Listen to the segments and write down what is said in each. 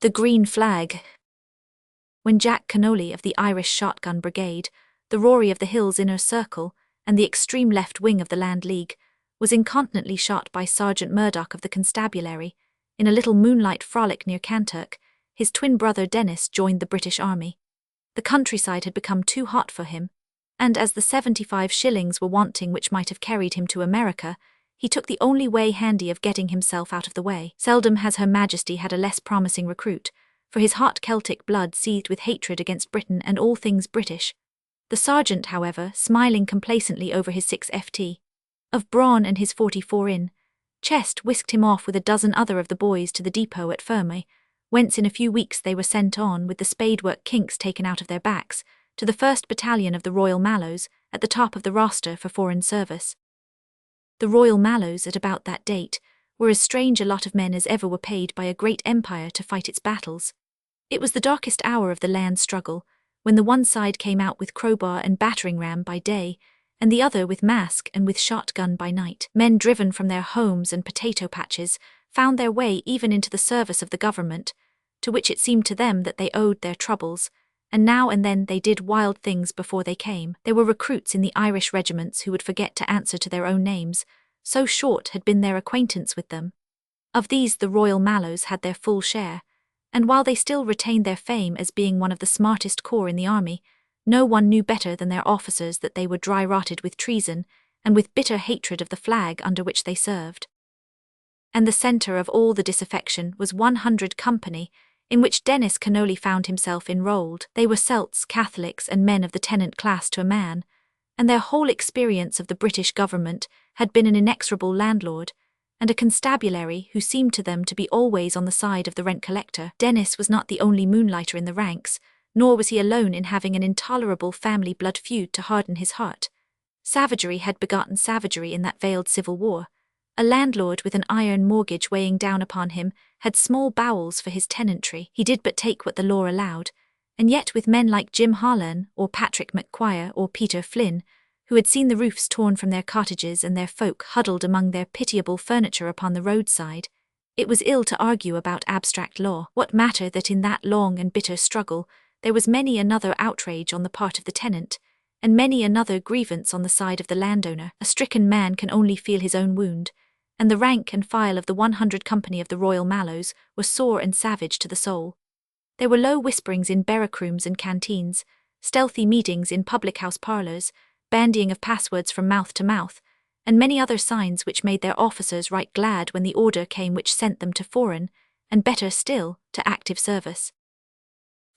The Green Flag. When Jack Connolly of the Irish Shotgun Brigade, the Rory of the Hills Inner Circle, and the extreme left wing of the Land League, was incontinently shot by Sergeant Murdoch of the Constabulary, in a little moonlight frolic near Kanturk, his twin brother Dennis joined the British Army. The countryside had become too hot for him, and as the 75 shillings were wanting which might have carried him to America, he took the only way handy of getting himself out of the way. Seldom has Her Majesty had a less promising recruit, for his hot Celtic blood seethed with hatred against Britain and all things British. The sergeant, however, smiling complacently over his 6 of brawn and his 44 in chest, whisked him off with a dozen other of the boys to the depot at Ferme, whence in a few weeks they were sent on, with the spadework kinks taken out of their backs, to the 1st Battalion of the Royal Mallows, at the top of the roster for foreign service. The Royal Mallows, at about that date, were as strange a lot of men as ever were paid by a great empire to fight its battles. It was the darkest hour of the land struggle, when the one side came out with crowbar and battering ram by day, and the other with mask and with shotgun by night. Men driven from their homes and potato patches found their way even into the service of the government, to which it seemed to them that they owed their troubles, and now and then they did wild things before they came. There were recruits in the Irish regiments who would forget to answer to their own names, so short had been their acquaintance with them. Of these the Royal Mallows had their full share, and while they still retained their fame as being one of the smartest corps in the army, no one knew better than their officers that they were dry-rotted with treason and with bitter hatred of the flag under which they served. And the centre of all the disaffection was 100 Company, in which Dennis Connolly found himself enrolled. They were Celts, Catholics, and men of the tenant class to a man, and their whole experience of the British government had been an inexorable landlord, and a constabulary who seemed to them to be always on the side of the rent collector. Dennis was not the only moonlighter in the ranks, nor was he alone in having an intolerable family blood feud to harden his heart. Savagery had begotten savagery in that veiled civil war. A landlord with an iron mortgage weighing down upon him had small bowels for his tenantry. He did but take what the law allowed, and yet with men like Jim Harlan, or Patrick McQuire, or Peter Flynn, who had seen the roofs torn from their cottages and their folk huddled among their pitiable furniture upon the roadside, it was ill to argue about abstract law. What matter that in that long and bitter struggle there was many another outrage on the part of the tenant, and many another grievance on the side of the landowner. A stricken man can only feel his own wound, and the rank and file of the 100 Company of the Royal Mallows were sore and savage to the soul. There were low whisperings in barrack-rooms and canteens, stealthy meetings in public-house parlours, bandying of passwords from mouth to mouth, and many other signs which made their officers right glad when the order came which sent them to foreign, and better still, to active service.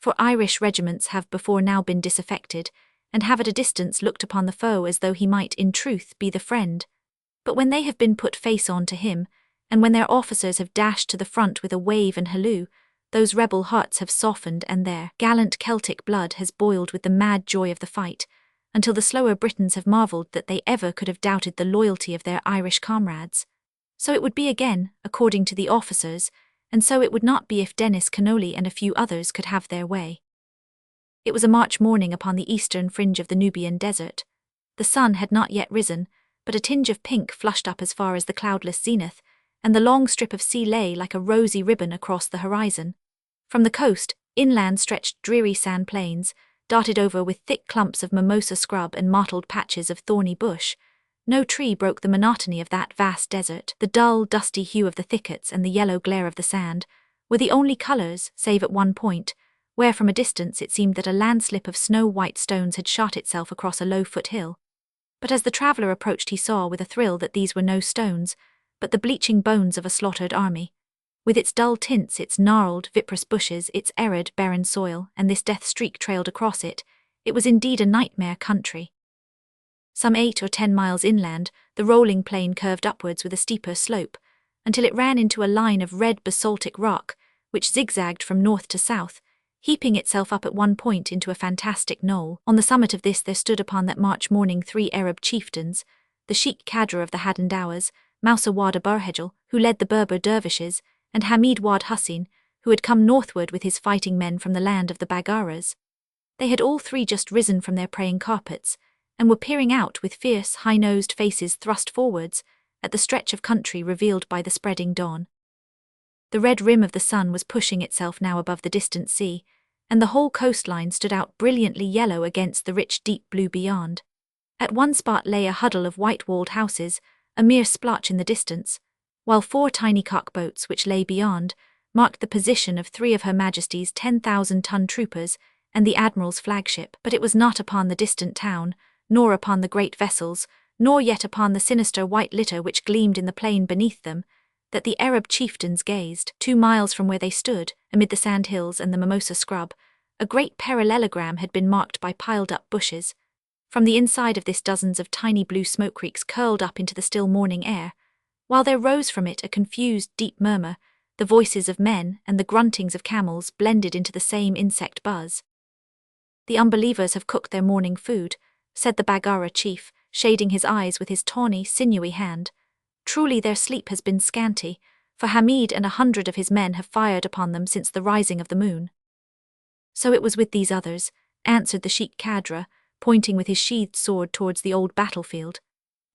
For Irish regiments have before now been disaffected, and have at a distance looked upon the foe as though he might in truth be the friend. But when they have been put face on to him, and when their officers have dashed to the front with a wave and halloo, those rebel hearts have softened and their gallant Celtic blood has boiled with the mad joy of the fight, until the slower Britons have marvelled that they ever could have doubted the loyalty of their Irish comrades. So it would be again, according to the officers, and so it would not be if Dennis Connolly and a few others could have their way. It was a March morning upon the eastern fringe of the Nubian desert. The sun had not yet risen, but a tinge of pink flushed up as far as the cloudless zenith, and the long strip of sea lay like a rosy ribbon across the horizon. From the coast, inland stretched dreary sand plains, dotted over with thick clumps of mimosa scrub and mottled patches of thorny bush. No tree broke the monotony of that vast desert. The dull, dusty hue of the thickets and the yellow glare of the sand were the only colours, save at one point, where from a distance it seemed that a landslip of snow-white stones had shot itself across a low foothill. But as the traveller approached he saw with a thrill that these were no stones, but the bleaching bones of a slaughtered army. With its dull tints, its gnarled, viprous bushes, its arid, barren soil, and this death streak trailed across it, it was indeed a nightmare country. Some 8 or 10 miles inland, the rolling plain curved upwards with a steeper slope, until it ran into a line of red basaltic rock, which zigzagged from north to south, heaping itself up at one point into a fantastic knoll. On the summit of this there stood upon that March morning 3 Arab chieftains, the Sheikh Kadra of the Haddandowers, Mousa Wad Abarhejel, who led the Berber dervishes, and Hamid Wad Hussein, who had come northward with his fighting men from the land of the Bagharas. They had all three just risen from their praying carpets, and were peering out with fierce, high-nosed faces thrust forwards, at the stretch of country revealed by the spreading dawn. The red rim of the sun was pushing itself now above the distant sea, and the whole coastline stood out brilliantly yellow against the rich deep blue beyond. At one spot lay a huddle of white-walled houses, a mere splotch in the distance, while 4 tiny cockboats which lay beyond marked the position of 3 of Her Majesty's 10,000-ton troopers and the Admiral's flagship. But it was not upon the distant town, nor upon the great vessels, nor yet upon the sinister white litter which gleamed in the plain beneath them, that the Arab chieftains gazed. 2 miles from where they stood, amid the sandhills and the mimosa scrub, a great parallelogram had been marked by piled-up bushes. From the inside of this dozens of tiny blue smoke reeks curled up into the still morning air, while there rose from it a confused deep murmur, the voices of men and the gruntings of camels blended into the same insect buzz. "The unbelievers have cooked their morning food," said the Baggara chief, shading his eyes with his tawny, sinewy hand. "Truly their sleep has been scanty, for Hamid and 100 of his men have fired upon them since the rising of the moon." "So it was with these others," answered the Sheikh Kadra, pointing with his sheathed sword towards the old battlefield.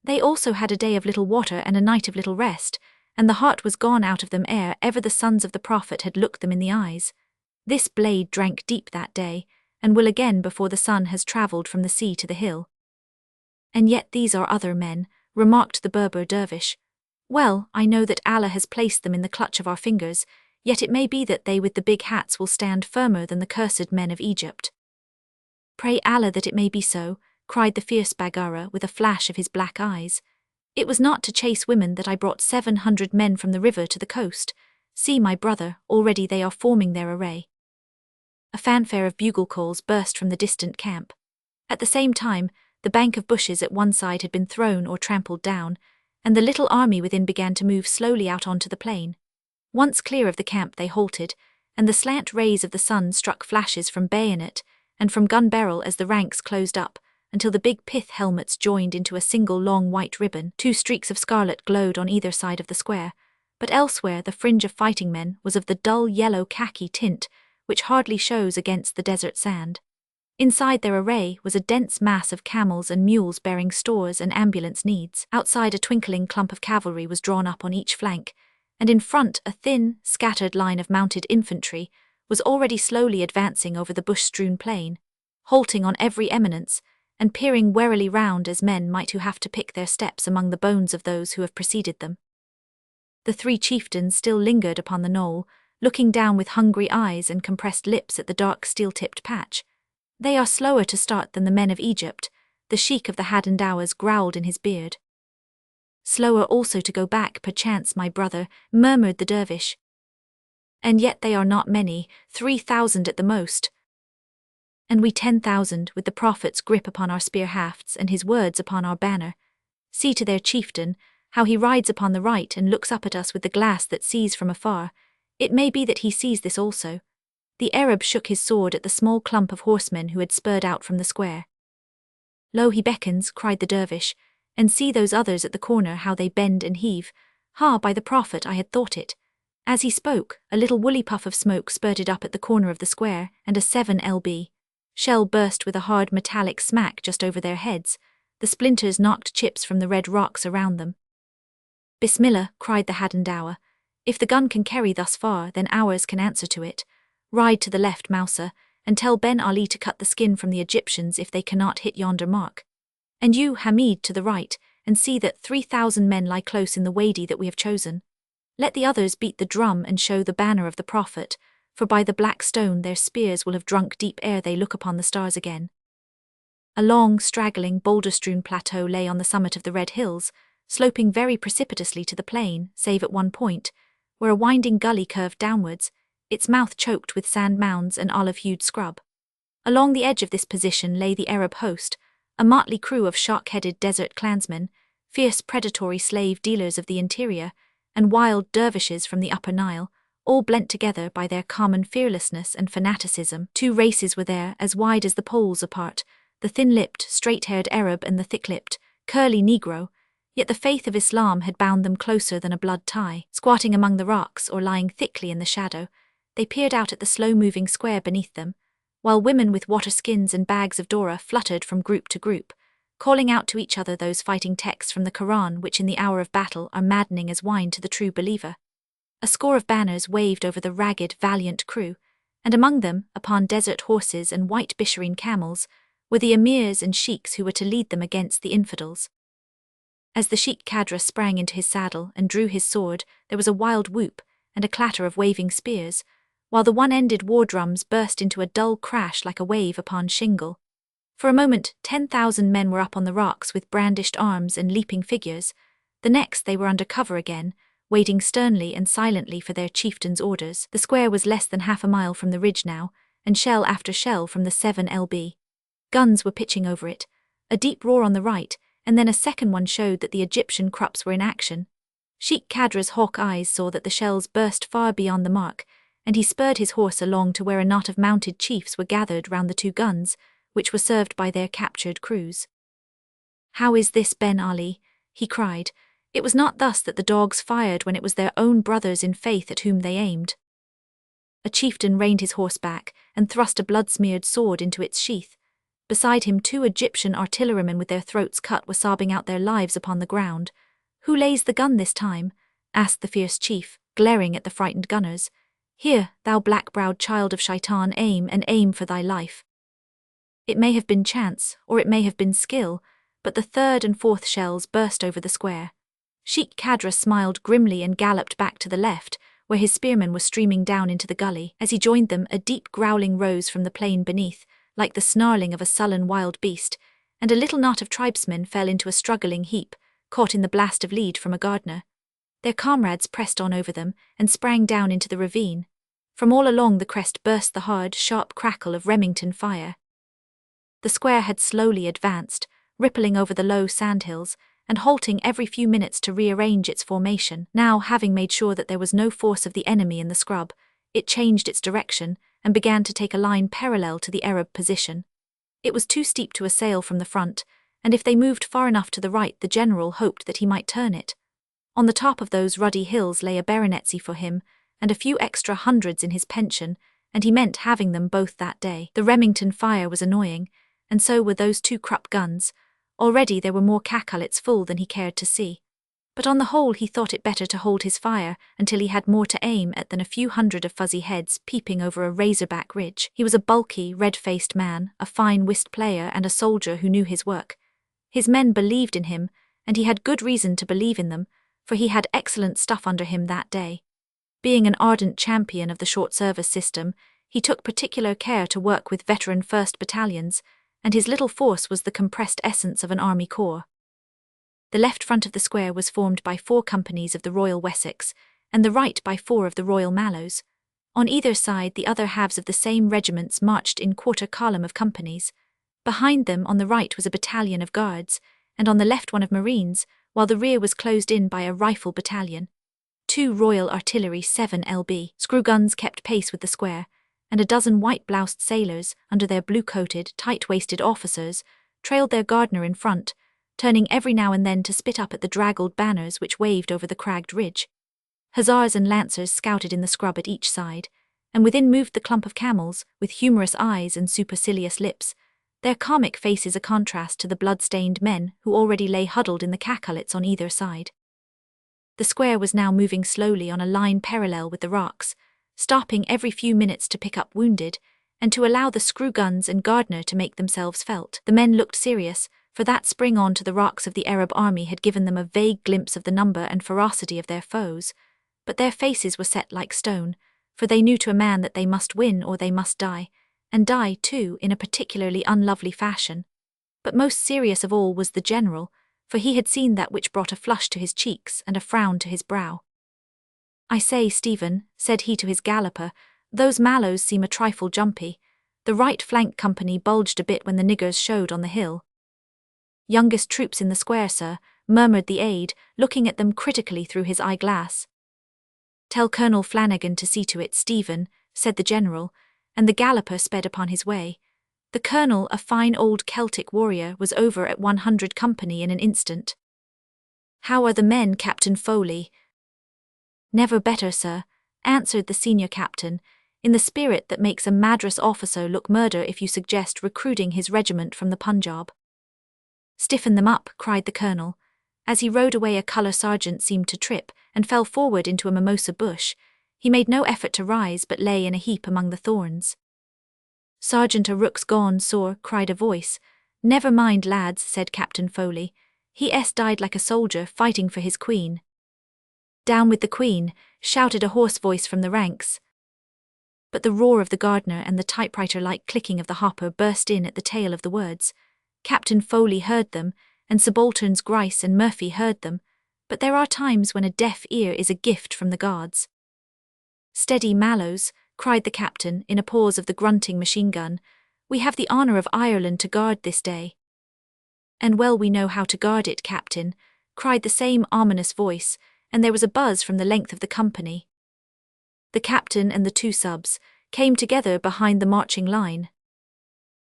"They also had a day of little water and a night of little rest, and the heart was gone out of them ere ever the sons of the Prophet had looked them in the eyes. This blade drank deep that day, and will again before the sun has travelled from the sea to the hill." "And yet these are other men," remarked the Berber dervish. "Well, I know that Allah has placed them in the clutch of our fingers, yet it may be that they with the big hats will stand firmer than the cursed men of Egypt." "Pray Allah that it may be so," cried the fierce Baggara with a flash of his black eyes. "It was not to chase women that I brought 700 men from the river to the coast. See, my brother, already they are forming their array." A fanfare of bugle calls burst from the distant camp. At the same time, the bank of bushes at one side had been thrown or trampled down, and the little army within began to move slowly out onto the plain. Once clear of the camp they halted, and the slant rays of the sun struck flashes from bayonet and from gun barrel as the ranks closed up, until the big pith helmets joined into a single long white ribbon. 2 streaks of scarlet glowed on either side of the square, but elsewhere the fringe of fighting men was of the dull yellow khaki tint which hardly shows against the desert sand. Inside their array was a dense mass of camels and mules bearing stores and ambulance needs. Outside, a twinkling clump of cavalry was drawn up on each flank, and in front a thin, scattered line of mounted infantry was already slowly advancing over the bush-strewn plain, halting on every eminence, and peering warily round as men might who have to pick their steps among the bones of those who have preceded them. The 3 chieftains still lingered upon the knoll, looking down with hungry eyes and compressed lips at the dark steel-tipped patch. "They are slower to start than the men of Egypt," the Sheikh of the Hadendowas growled in his beard. "Slower also to go back, perchance, my brother," murmured the dervish. "And yet they are not many, 3,000 at the most. And we 10,000, with the Prophet's grip upon our spear hafts and his words upon our banner. See to their chieftain, how he rides upon the right and looks up at us with the glass that sees from afar. It may be that he sees this also." The Arab shook his sword at the small clump of horsemen who had spurred out from the square. "Lo, he beckons," cried the dervish, "and see those others at the corner how they bend and heave. Ha, by the Prophet, I had thought it." As he spoke, a little woolly puff of smoke spurted up at the corner of the square, and a 7 lb. Shell burst with a hard metallic smack just over their heads. The splinters knocked chips from the red rocks around them. "Bismillah," cried the Hadendowa. "If the gun can carry thus far, then ours can answer to it. Ride to the left, Mousa, and tell Ben Ali to cut the skin from the Egyptians if they cannot hit yonder mark. And you, Hamid, to the right, and see that 3,000 men lie close in the wady that we have chosen. Let the others beat the drum and show the banner of the Prophet, for by the black stone their spears will have drunk deep ere they look upon the stars again." A long, straggling, boulder-strewn plateau lay on the summit of the red hills, sloping very precipitously to the plain, save at one point, where a winding gully curved downwards, its mouth choked with sand mounds and olive-hued scrub. Along the edge of this position lay the Arab host, a motley crew of shock-headed desert clansmen, fierce predatory slave dealers of the interior, and wild dervishes from the Upper Nile, all blent together by their common fearlessness and fanaticism. 2 races were there, as wide as the poles apart, the thin-lipped, straight-haired Arab and the thick-lipped, curly Negro, yet the faith of Islam had bound them closer than a blood tie. Squatting among the rocks or lying thickly in the shadow, they peered out at the slow-moving square beneath them, while women with water skins and bags of doora fluttered from group to group, calling out to each other those fighting texts from the Quran which in the hour of battle are maddening as wine to the true believer. A score of banners waved over the ragged, valiant crew, and among them, upon desert horses and white bishareen camels, were the emirs and sheiks who were to lead them against the infidels. As the Sheikh Kadra sprang into his saddle and drew his sword, there was a wild whoop and a clatter of waving spears, while the one-ended war drums burst into a dull crash like a wave upon shingle. For a moment, 10,000 men were up on the rocks with brandished arms and leaping figures. The next they were under cover again, waiting sternly and silently for their chieftain's orders. The square was less than half a mile from the ridge now, and shell after shell from the 7lb. Guns were pitching over it, a deep roar on the right, and then a second one showed that the Egyptian Krups were in action. Sheikh Kadra's hawk eyes saw that the shells burst far beyond the mark, and he spurred his horse along to where a knot of mounted chiefs were gathered round the two guns, which were served by their captured crews. "How is this, Ben Ali?" he cried. "It was not thus that the dogs fired when it was their own brothers in faith at whom they aimed." A chieftain reined his horse back and thrust a blood-smeared sword into its sheath. Beside him 2 Egyptian artillerymen with their throats cut were sobbing out their lives upon the ground. "Who lays the gun this time?" asked the fierce chief, glaring at the frightened gunners. "Here, thou black-browed child of Shaitan, aim and aim for thy life." It may have been chance, or it may have been skill, but the 3rd and 4th shells burst over the square. Sheikh Kadra smiled grimly and galloped back to the left, where his spearmen were streaming down into the gully. As he joined them, a deep growling rose from the plain beneath, like the snarling of a sullen wild beast, and a little knot of tribesmen fell into a struggling heap, caught in the blast of lead from a gardener. Their comrades pressed on over them and sprang down into the ravine. From all along the crest burst the hard, sharp crackle of Remington fire. The square had slowly advanced, rippling over the low sandhills, and halting every few minutes to rearrange its formation. Now, having made sure that there was no force of the enemy in the scrub, it changed its direction and began to take a line parallel to the Arab position. It was too steep to assail from the front, and if they moved far enough to the right, the general hoped that he might turn it. On the top of those ruddy hills lay a baronetcy for him, and a few extra hundreds in his pension, and he meant having them both that day. The Remington fire was annoying, and so were those 2 Krupp guns. Already there were more cacolets full than he cared to see. But on the whole he thought it better to hold his fire until he had more to aim at than a few hundred of fuzzy heads peeping over a razorback ridge. He was a bulky, red-faced man, a fine whist player and a soldier who knew his work. His men believed in him, and he had good reason to believe in them, for he had excellent stuff under him that day. Being an ardent champion of the short-service system, he took particular care to work with veteran 1st battalions, and his little force was the compressed essence of an army corps. The left front of the square was formed by 4 companies of the Royal Wessex, and the right by 4 of the Royal Mallows. On either side, the other halves of the same regiments marched in quarter column of companies. Behind them, on the right, was a battalion of guards, and on the left one of marines, while the rear was closed in by a rifle battalion. 2 Royal Artillery 7lb screw guns kept pace with the square, and a dozen white-bloused sailors, under their blue-coated, tight-waisted officers, trailed their gardener in front, turning every now and then to spit up at the draggled banners which waved over the cragged ridge. Hussars and lancers scouted in the scrub at each side, and within moved the clump of camels, with humorous eyes and supercilious lips, their comic faces a contrast to the blood-stained men who already lay huddled in the cacolets on either side. The square was now moving slowly on a line parallel with the rocks, stopping every few minutes to pick up wounded, and to allow the screw guns and gardener to make themselves felt. The men looked serious, for that spring on to the rocks of the Arab army had given them a vague glimpse of the number and ferocity of their foes, but their faces were set like stone, for they knew to a man that they must win or they must die, and die, too, in a particularly unlovely fashion. But most serious of all was the general, for he had seen that which brought a flush to his cheeks and a frown to his brow. "I say, Stephen," said he to his galloper, "those Mallows seem a trifle jumpy. The right flank company bulged a bit when the niggers showed on the hill." "Youngest troops in the square, sir," murmured the aide, looking at them critically through his eyeglass. "Tell Colonel Flanagan to see to it, Stephen," said the general, and the galloper sped upon his way. The colonel, a fine old Celtic warrior, was over at 100 company in an instant. "How are the men, Captain Foley?" "Never better, sir," answered the senior captain, in the spirit that makes a Madras officer look murder if you suggest recruiting his regiment from the Punjab. "Stiffen them up," cried the colonel, As he rode away, a colour sergeant seemed to trip and fell forward into a mimosa bush. He made no effort to rise but lay in a heap among the thorns. "Sergeant O'Rourke's gone, sir," cried a voice. "Never mind, lads," said Captain Foley. "He died like a soldier fighting for his queen." "Down with the queen," shouted a hoarse voice from the ranks. But the roar of the gardener and the typewriter-like clicking of the hopper burst in at the tail of the words. Captain Foley heard them, and subalterns Grice and Murphy heard them, but there are times when a deaf ear is a gift from the gods. "Steady, Mallows," cried the captain in a pause of the grunting machine gun. "We have the honour of Ireland to guard this day." "And well we know how to guard it, Captain," cried the same ominous voice, and there was a buzz from the length of the company. The captain and the two subs came together behind the marching line.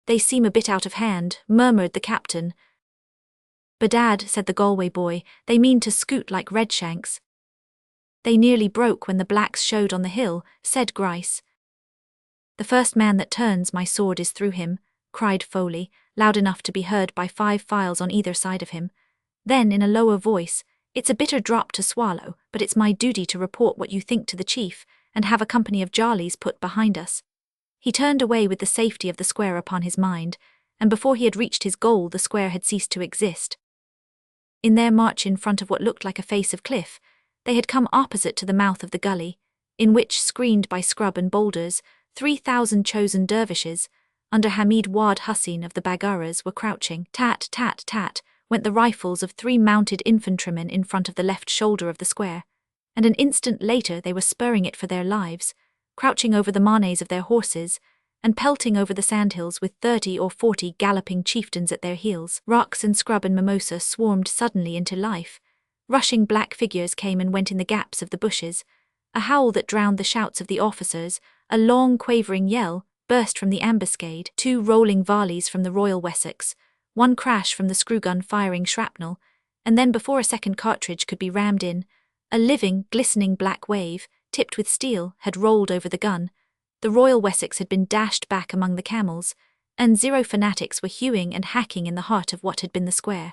"They seem a bit out of hand," murmured the captain. "Bedad," said the Galway boy, "they mean to scoot like Redshanks." "They nearly broke when the blacks showed on the hill," said Grice. "The first man that turns, my sword is through him," cried Foley, loud enough to be heard by 5 files on either side of him. Then, in a lower voice, "It's a bitter drop to swallow, but it's my duty to report what you think to the chief, and have a company of Jollies put behind us." He turned away with the safety of the square upon his mind, and before he had reached his goal the square had ceased to exist. In their march in front of what looked like a face of cliff, they had come opposite to the mouth of the gully, in which, screened by scrub and boulders, 3,000 chosen dervishes, under Hamid Wad Hussein of the Bagharas, were crouching. Tat, tat, tat, went the rifles of 3 mounted infantrymen in front of the left shoulder of the square, and an instant later they were spurring it for their lives, crouching over the manes of their horses, and pelting over the sandhills with 30 or 40 galloping chieftains at their heels. Rocks and scrub and mimosa swarmed suddenly into life. Rushing black figures came and went in the gaps of the bushes. A howl that drowned the shouts of the officers, a long quavering yell, burst from the ambuscade. 2 rolling volleys from the Royal Wessex, 1 crash from the screw-gun firing shrapnel, and then before a second cartridge could be rammed in, a living, glistening black wave, tipped with steel, had rolled over the gun. The Royal Wessex had been dashed back among the camels, and 0 fanatics were hewing and hacking in the heart of what had been the square.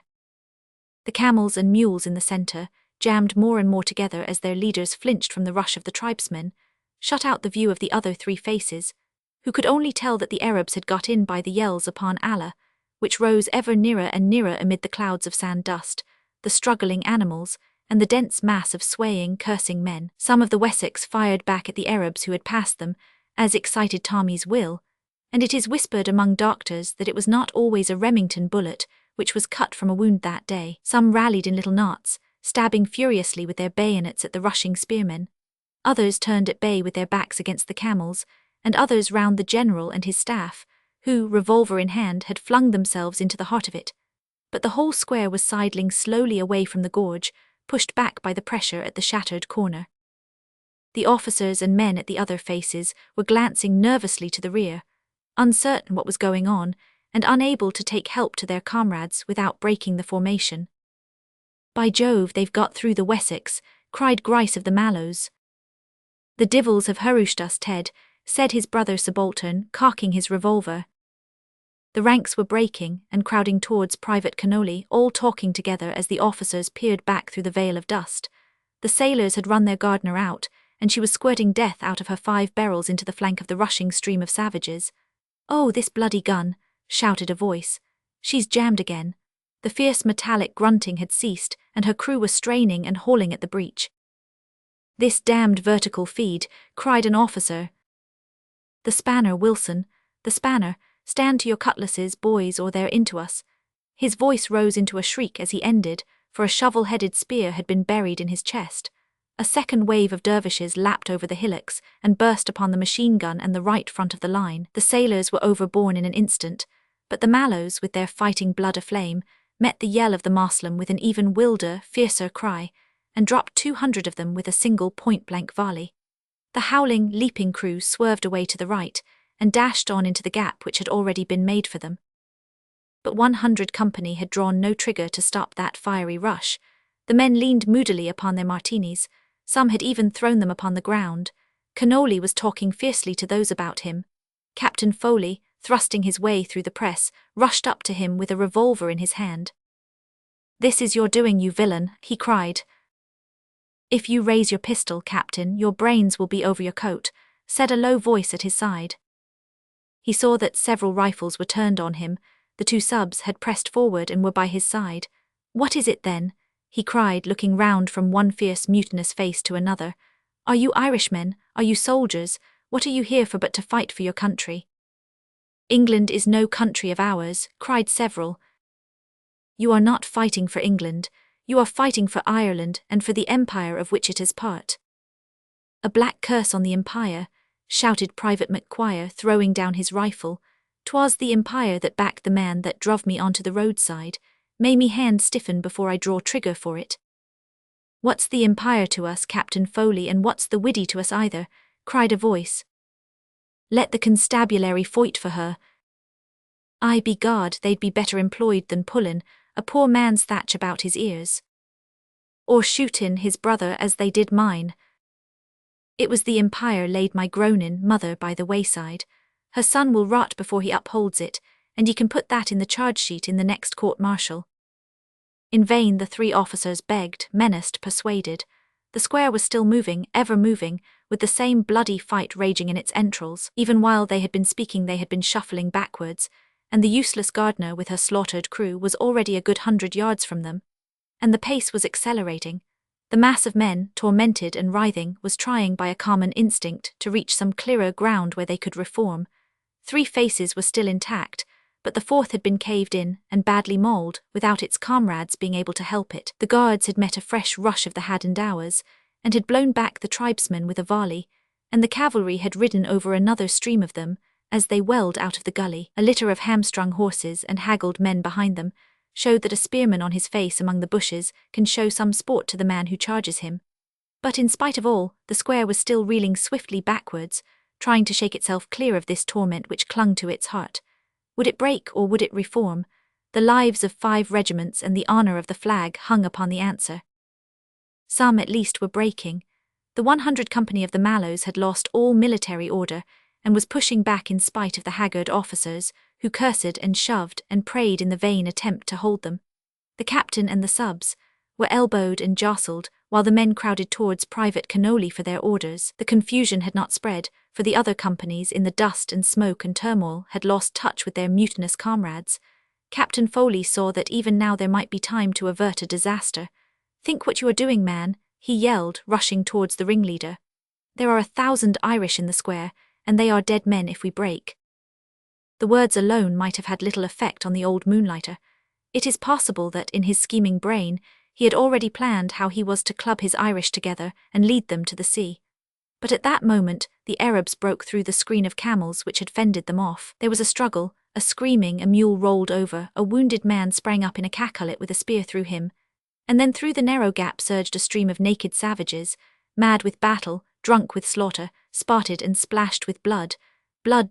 The camels and mules in the centre, jammed more and more together as their leaders flinched from the rush of the tribesmen, shut out the view of the other 3 faces, who could only tell that the Arabs had got in by the yells upon Allah, which rose ever nearer and nearer amid the clouds of sand dust, the struggling animals, and the dense mass of swaying, cursing men. Some of the Wessex fired back at the Arabs who had passed them, as excited Tommies will, and it is whispered among doctors that it was not always a Remington bullet which was cut from a wound that day. Some rallied in little knots, stabbing furiously with their bayonets at the rushing spearmen. Others turned at bay with their backs against the camels, and others round the general and his staff, who, revolver in hand, had flung themselves into the heart of it. But the whole square was sidling slowly away from the gorge, pushed back by the pressure at the shattered corner. The officers and men at the other faces were glancing nervously to the rear, uncertain what was going on, and unable to take help to their comrades without breaking the formation. "By Jove, they've got through the Wessex," cried Grice of the Mallows. "The divils have hurushed us, Ted," said his brother subaltern, cocking his revolver. The ranks were breaking and crowding towards Private Cannoli, all talking together as the officers peered back through the veil of dust. The sailors had run their gardener out, and she was squirting death out of her 5 barrels into the flank of the rushing stream of savages. "Oh, this bloody gun," shouted a voice. "She's jammed again." The fierce metallic grunting had ceased, and her crew were straining and hauling at the breech. "This damned vertical feed," cried an officer. "The spanner, Wilson, the spanner, stand to your cutlasses, boys, or they're into us." His voice rose into a shriek as he ended, for a shovel-headed spear had been buried in his chest. A second wave of dervishes lapped over the hillocks and burst upon the machine gun and the right front of the line. The sailors were overborne in an instant, but the Mallows, with their fighting blood aflame, met the yell of the Moslem with an even wilder, fiercer cry, and dropped 200 of them with a single point-blank volley. The howling, leaping crew swerved away to the right and dashed on into the gap which had already been made for them. But 100 company had drawn no trigger to stop that fiery rush. The men leaned moodily upon their martinis. Some had even thrown them upon the ground. Cannoli was talking fiercely to those about him. Captain Foley, thrusting his way through the press, rushed up to him with a revolver in his hand. "This is your doing, you villain," he cried. "If you raise your pistol, Captain, your brains will be over your coat," said a low voice at his side. He saw that several rifles were turned on him. The two subs had pressed forward and were by his side. "What is it then?" he cried, looking round from one fierce mutinous face to another. "Are you Irishmen? Are you soldiers? What are you here for but to fight for your country?" "England is no country of ours," cried several. "You are not fighting for England. You are fighting for Ireland and for the empire of which it is part." "A black curse on the empire," shouted Private McQuire, throwing down his rifle. "'Twas the empire that backed the man that druv me onto the roadside. May me hand stiffen before I draw trigger for it." "What's the empire to us, Captain Foley, and what's the widdy to us either?" cried a voice. "Let the constabulary fight for her." "I be God, they'd be better employed than pullin' a poor man's thatch about his ears, or shootin' his brother as they did mine. It was the empire laid my groanin' mother by the wayside. Her son will rot before he upholds it, and ye can put that in the charge sheet in the next court-martial." In vain the three officers begged, menaced, persuaded. The square was still moving, ever moving, with the same bloody fight raging in its entrails. Even while they had been speaking they had been shuffling backwards, and the useless gardener with her slaughtered crew was already a good 100 yards from them. And the pace was accelerating. The mass of men, tormented and writhing, was trying by a common instinct to reach some clearer ground where they could reform. 3 faces were still intact, but the 4th had been caved in and badly mauled, without its comrades being able to help it. The guards had met a fresh rush of the Hadendowas, and had blown back the tribesmen with a volley, and the cavalry had ridden over another stream of them, as they welled out of the gully. A litter of hamstrung horses and haggled men behind them showed that a spearman on his face among the bushes can show some sport to the man who charges him. But in spite of all, the square was still reeling swiftly backwards, trying to shake itself clear of this torment which clung to its heart. Would it break or would it reform? The lives of 5 regiments and the honour of the flag hung upon the answer. Some at least were breaking. The 100 Company of the Mallows had lost all military order and was pushing back in spite of the haggard officers, who cursed and shoved and prayed in the vain attempt to hold them. The captain and the subs were elbowed and jostled, while the men crowded towards Private Cannoli for their orders. The confusion had not spread, for the other companies, in the dust and smoke and turmoil, had lost touch with their mutinous comrades. Captain Foley saw that even now there might be time to avert a disaster. "Think what you are doing, man," he yelled, rushing towards the ringleader. "There are 1,000 Irish in the square, and they are dead men if we break." The words alone might have had little effect on the old moonlighter. It is possible that, in his scheming brain, he had already planned how he was to club his Irish together and lead them to the sea. But at that moment, the Arabs broke through the screen of camels which had fended them off. There was a struggle, a screaming, a mule rolled over, a wounded man sprang up in a cacolet with a spear through him, and then through the narrow gap surged a stream of naked savages, mad with battle, drunk with slaughter, spotted and splashed with blood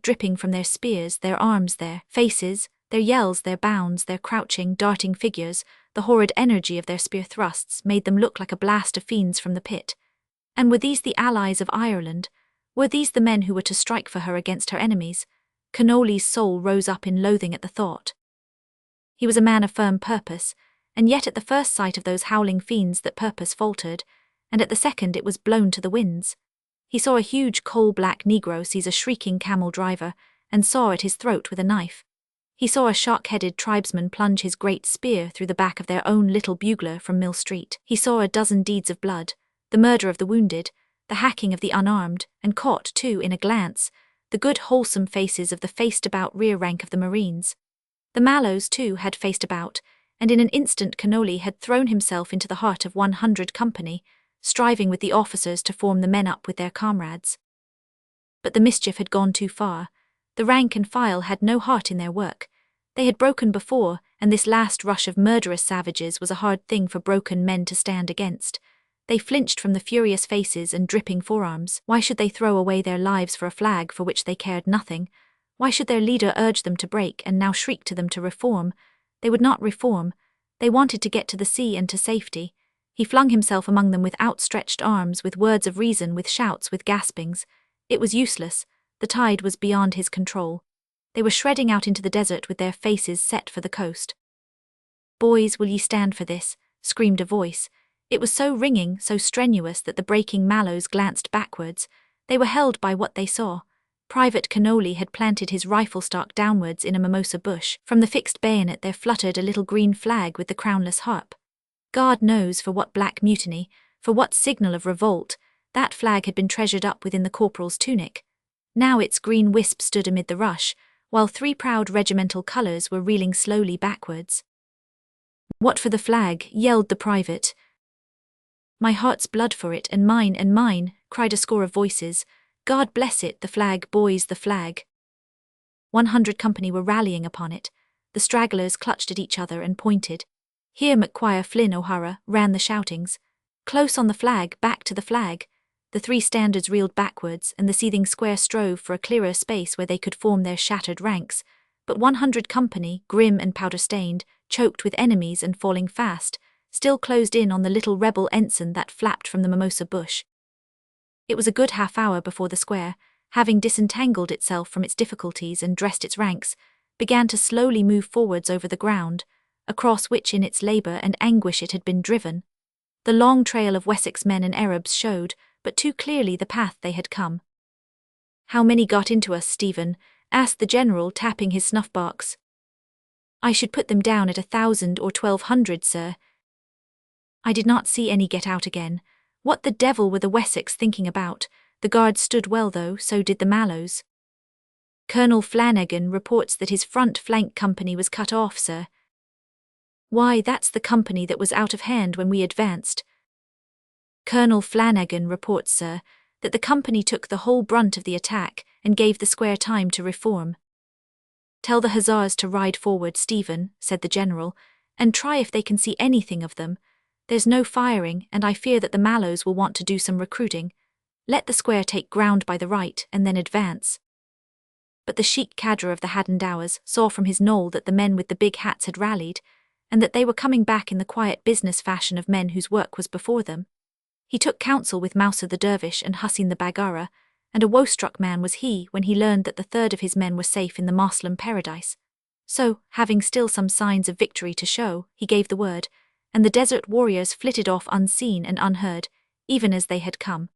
dripping from their spears, their arms, their faces, their yells, their bounds, their crouching, darting figures. The horrid energy of their spear thrusts made them look like a blast of fiends from the pit. And were these the allies of Ireland? Were these the men who were to strike for her against her enemies? Cannoli's soul rose up in loathing at the thought. He was a man of firm purpose, and yet at the first sight of those howling fiends that purpose faltered, and at the second it was blown to the winds. He saw a huge coal-black Negro seize a shrieking camel driver, and saw at his throat with a knife. He saw a shock-headed tribesman plunge his great spear through the back of their own little bugler from Mill Street. He saw a dozen deeds of blood, the murder of the wounded, the hacking of the unarmed, and caught, too, in a glance, the good wholesome faces of the faced-about rear rank of the Marines. The Mallows, too, had faced about, and in an instant Cannoli had thrown himself into the heart of 100 Company, striving with the officers to form the men up with their comrades. But the mischief had gone too far. The rank and file had no heart in their work. They had broken before, and this last rush of murderous savages was a hard thing for broken men to stand against. They flinched from the furious faces and dripping forearms. Why should they throw away their lives for a flag for which they cared nothing? Why should their leader urge them to break and now shriek to them to reform? They would not reform. They wanted to get to the sea and to safety. He flung himself among them with outstretched arms, with words of reason, with shouts, with gaspings. It was useless. The tide was beyond his control. They were shredding out into the desert with their faces set for the coast. "Boys, will ye stand for this?" screamed a voice. It was so ringing, so strenuous that the breaking Mallows glanced backwards. They were held by what they saw. Private Cannoli had planted his rifle stock downwards in a mimosa bush. From the fixed bayonet there fluttered a little green flag with the crownless harp. God knows for what black mutiny, for what signal of revolt, that flag had been treasured up within the corporal's tunic. Now its green wisp stood amid the rush, while 3 proud regimental colours were reeling slowly backwards. "What for the flag?" yelled the private. "My heart's blood for it, and mine," cried a score of voices. "God bless it, the flag, boys, the flag." 100 company were rallying upon it. The stragglers clutched at each other and pointed. "Here, McQuire, Flynn, O'Hara," ran the shoutings. "Close on the flag, back to the flag." The 3 standards reeled backwards, and the seething square strove for a clearer space where they could form their shattered ranks. But 100 company, grim and powder-stained, choked with enemies and falling fast, still closed in on the little rebel ensign that flapped from the mimosa bush. It was a good half-hour before the square, having disentangled itself from its difficulties and dressed its ranks, began to slowly move forwards over the ground, across which in its labour and anguish it had been driven. The long trail of Wessex men and Arabs showed, but too clearly, the path they had come. "How many got into us, Stephen?" asked the general, tapping his snuff-box. "I should put them down at 1,000 or 1,200, sir." "I did not see any get out again. What the devil were the Wessex thinking about? The guards stood well, though, so did the Mallows." "Colonel Flanagan reports that his front flank company was cut off, sir." "Why, that's the company that was out of hand when we advanced." "Colonel Flanagan reports, sir, that the company took the whole brunt of the attack and gave the square time to reform." "Tell the hussars to ride forward, Stephen," said the general, "and try if they can see anything of them. There's no firing, and I fear that the Mallows will want to do some recruiting. Let the square take ground by the right, and then advance." But the Sheik cadre of the Hadendowas saw from his knoll that the men with the big hats had rallied, and that they were coming back in the quiet business fashion of men whose work was before them. He took counsel with Mousa the dervish and Hussein the Baggara, and a woe-struck man was he when he learned that the third of his men were safe in the Moslem paradise. So, having still some signs of victory to show, he gave the word, and the desert warriors flitted off unseen and unheard, even as they had come.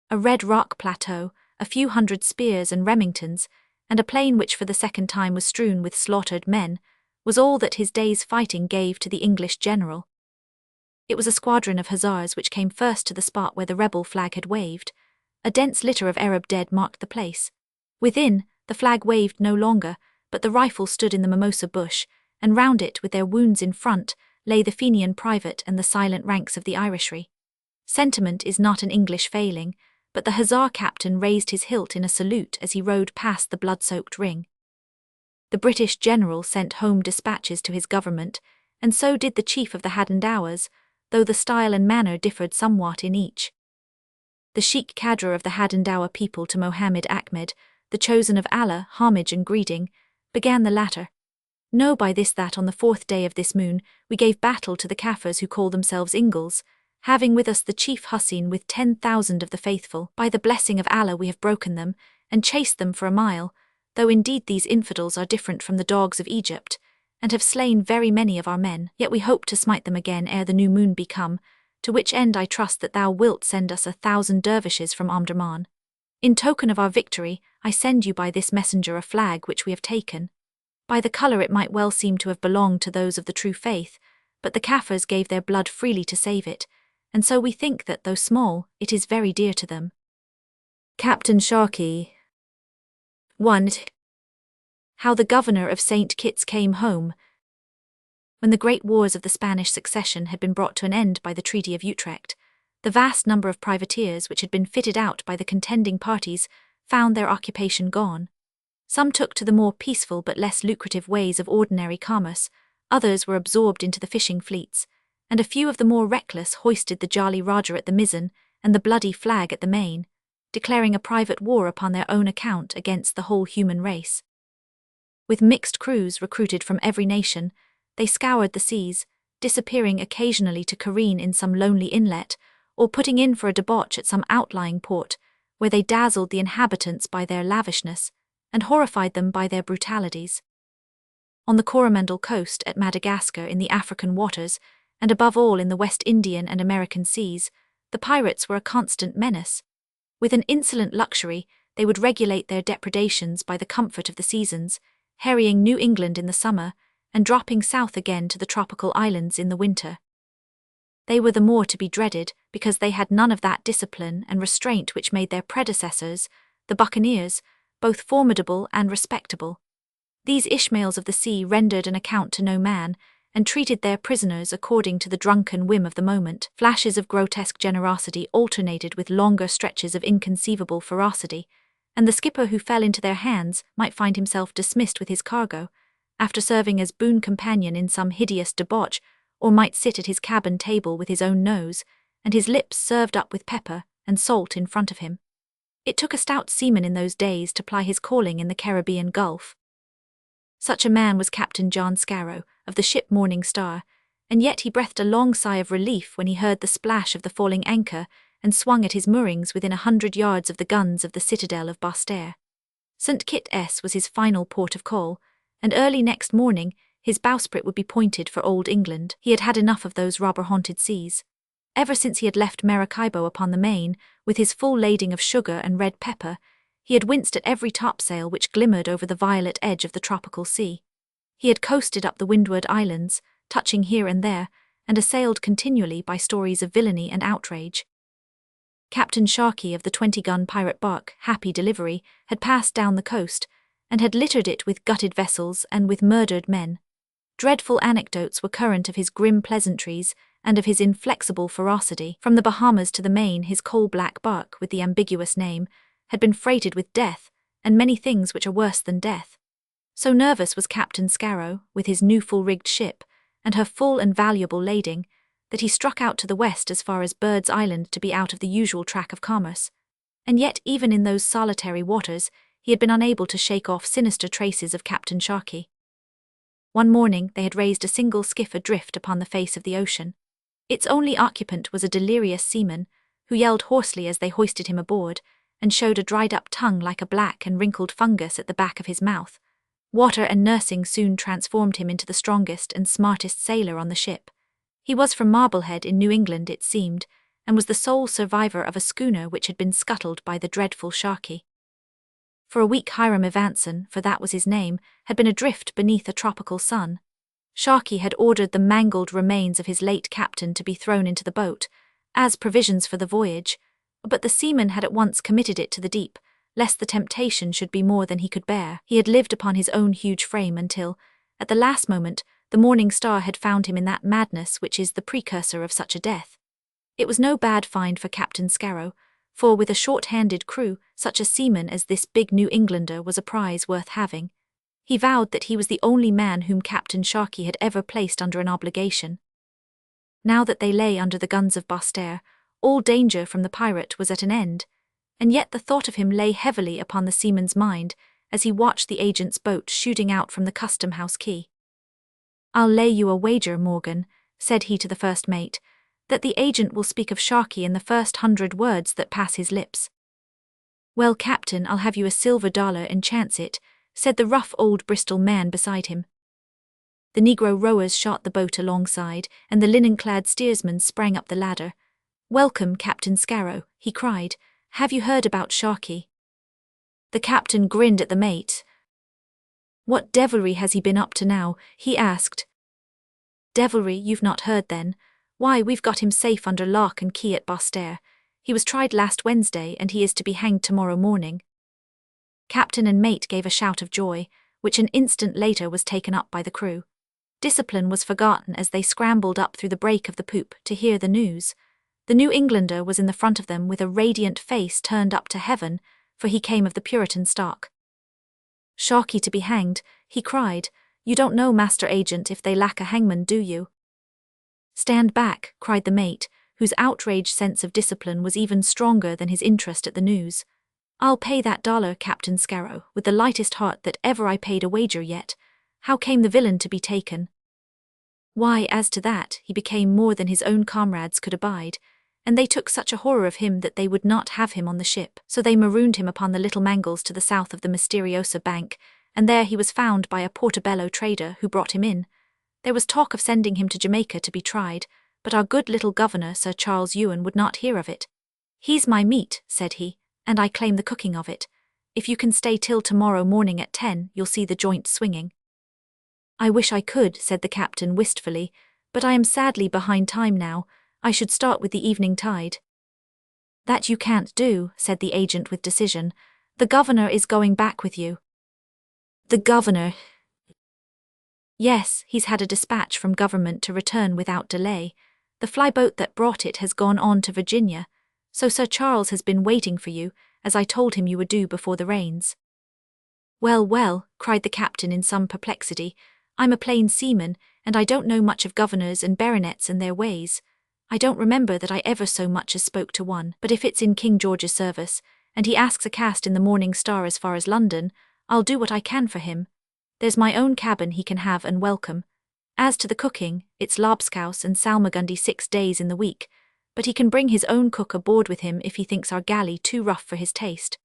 A red rock plateau, a few hundred spears and Remingtons, and a plain which for the second time was strewn with slaughtered men, was all that his day's fighting gave to the English general. It was a squadron of hussars which came first to the spot where the rebel flag had waved. A dense litter of Arab dead marked the place. Within, the flag waved no longer, but the rifle stood in the mimosa bush, and round it, with their wounds in front, lay the Fenian private and the silent ranks of the Irishry. Sentiment is not an English failing, but the hussar captain raised his hilt in a salute as he rode past the blood-soaked ring. The British general sent home dispatches to his government, and so did the chief of the Hadendowas, though the style and manner differed somewhat in each. The Sheik cadre of the Hadendowa people to Mohammed Ahmed, the chosen of Allah, homage and greeting, began the latter. "Know by this that on the 4th day of this moon we gave battle to the Kafirs who call themselves Ingles, having with us the chief Hussein with 10,000 of the faithful. By the blessing of Allah we have broken them, and chased them for a mile, though indeed these infidels are different from the dogs of Egypt, and have slain very many of our men, yet we hope to smite them again ere the new moon be come, to which end I trust that thou wilt send us 1,000 dervishes from Omdurman. In token of our victory, I send you by this messenger a flag which we have taken. By the colour it might well seem to have belonged to those of the true faith, but the Kafirs gave their blood freely to save it, and so we think that, though small, it is very dear to them." Captain Sharkey. 1. How the governor of St. Kitts came home. When the great wars of the Spanish succession had been brought to an end by the Treaty of Utrecht, the vast number of privateers which had been fitted out by the contending parties found their occupation gone. Some took to the more peaceful but less lucrative ways of ordinary commerce, others were absorbed into the fishing fleets, and a few of the more reckless hoisted the Jolly Roger at the mizzen and the bloody flag at the main, declaring a private war upon their own account against the whole human race. With mixed crews recruited from every nation, they scoured the seas, disappearing occasionally to careen in some lonely inlet, or putting in for a debauch at some outlying port, where they dazzled the inhabitants by their lavishness, and horrified them by their brutalities. On the Coromandel coast, at Madagascar, in the African waters, and above all in the West Indian and American seas, the pirates were a constant menace. With an insolent luxury, they would regulate their depredations by the comfort of the seasons, harrying New England in the summer, and dropping south again to the tropical islands in the winter. They were the more to be dreaded because they had none of that discipline and restraint which made their predecessors, the buccaneers, both formidable and respectable. These Ishmaels of the sea rendered an account to no man, and treated their prisoners according to the drunken whim of the moment. Flashes of grotesque generosity alternated with longer stretches of inconceivable ferocity, and the skipper who fell into their hands might find himself dismissed with his cargo, after serving as boon companion in some hideous debauch, or might sit at his cabin table with his own nose, and his lips served up with pepper and salt in front of him. It took a stout seaman in those days to ply his calling in the Caribbean Gulf. Such a man was Captain John Scarrow, of the ship Morning Star, and yet he breathed a long sigh of relief when he heard the splash of the falling anchor and swung at his moorings within 100 yards of the guns of the citadel of Basse-Terre. St. Kitts was his final port of call, and early next morning his bowsprit would be pointed for Old England. He had had enough of those robber-haunted seas. Ever since he had left Maracaibo upon the main, with his full lading of sugar and red pepper, he had winced at every topsail which glimmered over the violet edge of the tropical sea. He had coasted up the Windward Islands, touching here and there, and assailed continually by stories of villainy and outrage. Captain Sharkey of the 20-gun pirate bark Happy Delivery had passed down the coast, and had littered it with gutted vessels and with murdered men. Dreadful anecdotes were current of his grim pleasantries and of his inflexible ferocity. From the Bahamas to the Main, his coal-black bark with the ambiguous name had been freighted with death, and many things which are worse than death. So nervous was Captain Scarrow, with his new full-rigged ship, and her full and valuable lading, that he struck out to the west as far as Bird's Island to be out of the usual track of commerce. And yet even in those solitary waters, he had been unable to shake off sinister traces of Captain Sharkey. One morning they had raised a single skiff adrift upon the face of the ocean. Its only occupant was a delirious seaman, who yelled hoarsely as they hoisted him aboard, and showed a dried-up tongue like a black and wrinkled fungus at the back of his mouth. Water and nursing soon transformed him into the strongest and smartest sailor on the ship. He was from Marblehead in New England, it seemed, and was the sole survivor of a schooner which had been scuttled by the dreadful Sharkey. For a week Hiram Evanson, for that was his name, had been adrift beneath a tropical sun. Sharkey had ordered the mangled remains of his late captain to be thrown into the boat, as provisions for the voyage, but the seaman had at once committed it to the deep, lest the temptation should be more than he could bear. He had lived upon his own huge frame until, at the last moment, the Morning Star had found him in that madness which is the precursor of such a death. It was no bad find for Captain Scarrow, for with a short-handed crew, such a seaman as this big New Englander was a prize worth having. He vowed that he was the only man whom Captain Sharkey had ever placed under an obligation. Now that they lay under the guns of Basse-Terre, all danger from the pirate was at an end, and yet the thought of him lay heavily upon the seaman's mind as he watched the agent's boat shooting out from the custom-house quay. "I'll lay you a wager, Morgan," said he to the first mate, "that the agent will speak of Sharkey in the first 100 words that pass his lips." "Well, Captain, I'll have you a $1 and chance it," said the rough old Bristol man beside him. The Negro rowers shot the boat alongside, and the linen-clad steersman sprang up the ladder. "Welcome, Captain Scarrow," he cried. "Have you heard about Sharkey?" The captain grinned at the mate. "What devilry has he been up to now?" he asked. "Devilry, you've not heard then? Why, we've got him safe under lock and key at Basse-Terre. He was tried last Wednesday, and he is to be hanged tomorrow morning." Captain and mate gave a shout of joy, which an instant later was taken up by the crew. Discipline was forgotten as they scrambled up through the break of the poop to hear the news. The New Englander was in the front of them with a radiant face turned up to heaven, for he came of the Puritan stock. "Sharkey to be hanged," he cried. "You don't know, Master Agent, if they lack a hangman, do you?" "Stand back," cried the mate, whose outraged sense of discipline was even stronger than his interest at the news. "I'll pay that $1, Captain Scarrow, with the lightest heart that ever I paid a wager yet. How came the villain to be taken?" Why, as to that, he became more than his own comrades could abide, and they took such a horror of him that they would not have him on the ship, so they marooned him upon the Little Mangles to the south of the Misteriosa bank, and there he was found by a Portobello trader who brought him in. There was talk of sending him to Jamaica to be tried, but our good little governor, Sir Charles Ewan, would not hear of it. "He's my meat," said he, "and I claim the cooking of it. If you can stay till tomorrow morning at 10, you'll see the joint swinging." "I wish I could," said the captain wistfully, "but I am sadly behind time now. I should start with the evening tide." "That you can't do," said the agent with decision. "The governor is going back with you." "The governor?" "Yes, he's had a dispatch from government to return without delay. The flyboat that brought it has gone on to Virginia, so Sir Charles has been waiting for you, as I told him you would do before the rains." "Well, well," cried the captain in some perplexity, "I'm a plain seaman, and I don't know much of governors and baronets and their ways. I don't remember that I ever so much as spoke to one, but if it's in King George's service, and he asks a cast in the Morning Star as far as London, I'll do what I can for him. There's my own cabin he can have and welcome. As to the cooking, it's lobscouse and salmagundy 6 days in the week, but he can bring his own cook aboard with him if he thinks our galley too rough for his taste."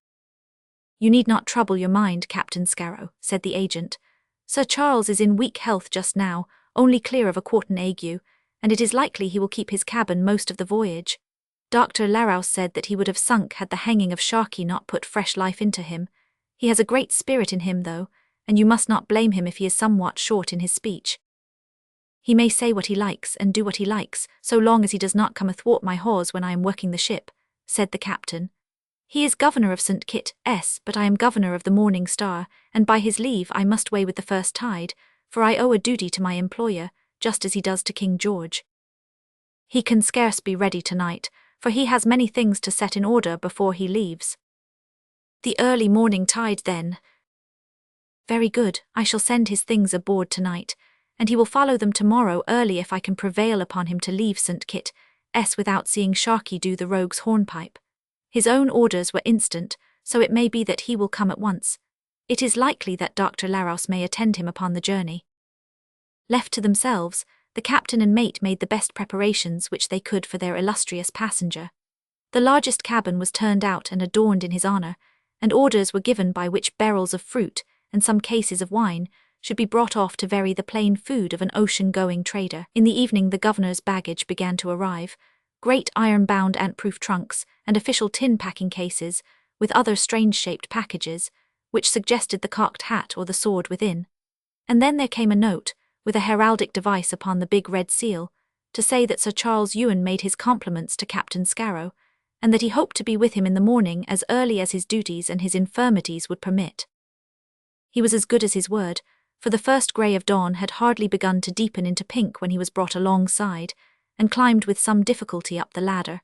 "You need not trouble your mind, Captain Scarrow," said the agent. "Sir Charles is in weak health just now, only clear of a quartan ague, and it is likely he will keep his cabin most of the voyage. Dr. Larouse said that he would have sunk had the hanging of Sharkey not put fresh life into him. He has a great spirit in him, though, and you must not blame him if he is somewhat short in his speech. He may say what he likes and do what he likes, so long as he does not come athwart my hawse when I am working the ship," said the captain. "He is governor of St. Kitts, but I am governor of the Morning Star, and by his leave I must weigh with the first tide, for I owe a duty to my employer, just as he does to King George. He can scarce be ready tonight, for he has many things to set in order before he leaves." "The early morning tide, then." "Very good, I shall send his things aboard tonight, and he will follow them tomorrow early if I can prevail upon him to leave St. Kitts without seeing Sharkey do the rogue's hornpipe. His own orders were instant, so it may be that he will come at once. It is likely that Dr. Larouse may attend him upon the journey." Left to themselves, the captain and mate made the best preparations which they could for their illustrious passenger. The largest cabin was turned out and adorned in his honour, and orders were given by which barrels of fruit, and some cases of wine, should be brought off to vary the plain food of an ocean-going trader. In the evening the governor's baggage began to arrive, great iron-bound ant-proof trunks, and official tin packing cases, with other strange-shaped packages, which suggested the cocked hat or the sword within. And then there came a note, with a heraldic device upon the big red seal, to say that Sir Charles Ewan made his compliments to Captain Scarrow, and that he hoped to be with him in the morning as early as his duties and his infirmities would permit. He was as good as his word, for the first grey of dawn had hardly begun to deepen into pink when he was brought alongside, and climbed with some difficulty up the ladder.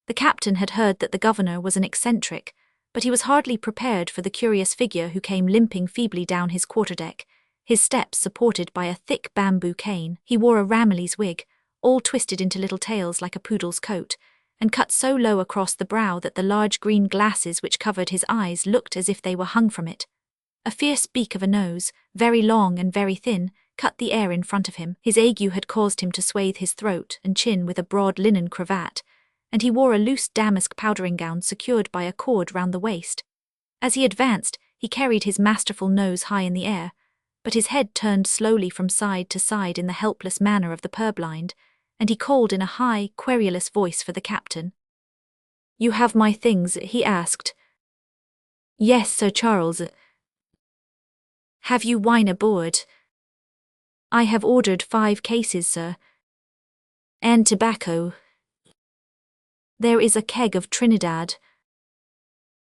The captain had heard that the governor was an eccentric, but he was hardly prepared for the curious figure who came limping feebly down his quarterdeck, his steps supported by a thick bamboo cane. He wore a Ramillies wig, all twisted into little tails like a poodle's coat, and cut so low across the brow that the large green glasses which covered his eyes looked as if they were hung from it. A fierce beak of a nose, very long and very thin, cut the air in front of him. His ague had caused him to swathe his throat and chin with a broad linen cravat, and he wore a loose damask powdering gown secured by a cord round the waist. As he advanced, he carried his masterful nose high in the air, but his head turned slowly from side to side in the helpless manner of the purblind, and he called in a high, querulous voice for the captain. "You have my things?" he asked. "Yes, Sir Charles." "Have you wine aboard?" "I have ordered 5 cases, sir." "And tobacco?" "There is a keg of Trinidad."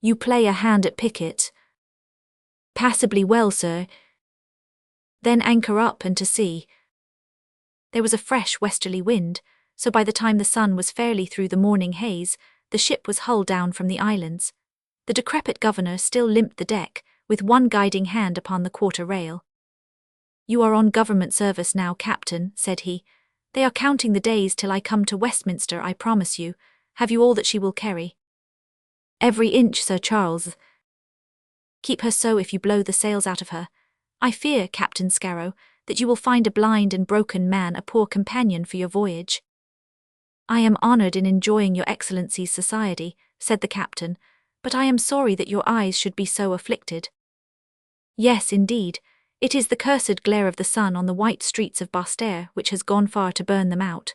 "You play a hand at piquet?" "Passably well, sir." "Then anchor up and to sea." There was a fresh westerly wind, so by the time the sun was fairly through the morning haze, the ship was hull down from the islands. The decrepit governor still limped the deck, with one guiding hand upon the quarter rail. "You are on government service now, Captain," said he. "They are counting the days till I come to Westminster, I promise you. Have you all that she will carry?" "Every inch, Sir Charles." "Keep her so if you blow the sails out of her. I fear, Captain Scarrow, that you will find a blind and broken man a poor companion for your voyage." "I am honoured in enjoying your Excellency's society," said the captain, "but I am sorry that your eyes should be so afflicted." Yes, indeed, it is the cursed glare of the sun on the white streets of Bastaire which has gone far to burn them out.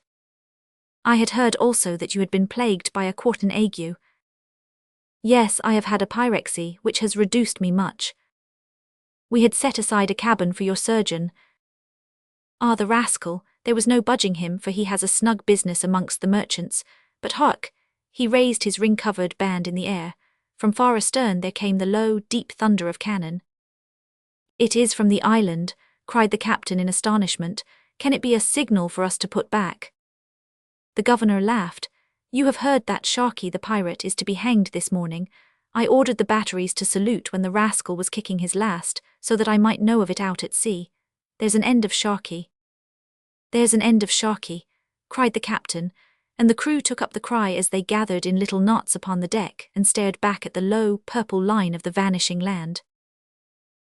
I had heard also that you had been plagued by a quartan ague. Yes, I have had a pyrexy, which has reduced me much. We had set aside a cabin for your surgeon. Ah, the rascal, there was no budging him, for he has a snug business amongst the merchants. But hark! He raised his ring-covered band in the air. From far astern there came the low, deep thunder of cannon. It is from the island, cried the captain in astonishment. Can it be a signal for us to put back? The governor laughed. You have heard that Sharkey the pirate is to be hanged this morning. I ordered the batteries to salute when the rascal was kicking his last, so that I might know of it out at sea. There's an end of Sharkey. There's an end of Sharkey, cried the captain, and the crew took up the cry as they gathered in little knots upon the deck and stared back at the low, purple line of the vanishing land.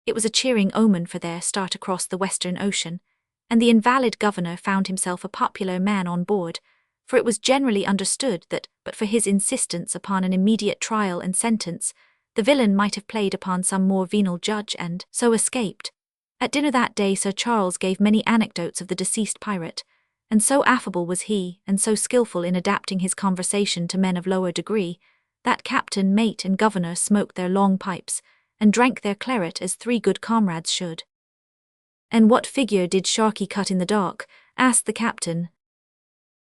It was a cheering omen for their start across the Western Ocean, and the invalid governor found himself a popular man on board, for it was generally understood that, but for his insistence upon an immediate trial and sentence, the villain might have played upon some more venal judge and so escaped. At dinner that day Sir Charles gave many anecdotes of the deceased pirate, and so affable was he, and so skilful in adapting his conversation to men of lower degree, that captain, mate, and governor smoked their long pipes, and drank their claret as three good comrades should. And what figure did Sharkey cut in the dark? Asked the captain.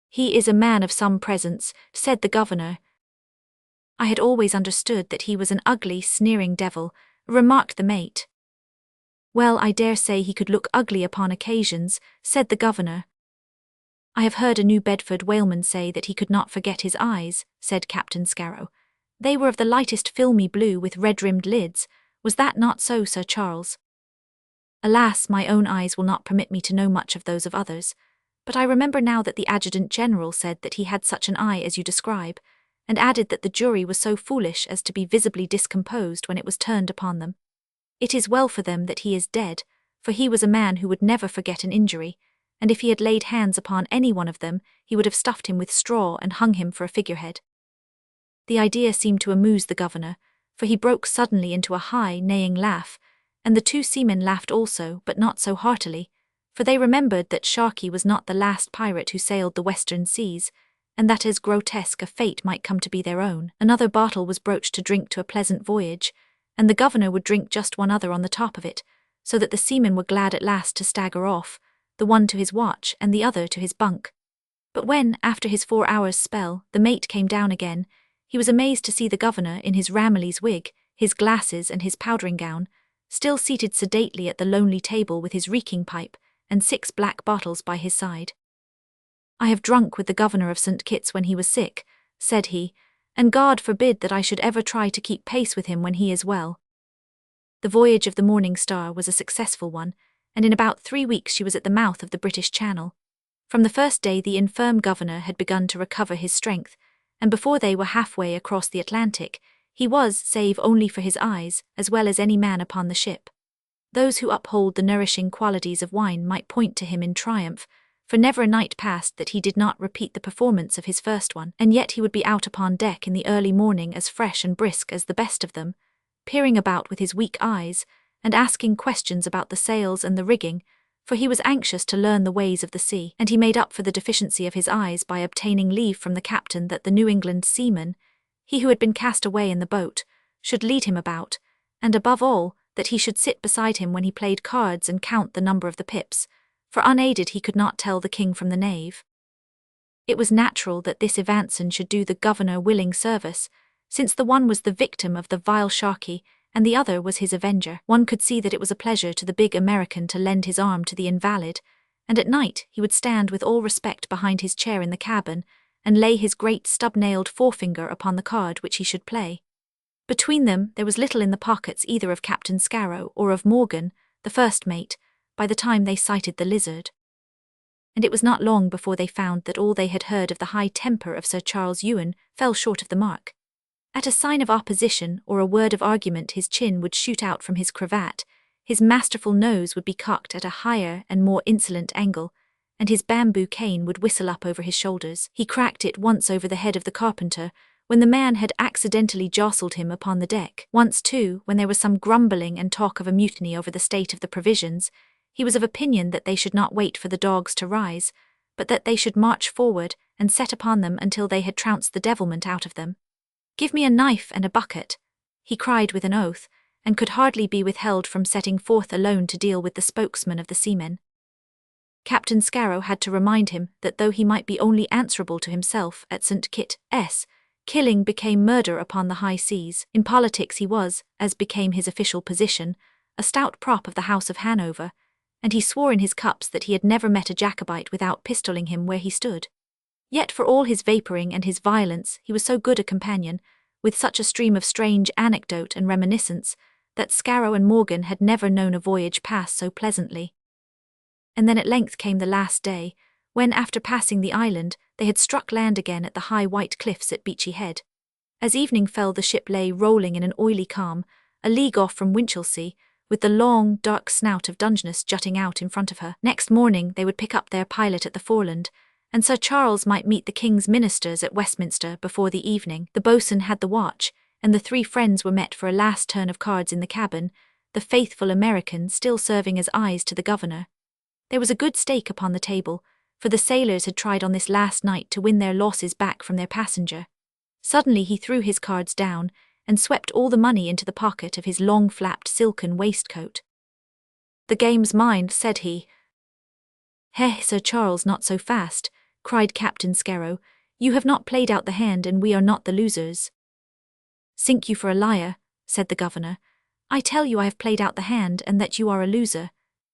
He is a man of some presence, said the governor. I had always understood that he was an ugly, sneering devil, remarked the mate. Well, I dare say he could look ugly upon occasions, said the governor. I have heard a New Bedford whaleman say that he could not forget his eyes, said Captain Scarrow. They were of the lightest filmy blue with red-rimmed lids. Was that not so, Sir Charles? Alas, my own eyes will not permit me to know much of those of others, but I remember now that the Adjutant-General said that he had such an eye as you describe, and added that the jury was so foolish as to be visibly discomposed when it was turned upon them. It is well for them that he is dead, for he was a man who would never forget an injury, and if he had laid hands upon any one of them, he would have stuffed him with straw and hung him for a figurehead. The idea seemed to amuse the governor, for he broke suddenly into a high, neighing laugh, and the two seamen laughed also, but not so heartily, for they remembered that Sharkey was not the last pirate who sailed the western seas, and that as grotesque a fate might come to be their own. Another bottle was broached to drink to a pleasant voyage, and the governor would drink just one other on the top of it, so that the seamen were glad at last to stagger off, the one to his watch and the other to his bunk. But when, after his 4 hours' spell, the mate came down again, he was amazed to see the governor in his Ramillies wig, his glasses and his powdering gown, still seated sedately at the lonely table with his reeking pipe and 6 black bottles by his side. I have drunk with the governor of St. Kitts when he was sick, said he, and God forbid that I should ever try to keep pace with him when he is well. The voyage of the Morning Star was a successful one, and in about 3 weeks she was at the mouth of the British Channel. From the first day the infirm governor had begun to recover his strength, and before they were halfway across the Atlantic, he was, save only for his eyes, as well as any man upon the ship. Those who uphold the nourishing qualities of wine might point to him in triumph, for never a night passed that he did not repeat the performance of his first one, and yet he would be out upon deck in the early morning as fresh and brisk as the best of them, peering about with his weak eyes, and asking questions about the sails and the rigging, for he was anxious to learn the ways of the sea, and he made up for the deficiency of his eyes by obtaining leave from the captain that the New England seaman, he who had been cast away in the boat, should lead him about, and above all, that he should sit beside him when he played cards and count the number of the pips, for unaided he could not tell the king from the knave. It was natural that this Evanson should do the governor willing service, since the one was the victim of the vile Sharkey, and the other was his avenger. One could see that it was a pleasure to the big American to lend his arm to the invalid, and at night he would stand with all respect behind his chair in the cabin, and lay his great stub-nailed forefinger upon the card which he should play. Between them there was little in the pockets either of Captain Scarrow or of Morgan, the first mate, by the time they sighted the Lizard. And it was not long before they found that all they had heard of the high temper of Sir Charles Ewan fell short of the mark. At a sign of opposition or a word of argument his chin would shoot out from his cravat, his masterful nose would be cocked at a higher and more insolent angle, and his bamboo cane would whistle up over his shoulders. He cracked it once over the head of the carpenter, when the man had accidentally jostled him upon the deck. Once, too, when there was some grumbling and talk of a mutiny over the state of the provisions, he was of opinion that they should not wait for the dogs to rise, but that they should march forward and set upon them until they had trounced the devilment out of them. "Give me a knife and a bucket," he cried with an oath, and could hardly be withheld from setting forth alone to deal with the spokesman of the seamen. Captain Scarrow had to remind him that though he might be only answerable to himself at St. Kitts, killing became murder upon the high seas. In politics he was, as became his official position, a stout prop of the House of Hanover, and he swore in his cups that he had never met a Jacobite without pistoling him where he stood. Yet for all his vapouring and his violence he was so good a companion, with such a stream of strange anecdote and reminiscence, that Scarrow and Morgan had never known a voyage pass so pleasantly. And then at length came the last day, when, after passing the island, they had struck land again at the high white cliffs at Beachy Head. As evening fell, the ship lay rolling in an oily calm, a league off from Winchelsea, with the long, dark snout of Dungeness jutting out in front of her. Next morning they would pick up their pilot at the foreland, and Sir Charles might meet the King's ministers at Westminster before the evening. The boatswain had the watch, and the three friends were met for a last turn of cards in the cabin, the faithful American still serving as eyes to the governor. There was a good stake upon the table, for the sailors had tried on this last night to win their losses back from their passenger. Suddenly he threw his cards down, and swept all the money into the pocket of his long-flapped silken waistcoat. "The game's mine," said he. Sir Charles, not so fast," cried Captain Scarrow. "You have not played out the hand, and we are not the losers." "Sink you for a liar," said the governor. "I tell you I have played out the hand, and that you are a loser."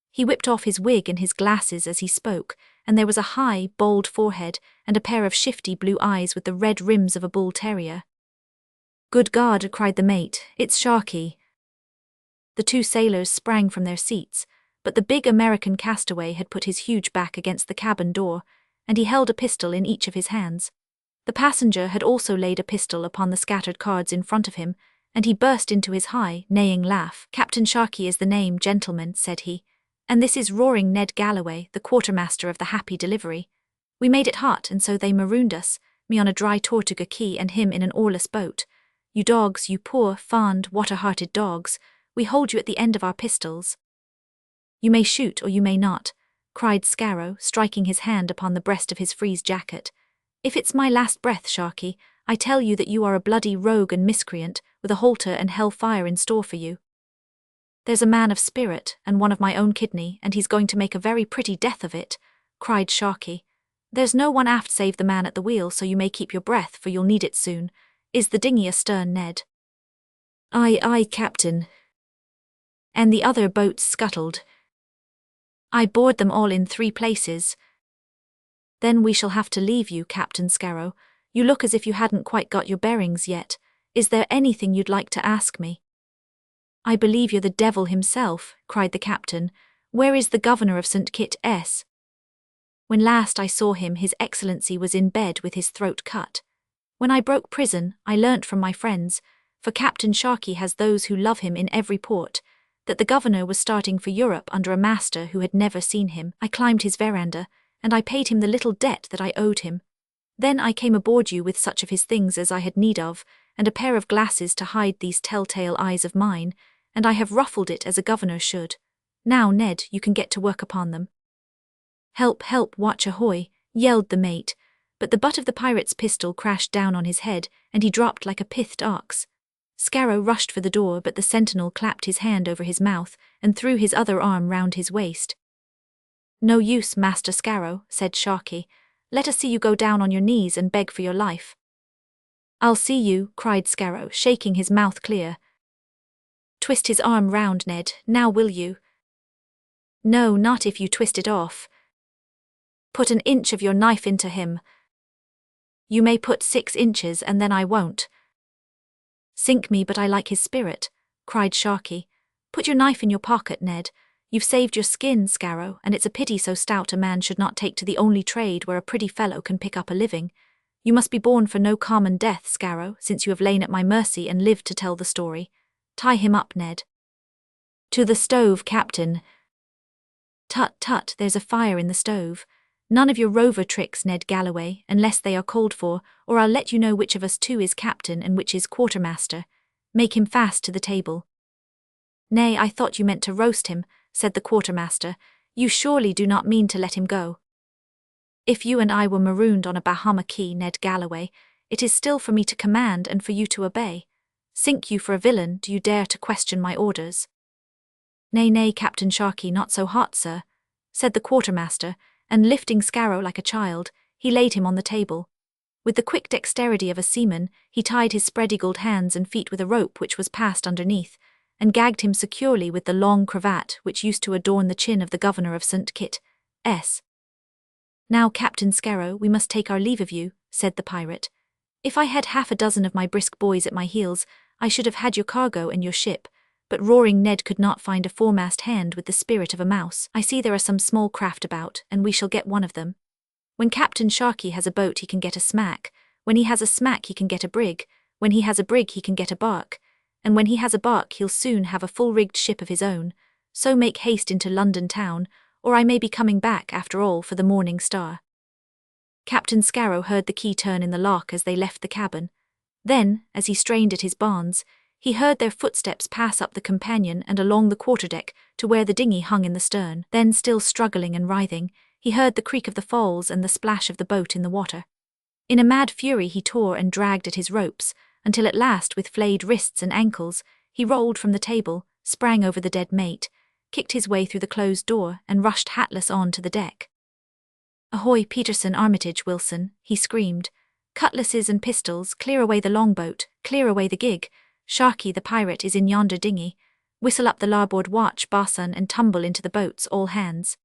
He whipped off his wig and his glasses as he spoke, and there was a high, bald forehead and a pair of shifty blue eyes with the red rims of a bull terrier. "Good God," cried the mate, "it's Sharkey." The two sailors sprang from their seats, but the big American castaway had put his huge back against the cabin door, and he held a pistol in each of his hands. The passenger had also laid a pistol upon the scattered cards in front of him, and he burst into his high, neighing laugh. "Captain Sharkey is the name, gentlemen," said he, "and this is Roaring Ned Galloway, the quartermaster of the Happy Delivery. We made it hot, and so they marooned us, me on a dry Tortuga quay and him in an oarless boat. You dogs, you poor, fond, water-hearted dogs, we hold you at the end of our pistols." "You may shoot or you may not," cried Scarrow, striking his hand upon the breast of his frieze jacket. "If it's my last breath, Sharkey, I tell you that you are a bloody rogue and miscreant, with a halter and hell fire in store for you. There's a man of spirit, and one of my own kidney, and he's going to make a very pretty death of it," cried Sharkey. "There's no one aft save the man at the wheel, so you may keep your breath, for you'll need it soon. Is the dinghy astern, Ned?" "Aye, aye, Captain." "And the other boats scuttled?" "I bored them all in 3 places." "Then we shall have to leave you, Captain Scarrow. You look as if you hadn't quite got your bearings yet. Is there anything you'd like to ask me?" "I believe you're the devil himself," cried the captain. "Where is the governor of St. Kitts? When last I saw him, His Excellency was in bed with his throat cut. When I broke prison, I learnt from my friends, for Captain Sharkey has those who love him in every port, that the governor was starting for Europe under a master who had never seen him. I climbed his veranda, and I paid him the little debt that I owed him. Then I came aboard you with such of his things as I had need of, and a pair of glasses to hide these telltale eyes of mine, and I have ruffled it as a governor should. Now, Ned, you can get to work upon them." "Help, help, watch ahoy," yelled the mate, but the butt of the pirate's pistol crashed down on his head, and he dropped like a pithed ox. Scarrow rushed for the door, but the sentinel clapped his hand over his mouth and threw his other arm round his waist. "No use, Master Scarrow," said Sharkey. "Let us see you go down on your knees and beg for your life." "I'll see you," cried Scarrow, shaking his mouth clear. "Twist his arm round, Ned, now will you?" "No, not if you twist it off." "Put an inch of your knife into him." "You may put 6 inches and then I won't." "Sink me, but I like his spirit," cried Sharkey. "Put your knife in your pocket, Ned. You've saved your skin, Scarrow, and it's a pity so stout a man should not take to the only trade where a pretty fellow can pick up a living. You must be born for no common death, Scarrow, since you have lain at my mercy and lived to tell the story. Tie him up, Ned." "To the stove, Captain." "Tut, tut, there's a fire in the stove. None of your rover tricks, Ned Galloway, unless they are called for, or I'll let you know which of us two is captain and which is quartermaster. Make him fast to the table." "Nay, I thought you meant to roast him," said the quartermaster. "You surely do not mean to let him go." "If you and I were marooned on a Bahama key, Ned Galloway, it is still for me to command and for you to obey. Sink you for a villain, do you dare to question my orders?" "Nay, nay, Captain Sharkey, not so hot, sir," said the quartermaster, and lifting Scarrow like a child, he laid him on the table. With the quick dexterity of a seaman, he tied his spread-eagled hands and feet with a rope which was passed underneath, and gagged him securely with the long cravat which used to adorn the chin of the governor of St. Kitts. "Now, Captain Scarrow, we must take our leave of you," said the pirate. "If I had half a dozen of my brisk boys at my heels, I should have had your cargo and your ship, but Roaring Ned could not find a foremast hand with the spirit of a mouse. I see there are some small craft about, and we shall get one of them. When Captain Sharkey has a boat he can get a smack, when he has a smack he can get a brig, when he has a brig he can get a bark, and when he has a bark he'll soon have a full-rigged ship of his own. So make haste into London town, or I may be coming back after all for the Morning Star." Captain Scarrow heard the key turn in the lock as they left the cabin. Then, as he strained at his bonds, he heard their footsteps pass up the companion and along the quarterdeck to where the dinghy hung in the stern. Then, still struggling and writhing, he heard the creak of the falls and the splash of the boat in the water. In a mad fury he tore and dragged at his ropes, until at last, with flayed wrists and ankles, he rolled from the table, sprang over the dead mate, kicked his way through the closed door, and rushed hatless on to the deck. "Ahoy, Peterson, Armitage, Wilson," he screamed. "Cutlasses and pistols, clear away the longboat, clear away the gig. Sharkey the pirate is in yonder dinghy. Whistle up the larboard watch, boatswain, and tumble into the boats, all hands."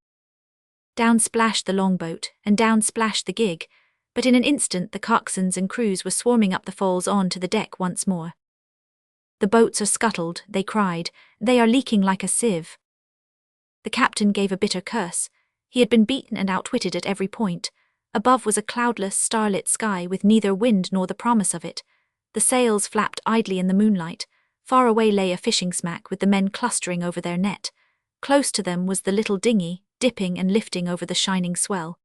Down splashed the longboat, and down splashed the gig, but in an instant the coxswains and crews were swarming up the falls on to the deck once more. "The boats are scuttled," they cried. "They are leaking like a sieve." The captain gave a bitter curse. He had been beaten and outwitted at every point. Above was a cloudless, starlit sky with neither wind nor the promise of it. The sails flapped idly in the moonlight. Far away lay a fishing smack with the men clustering over their net. Close to them was the little dinghy, dipping and lifting over the shining swell.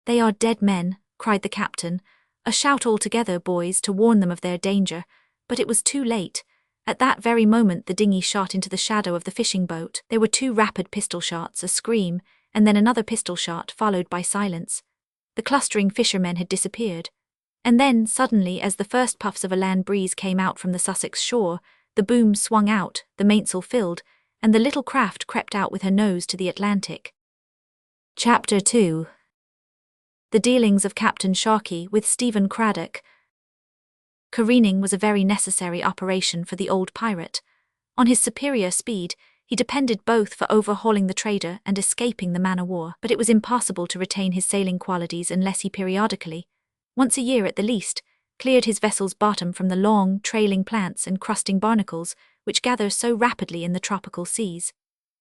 "They are dead men," cried the captain. A shout all together, boys, to warn them of their danger, but it was too late. At that very moment the dinghy shot into the shadow of the fishing boat. There were two rapid pistol shots, a scream, and then another pistol shot, followed by silence. The clustering fishermen had disappeared. And then, suddenly, as the first puffs of a land breeze came out from the Sussex shore, the boom swung out, the mainsail filled, and the little craft crept out with her nose to the Atlantic. Chapter 2. The Dealings of Captain Sharkey with Stephen Craddock. Careening was a very necessary operation for the old pirate. On his superior speed, he depended both for overhauling the trader and escaping the man-o'-war, but it was impossible to retain his sailing qualities unless he periodically, once a year at the least, cleared his vessel's bottom from the long, trailing plants and crusting barnacles which gather so rapidly in the tropical seas.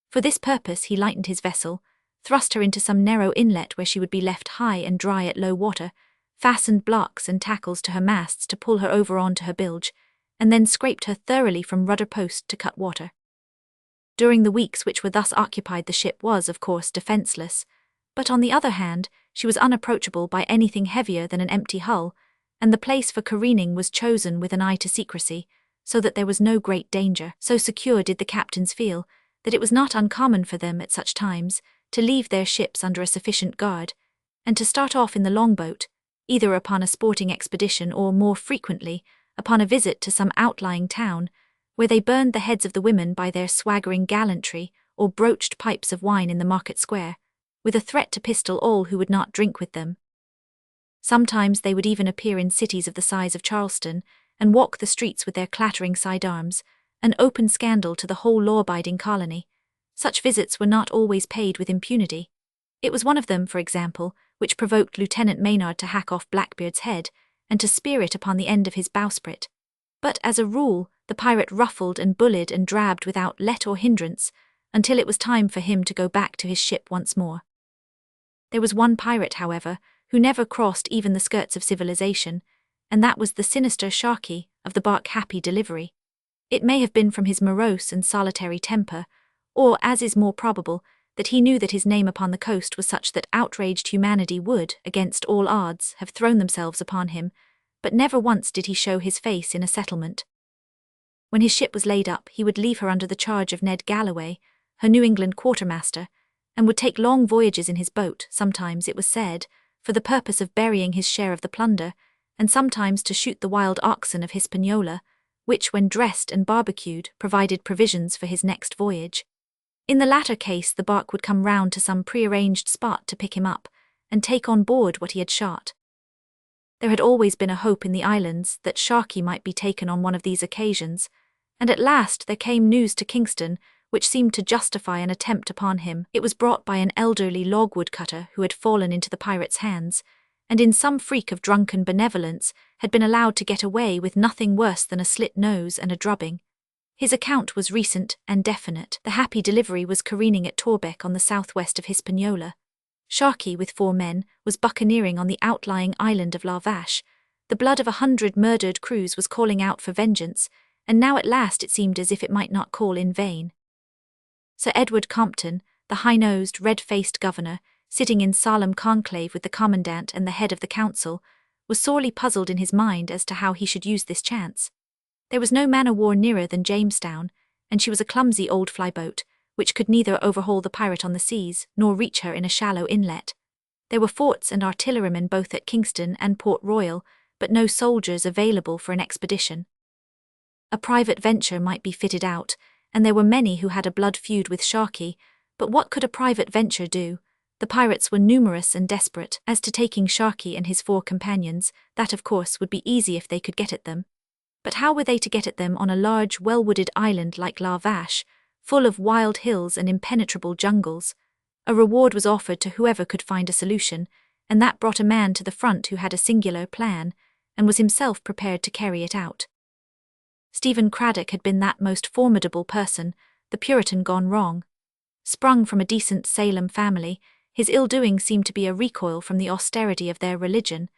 For this purpose he lightened his vessel, thrust her into some narrow inlet where she would be left high and dry at low water, fastened blocks and tackles to her masts to pull her over on to her bilge, and then scraped her thoroughly from rudder post to cut water. During the weeks which were thus occupied the ship was, of course, defenceless, but on the other hand, she was unapproachable by anything heavier than an empty hull, and the place for careening was chosen with an eye to secrecy, so that there was no great danger. So secure did the captains feel that it was not uncommon for them at such times to leave their ships under a sufficient guard, and to start off in the longboat, either upon a sporting expedition or, more frequently, upon a visit to some outlying town, where they burned the heads of the women by their swaggering gallantry or broached pipes of wine in the market square, with a threat to pistol all who would not drink with them. Sometimes they would even appear in cities of the size of Charleston, and walk the streets with their clattering sidearms, an open scandal to the whole law-abiding colony. Such visits were not always paid with impunity. It was one of them, for example, which provoked Lieutenant Maynard to hack off Blackbeard's head, and to spear it upon the end of his bowsprit. But, as a rule, the pirate ruffled and bullied and drabbed without let or hindrance, until it was time for him to go back to his ship once more. There was one pirate, however, who never crossed even the skirts of civilization, and that was the sinister Sharkey of the bark Happy Delivery. It may have been from his morose and solitary temper, or, as is more probable, that he knew that his name upon the coast was such that outraged humanity would, against all odds, have thrown themselves upon him, but never once did he show his face in a settlement. When his ship was laid up, he would leave her under the charge of Ned Galloway, her New England quartermaster, and would take long voyages in his boat, sometimes, it was said, for the purpose of burying his share of the plunder, and sometimes to shoot the wild oxen of Hispaniola, which, when dressed and barbecued, provided provisions for his next voyage. In the latter case, the bark would come round to some prearranged spot to pick him up, and take on board what he had shot. There had always been a hope in the islands that Sharkey might be taken on one of these occasions, and at last there came news to Kingston which seemed to justify an attempt upon him. It was brought by an elderly logwood cutter who had fallen into the pirates' hands, and in some freak of drunken benevolence had been allowed to get away with nothing worse than a slit nose and a drubbing. His account was recent and definite. The Happy Delivery was careening at Torbeck on the southwest of Hispaniola. Sharkey, with 4 men, was buccaneering on the outlying island of La Vache. The blood of 100 murdered crews was calling out for vengeance, and now at last it seemed as if it might not call in vain. Sir Edward Compton, the high-nosed, red-faced governor, sitting in solemn conclave with the commandant and the head of the council, was sorely puzzled in his mind as to how he should use this chance. There was no man-o'-war nearer than Jamestown, and she was a clumsy old flyboat, which could neither overhaul the pirate on the seas nor reach her in a shallow inlet. There were forts and artillerymen both at Kingston and Port Royal, but no soldiers available for an expedition. A private venture might be fitted out, and there were many who had a blood feud with Sharkey, but what could a private venture do? The pirates were numerous and desperate. As to taking Sharkey and his 4 companions, that of course would be easy if they could get at them. But how were they to get at them on a large, well-wooded island like La Vache, full of wild hills and impenetrable jungles? A reward was offered to whoever could find a solution, and that brought a man to the front who had a singular plan, and was himself prepared to carry it out. Stephen Craddock had been that most formidable person, the Puritan gone wrong. Sprung from a decent Salem family, his ill-doing seemed to be a recoil from the austerity of their religion,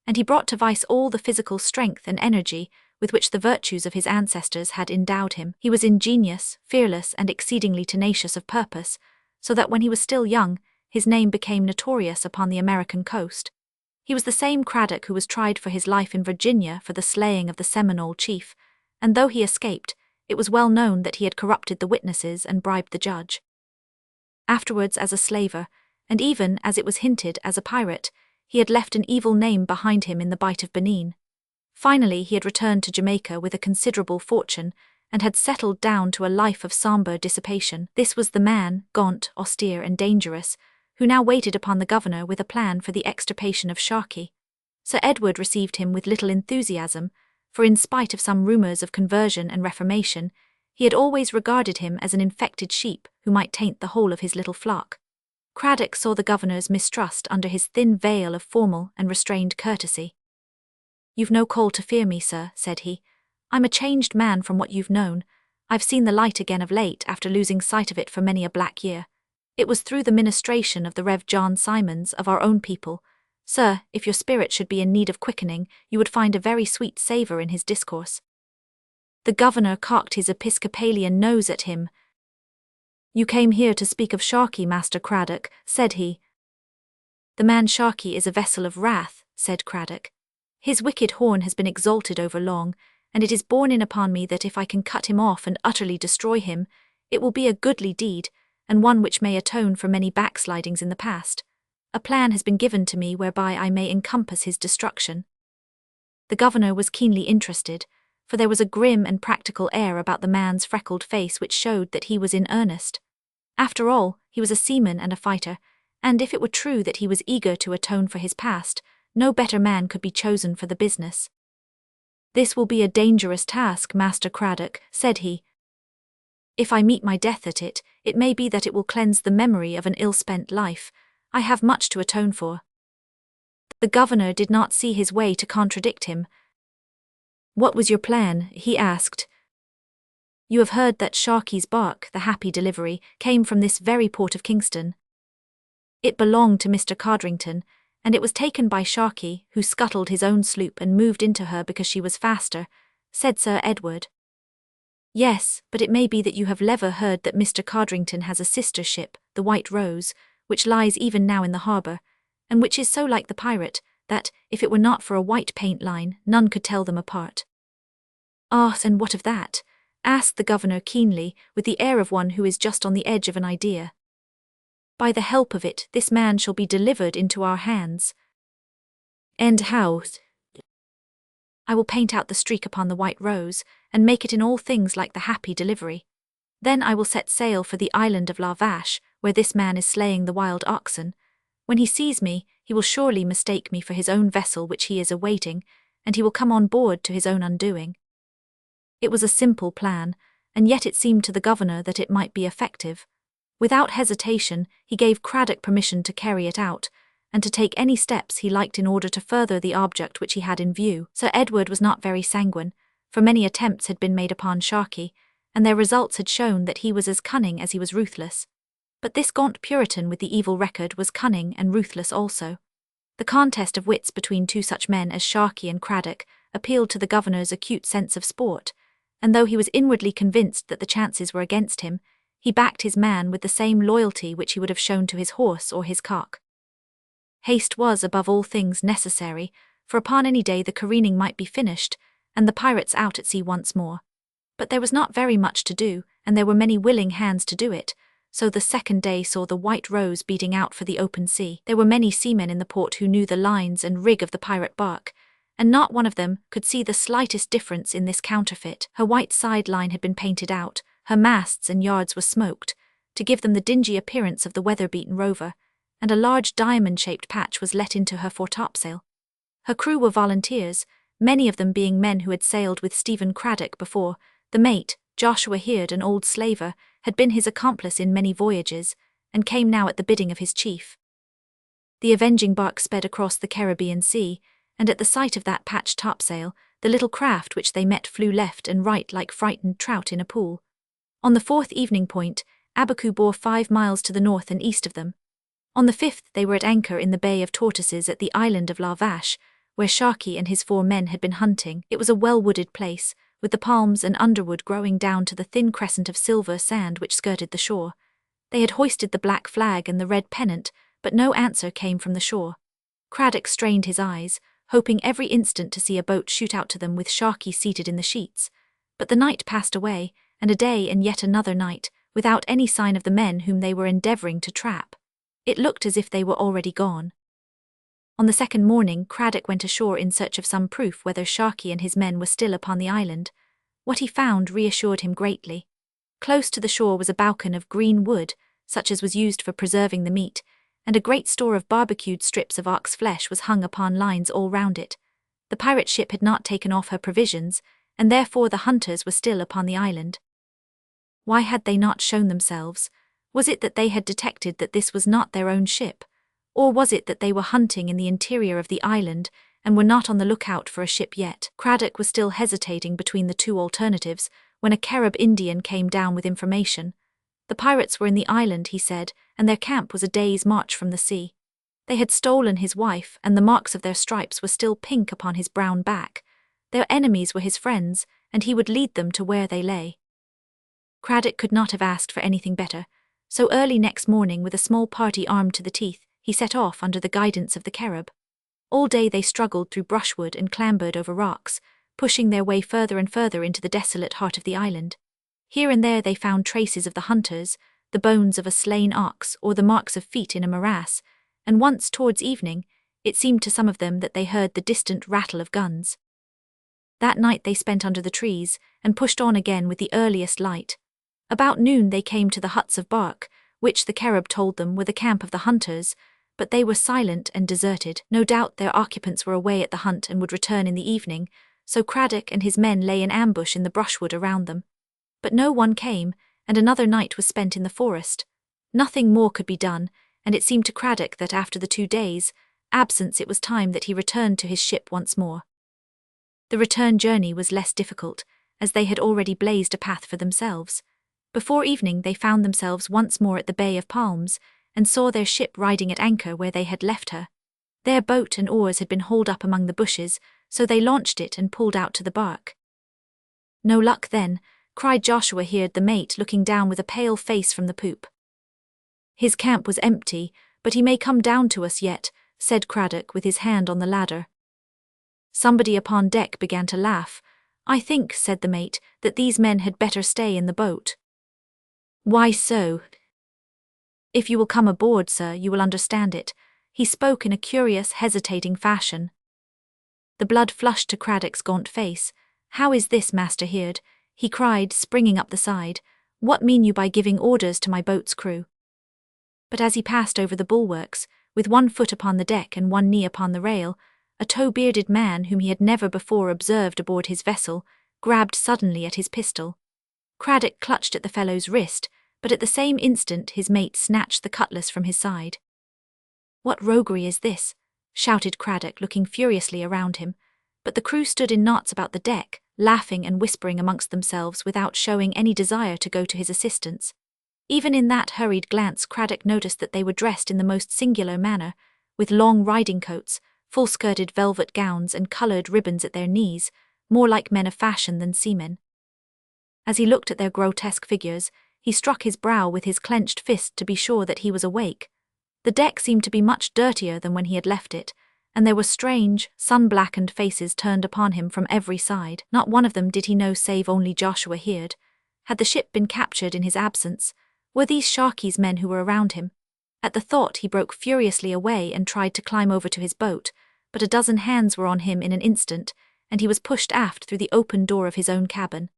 and he brought to vice all the physical strength and energy with which the virtues of his ancestors had endowed him. He was ingenious, fearless, and exceedingly tenacious of purpose, so that when he was still young, his name became notorious upon the American coast. He was the same Craddock who was tried for his life in Virginia for the slaying of the Seminole chief, and though he escaped, it was well known that he had corrupted the witnesses and bribed the judge. Afterwards, as a slaver, and even, as it was hinted, as a pirate, he had left an evil name behind him in the Bight of Benin. Finally, he had returned to Jamaica with a considerable fortune, and had settled down to a life of sombre dissipation. This was the man, gaunt, austere, and dangerous, who now waited upon the governor with a plan for the extirpation of Sharkey. Sir Edward received him with little enthusiasm, for in spite of some rumours of conversion and reformation, he had always regarded him as an infected sheep who might taint the whole of his little flock. Craddock saw the governor's mistrust under his thin veil of formal and restrained courtesy. "You've no call to fear me, sir," said he. "I'm a changed man from what you've known. I've seen the light again of late after losing sight of it for many a black year. It was through the ministration of the Rev. John Simons of our own people. Sir, if your spirit should be in need of quickening, you would find a very sweet savour in his discourse." The governor cocked his Episcopalian nose at him. "You came here to speak of Sharkey, Master Craddock," said he. "The man Sharkey is a vessel of wrath," said Craddock. "His wicked horn has been exalted over long, and it is borne in upon me that if I can cut him off and utterly destroy him, it will be a goodly deed, and one which may atone for many backslidings in the past. A plan has been given to me whereby I may encompass his destruction." The governor was keenly interested, for there was a grim and practical air about the man's freckled face which showed that he was in earnest. After all, he was a seaman and a fighter, and if it were true that he was eager to atone for his past, no better man could be chosen for the business. "This will be a dangerous task, Master Craddock," said he. "If I meet my death at it, it may be that it will cleanse the memory of an ill-spent life. I have much to atone for." The governor did not see his way to contradict him. "What was your plan?" he asked. "You have heard that Sharkey's bark, the Happy Delivery, came from this very port of Kingston. It belonged to Mr. Codrington, and it was taken by Sharkey, who scuttled his own sloop and moved into her because she was faster," said Sir Edward. "Yes, but it may be that you have never heard that Mr. Codrington has a sister ship," the White Rose, which lies even now in the harbour, and which is so like the pirate that, if it were not for a white paint line, none could tell them apart. "Ah, and what of that?" asked the governor keenly, with the air of one who is just on the edge of an idea. "By the help of it, this man shall be delivered into our hands." "And how?" "I will paint out the streak upon the White Rose, and make it in all things like the happy delivery. Then I will set sail for the island of La Vache, where this man is slaying the wild oxen. When he sees me, he will surely mistake me for his own vessel which he is awaiting, and he will come on board to his own undoing." It was a simple plan, and yet it seemed to the governor that it might be effective. Without hesitation, he gave Cradock permission to carry it out, and to take any steps he liked in order to further the object which he had in view. Sir Edward was not very sanguine, for many attempts had been made upon Sharkey, and their results had shown that he was as cunning as he was ruthless. But this gaunt Puritan with the evil record was cunning and ruthless also. The contest of wits between two such men as Sharkey and Cradock appealed to the governor's acute sense of sport, and though he was inwardly convinced that the chances were against him, he backed his man with the same loyalty which he would have shown to his horse or his cock. Haste was, above all things, necessary, for upon any day the careening might be finished, and the pirates out at sea once more. But there was not very much to do, and there were many willing hands to do it, so the second day saw the White Rose beating out for the open sea. There were many seamen in the port who knew the lines and rig of the pirate bark, and not one of them could see the slightest difference in this counterfeit. Her white side line had been painted out, her masts and yards were smoked, to give them the dingy appearance of the weather-beaten rover, and a large diamond-shaped patch was let into her foretopsail. Her crew were volunteers, many of them being men who had sailed with Stephen Cradock before. The mate, Joshua Heard, an old slaver, had been his accomplice in many voyages, and came now at the bidding of his chief. The avenging bark sped across the Caribbean Sea, and at the sight of that patched topsail, the little craft which they met flew left and right like frightened trout in a pool. On the fourth evening point, Abaku bore 5 miles to the north and east of them. On the 5th they were at anchor in the Bay of Tortoises at the island of La Vache, where Sharkey and his 4 men had been hunting. It was a well-wooded place, with the palms and underwood growing down to the thin crescent of silver sand which skirted the shore. They had hoisted the black flag and the red pennant, but no answer came from the shore. Cradock strained his eyes, hoping every instant to see a boat shoot out to them with Sharkey seated in the sheets. But the night passed away, and a day and yet another night, without any sign of the men whom they were endeavouring to trap. It looked as if they were already gone. On the second morning, Cradock went ashore in search of some proof whether Sharkey and his men were still upon the island. What he found reassured him greatly. Close to the shore was a boucan of green wood, such as was used for preserving the meat, and a great store of barbecued strips of ox flesh was hung upon lines all round it. The pirate ship had not taken off her provisions, and therefore the hunters were still upon the island. Why had they not shown themselves? Was it that they had detected that this was not their own ship? Or was it that they were hunting in the interior of the island, and were not on the lookout for a ship yet? Cradock was still hesitating between the two alternatives, when a Carib Indian came down with information. The pirates were in the island, he said, and their camp was a day's march from the sea. They had stolen his wife, and the marks of their stripes were still pink upon his brown back. Their enemies were his friends, and he would lead them to where they lay. Cradock could not have asked for anything better, so early next morning, with a small party armed to the teeth, he set off under the guidance of the Carib. All day they struggled through brushwood and clambered over rocks, pushing their way further and further into the desolate heart of the island. Here and there they found traces of the hunters, the bones of a slain ox or the marks of feet in a morass, and once towards evening, it seemed to some of them that they heard the distant rattle of guns. That night they spent under the trees, and pushed on again with the earliest light. About noon they came to the huts of bark, which the Carib told them were the camp of the hunters, but they were silent and deserted. No doubt their occupants were away at the hunt and would return in the evening, so Cradock and his men lay in ambush in the brushwood around them. But no one came, and another night was spent in the forest. Nothing more could be done, and it seemed to Cradock that after the 2 days' absence it was time that he returned to his ship once more. The return journey was less difficult, as they had already blazed a path for themselves. Before evening they found themselves once more at the Bay of Palms, and saw their ship riding at anchor where they had left her. Their boat and oars had been hauled up among the bushes, so they launched it and pulled out to the bark. "No luck then," cried Joshua Heard the mate, looking down with a pale face from the poop. His camp was empty, but he may come down to us yet, said Craddock with his hand on the ladder. Somebody upon deck began to laugh. I think, said the mate, that these men had better stay in the boat. Why so? If you will come aboard, sir, you will understand it. He spoke in a curious, hesitating fashion. The blood flushed to Craddock's gaunt face. How is this, Master Heard? He cried, springing up the side. What mean you by giving orders to my boat's crew? But as he passed over the bulwarks, with one foot upon the deck and one knee upon the rail, a tow-bearded man whom he had never before observed aboard his vessel grabbed suddenly at his pistol. Craddock clutched at the fellow's wrist, but at the same instant his mate snatched the cutlass from his side. What roguery is this? Shouted Craddock, looking furiously around him, but the crew stood in knots about the deck, laughing and whispering amongst themselves without showing any desire to go to his assistance. Even in that hurried glance Craddock noticed that they were dressed in the most singular manner, with long riding coats, full-skirted velvet gowns and coloured ribbons at their knees, more like men of fashion than seamen. As he looked at their grotesque figures, he struck his brow with his clenched fist to be sure that he was awake. The deck seemed to be much dirtier than when he had left it, and there were strange, sun-blackened faces turned upon him from every side. Not one of them did he know save only Joshua Heard. Had the ship been captured in his absence? Were these Sharkey's men who were around him? At the thought he broke furiously away and tried to climb over to his boat, but a dozen hands were on him in an instant, and he was pushed aft through the open door of his own cabin.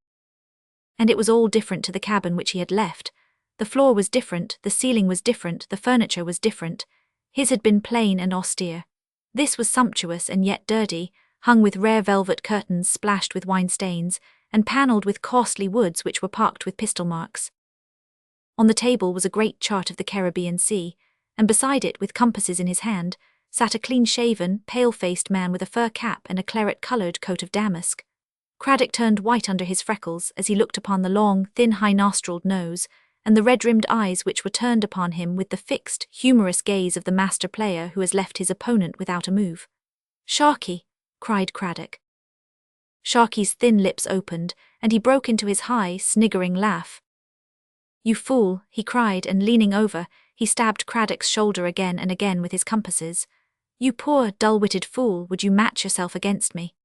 And it was all different to the cabin which he had left. The floor was different, the ceiling was different, the furniture was different. His had been plain and austere. This was sumptuous and yet dirty, hung with rare velvet curtains splashed with wine stains, and panelled with costly woods which were marked with pistol marks. On the table was a great chart of the Caribbean Sea, and beside it, with compasses in his hand, sat a clean-shaven, pale-faced man with a fur cap and a claret-coloured coat of damask. Craddock turned white under his freckles as he looked upon the long, thin, high-nostrilled nose, and the red-rimmed eyes which were turned upon him with the fixed, humorous gaze of the master player who has left his opponent without a move. "Sharkey!" cried Craddock. Sharkey's thin lips opened, and he broke into his high, sniggering laugh. "You fool!" he cried, and leaning over, he stabbed Craddock's shoulder again and again with his compasses. "You poor, dull-witted fool, would you match yourself against me?"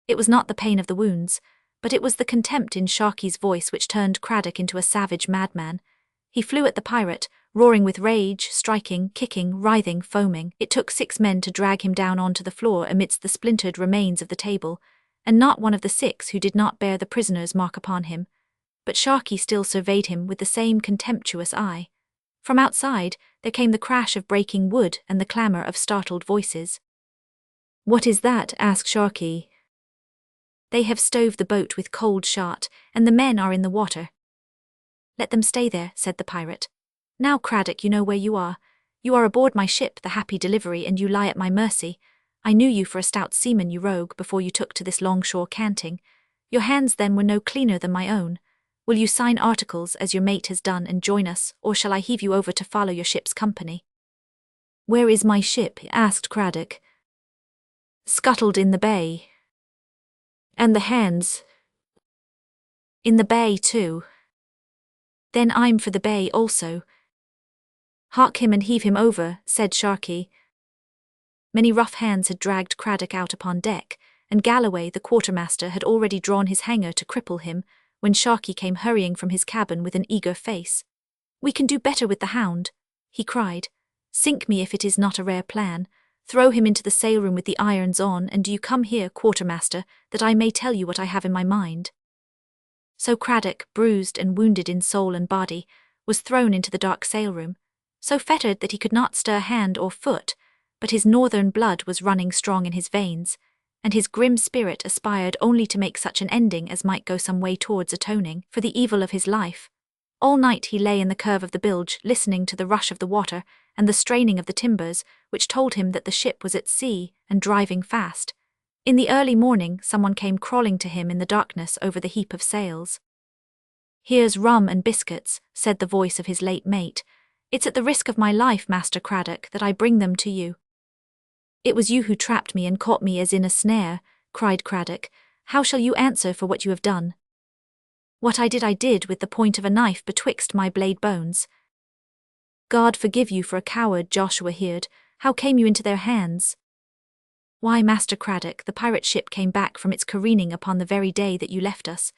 It was not the pain of the wounds, but it was the contempt in Sharkey's voice which turned Craddock into a savage madman. He flew at the pirate, roaring with rage, striking, kicking, writhing, foaming. It took 6 men to drag him down onto the floor amidst the splintered remains of the table, and not one of the 6 who did not bear the prisoner's mark upon him. But Sharkey still surveyed him with the same contemptuous eye. From outside, there came the crash of breaking wood and the clamour of startled voices. "What is that?" asked Sharkey. "They have stove the boat with cold shot, and the men are in the water." "Let them stay there," said the pirate. "Now, Craddock, you know where you are. You are aboard my ship, the Happy Delivery, and you lie at my mercy. I knew you for a stout seaman, you rogue, before you took to this longshore canting. Your hands then were no cleaner than my own. Will you sign articles, as your mate has done, and join us, or shall I heave you over to follow your ship's company?" "Where is my ship?" asked Craddock. "Scuttled in the bay." "And the hands?" "In the bay too." "Then I'm for the bay also." "Hark him and heave him over," said Sharkey. Many rough hands had dragged Craddock out upon deck, and Galloway, the quartermaster, had already drawn his hanger to cripple him, when Sharkey came hurrying from his cabin with an eager face. "We can do better with the hound," he cried. "Sink me if it is not a rare plan. Throw him into the sailroom with the irons on, and do you come here, quartermaster, that I may tell you what I have in my mind." So Craddock, bruised and wounded in soul and body, was thrown into the dark sailroom, so fettered that he could not stir hand or foot, but his northern blood was running strong in his veins, and his grim spirit aspired only to make such an ending as might go some way towards atoning for the evil of his life. All night he lay in the curve of the bilge, listening to the rush of the water and the straining of the timbers, which told him that the ship was at sea and driving fast. In the early morning someone came crawling to him in the darkness over the heap of sails. "Here's rum and biscuits," said the voice of his late mate. "It's at the risk of my life, Master Craddock, that I bring them to you." "It was you who trapped me and caught me as in a snare," cried Craddock. "How shall you answer for what you have done?" "What I did with the point of a knife betwixt my blade bones." God forgive you for a coward, Joshua heard. How came you into their hands? Why, Master Craddock, the pirate ship came back from its careening upon the very day that you left us.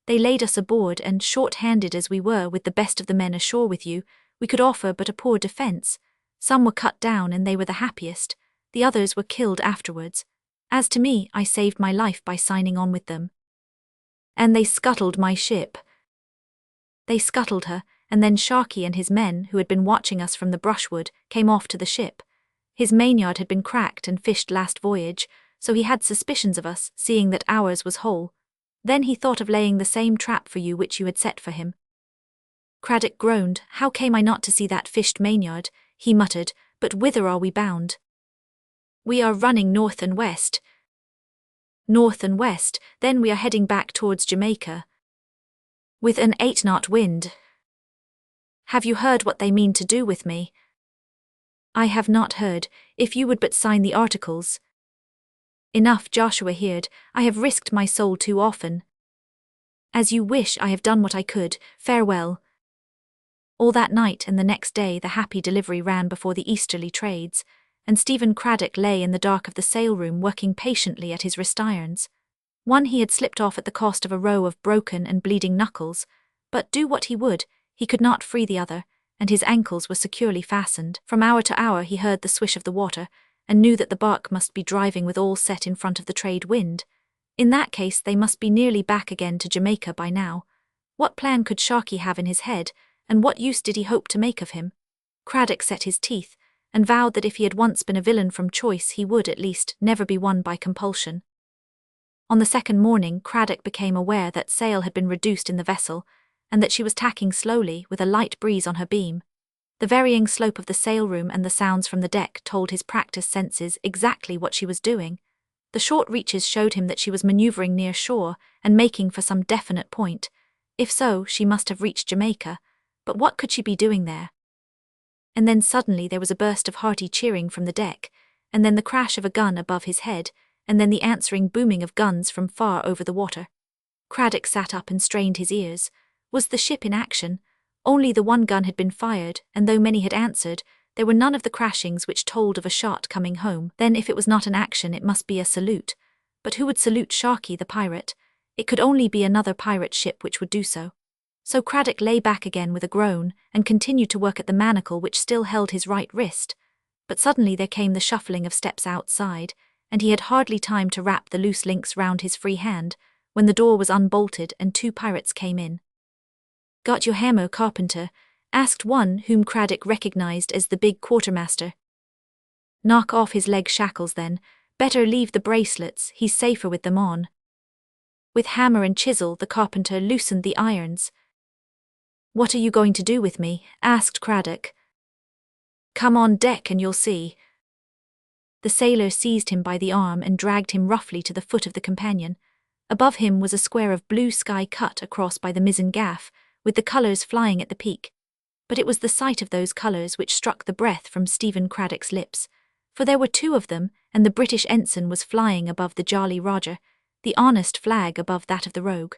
They laid us aboard, and short-handed as we were with the best of the men ashore with you, we could offer but a poor defence. Some were cut down, and they were the happiest. The others were killed afterwards. As to me, I saved my life by signing on with them. And they scuttled my ship. They scuttled her, and then Sharkey and his men, who had been watching us from the brushwood, came off to the ship. His mainyard had been cracked and fished last voyage, so he had suspicions of us, seeing that ours was whole. Then he thought of laying the same trap for you which you had set for him. Craddock groaned. How came I not to see that fished mainyard? He muttered. But whither are we bound? We are running north and west. North and west, then we are heading back towards Jamaica. With an 8-knot wind. Have you heard what they mean to do with me? I have not heard. If you would but sign the articles. Enough, Joshua heard. I have risked my soul too often. As you wish, I have done what I could. Farewell. All that night and the next day the happy delivery ran before the easterly trades, and Stephen Craddock lay in the dark of the sail-room working patiently at his wrist irons. One he had slipped off at the cost of a row of broken and bleeding knuckles, but do what he would, he could not free the other, and his ankles were securely fastened. From hour to hour he heard the swish of the water, and knew that the bark must be driving with all set in front of the trade wind. In that case they must be nearly back again to Jamaica by now. What plan could Sharkey have in his head, and what use did he hope to make of him? Craddock set his teeth, and vowed that if he had once been a villain from choice he would, at least, never be one by compulsion. On the second morning Craddock became aware that sail had been reduced in the vessel, and that she was tacking slowly, with a light breeze on her beam. The varying slope of the sail-room and the sounds from the deck told his practised senses exactly what she was doing. The short reaches showed him that she was manoeuvring near shore and making for some definite point. If so, she must have reached Jamaica. But what could she be doing there? And then suddenly there was a burst of hearty cheering from the deck, and then the crash of a gun above his head, and then the answering booming of guns from far over the water. Craddock sat up and strained his ears. Was the ship in action? Only the one gun had been fired, and though many had answered, there were none of the crashings which told of a shot coming home. Then if it was not an action it must be a salute. But who would salute Sharkey the pirate? It could only be another pirate ship which would do so. So Craddock lay back again with a groan, and continued to work at the manacle which still held his right wrist. But suddenly there came the shuffling of steps outside, and he had hardly time to wrap the loose links round his free hand, when the door was unbolted and 2 pirates came in. "Got your hammer, carpenter?" asked one whom Craddock recognized as the big quartermaster. "Knock off his leg shackles then. Better leave the bracelets, he's safer with them on." With hammer and chisel the carpenter loosened the irons. "What are you going to do with me?" asked Craddock. "Come on deck and you'll see." The sailor seized him by the arm and dragged him roughly to the foot of the companion. Above him was a square of blue sky cut across by the mizzen gaff, with the colours flying at the peak. But it was the sight of those colours which struck the breath from Stephen Craddock's lips, for there were 2 of them, and the British ensign was flying above the Jolly Roger, the honest flag above that of the Rogue.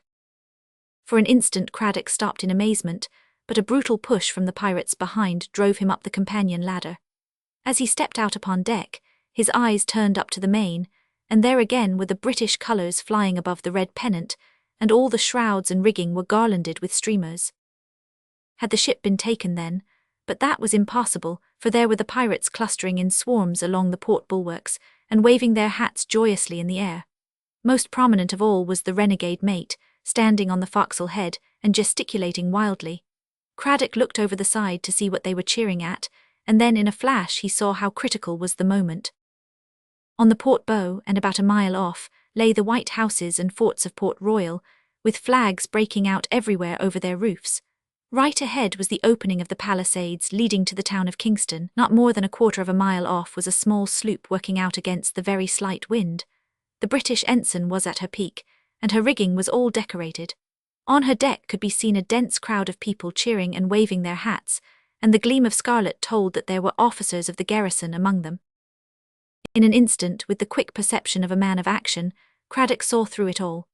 For an instant Craddock stopped in amazement, but a brutal push from the pirates behind drove him up the companion ladder. As he stepped out upon deck, his eyes turned up to the main, and there again were the British colours flying above the red pennant, and all the shrouds and rigging were garlanded with streamers. Had the ship been taken then? But that was impossible, for there were the pirates clustering in swarms along the port bulwarks, and waving their hats joyously in the air. Most prominent of all was the renegade mate, standing on the forecastle head and gesticulating wildly. Craddock looked over the side to see what they were cheering at, and then in a flash he saw how critical was the moment. On the port bow, and about a mile off, lay the white houses and forts of Port Royal, with flags breaking out everywhere over their roofs. Right ahead was the opening of the palisades leading to the town of Kingston. Not more than a quarter of a mile off was a small sloop working out against the very slight wind. The British ensign was at her peak, and her rigging was all decorated. On her deck could be seen a dense crowd of people cheering and waving their hats, and the gleam of scarlet told that there were officers of the garrison among them. In an instant, with the quick perception of a man of action, Craddock saw through it all.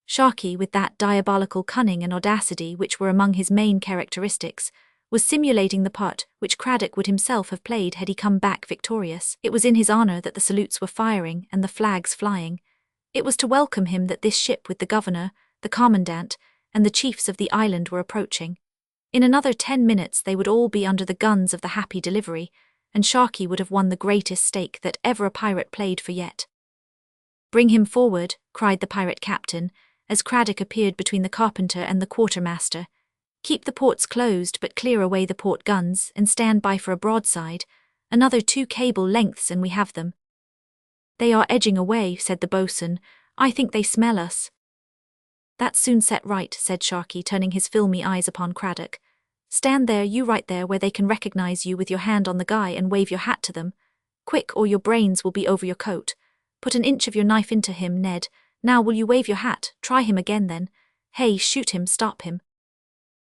Sharkey, with that diabolical cunning and audacity which were among his main characteristics, was simulating the part which Craddock would himself have played had he come back victorious. It was in his honour that the salutes were firing and the flags flying. It was to welcome him that this ship with the governor, the commandant, and the chiefs of the island were approaching. In another 10 minutes they would all be under the guns of the Happy Delivery, and Sharkey would have won the greatest stake that ever a pirate played for yet. "Bring him forward," cried the pirate captain, as Craddock appeared between the carpenter and the quartermaster. "Keep the ports closed, but clear away the port guns, and stand by for a broadside. Another 2 cable lengths and we have them." "They are edging away," said the boatswain. "I think they smell us." "That's soon set right," said Sharkey, turning his filmy eyes upon Craddock. "Stand there, you right there, where they can recognize you, with your hand on the guy, and wave your hat to them. Quick, or your brains will be over your coat. Put an inch of your knife into him, Ned. Now will you wave your hat? Try him again then. Hey, shoot him, stop him."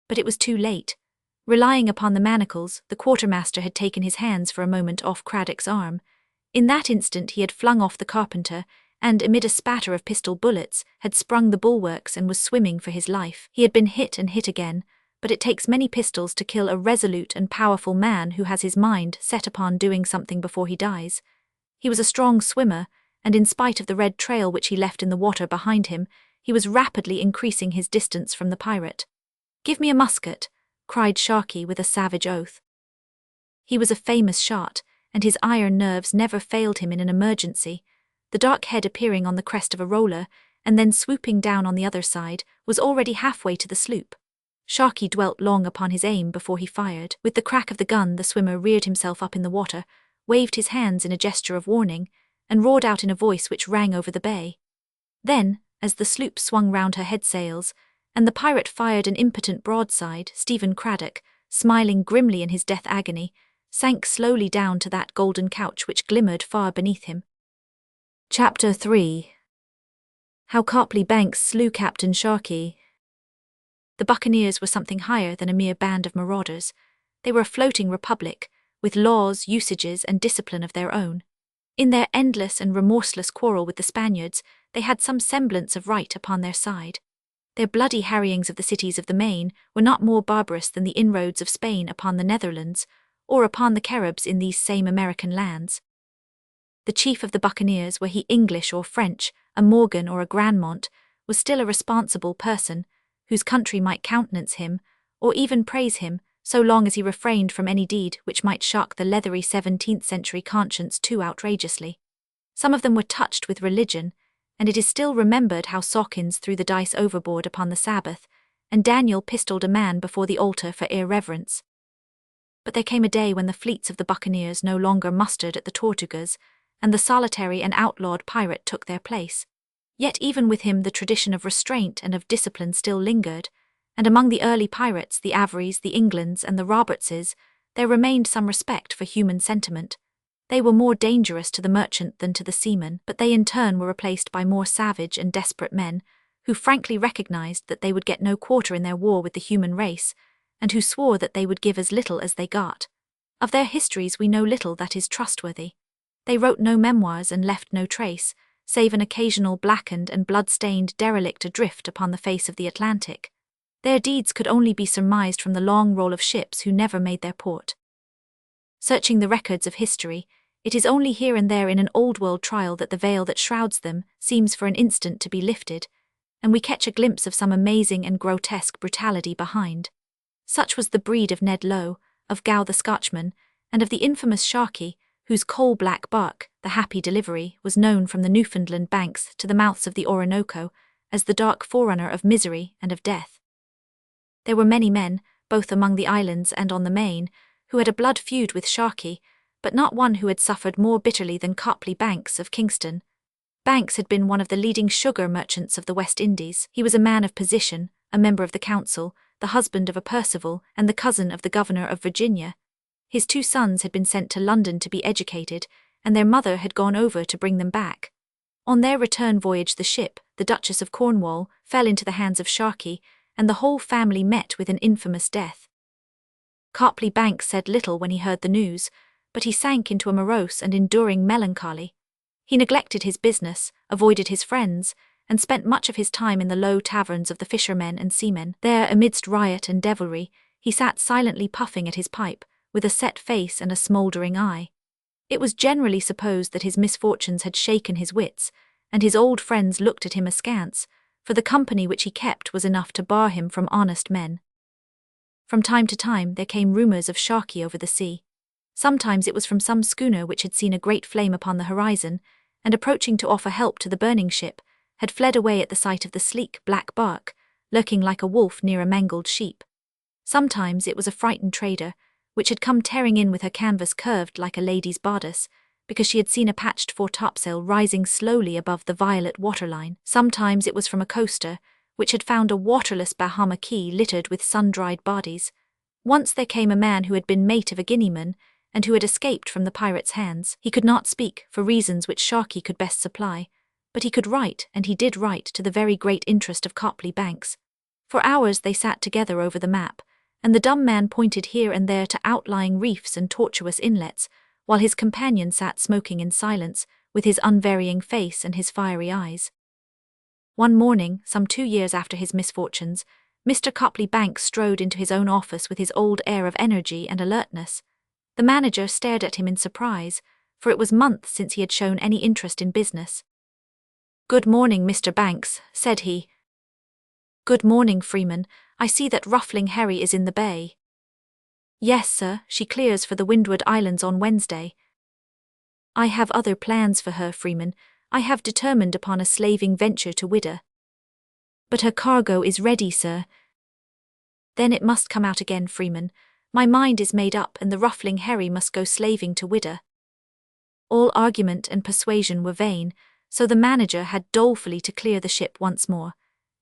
But it was too late. Relying upon the manacles, the quartermaster had taken his hands for a moment off Craddock's arm. In that instant he had flung off the carpenter, and, amid a spatter of pistol bullets, had sprung the bulwarks and was swimming for his life. He had been hit and hit again, but it takes many pistols to kill a resolute and powerful man who has his mind set upon doing something before he dies. He was a strong swimmer, and in spite of the red trail which he left in the water behind him, he was rapidly increasing his distance from the pirate. "Give me a musket," cried Sharkey with a savage oath. He was a famous shot, and his iron nerves never failed him in an emergency. The dark head appearing on the crest of a roller, and then swooping down on the other side, was already halfway to the sloop. Sharkey dwelt long upon his aim before he fired. With the crack of the gun the swimmer reared himself up in the water, waved his hands in a gesture of warning, and roared out in a voice which rang over the bay. Then, as the sloop swung round her headsails, and the pirate fired an impotent broadside, Stephen Craddock, smiling grimly in his death agony, sank slowly down to that golden couch which glimmered far beneath him. Chapter 3. How Copley Banks Slew Captain Sharkey. The buccaneers were something higher than a mere band of marauders. They were a floating republic, with laws, usages, and discipline of their own. In their endless and remorseless quarrel with the Spaniards, they had some semblance of right upon their side. Their bloody harryings of the cities of the Main were not more barbarous than the inroads of Spain upon the Netherlands, or upon the Caribs in these same American lands. The chief of the buccaneers, were he English or French, a Morgan or a Grandmont, was still a responsible person, whose country might countenance him, or even praise him, so long as he refrained from any deed which might shock the leathery 17th-century conscience too outrageously. Some of them were touched with religion, and it is still remembered how Sawkins threw the dice overboard upon the Sabbath, and Daniel pistoled a man before the altar for irreverence. But there came a day when the fleets of the buccaneers no longer mustered at the Tortugas, and the solitary and outlawed pirate took their place. Yet even with him the tradition of restraint and of discipline still lingered, and among the early pirates, the Averys, the Englands, and the Robertses, there remained some respect for human sentiment. They were more dangerous to the merchant than to the seaman, but they in turn were replaced by more savage and desperate men, who frankly recognized that they would get no quarter in their war with the human race, and who swore that they would give as little as they got. Of their histories we know little that is trustworthy. They wrote no memoirs and left no trace, save an occasional blackened and blood-stained derelict adrift upon the face of the Atlantic. Their deeds could only be surmised from the long roll of ships who never made their port. Searching the records of history, it is only here and there in an old-world trial that the veil that shrouds them seems for an instant to be lifted, and we catch a glimpse of some amazing and grotesque brutality behind. Such was the breed of Ned Lowe, of Gow the Scotchman, and of the infamous Sharkey, whose coal-black bark, the Happy Delivery, was known from the Newfoundland banks to the mouths of the Orinoco as the dark forerunner of misery and of death. There were many men, both among the islands and on the Main, who had a blood feud with Sharkey, but not one who had suffered more bitterly than Copley Banks of Kingston. Banks had been one of the leading sugar merchants of the West Indies. He was a man of position, a member of the council, the husband of a Percival, and the cousin of the governor of Virginia. His 2 sons had been sent to London to be educated, and their mother had gone over to bring them back. On their return voyage the ship, the Duchess of Cornwall, fell into the hands of Sharkey, and the whole family met with an infamous death. Copley Banks said little when he heard the news, but he sank into a morose and enduring melancholy. He neglected his business, avoided his friends, and spent much of his time in the low taverns of the fishermen and seamen. There, amidst riot and devilry, He sat silently puffing at his pipe, with a set face and a smouldering eye. It was generally supposed that his misfortunes had shaken his wits, and his old friends looked at him askance, for the company which he kept was enough to bar him from honest men. From time to time there came rumours of Sharkey over the sea. Sometimes it was from some schooner which had seen a great flame upon the horizon, and approaching to offer help to the burning ship, had fled away at the sight of the sleek black bark, lurking like a wolf near a mangled sheep. Sometimes it was a frightened trader, which had come tearing in with her canvas curved like a lady's bodice, because she had seen a patched foretopsail rising slowly above the violet waterline. Sometimes it was from a coaster, which had found a waterless Bahama quay littered with sun-dried bodies. Once there came a man who had been mate of a Guineaman, and who had escaped from the pirates' hands. He could not speak, for reasons which Sharkey could best supply, but he could write, and he did write to the very great interest of Copley Banks. For hours they sat together over the map, and the dumb man pointed here and there to outlying reefs and tortuous inlets, while his companion sat smoking in silence, with his unvarying face and his fiery eyes. One morning, some 2 years after his misfortunes, Mr. Copley Banks strode into his own office with his old air of energy and alertness. The manager stared at him in surprise, for it was months since he had shown any interest in business. "Good morning, Mr. Banks," said he. "Good morning, Freeman. I see that Ruffling Harry is in the bay." "Yes, sir, she clears for the Windward Islands on Wednesday." "I have other plans for her, Freeman. I have determined upon a slaving venture to Widder." "But her cargo is ready, sir." "Then it must come out again, Freeman. My mind is made up, and the Ruffling Harry must go slaving to Widder." All argument and persuasion were vain, so the manager had dolefully to clear the ship once more.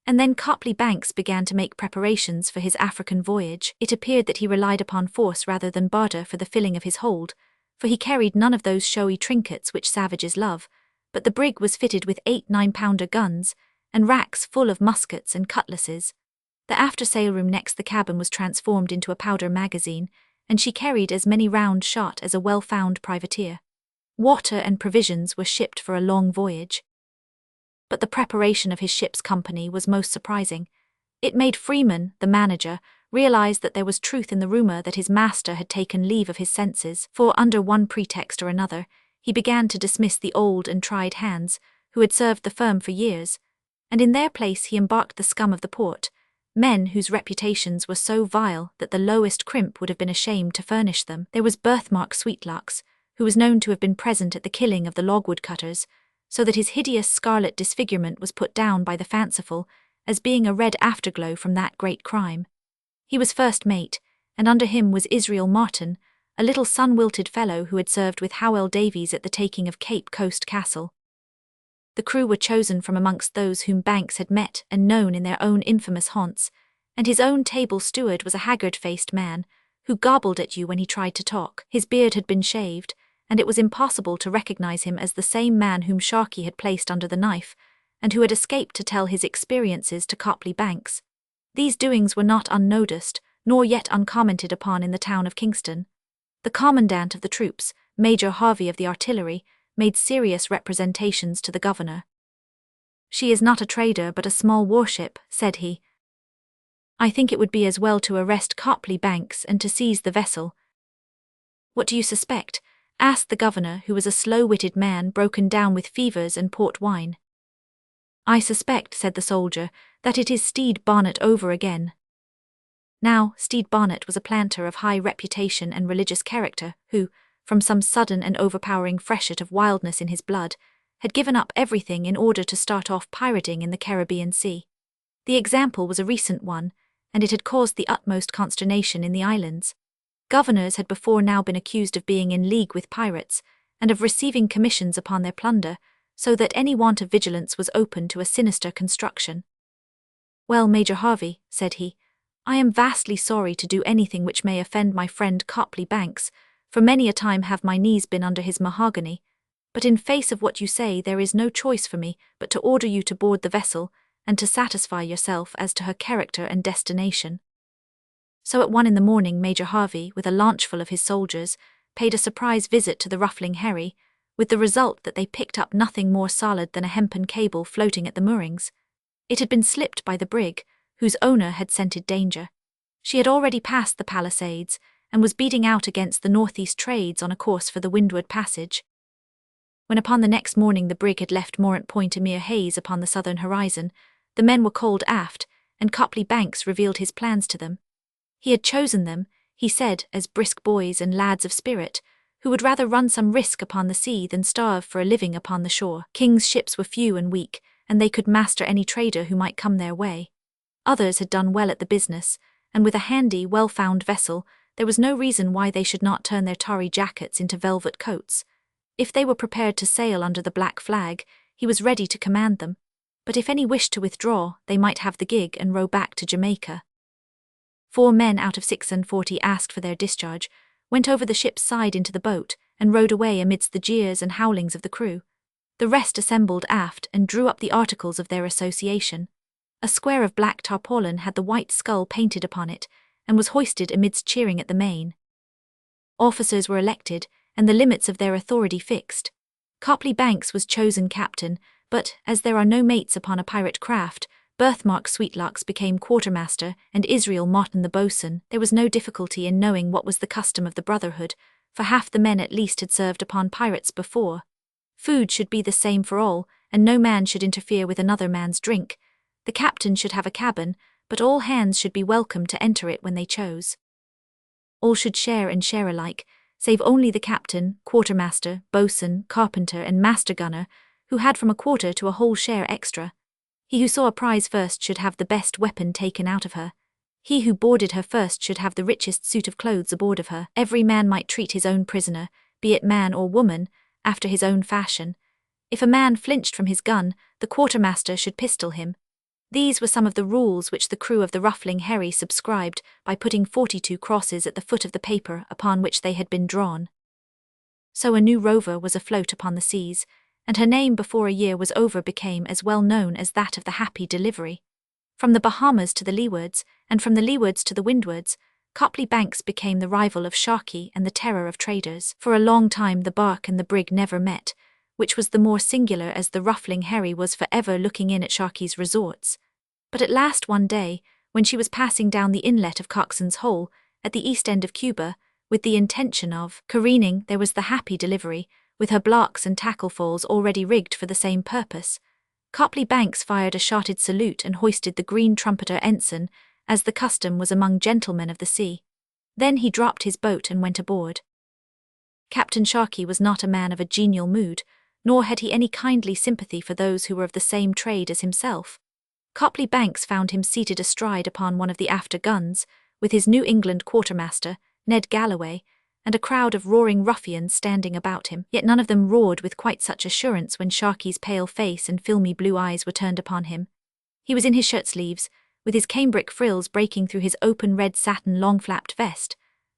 And then Copley Banks began to make preparations for his African voyage. It appeared that he relied upon force rather than barter for the filling of his hold, for he carried none of those showy trinkets which savages love, but the brig was fitted with 8 9-pounder guns, and racks full of muskets and cutlasses. The after-sail room next the cabin was transformed into a powder magazine, and she carried as many round shot as a well-found privateer. Water and provisions were shipped for a long voyage. But the preparation of his ship's company was most surprising. It made Freeman, the manager, realize that there was truth in the rumor that his master had taken leave of his senses, for under one pretext or another, he began to dismiss the old and tried hands, who had served the firm for years, and in their place he embarked the scum of the port, men whose reputations were so vile that the lowest crimp would have been ashamed to furnish them. There was Birthmark Sweetlocks, who was known to have been present at the killing of the logwood cutters, so that his hideous scarlet disfigurement was put down by the fanciful as being a red afterglow from that great crime. He was first mate, and under him was Israel Martin, a little sun-wilted fellow who had served with Howell Davies at the taking of Cape Coast Castle. The crew were chosen from amongst those whom Banks had met and known in their own infamous haunts, and his own table steward was a haggard-faced man, who gobbled at you when he tried to talk. His beard had been shaved, and it was impossible to recognize him as the same man whom Sharkey had placed under the knife, and who had escaped to tell his experiences to Copley Banks. These doings were not unnoticed, nor yet uncommented upon in the town of Kingston. The commandant of the troops, Major Harvey of the artillery, made serious representations to the governor. "She is not a trader but a small warship," said he. "I think it would be as well to arrest Copley Banks and to seize the vessel." "What do you suspect?" asked the governor, who was a slow-witted man broken down with fevers and port wine. "I suspect," said the soldier, "that it is Stede Bonnet over again." Now, Stede Bonnet was a planter of high reputation and religious character, who, from some sudden and overpowering freshet of wildness in his blood, had given up everything in order to start off pirating in the Caribbean Sea. The example was a recent one, and it had caused the utmost consternation in the islands. Governors had before now been accused of being in league with pirates, and of receiving commissions upon their plunder, so that any want of vigilance was open to a sinister construction. "Well, Major Harvey," said he, "I am vastly sorry to do anything which may offend my friend Copley Banks, for many a time have my knees been under his mahogany, but in face of what you say there is no choice for me but to order you to board the vessel, and to satisfy yourself as to her character and destination." So at 1 in the morning Major Harvey, with a launchful of his soldiers, paid a surprise visit to the Ruffling Harry, with the result that they picked up nothing more solid than a hempen cable floating at the moorings. It had been slipped by the brig, whose owner had scented danger. She had already passed the palisades, and was beating out against the northeast trades on a course for the windward passage. When upon the next morning the brig had left Morant Point a mere haze upon the southern horizon, the men were called aft, and Copley Banks revealed his plans to them. He had chosen them, he said, as brisk boys and lads of spirit, who would rather run some risk upon the sea than starve for a living upon the shore. King's ships were few and weak, and they could master any trader who might come their way. Others had done well at the business, and with a handy, well-found vessel, there was no reason why they should not turn their tarry jackets into velvet coats. If they were prepared to sail under the black flag, he was ready to command them, but if any wished to withdraw, they might have the gig and row back to Jamaica. 4 men out of 46 asked for their discharge, went over the ship's side into the boat, and rowed away amidst the jeers and howlings of the crew. The rest assembled aft and drew up the articles of their association. A square of black tarpaulin had the white skull painted upon it, and was hoisted amidst cheering at the main. Officers were elected, and the limits of their authority fixed. Copley Banks was chosen captain, but, as there are no mates upon a pirate craft, Birthmark Sweetlocks became quartermaster, and Israel Martin the boatswain. There was no difficulty in knowing what was the custom of the brotherhood, for half the men at least had served upon pirates before. Food should be the same for all, and no man should interfere with another man's drink. The captain should have a cabin, but all hands should be welcome to enter it when they chose. All should share and share alike, save only the captain, quartermaster, boatswain, carpenter, and master gunner, who had from a quarter to a whole share extra. He who saw a prize first should have the best weapon taken out of her. He who boarded her first should have the richest suit of clothes aboard of her. Every man might treat his own prisoner, be it man or woman, after his own fashion. If a man flinched from his gun, the quartermaster should pistol him. These were some of the rules which the crew of the Ruffling Harry subscribed by putting 42 crosses at the foot of the paper upon which they had been drawn. So a new rover was afloat upon the seas, and her name before a year was over became as well known as that of the Happy Delivery. From the Bahamas to the leewards, and from the leewards to the windwards, Copley Banks became the rival of Sharkey and the terror of traders. For a long time the bark and the brig never met, which was the more singular as the Ruffling Harry was for ever looking in at Sharkey's resorts. But at last one day, when she was passing down the inlet of Coxon's Hole, at the east end of Cuba, with the intention of careening, there was the Happy Delivery, with her blocks and tackle-falls already rigged for the same purpose. Copley Banks fired a shotted salute and hoisted the green trumpeter ensign, as the custom was among gentlemen of the sea. Then he dropped his boat and went aboard. Captain Sharkey was not a man of a genial mood, nor had he any kindly sympathy for those who were of the same trade as himself. Copley Banks found him seated astride upon one of the after guns, with his New England quartermaster, Ned Galloway, and a crowd of roaring ruffians standing about him, yet none of them roared with quite such assurance when Sharkey's pale face and filmy blue eyes were turned upon him. He was in his shirt-sleeves, with his cambric frills breaking through his open red satin long-flapped vest.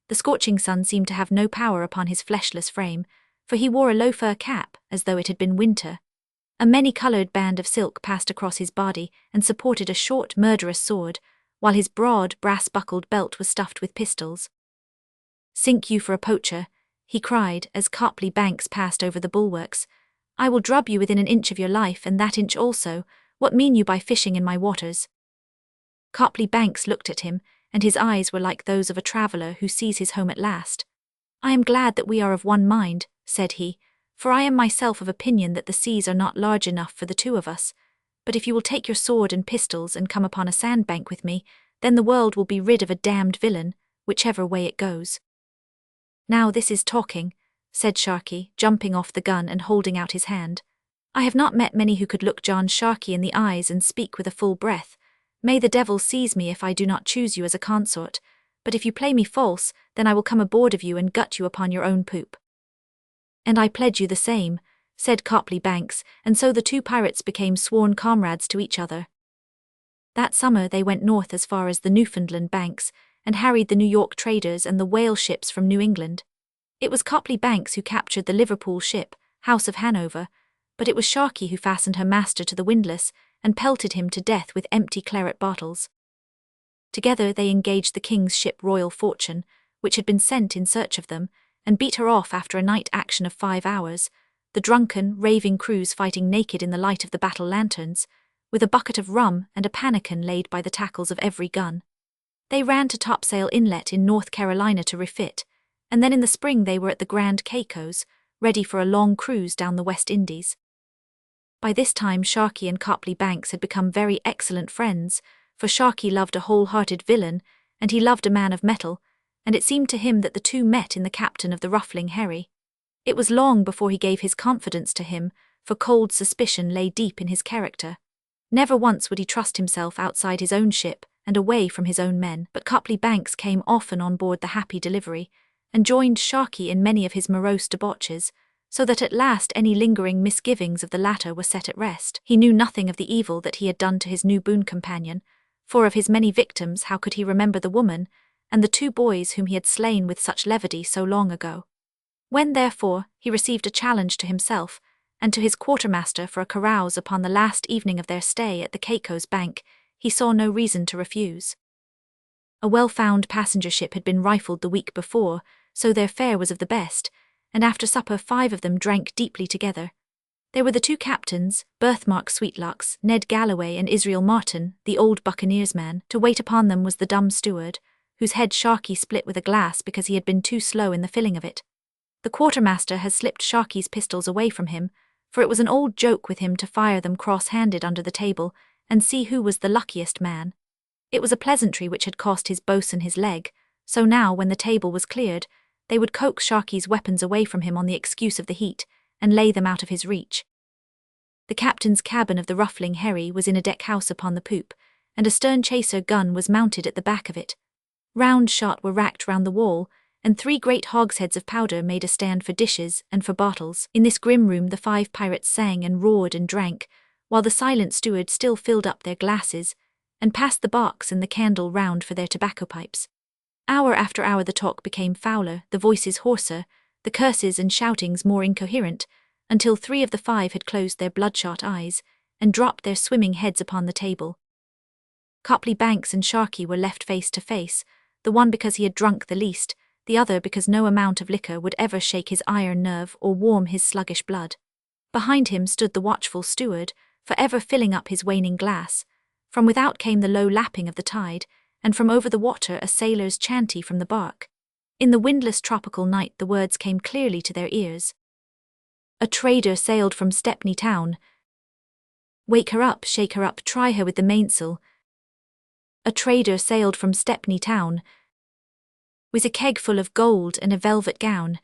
The scorching sun seemed to have no power upon his fleshless frame, for he wore a low-fur cap, as though it had been winter. A many-coloured band of silk passed across his body and supported a short, murderous sword, while his broad, brass-buckled belt was stuffed with pistols. "Sink you for a poacher," he cried as Copley Banks passed over the bulwarks. "I will drub you within an inch of your life, and that inch also. What mean you by fishing in my waters?" Copley Banks looked at him, and his eyes were like those of a traveller who sees his home at last. "I am glad that we are of one mind," said he, "for I am myself of opinion that the seas are not large enough for the two of us. But if you will take your sword and pistols and come upon a sandbank with me, then the world will be rid of a damned villain, whichever way it goes." "Now this is talking," said Sharkey, jumping off the gun and holding out his hand. "I have not met many who could look John Sharkey in the eyes and speak with a full breath. May the devil seize me if I do not choose you as a consort, but if you play me false, then I will come aboard of you and gut you upon your own poop." "And I pledge you the same," said Copley Banks, and so the two pirates became sworn comrades to each other. That summer they went north as far as the Newfoundland banks, and harried the New York traders and the whale ships from New England. It was Copley Banks who captured the Liverpool ship, House of Hanover, but it was Sharkey who fastened her master to the windlass and pelted him to death with empty claret bottles. Together they engaged the king's ship Royal Fortune, which had been sent in search of them, and beat her off after a night action of 5 hours, the drunken, raving crews fighting naked in the light of the battle lanterns, with a bucket of rum and a pannikin laid by the tackles of every gun. They ran to Topsail Inlet in North Carolina to refit, and then in the spring they were at the Grand Caicos, ready for a long cruise down the West Indies. By this time Sharkey and Copley Banks had become very excellent friends, for Sharkey loved a whole-hearted villain, and he loved a man of metal, and it seemed to him that the two met in the captain of the Ruffling Harry. It was long before he gave his confidence to him, for cold suspicion lay deep in his character. Never once would he trust himself outside his own ship and away from his own men, but Copley Banks came often on board the Happy Delivery, and joined Sharkey in many of his morose debauches, so that at last any lingering misgivings of the latter were set at rest. He knew nothing of the evil that he had done to his new boon companion, for of his many victims how could he remember the woman, and the two boys whom he had slain with such levity so long ago? When, therefore, he received a challenge to himself, and to his quartermaster for a carouse upon the last evening of their stay at the Caicos Bank, he saw no reason to refuse. A well-found passenger ship had been rifled the week before, so their fare was of the best, and after supper 5 of them drank deeply together. There were the 2 captains, Birthmark Sweetlocks, Ned Galloway and Israel Martin, the old buccaneersman. To wait upon them was the dumb steward, whose head Sharkey split with a glass because he had been too slow in the filling of it. The quartermaster had slipped Sharkey's pistols away from him, for it was an old joke with him to fire them cross-handed under the table, and see who was the luckiest man. It was a pleasantry which had cost his boatswain his leg, so now, when the table was cleared, they would coax Sharkey's weapons away from him on the excuse of the heat, and lay them out of his reach. The captain's cabin of the Ruffling Harry was in a deck-house upon the poop, and a stern-chaser gun was mounted at the back of it. Round shot were racked round the wall, and 3 great hogsheads of powder made a stand for dishes and for bottles. In this grim room the 5 pirates sang and roared and drank, while the silent steward still filled up their glasses, and passed the box and the candle round for their tobacco pipes. Hour after hour the talk became fouler, the voices hoarser, the curses and shoutings more incoherent, until 3 of the 5 had closed their bloodshot eyes, and dropped their swimming heads upon the table. Copley Banks and Sharkey were left face to face, the one because he had drunk the least, the other because no amount of liquor would ever shake his iron nerve or warm his sluggish blood. Behind him stood the watchful steward, for ever filling up his waning glass. From without came the low lapping of the tide, and from over the water a sailor's chanty from the bark. In the windless tropical night the words came clearly to their ears. A trader sailed from Stepney town. Wake her up, shake her up, try her with the mainsail. A trader sailed from Stepney town, with a keg full of gold and a velvet gown.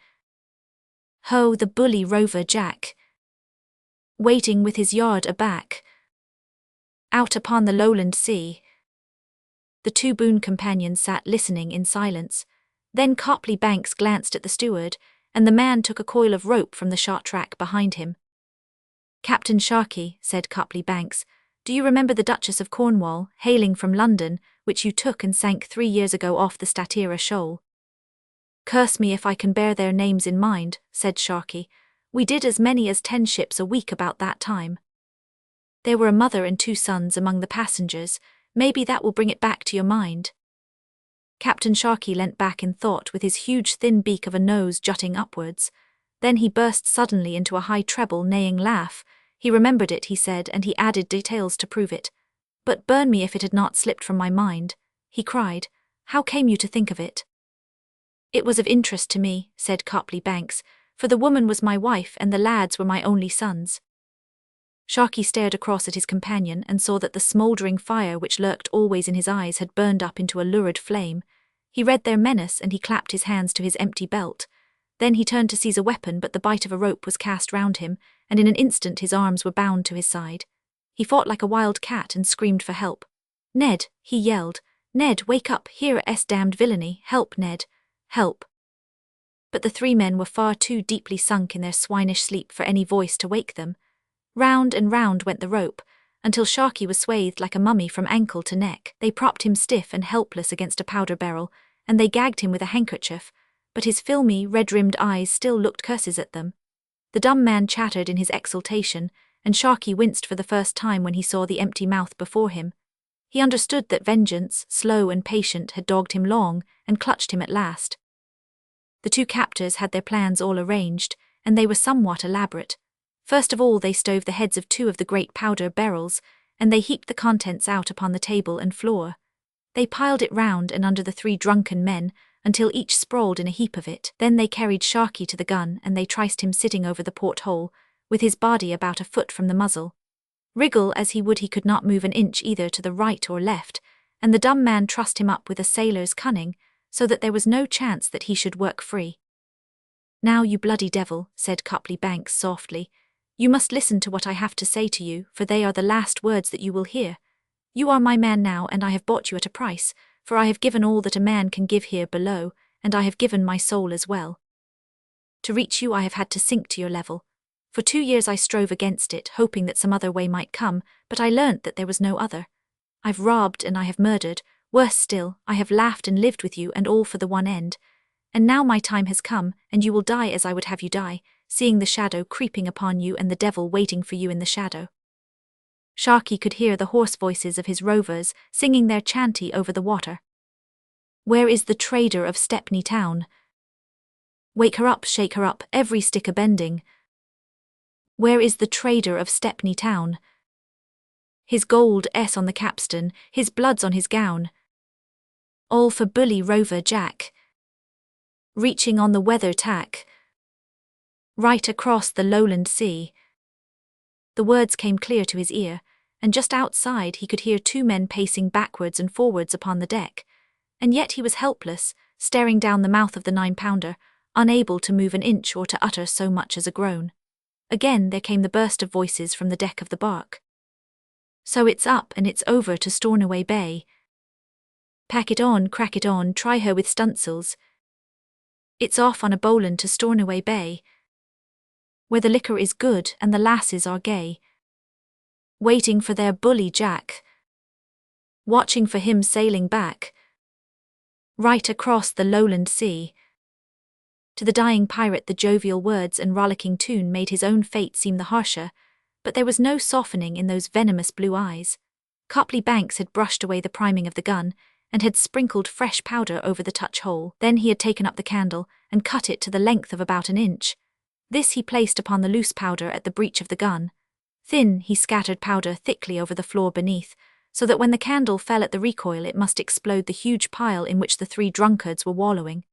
Ho, the bully rover Jack, waiting with his yard aback, out upon the lowland sea. The 2 boon companions sat listening in silence. Then Copley Banks glanced at the steward, and the man took a coil of rope from the shot rack behind him. Captain Sharkey, said Copley Banks, do you remember the Duchess of Cornwall, hailing from London, which you took and sank 3 years ago off the Statira shoal? Curse me if I can bear their names in mind, said Sharkey. We did as many as 10 ships a week about that time. There were a mother and 2 sons among the passengers. Maybe that will bring it back to your mind. Captain Sharkey leant back in thought with his huge thin beak of a nose jutting upwards. Then he burst suddenly into a high treble neighing laugh. He remembered it, he said, and he added details to prove it. But burn me if it had not slipped from my mind, he cried. How came you to think of it? It was of interest to me, said Copley Banks, for the woman was my wife and the lads were my only sons. Sharkey stared across at his companion and saw that the smouldering fire which lurked always in his eyes had burned up into a lurid flame. He read their menace and he clapped his hands to his empty belt. Then he turned to seize a weapon, but the bight of a rope was cast round him, and in an instant his arms were bound to his side. He fought like a wild cat and screamed for help. Ned, he yelled. Ned, wake up, here is damned villainy, help, Ned, help. But the 3 men were far too deeply sunk in their swinish sleep for any voice to wake them. Round and round went the rope, until Sharkey was swathed like a mummy from ankle to neck. They propped him stiff and helpless against a powder barrel, and they gagged him with a handkerchief, but his filmy, red-rimmed eyes still looked curses at them. The dumb man chattered in his exultation, and Sharkey winced for the first time when he saw the empty mouth before him. He understood that vengeance, slow and patient, had dogged him long, and clutched him at last. The 2 captors had their plans all arranged, and they were somewhat elaborate. First of all they stove the heads of 2 of the great powder barrels, and they heaped the contents out upon the table and floor. They piled it round and under the 3 drunken men, until each sprawled in a heap of it. Then they carried Sharky to the gun and they triced him sitting over the porthole, with his body about a foot from the muzzle. Wriggle as he would, he could not move an inch either to the right or left, and the dumb man trussed him up with a sailor's cunning, so that there was no chance that he should work free. "Now, you bloody devil," said Copley Banks softly, "you must listen to what I have to say to you, for they are the last words that you will hear. You are my man now, and I have bought you at a price, for I have given all that a man can give here below, and I have given my soul as well. To reach you I have had to sink to your level. For 2 years I strove against it, hoping that some other way might come, but I learnt that there was no other. I've robbed and I have murdered, worse still, I have laughed and lived with you, and all for the one end. And now my time has come, and you will die as I would have you die, seeing the shadow creeping upon you and the devil waiting for you in the shadow." Sharky could hear the hoarse voices of his rovers singing their chanty over the water. "Where is the trader of Stepney town? Wake her up, shake her up, every stick a-bending. Where is the trader of Stepney town? His gold S on the capstan, his bloods on his gown. All for bully rover Jack. Reaching on the weather tack. Right across the lowland sea." The words came clear to his ear, and just outside he could hear 2 men pacing backwards and forwards upon the deck, and yet he was helpless, staring down the mouth of the 9-pounder, unable to move an inch or to utter so much as a groan. Again there came the burst of voices from the deck of the bark. "So it's up and it's over to Stornoway Bay. Pack it on, crack it on, try her with stuntsails. It's off on a bowline to Stornoway Bay, where the liquor is good and the lasses are gay, waiting for their bully Jack, watching for him sailing back, right across the lowland sea." To the dying pirate the jovial words and rollicking tune made his own fate seem the harsher, but there was no softening in those venomous blue eyes. Copley Banks had brushed away the priming of the gun, and had sprinkled fresh powder over the touch-hole. Then he had taken up the candle, and cut it to the length of about an inch. This he placed upon the loose powder at the breech of the gun. Thin he scattered powder thickly over the floor beneath, so that when the candle fell at the recoil it must explode the huge pile in which the 3 drunkards were wallowing.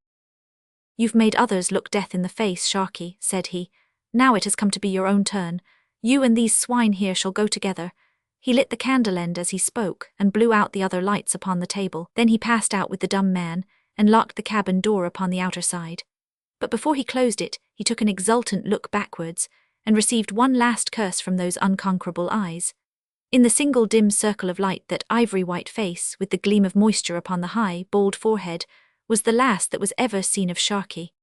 "You've made others look death in the face, Sharky," said he. "Now it has come to be your own turn. You and these swine here shall go together." He lit the candle end as he spoke, and blew out the other lights upon the table. Then he passed out with the dumb man, and locked the cabin door upon the outer side. But before he closed it, he took an exultant look backwards, and received one last curse from those unconquerable eyes. In the single dim circle of light, that ivory-white face, with the gleam of moisture upon the high, bald forehead, was the last that was ever seen of Sharky.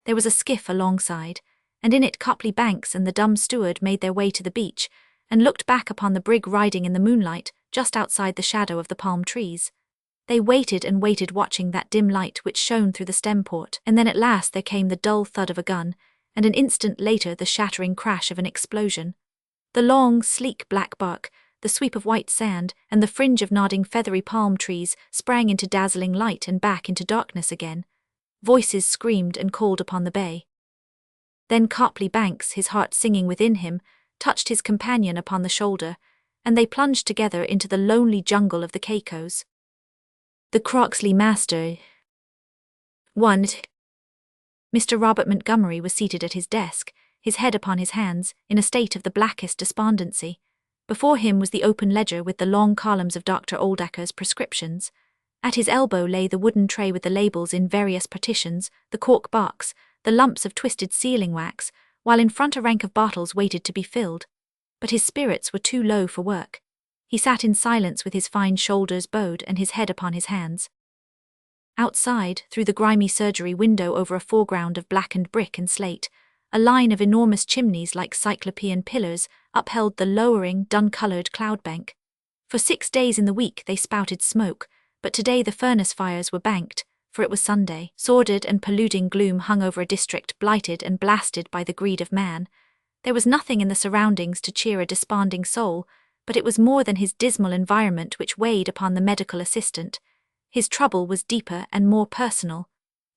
There was a skiff alongside, and in it Copley Banks and the dumb steward made their way to the beach, and looked back upon the brig riding in the moonlight just outside the shadow of the palm trees. They waited and waited, watching that dim light which shone through the stem port, and then at last there came the dull thud of a gun, and an instant later the shattering crash of an explosion. The long, sleek black bark, the sweep of white sand, and the fringe of nodding feathery palm trees sprang into dazzling light and back into darkness again. Voices screamed and called upon the bay. Then Copley Banks, his heart singing within him, touched his companion upon the shoulder, and they plunged together into the lonely jungle of the Caicos. The Croxley Master. 1. Mr. Robert Montgomery was seated at his desk, his head upon his hands, in a state of the blackest despondency. Before him was the open ledger with the long columns of Dr. Oldacre's prescriptions. At his elbow lay the wooden tray with the labels in various partitions, the cork box, the lumps of twisted sealing wax, while in front a rank of bottles waited to be filled. But his spirits were too low for work. He sat in silence with his fine shoulders bowed and his head upon his hands. Outside, through the grimy surgery window over a foreground of blackened brick and slate, a line of enormous chimneys like cyclopean pillars upheld the lowering, dun-coloured cloud bank. For 6 days in the week they spouted smoke, but today the furnace fires were banked, for it was Sunday. Sordid and polluting gloom hung over a district blighted and blasted by the greed of man. There was nothing in the surroundings to cheer a desponding soul, but it was more than his dismal environment which weighed upon the medical assistant. His trouble was deeper and more personal.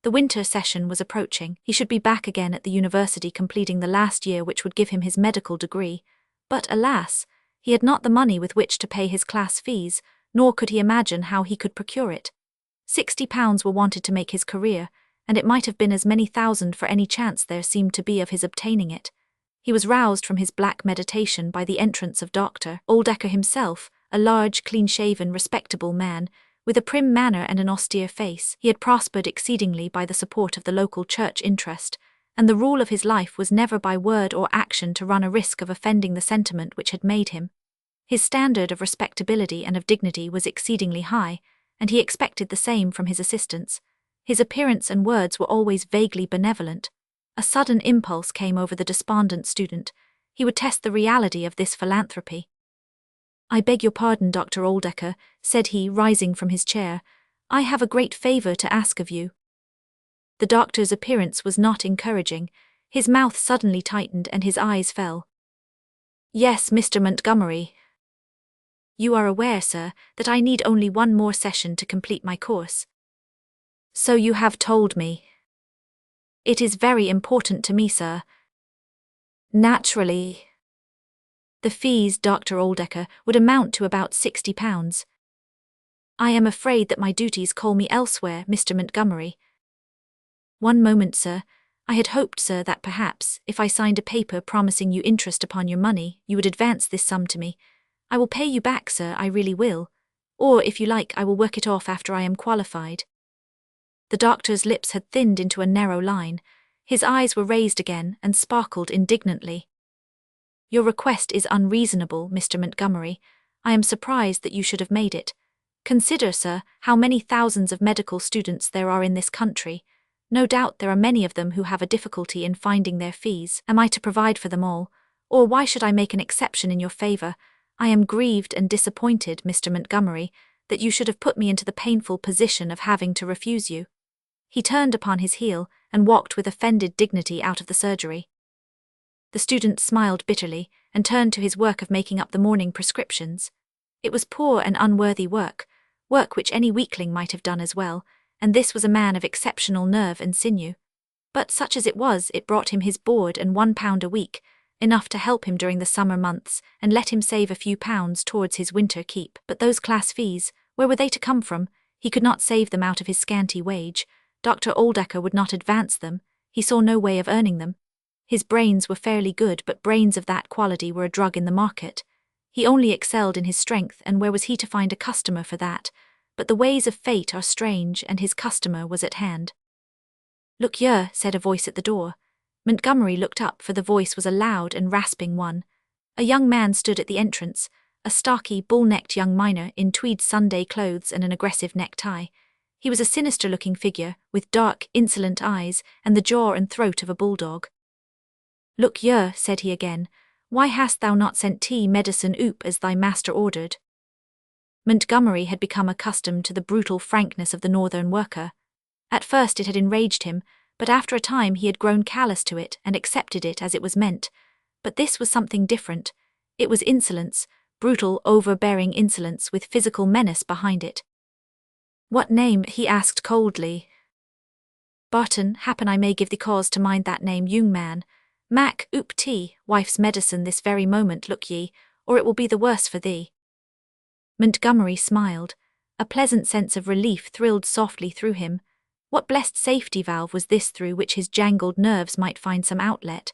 The winter session was approaching. He should be back again at the university, completing the last year which would give him his medical degree. But alas, he had not the money with which to pay his class fees, nor could he imagine how he could procure it. £60 were wanted to make his career, and it might have been as many thousand for any chance there seemed to be of his obtaining it. He was roused from his black meditation by the entrance of Dr. Oldacre himself, a large, clean-shaven, respectable man, with a prim manner and an austere face. He had prospered exceedingly by the support of the local church interest, and the rule of his life was never by word or action to run a risk of offending the sentiment which had made him. His standard of respectability and of dignity was exceedingly high, and he expected the same from his assistants. His appearance and words were always vaguely benevolent. A sudden impulse came over the despondent student. He would test the reality of this philanthropy. "I beg your pardon, Dr. Oldacre," said he, rising from his chair. "I have a great favour to ask of you." The doctor's appearance was not encouraging. His mouth suddenly tightened and his eyes fell. "Yes, Mr. Montgomery. You are aware, sir, that I need only one more session to complete my course." "So you have told me." "It is very important to me, sir." "Naturally." The fees, Dr. Oldacre, would amount to about £60. "I am afraid that my duties call me elsewhere, Mr. Montgomery." "One moment, sir. I had hoped, sir, that perhaps, if I signed a paper promising you interest upon your money, you would advance this sum to me. I will pay you back, sir, I really will. Or, if you like, I will work it off after I am qualified." The doctor's lips had thinned into a narrow line. His eyes were raised again and sparkled indignantly. "Your request is unreasonable, Mr. Montgomery. I am surprised that you should have made it. Consider, sir, how many thousands of medical students there are in this country. No doubt there are many of them who have a difficulty in finding their fees. Am I to provide for them all? Or why should I make an exception in your favour? I am grieved and disappointed, Mr. Montgomery, that you should have put me into the painful position of having to refuse you." He turned upon his heel and walked with offended dignity out of the surgery. The student smiled bitterly and turned to his work of making up the morning prescriptions. It was poor and unworthy work which any weakling might have done as well, and this was a man of exceptional nerve and sinew. But such as it was, it brought him his board and £1 a week, enough to help him during the summer months and let him save a few pounds towards his winter keep. But those class fees, where were they to come from? He could not save them out of his scanty wage. Dr. Oldacre would not advance them. He saw no way of earning them. His brains were fairly good, but brains of that quality were a drug in the market. He only excelled in his strength, and where was he to find a customer for that? But the ways of fate are strange, and his customer was at hand. "Look here," said a voice at the door. Montgomery looked up, for the voice was a loud and rasping one. A young man stood at the entrance, a stocky, bull-necked young miner in tweed Sunday clothes and an aggressive necktie. He was a sinister-looking figure, with dark, insolent eyes and the jaw and throat of a bulldog. "Look here," said he again, "why hast thou not sent tea, medicine, oop, as thy master ordered?" Montgomery had become accustomed to the brutal frankness of the northern worker. At first it had enraged him, but after a time he had grown callous to it and accepted it as it was meant. But this was something different. It was insolence, brutal, overbearing insolence with physical menace behind it. "What name?" he asked coldly. "Barton, happen I may give thee cause to mind that name, young man. Mac, oop tea, wife's medicine this very moment, look ye, or it will be the worse for thee." Montgomery smiled. A pleasant sense of relief thrilled softly through him. What blessed safety valve was this through which his jangled nerves might find some outlet?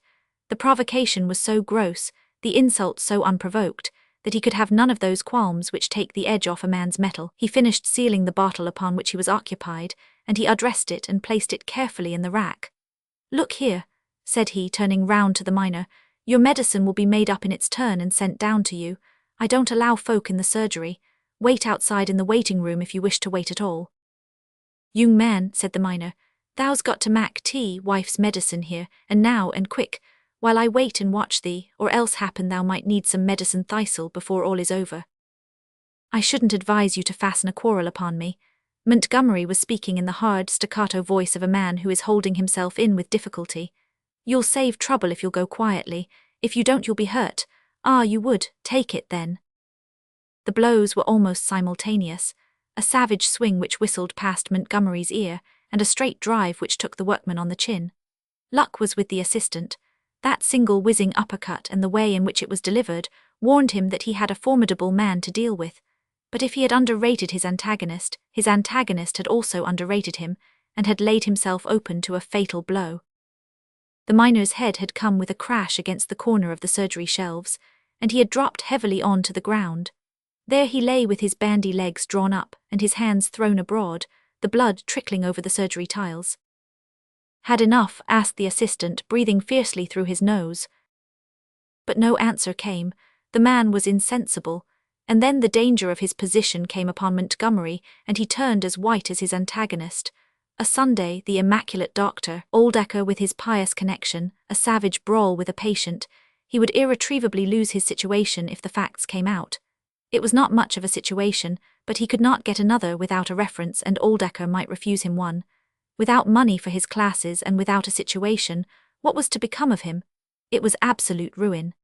The provocation was so gross, the insult so unprovoked, that he could have none of those qualms which take the edge off a man's metal. He finished sealing the bottle upon which he was occupied, and he addressed it and placed it carefully in the rack. "Look here," said he, turning round to the miner, "your medicine will be made up in its turn and sent down to you. I don't allow folk in the surgery. Wait outside in the waiting room if you wish to wait at all." "Young man," said the miner, "thou's got to mac tea, wife's medicine here, and now, and quick, while I wait and watch thee, or else happen thou might need some medicine thistle before all is over." "I shouldn't advise you to fasten a quarrel upon me." Montgomery was speaking in the hard, staccato voice of a man who is holding himself in with difficulty. "You'll save trouble if you'll go quietly. If you don't, you'll be hurt. Ah, you would, take it then." The blows were almost simultaneous, a savage swing which whistled past Montgomery's ear, and a straight drive which took the workman on the chin. Luck was with the assistant. That single whizzing uppercut and the way in which it was delivered warned him that he had a formidable man to deal with. But if he had underrated his antagonist had also underrated him, and had laid himself open to a fatal blow. The miner's head had come with a crash against the corner of the surgery shelves, and he had dropped heavily on to the ground. There he lay with his bandy legs drawn up and his hands thrown abroad, the blood trickling over the surgery tiles. "Had enough?" asked the assistant, breathing fiercely through his nose. But no answer came. The man was insensible, and then the danger of his position came upon Montgomery, and he turned as white as his antagonist. A Sunday, the immaculate doctor, Oldacre with his pious connection, a savage brawl with a patient. He would irretrievably lose his situation if the facts came out. It was not much of a situation, but he could not get another without a reference, and Oldacre might refuse him one. Without money for his classes and without a situation, what was to become of him? It was absolute ruin.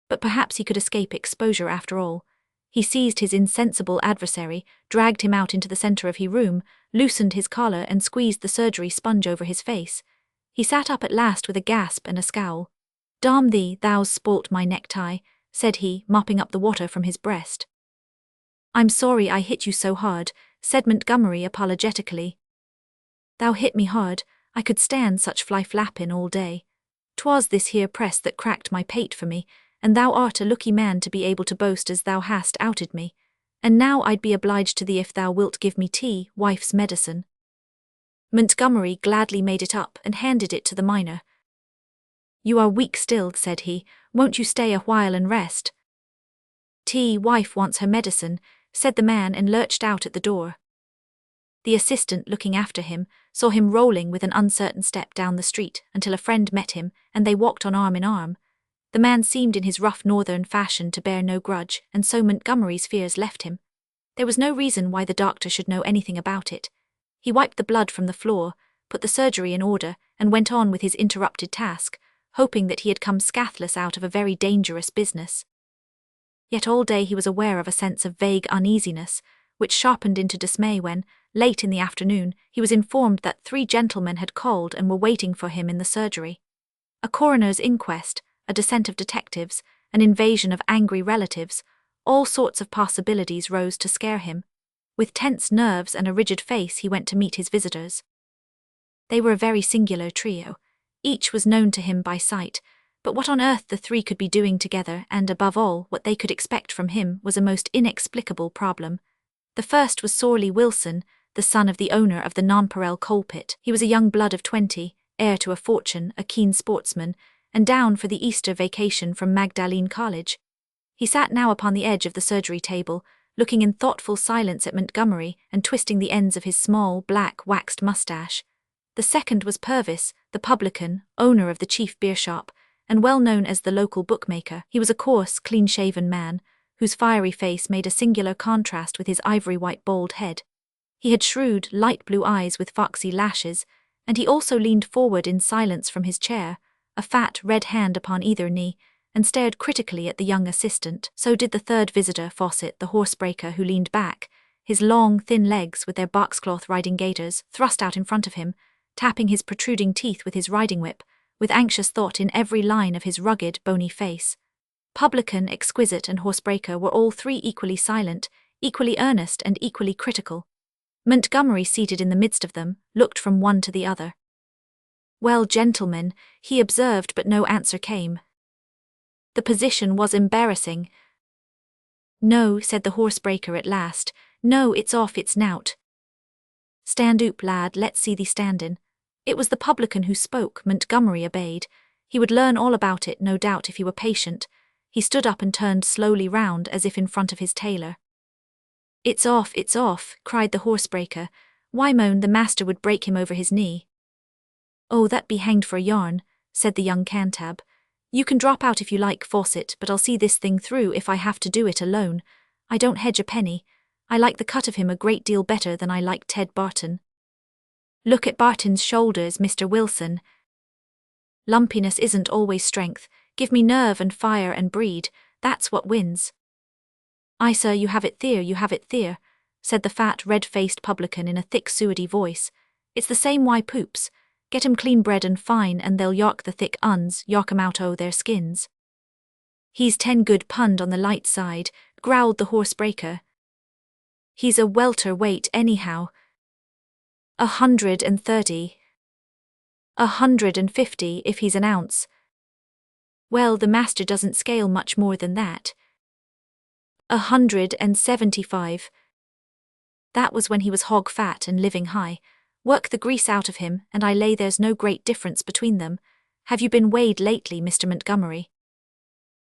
But perhaps he could escape exposure after all. He seized his insensible adversary, dragged him out into the centre of his room, loosened his collar and squeezed the surgery sponge over his face. He sat up at last with a gasp and a scowl. "Damn thee, thou's spoilt my necktie," said he, mopping up the water from his breast. "I'm sorry I hit you so hard," said Montgomery apologetically. "Thou hit me hard, I could stand such fly-flappin' all day. 'Twas this here press that cracked my pate for me, and thou art a lucky man to be able to boast as thou hast outed me. And now I'd be obliged to thee if thou wilt give me tea, wife's medicine." Montgomery gladly made it up and handed it to the miner. "You are weak still," said he. "Won't you stay a while and rest?" "Tea, wife wants her medicine," said the man, and lurched out at the door. The assistant, looking after him, saw him rolling with an uncertain step down the street until a friend met him, and they walked on arm in arm. The man seemed in his rough northern fashion to bear no grudge, and so Montgomery's fears left him. There was no reason why the doctor should know anything about it. He wiped the blood from the floor, put the surgery in order, and went on with his interrupted task, hoping that he had come scathless out of a very dangerous business. Yet all day he was aware of a sense of vague uneasiness, which sharpened into dismay when, late in the afternoon, he was informed that 3 gentlemen had called and were waiting for him in the surgery. A coroner's inquest, a descent of detectives, an invasion of angry relatives, all sorts of possibilities rose to scare him. With tense nerves and a rigid face he went to meet his visitors. They were a very singular trio. Each was known to him by sight, but what on earth the 3 could be doing together, and above all, what they could expect from him, was a most inexplicable problem. The first was Sorley Wilson, the son of the owner of the Nonpareil coal pit. He was a young blood of 20, heir to a fortune, a keen sportsman, and down for the Easter vacation from Magdalene College. He sat now upon the edge of the surgery table, looking in thoughtful silence at Montgomery and twisting the ends of his small, black, waxed mustache. The second was Purvis, the publican, owner of the chief beer shop, and well known as the local bookmaker. He was a coarse, clean-shaven man, whose fiery face made a singular contrast with his ivory-white bald head. He had shrewd, light blue eyes with foxy lashes, and he also leaned forward in silence from his chair, a fat red hand upon either knee, and stared critically at the young assistant. So did the third visitor, Fawcett, the horsebreaker, who leaned back, his long, thin legs with their boxcloth riding gaiters thrust out in front of him, tapping his protruding teeth with his riding whip, with anxious thought in every line of his rugged, bony face. Publican, exquisite, and horsebreaker were all 3 equally silent, equally earnest, and equally critical. Montgomery, seated in the midst of them, looked from one to the other. "Well, gentlemen," he observed, but no answer came. The position was embarrassing. "No," said the horsebreaker at last. "No, it's off, it's nout." "Stand oop, lad, let's see thee standin'." It was the publican who spoke. Montgomery obeyed. He would learn all about it, no doubt, if he were patient. He stood up and turned slowly round as if in front of his tailor. It's off," cried the horsebreaker. "Why, moan, the master would break him over his knee." "Oh, that be hanged for a yarn," said the young Cantab. "You can drop out if you like, Fawcett, but I'll see this thing through if I have to do it alone. I don't hedge a penny. I like the cut of him a great deal better than I like Ted Barton. Look at Barton's shoulders, Mr. Wilson. Lumpiness isn't always strength. Give me nerve and fire and breed, that's what wins." "Aye, sir, you have it there," said the fat, red-faced publican in a thick, suety voice. "It's the same why poops. Get 'em clean bred and fine, and they'll yark the thick uns, yark 'em out o' their skins." "He's 10 good pund on the light side," growled the horsebreaker. He's a welterweight anyhow. 130. 150 if he's an ounce. Well, the master doesn't scale much more than that. 175. That was when he was hog fat and living high. Work the grease out of him, and I lay there's no great difference between them. Have you been weighed lately, Mr. Montgomery?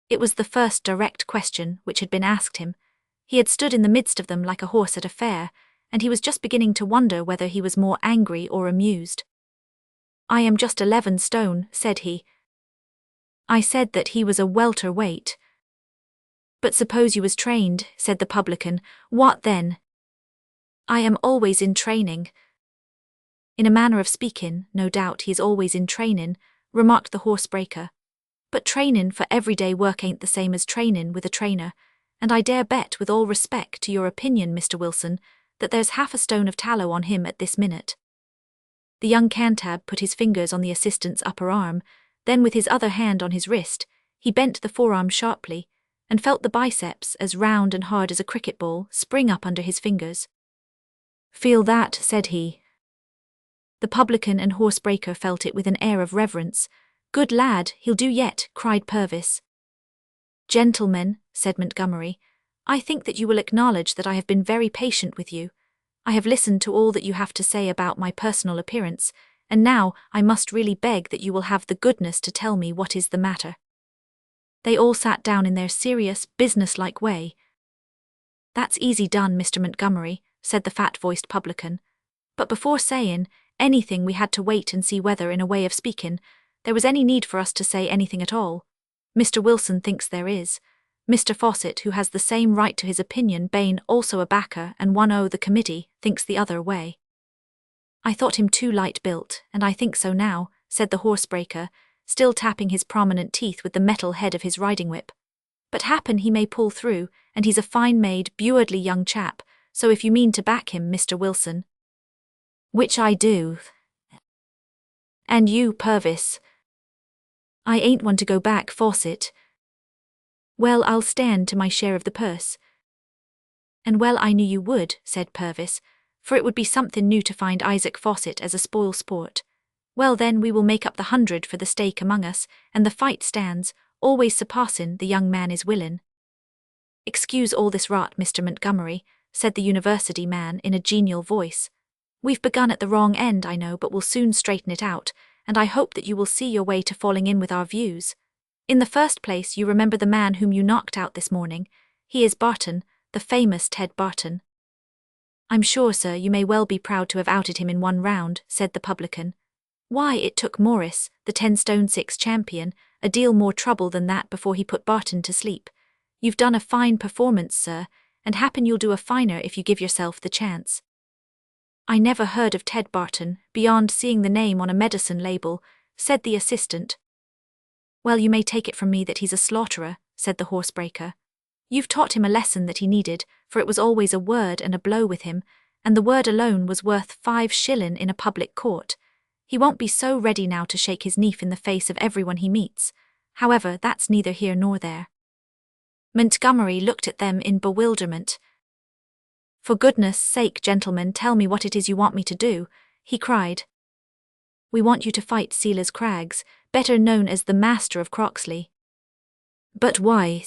It was the first direct question which had been asked him. He had stood in the midst of them like a horse at a fair, and he was just beginning to wonder whether he was more angry or amused. I am just 11 stone, said he. I said that he was a welterweight. But suppose you was trained, said the publican, what then? I am always in training. In a manner of speaking, no doubt he is always in trainin', remarked the horsebreaker. But trainin' for everyday work ain't the same as trainin' with a trainer, and I dare bet with all respect to your opinion, Mr. Wilson, that there's half a stone of tallow on him at this minute. The young cantab put his fingers on the assistant's upper arm, then with his other hand on his wrist, he bent the forearm sharply, and felt the biceps, as round and hard as a cricket ball, spring up under his fingers. Feel that, said he. The publican and horsebreaker felt it with an air of reverence. Good lad, he'll do yet, cried Purvis. Gentlemen, said Montgomery, I think that you will acknowledge that I have been very patient with you. I have listened to all that you have to say about my personal appearance, and now I must really beg that you will have the goodness to tell me what is the matter. They all sat down in their serious, business-like way. That's easy done, Mr. Montgomery, said the fat-voiced publican. But before saying anything we had to wait and see whether, in a way of speaking, there was any need for us to say anything at all. Mr. Wilson thinks there is. Mr. Fawcett, who has the same right to his opinion, being also a backer and one o' the committee, thinks the other way. I thought him too light-built, and I think so now, said the horsebreaker, still tapping his prominent teeth with the metal head of his riding-whip. But happen he may pull through, and he's a fine-made, bewardly young chap, so if you mean to back him, Mr. Wilson— Which I do. And you, Purvis. I ain't one to go back, Fawcett. Well, I'll stand to my share of the purse. And well I knew you would, said Purvis, for it would be something new to find Isaac Fawcett as a spoil sport. Well then, we will make up the 100 for the stake among us, and the fight stands, always surpassing the young man is willin'. Excuse all this rot, Mr. Montgomery, said the university man in a genial voice. We've begun at the wrong end, I know, but we'll soon straighten it out, and I hope that you will see your way to falling in with our views. In the first place, you remember the man whom you knocked out this morning. He is Barton, the famous Ted Barton. I'm sure, sir, you may well be proud to have outed him in one round, said the publican. Why, it took Morris, the 10 stone 6 champion, a deal more trouble than that before he put Barton to sleep. You've done a fine performance, sir, and happen you'll do a finer if you give yourself the chance. I never heard of Ted Barton, beyond seeing the name on a medicine label, said the assistant. Well, you may take it from me that he's a slaughterer, said the horsebreaker. You've taught him a lesson that he needed, for it was always a word and a blow with him, and the word alone was worth 5 shillin' in a public court. He won't be so ready now to shake his knife in the face of everyone he meets. However, that's neither here nor there. Montgomery looked at them in bewilderment. For goodness' sake, gentlemen, tell me what it is you want me to do, he cried. We want you to fight Sealer's Craggs, better known as the Master of Croxley. But why?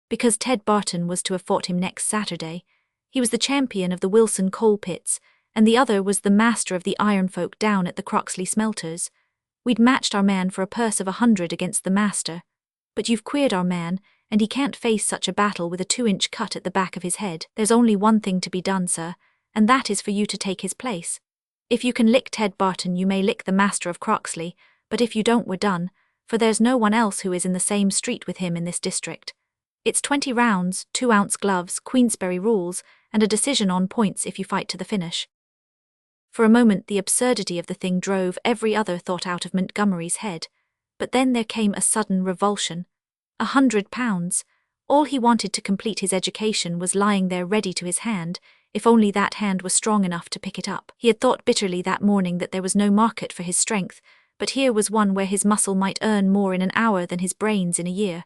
Because Ted Barton was to have fought him next Saturday. He was the champion of the Wilson coal pits, and the other was the master of the iron folk down at the Croxley smelters. We'd matched our man for a purse of 100 against the master. But you've queered our man, and he can't face such a battle with a 2-inch cut at the back of his head. There's only one thing to be done, sir, and that is for you to take his place. If you can lick Ted Barton, you may lick the master of Croxley, but if you don't, we're done, for there's no one else who is in the same street with him in this district. It's 20 rounds, 2-ounce gloves, Queensberry rules, and a decision on points if you fight to the finish. For a moment the absurdity of the thing drove every other thought out of Montgomery's head, but then there came a sudden revulsion. £100. All he wanted to complete his education was lying there ready to his hand, if only that hand was strong enough to pick it up. He had thought bitterly that morning that there was no market for his strength, but here was one where his muscle might earn more in an hour than his brains in a year.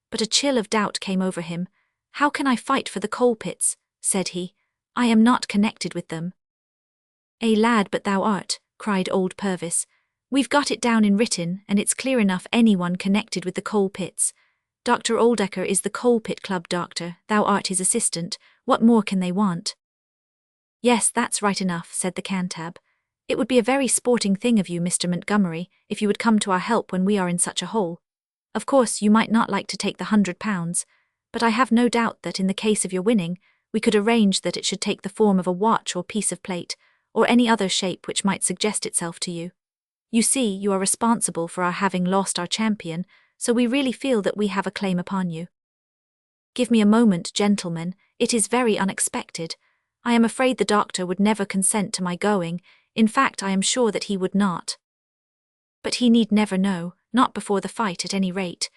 But a chill of doubt came over him. How can I fight for the coal pits? said he. I am not connected with them. "Eh, lad, but thou art," cried old Purvis. "We've got it down in written, and it's clear enough anyone connected with the coal pits. Dr. Oldecker is the coal pit club doctor, thou art his assistant, what more can they want?" "Yes, that's right enough," said the cantab. "It would be a very sporting thing of you, Mr. Montgomery, if you would come to our help when we are in such a hole. Of course, you might not like to take the £100, but I have no doubt that in the case of your winning, we could arrange that it should take the form of a watch or piece of plate, or any other shape which might suggest itself to you. You see, you are responsible for our having lost our champion, so we really feel that we have a claim upon you." "Give me a moment, gentlemen, it is very unexpected. I am afraid the doctor would never consent to my going, in fact I am sure that he would not. But he need never know, not before the fight at any rate.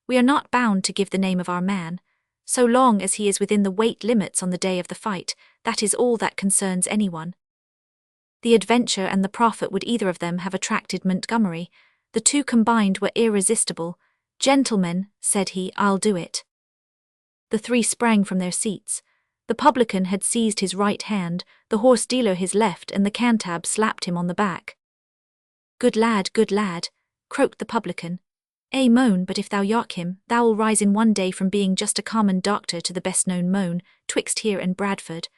We are not bound to give the name of our man. So long as he is within the weight limits on the day of the fight, that is all that concerns anyone." The adventure and the profit would either of them have attracted Montgomery. The two combined were irresistible. "Gentlemen," said he, "I'll do it." The three sprang from their seats. The publican had seized his right hand, the horse dealer his left, and the cantab slapped him on the back. Good lad," croaked the publican. "Eh, moan, but if thou yock him, thou'll rise in one day from being just a common doctor to the best-known moan, twixt here and Bradford.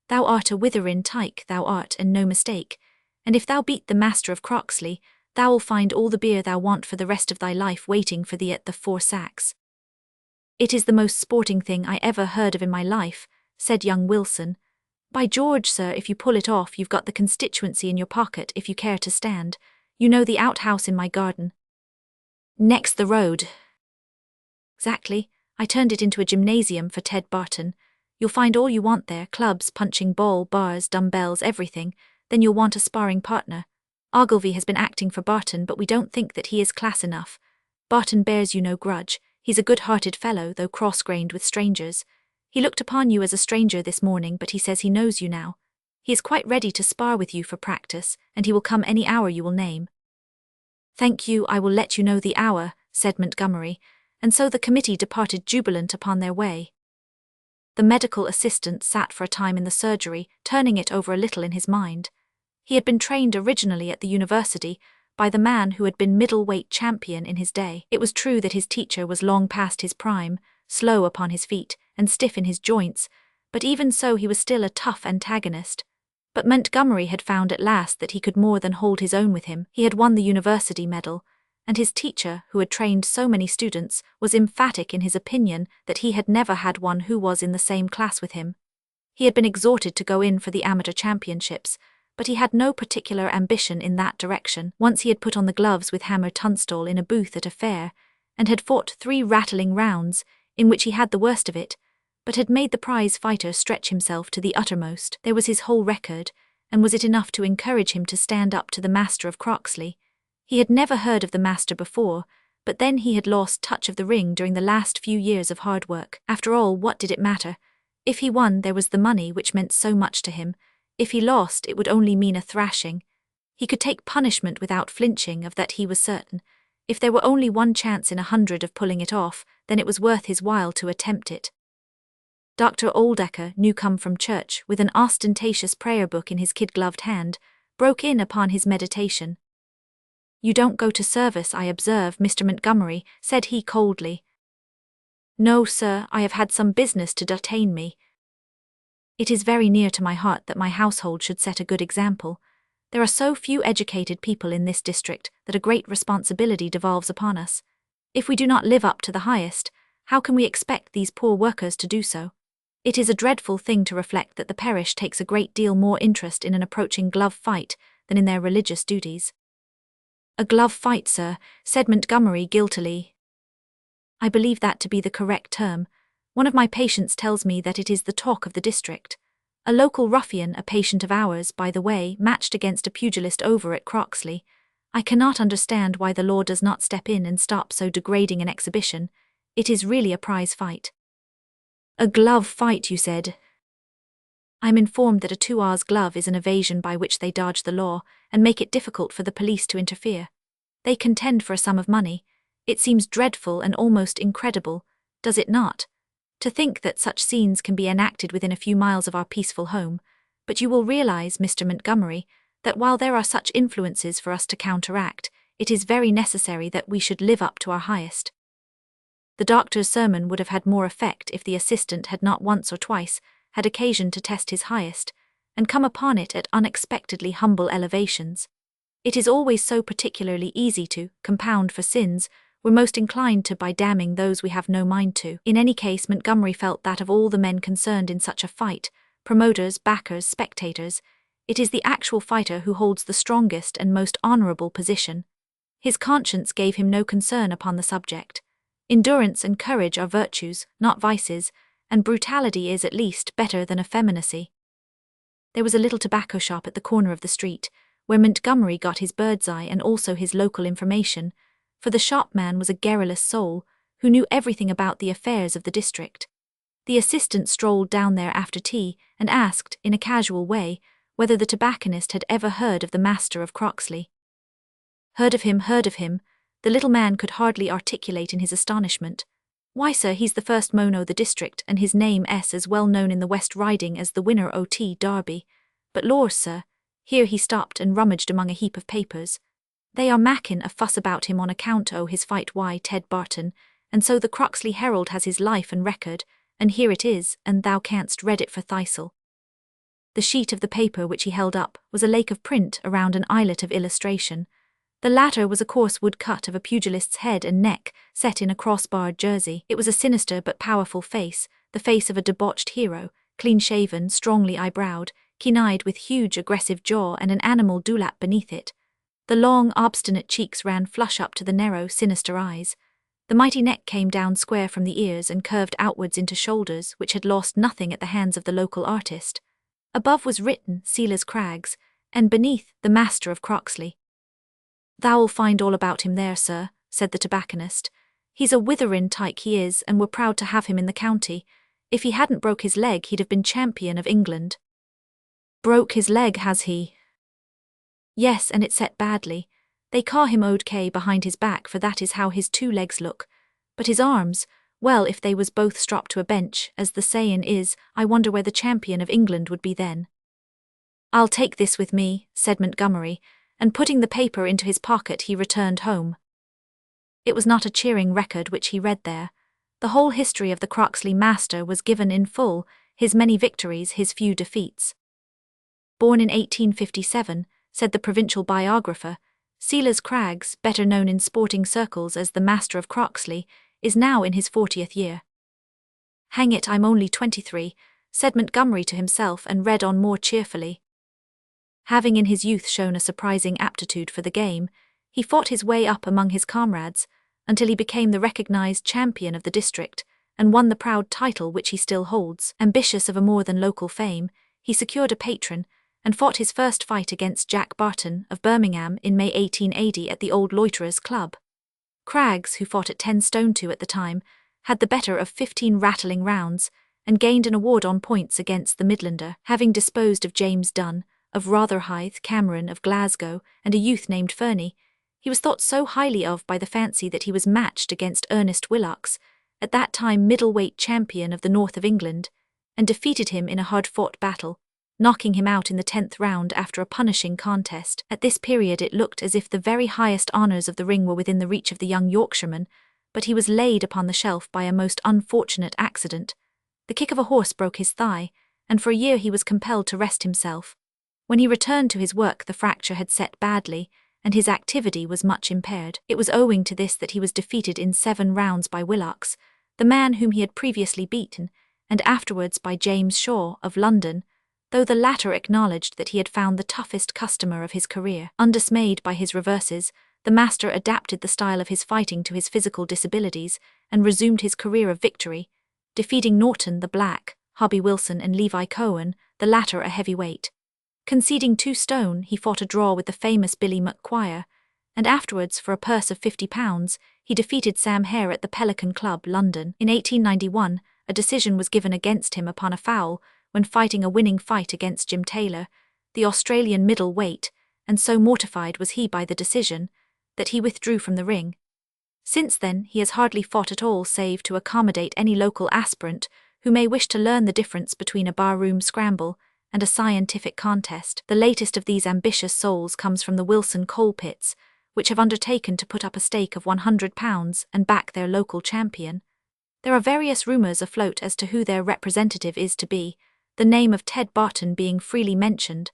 Thou art a witherin tyke, thou art, and no mistake, and if thou beat the master of Croxley, thou'll find all the beer thou want for the rest of thy life waiting for thee at the Four Sacks." "It is the most sporting thing I ever heard of in my life," said young Wilson. "By George, sir, if you pull it off you've got the constituency in your pocket if you care to stand. You know the outhouse in my garden?" "Next the road." "Exactly. I turned it into a gymnasium for Ted Barton. You'll find all you want there, clubs, punching ball, bars, dumbbells, everything. Then you'll want a sparring partner. Ogilvy has been acting for Barton, but we don't think that he is class enough. Barton bears you no grudge. He's a good-hearted fellow, though cross-grained with strangers. He looked upon you as a stranger this morning, but he says he knows you now. He is quite ready to spar with you for practice, and he will come any hour you will name." "Thank you, I will let you know the hour," said Montgomery, and so the committee departed jubilant upon their way. The medical assistant sat for a time in the surgery, turning it over a little in his mind. He had been trained originally at the university by the man who had been middleweight champion in his day. It was true that his teacher was long past his prime, slow upon his feet, and stiff in his joints, but even so he was still a tough antagonist. But Montgomery had found at last that he could more than hold his own with him. He had won the university medal, and his teacher, who had trained so many students, was emphatic in his opinion that he had never had one who was in the same class with him. He had been exhorted to go in for the amateur championships, but he had no particular ambition in that direction. Once he had put on the gloves with Hammer Tunstall in a booth at a fair, and had fought 3 rattling rounds, in which he had the worst of it, but had made the prize fighter stretch himself to the uttermost. There was his whole record, and was it enough to encourage him to stand up to the master of Croxley? He had never heard of the master before, but then he had lost touch of the ring during the last few years of hard work. After all, what did it matter? If he won, there was the money which meant so much to him. If he lost, it would only mean a thrashing. He could take punishment without flinching, of that he was certain. If there were only 1 chance in 100 of pulling it off, then it was worth his while to attempt it. Dr. Oldecker, new come from church, with an ostentatious prayer book in his kid-gloved hand, broke in upon his meditation. "You don't go to service, I observe, Mr. Montgomery," said he coldly. "No, sir, I have had some business to detain me. It is very near to my heart that my household should set a good example. There are so few educated people in this district that a great responsibility devolves upon us. If we do not live up to the highest, how can we expect these poor workers to do so? It is a dreadful thing to reflect that the parish takes a great deal more interest in an approaching glove fight than in their religious duties." "A glove fight, sir," said Montgomery guiltily. "I believe that to be the correct term. One of my patients tells me that it is the talk of the district. A local ruffian, a patient of ours, by the way, matched against a pugilist over at Croxley. I cannot understand why the law does not step in and stop so degrading an exhibition. It is really a prize fight." "A glove fight, you said?" "I'm informed that a 2 hours glove is an evasion by which they dodge the law and make it difficult for the police to interfere. They contend for a sum of money. It seems dreadful and almost incredible, does it not? To think that such scenes can be enacted within a few miles of our peaceful home, but you will realize, Mr. Montgomery, that while there are such influences for us to counteract, it is very necessary that we should live up to our highest. The doctor's sermon would have had more effect if the assistant had not once or twice had occasion to test his highest, and come upon it at unexpectedly humble elevations. It is always so particularly easy to compound for sins we're most inclined to by damning those we have no mind to. In any case, Montgomery felt that of all the men concerned in such a fight, promoters, backers, spectators, it is the actual fighter who holds the strongest and most honorable position. His conscience gave him no concern upon the subject. Endurance and courage are virtues, not vices, and brutality is, at least, better than effeminacy. There was a little tobacco shop at the corner of the street, where Montgomery got his bird's eye and also his local information, for the shopman was a garrulous soul, who knew everything about the affairs of the district. The assistant strolled down there after tea, and asked, in a casual way, whether the tobacconist had ever heard of the master of Croxley. Heard of him, the little man could hardly articulate in his astonishment. Why, sir, he's the first mono of the district, and his name is as well known in the West Riding as the winner o' Derby. But lors, sir, here he stopped and rummaged among a heap of papers. They are makin' a fuss about him on account o' his fight wi' Ted Barton, and so the Croxley Herald has his life and record, and here it is, and thou canst read it for thysel. The sheet of the paper which he held up was a lake of print around an eyelet of illustration. The latter was a coarse woodcut of a pugilist's head and neck set in a cross-barred jersey. It was a sinister but powerful face, the face of a debauched hero, clean-shaven, strongly eyebrowed, keen-eyed with huge aggressive jaw and an animal dewlap beneath it. The long, obstinate cheeks ran flush up to the narrow, sinister eyes. The mighty neck came down square from the ears and curved outwards into shoulders which had lost nothing at the hands of the local artist. Above was written Sealer's Crags, and beneath the Master of Croxley. "Thou'll find all about him there, sir," said the tobacconist. "He's a witherin' tyke he is, and we're proud to have him in the county. If he hadn't broke his leg, he'd have been champion of England." "Broke his leg, has he?" "Yes, and it set badly. They ca' him Ode K behind his back, for that is how his 2 legs look. But his arms, well, if they was both stropped to a bench, as the sayin' is, I wonder where the champion of England would be then." "I'll take this with me," said Montgomery, and putting the paper into his pocket he returned home. It was not a cheering record which he read there. The whole history of the Croxley master was given in full, his many victories, his few defeats. Born in 1857, said the provincial biographer, Sealer's Crags, better known in sporting circles as the Master of Croxley, is now in his 40th year. "Hang it, I'm only 23, said Montgomery to himself, and read on more cheerfully. Having in his youth shown a surprising aptitude for the game, he fought his way up among his comrades, until he became the recognized champion of the district, and won the proud title which he still holds. Ambitious of a more than local fame, he secured a patron, and fought his first fight against Jack Barton of Birmingham in May 1880 at the Old Loiterers Club. Craggs, who fought at 10 stone 2 at the time, had the better of 15 rattling rounds, and gained an award on points against the Midlander, having disposed of James Dunn, of Rotherhithe, Cameron of Glasgow, and a youth named Fernie. He was thought so highly of by the fancy that he was matched against Ernest Willocks, at that time middleweight champion of the north of England, and defeated him in a hard-fought battle, knocking him out in the 10th round after a punishing contest. At this period it looked as if the very highest honours of the ring were within the reach of the young Yorkshireman, but he was laid upon the shelf by a most unfortunate accident. The kick of a horse broke his thigh, and for a year he was compelled to rest himself. When he returned to his work the fracture had set badly, and his activity was much impaired. It was owing to this that he was defeated in 7 rounds by Willocks, the man whom he had previously beaten, and afterwards by James Shaw of London, though the latter acknowledged that he had found the toughest customer of his career. Undismayed by his reverses, the master adapted the style of his fighting to his physical disabilities and resumed his career of victory, defeating Norton the Black, Hobby Wilson and Levi Cohen, the latter a heavyweight. Conceding 2 stone, he fought a draw with the famous Billy McQuire, and afterwards, for a purse of £50, he defeated Sam Hare at the Pelican Club, London. In 1891, a decision was given against him upon a foul when fighting a winning fight against Jim Taylor, the Australian middle weight, and so mortified was he by the decision that he withdrew from the ring. Since then, he has hardly fought at all save to accommodate any local aspirant who may wish to learn the difference between a barroom scramble and a scientific contest. The latest of these ambitious souls comes from the Wilson coal pits, which have undertaken to put up a stake of £100 and back their local champion. There are various rumours afloat as to who their representative is to be, the name of Ted Barton being freely mentioned,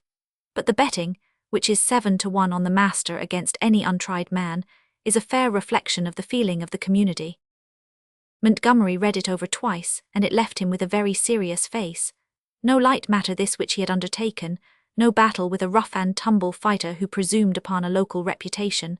but the betting, which is 7-1 on the master against any untried man, is a fair reflection of the feeling of the community. Montgomery read it over twice, and it left him with a very serious face. No light matter this which he had undertaken, no battle with a rough-and-tumble fighter who presumed upon a local reputation.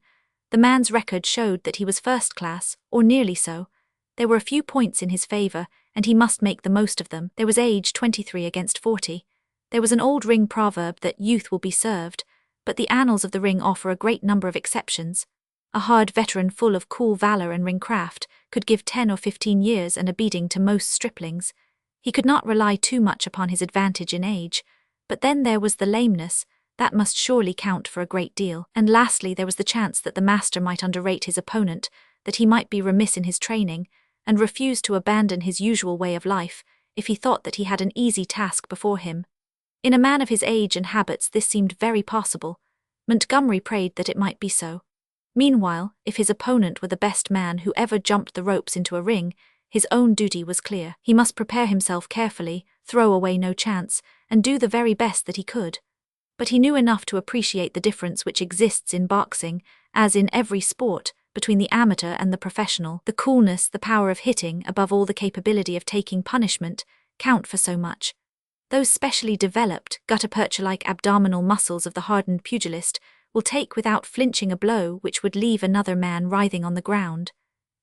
The man's record showed that he was first class, or nearly so. There were a few points in his favour, and he must make the most of them. There was age 23 against 40. There was an old ring proverb that youth will be served, but the annals of the ring offer a great number of exceptions. A hard veteran full of cool valour and ringcraft could give 10 or 15 years and a beating to most striplings. He could not rely too much upon his advantage in age, but then there was the lameness, that must surely count for a great deal. And lastly, there was the chance that the master might underrate his opponent, that he might be remiss in his training, and refuse to abandon his usual way of life, if he thought that he had an easy task before him. In a man of his age and habits this seemed very possible. Montgomery prayed that it might be so. Meanwhile, if his opponent were the best man who ever jumped the ropes into a ring, his own duty was clear. He must prepare himself carefully, throw away no chance, and do the very best that he could. But he knew enough to appreciate the difference which exists in boxing, as in every sport, between the amateur and the professional. The coolness, the power of hitting, above all the capability of taking punishment, count for so much. Those specially developed, gutta-percha-like abdominal muscles of the hardened pugilist will take without flinching a blow which would leave another man writhing on the ground.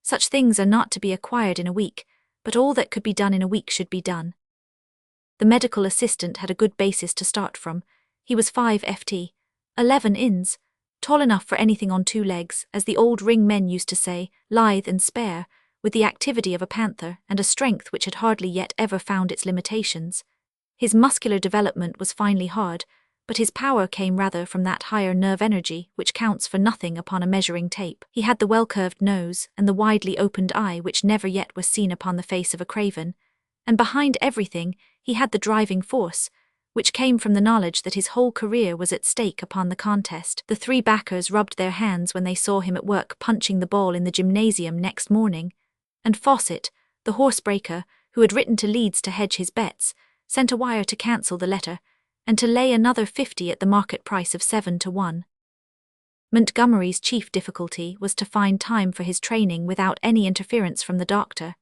Such things are not to be acquired in a week, but all that could be done in a week should be done. The medical assistant had a good basis to start from. He was 5 ft, 11 ins, tall enough for anything on two legs, as the old ring men used to say, lithe and spare, with the activity of a panther and a strength which had hardly yet ever found its limitations. His muscular development was finely hard, but his power came rather from that higher nerve energy which counts for nothing upon a measuring tape. He had the well-curved nose and the widely opened eye which never yet was seen upon the face of a craven, and behind everything he had the driving force, which came from the knowledge that his whole career was at stake upon the contest. The three backers rubbed their hands when they saw him at work punching the ball in the gymnasium next morning, and Fawcett, the horsebreaker, who had written to Leeds to hedge his bets, sent a wire to cancel the letter, and to lay another 50 at the market price of 7-1. Montgomery's chief difficulty was to find time for his training without any interference from the doctor.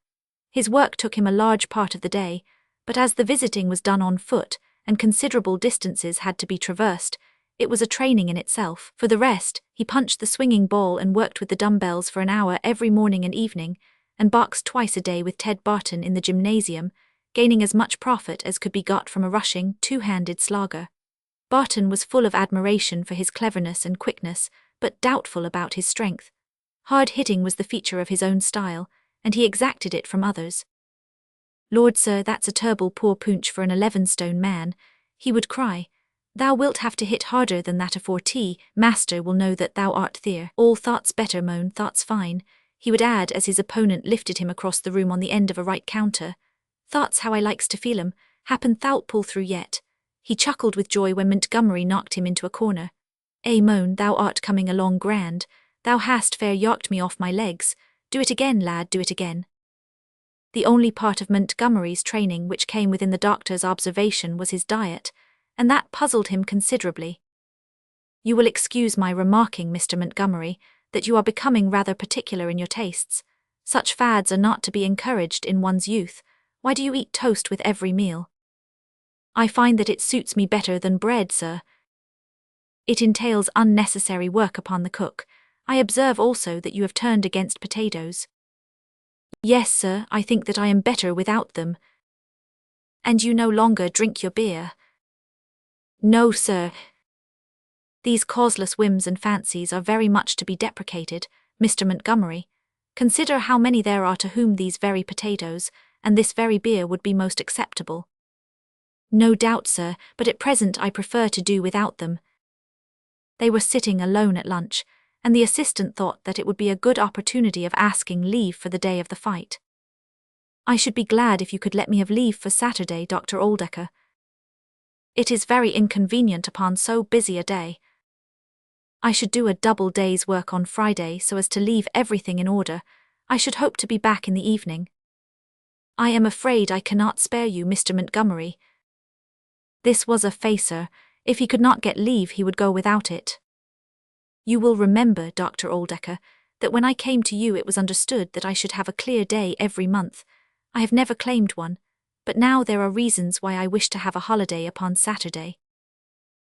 His work took him a large part of the day, but as the visiting was done on foot, and considerable distances had to be traversed, it was a training in itself. For the rest, he punched the swinging ball and worked with the dumbbells for an hour every morning and evening, and boxed twice a day with Ted Barton in the gymnasium, gaining as much profit as could be got from a rushing, two-handed slogger. Barton was full of admiration for his cleverness and quickness, but doubtful about his strength. Hard hitting was the feature of his own style, and he exacted it from others. "Lord, sir, that's a turble poor poonch for an 11-stone man," he would cry. "Thou wilt have to hit harder than that afore tea, master will know that thou art theer. All thoughts better, moan thoughts fine," he would add as his opponent lifted him across the room on the end of a right counter. "Thoughts how I likes to feel 'em, happen thou'lt pull through yet." He chuckled with joy when Montgomery knocked him into a corner. Moan, thou art coming along grand, thou hast fair yarked me off my legs, do it again, lad, do it again." The only part of Montgomery's training which came within the doctor's observation was his diet, and that puzzled him considerably. "You will excuse my remarking, Mr. Montgomery, that you are becoming rather particular in your tastes. Such fads are not to be encouraged in one's youth. Why do you eat toast with every meal?" "I find that it suits me better than bread, sir. It entails unnecessary work upon the cook. I observe also that you have turned against potatoes." "Yes, sir, I think that I am better without them." "And you no longer drink your beer?" "No, sir." "These causeless whims and fancies are very much to be deprecated, Mr. Montgomery. Consider how many there are to whom these very potatoes, and this very beer would be most acceptable." "No doubt, sir, but at present I prefer to do without them." They were sitting alone at lunch, and the assistant thought that it would be a good opportunity of asking leave for the day of the fight. "I should be glad if you could let me have leave for Saturday, Dr. Oldecker. It is very inconvenient upon so busy a day. I should do a double day's work on Friday so as to leave everything in order. I should hope to be back in the evening." "I am afraid I cannot spare you, Mr. Montgomery." This was a facer. If he could not get leave, he would go without it. "You will remember, Dr. Oldecker, that when I came to you it was understood that I should have a clear day every month. I have never claimed one, but now there are reasons why I wish to have a holiday upon Saturday."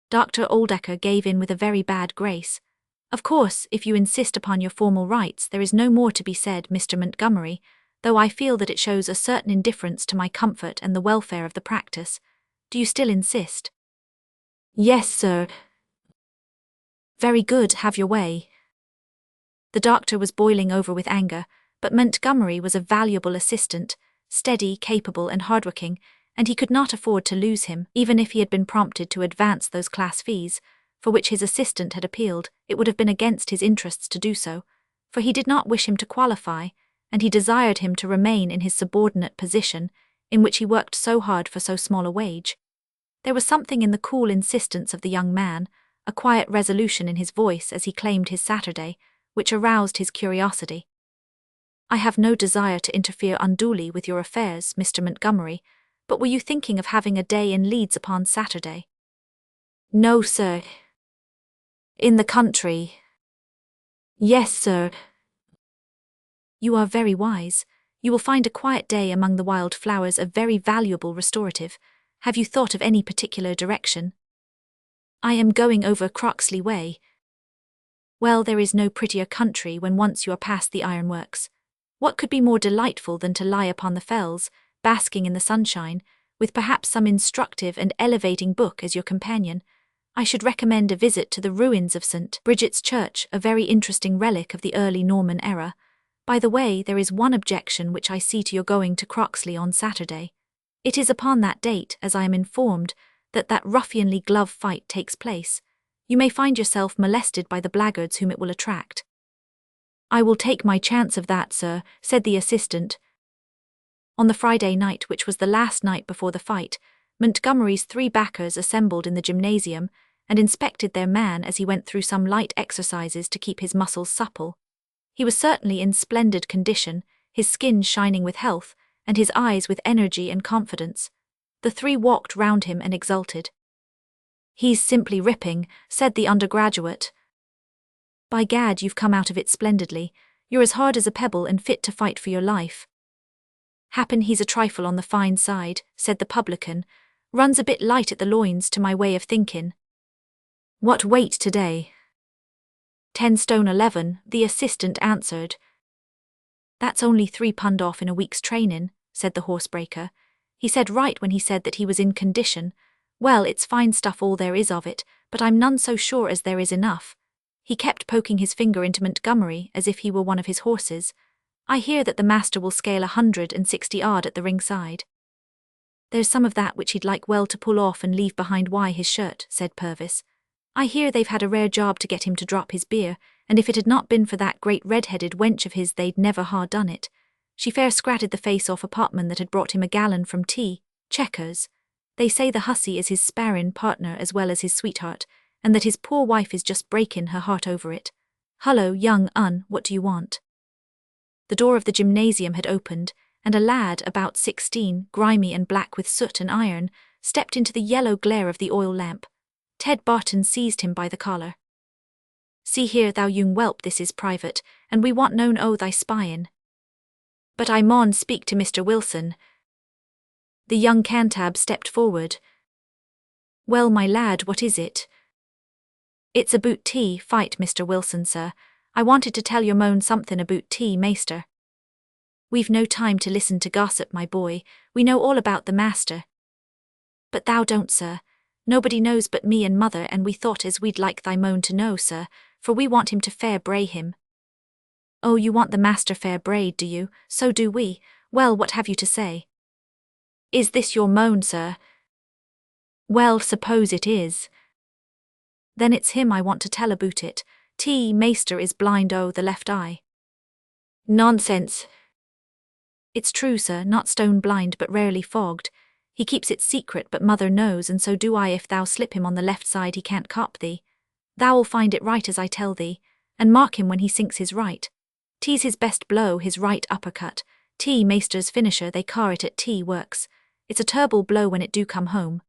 Dr. Oldecker gave in with a very bad grace. "Of course, if you insist upon your formal rights, there is no more to be said, Mr. Montgomery, though I feel that it shows a certain indifference to my comfort and the welfare of the practice. Do you still insist?" "Yes, sir." "Very good, have your way." The doctor was boiling over with anger, but Montgomery was a valuable assistant, steady, capable, and hardworking, and he could not afford to lose him. Even if he had been prompted to advance those class fees, for which his assistant had appealed, it would have been against his interests to do so, for he did not wish him to qualify, and he desired him to remain in his subordinate position, in which he worked so hard for so small a wage. There was something in the cool insistence of the young man, a quiet resolution in his voice as he claimed his Saturday, which aroused his curiosity. "I have no desire to interfere unduly with your affairs, Mr. Montgomery, but were you thinking of having a day in Leeds upon Saturday?" "No, sir." "In the country?" "Yes, sir." "You are very wise. You will find a quiet day among the wild flowers a very valuable restorative. Have you thought of any particular direction?" "I am going over Croxley Way." "Well, there is no prettier country when once you are past the ironworks. What could be more delightful than to lie upon the fells, basking in the sunshine, with perhaps some instructive and elevating book as your companion? I should recommend a visit to the ruins of St. Bridget's Church, a very interesting relic of the early Norman era. By the way, there is one objection which I see to your going to Croxley on Saturday. It is upon that date, as I am informed, that ruffianly glove fight takes place. You may find yourself molested by the blackguards whom it will attract." "I will take my chance of that, sir," said the assistant. On the Friday night, which was the last night before the fight, Montgomery's 3 backers assembled in the gymnasium and inspected their man as he went through some light exercises to keep his muscles supple. He was certainly in splendid condition, his skin shining with health, and his eyes with energy and confidence. The 3 walked round him and exulted. "He's simply ripping," said the undergraduate. "By gad, you've come out of it splendidly. You're as hard as a pebble and fit to fight for your life." "Happen he's a trifle on the fine side," said the publican. "Runs a bit light at the loins to my way of thinking." "What weight today?" 10 stone 11, the assistant answered. "That's only 3 pund off in a week's training," said the horsebreaker. "He said right when he said that he was in condition. Well, it's fine stuff all there is of it, but I'm none so sure as there is enough." He kept poking his finger into Montgomery as if he were one of his horses. "I hear that the master will scale 160 odd at the ringside." "There's some of that which he'd like well to pull off and leave behind his shirt," said Purvis. "I hear they've had a rare job to get him to drop his beer, and if it had not been for that great red-headed wench of his they'd never ha' done it. She fair scratted the face off a potman that had brought him a gallon from Checkers. They say the hussy is his sparring partner as well as his sweetheart, and that his poor wife is just breaking her heart over it. Hullo, young un, what do you want?" The door of the gymnasium had opened, and a lad about 16, grimy and black with soot and iron, stepped into the yellow glare of the oil lamp. Ted Barton seized him by the collar. "See here, thou young whelp, this is private, and we want known o' thy spying." "But I maun speak to Mr. Wilson." The young cantab stepped forward. "Well, my lad, what is it?" "It's aboot fight, Mr. Wilson, sir. I wanted to tell your moan something aboot maester." "We've no time to listen to gossip, my boy. We know all about the master." "But thou don't, sir. Nobody knows but me and mother, and we thought as we'd like thy moan to know, sir, for we want him to fair bray him." "Oh, you want the master fair brayed, do you? So do we. Well, what have you to say?" "Is this your moan, sir?" "Well, suppose it is." "Then it's him I want to tell aboot it. Maester is blind o' the left eye. Nonsense. It's true, sir, not stone blind but rarely fogged. He keeps it secret, but mother knows, and so do I. If thou slip him on the left side he can't cop thee. Thou'll find it right as I tell thee, and mark him when he sinks his right. T's his best blow, his right uppercut. Maester's finisher, they car it at works. It's a turble blow when it do come home.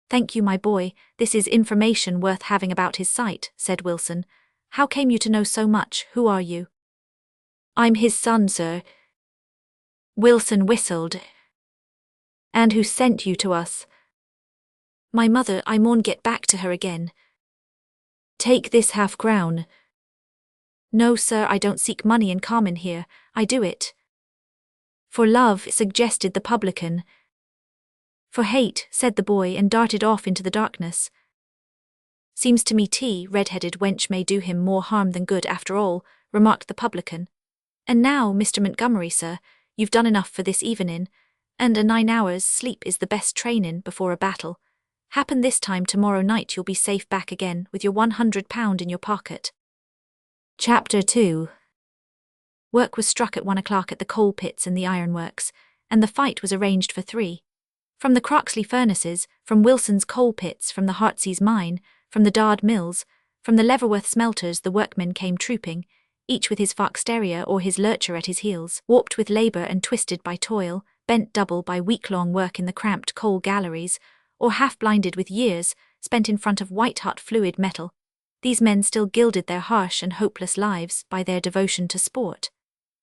Thank you, my boy, this is information worth having about his sight, said Wilson. How came you to know so much? Who are you? I'm his son, sir. Wilson whistled. And who sent you to us? My mother. I maun get back to her again. Take this half-crown. No, sir, I don't seek money in common here, I do it for love, suggested the publican. For hate, said the boy, and darted off into the darkness. Seems to me red-headed wench may do him more harm than good after all, remarked the publican. And now, Mr. Montgomery, sir, you've done enough for this evening, and a 9 hours' sleep is the best trainin' before a battle. Happen this time tomorrow night you'll be safe back again with your £100 in your pocket. Chapter 2. Work was struck at 1 o'clock at the coal pits and the ironworks, and the fight was arranged for 3. From the Croxley furnaces, from Wilson's coal pits, from the Heartsease mine, from the Dard mills, from the Leverworth smelters the workmen came trooping, each with his foxterrier or his lurcher at his heels, warped with labour and twisted by toil, bent double by week-long work in the cramped coal galleries, or half-blinded with years spent in front of white-hot fluid metal. These men still gilded their harsh and hopeless lives by their devotion to sport.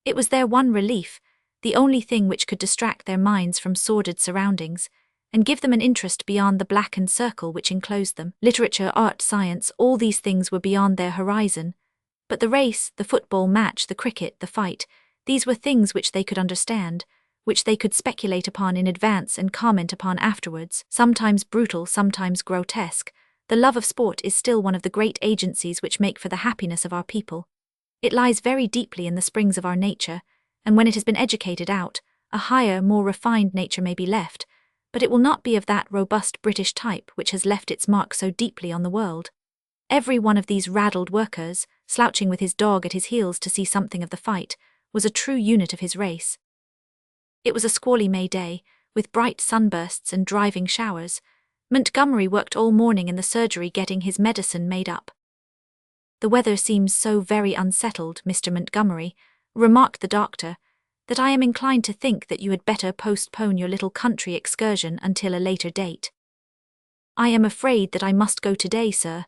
It was their one relief, the only thing which could distract their minds from sordid surroundings, and give them an interest beyond the blackened circle which enclosed them. Literature, art, science, all these things were beyond their horizon. But the race, the football match, the cricket, the fight, these were things which they could understand, which they could speculate upon in advance and comment upon afterwards, sometimes brutal, sometimes grotesque. The love of sport is still one of the great agencies which make for the happiness of our people. It lies very deeply in the springs of our nature, and when it has been educated out, a higher, more refined nature may be left, but it will not be of that robust British type which has left its mark so deeply on the world. Every one of these raddled workers, slouching with his dog at his heels to see something of the fight, was a true unit of his race. It was a squally May day, with bright sunbursts and driving showers. Montgomery worked all morning in the surgery getting his medicine made up. The weather seems so very unsettled, Mr. Montgomery, remarked the doctor, that I am inclined to think that you had better postpone your little country excursion until a later date. I am afraid that I must go today, sir.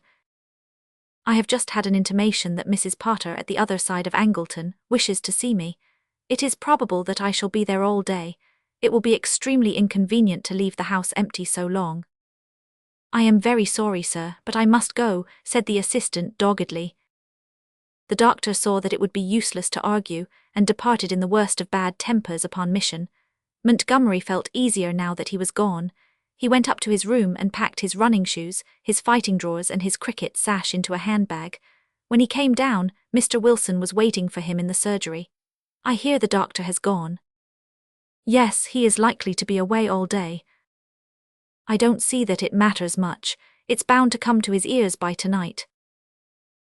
I have just had an intimation that Mrs. Potter at the other side of Angleton wishes to see me. It is probable that I shall be there all day. It will be extremely inconvenient to leave the house empty so long. I am very sorry, sir, but I must go, said the assistant doggedly. The doctor saw that it would be useless to argue, and departed in the worst of bad tempers upon mission. Montgomery felt easier now that he was gone. He went up to his room and packed his running shoes, his fighting drawers and his cricket sash into a handbag. When he came down, Mr. Wilson was waiting for him in the surgery. I hear the doctor has gone. Yes, he is likely to be away all day. I don't see that it matters much. It's bound to come to his ears by tonight.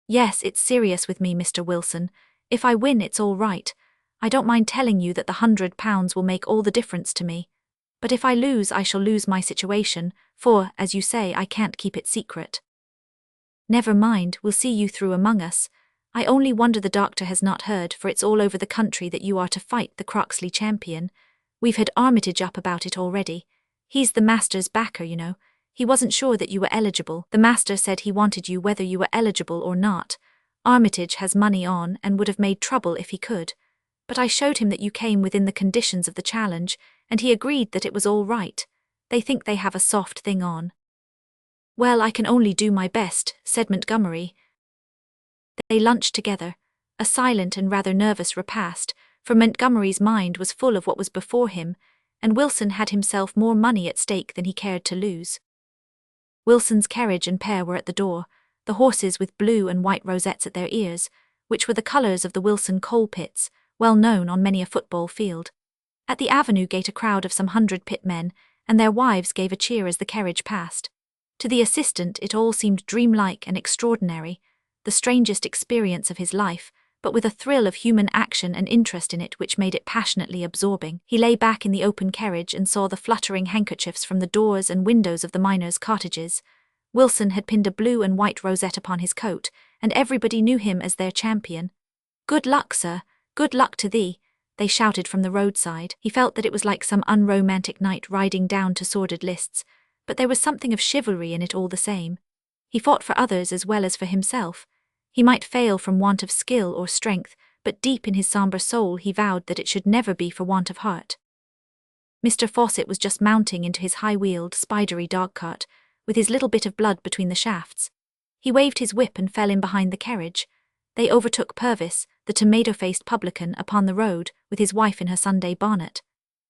Yes, it's serious with me, Mr. Wilson. If I win, it's all right. I don't mind telling you that the £100 will make all the difference to me. But if I lose, I shall lose my situation, for, as you say, I can't keep it secret. Never mind, we'll see you through among us. I only wonder the doctor has not heard, for it's all over the country that you are to fight the Croxley champion. We've had Armitage up about it already. He's the master's backer, you know. He wasn't sure that you were eligible. The master said he wanted you whether you were eligible or not. Armitage has money on and would have made trouble if he could. But I showed him that you came within the conditions of the challenge, and he agreed that it was all right. They think they have a soft thing on. Well, I can only do my best, said Montgomery. They lunched together, a silent and rather nervous repast, for Montgomery's mind was full of what was before him, and Wilson had himself more money at stake than he cared to lose. Wilson's carriage and pair were at the door, the horses with blue and white rosettes at their ears, which were the colours of the Wilson coal pits, well known on many a football field. At the avenue gate a crowd of some 100 pitmen, and their wives gave a cheer as the carriage passed. To the assistant it all seemed dreamlike and extraordinary, the strangest experience of his life, but with a thrill of human action and interest in it which made it passionately absorbing. He lay back in the open carriage and saw the fluttering handkerchiefs from the doors and windows of the miners' cottages. Wilson had pinned a blue and white rosette upon his coat, and everybody knew him as their champion. "Good luck, sir, good luck to thee," they shouted from the roadside. He felt that it was like some unromantic knight riding down to sordid lists, but there was something of chivalry in it all the same. He fought for others as well as for himself. He might fail from want of skill or strength, but deep in his sombre soul he vowed that it should never be for want of heart. Mr. Fawcett was just mounting into his high-wheeled, spidery dog-cart, with his little bit of blood between the shafts. He waved his whip and fell in behind the carriage. They overtook Purvis, the tomato-faced publican, upon the road, with his wife in her Sunday bonnet.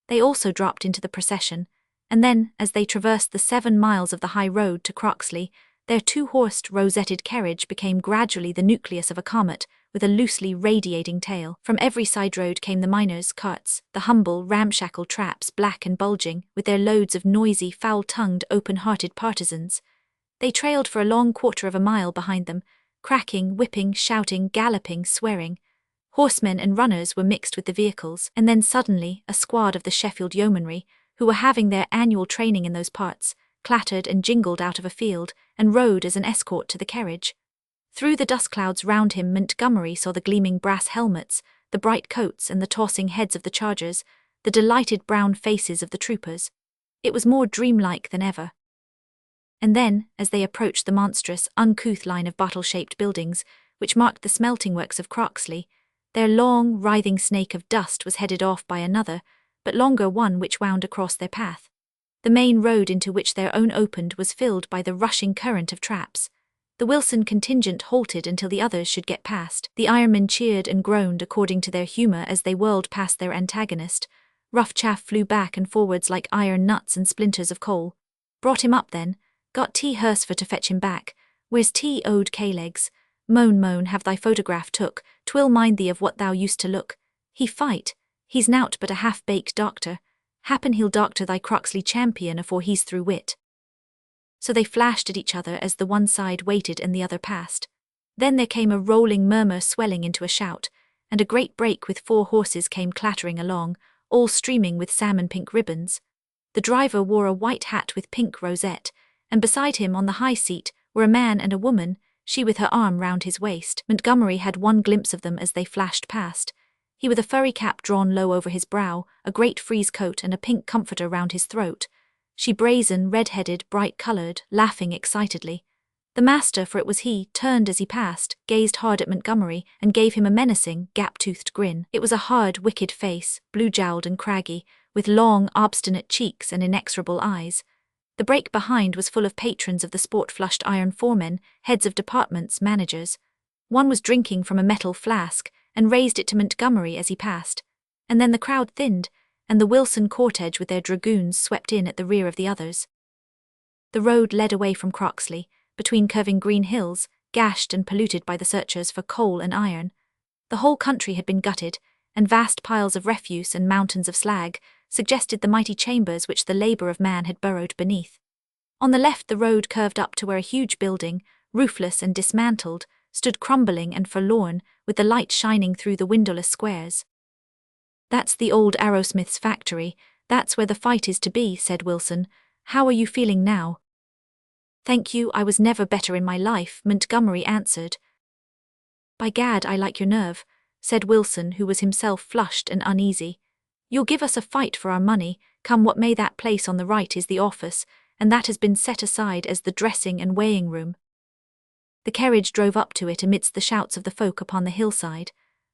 They also dropped into the procession, and then, as they traversed the 7 miles of the high road to Croxley, their 2-horsed, rosetted carriage became gradually the nucleus of a comet, with a loosely radiating tail. From every side road came the miners' carts, the humble, ramshackle traps, black and bulging, with their loads of noisy, foul-tongued, open-hearted partisans. They trailed for a long 1/4 of a mile behind them, cracking, whipping, shouting, galloping, swearing. Horsemen and runners were mixed with the vehicles, and then suddenly a squad of the Sheffield yeomanry, who were having their annual training in those parts, clattered and jingled out of a field, and rode as an escort to the carriage. Through the dust clouds round him Montgomery saw the gleaming brass helmets, the bright coats and the tossing heads of the chargers, the delighted brown faces of the troopers. It was more dreamlike than ever. And then, as they approached the monstrous, uncouth line of bottle-shaped buildings, which marked the smelting works of Croxley, their long, writhing snake of dust was headed off by another, but longer one which wound across their path. The main road into which their own opened was filled by the rushing current of traps. The Wilson contingent halted until the others should get past. The ironmen cheered and groaned according to their humour as they whirled past their antagonist. Rough chaff flew back and forwards like iron nuts and splinters of coal. "Brought him up then. Got T. Hursfer to fetch him back. Where's T. Ode K-legs? Moan, have thy photograph took. 'Twill mind thee of what thou used to look. He fight. He's nowt but a half-baked doctor. Happen he'll doctor thy Croxley champion afore he's through wit." So they flashed at each other as the one side waited and the other passed. Then there came a rolling murmur swelling into a shout, and a great brake with 4 horses came clattering along, all streaming with salmon-pink ribbons. The driver wore a white hat with pink rosette, and beside him on the high seat were a man and a woman, she with her arm round his waist. Montgomery had one glimpse of them as they flashed past. He with a furry cap drawn low over his brow, a great frieze coat and a pink comforter round his throat. She brazen, red-headed, bright-coloured, laughing excitedly. The master, for it was he, turned as he passed, gazed hard at Montgomery, and gave him a menacing, gap-toothed grin. It was a hard, wicked face, blue-jowled and craggy, with long, obstinate cheeks and inexorable eyes. The brake behind was full of patrons of the sport-flushed iron foremen, heads of departments, managers. One was drinking from a metal flask, and raised it to Montgomery as he passed. And then the crowd thinned, and the Wilson cortege with their dragoons swept in at the rear of the others. The road led away from Croxley, between curving green hills, gashed and polluted by the searchers for coal and iron. The whole country had been gutted, and vast piles of refuse and mountains of slag suggested the mighty chambers which the labour of man had burrowed beneath. On the left the road curved up to where a huge building, roofless and dismantled, stood crumbling and forlorn, with the light shining through the windowless squares. "That's the old Arrowsmith's factory, that's where the fight is to be," said Wilson. "How are you feeling now?" "Thank you, I was never better in my life," Montgomery answered. "By gad, I like your nerve," said Wilson, who was himself flushed and uneasy. "You'll give us a fight for our money, come what may. That place on the right is the office, and that has been set aside as the dressing and weighing room." The carriage drove up to it amidst the shouts of the folk upon the hillside.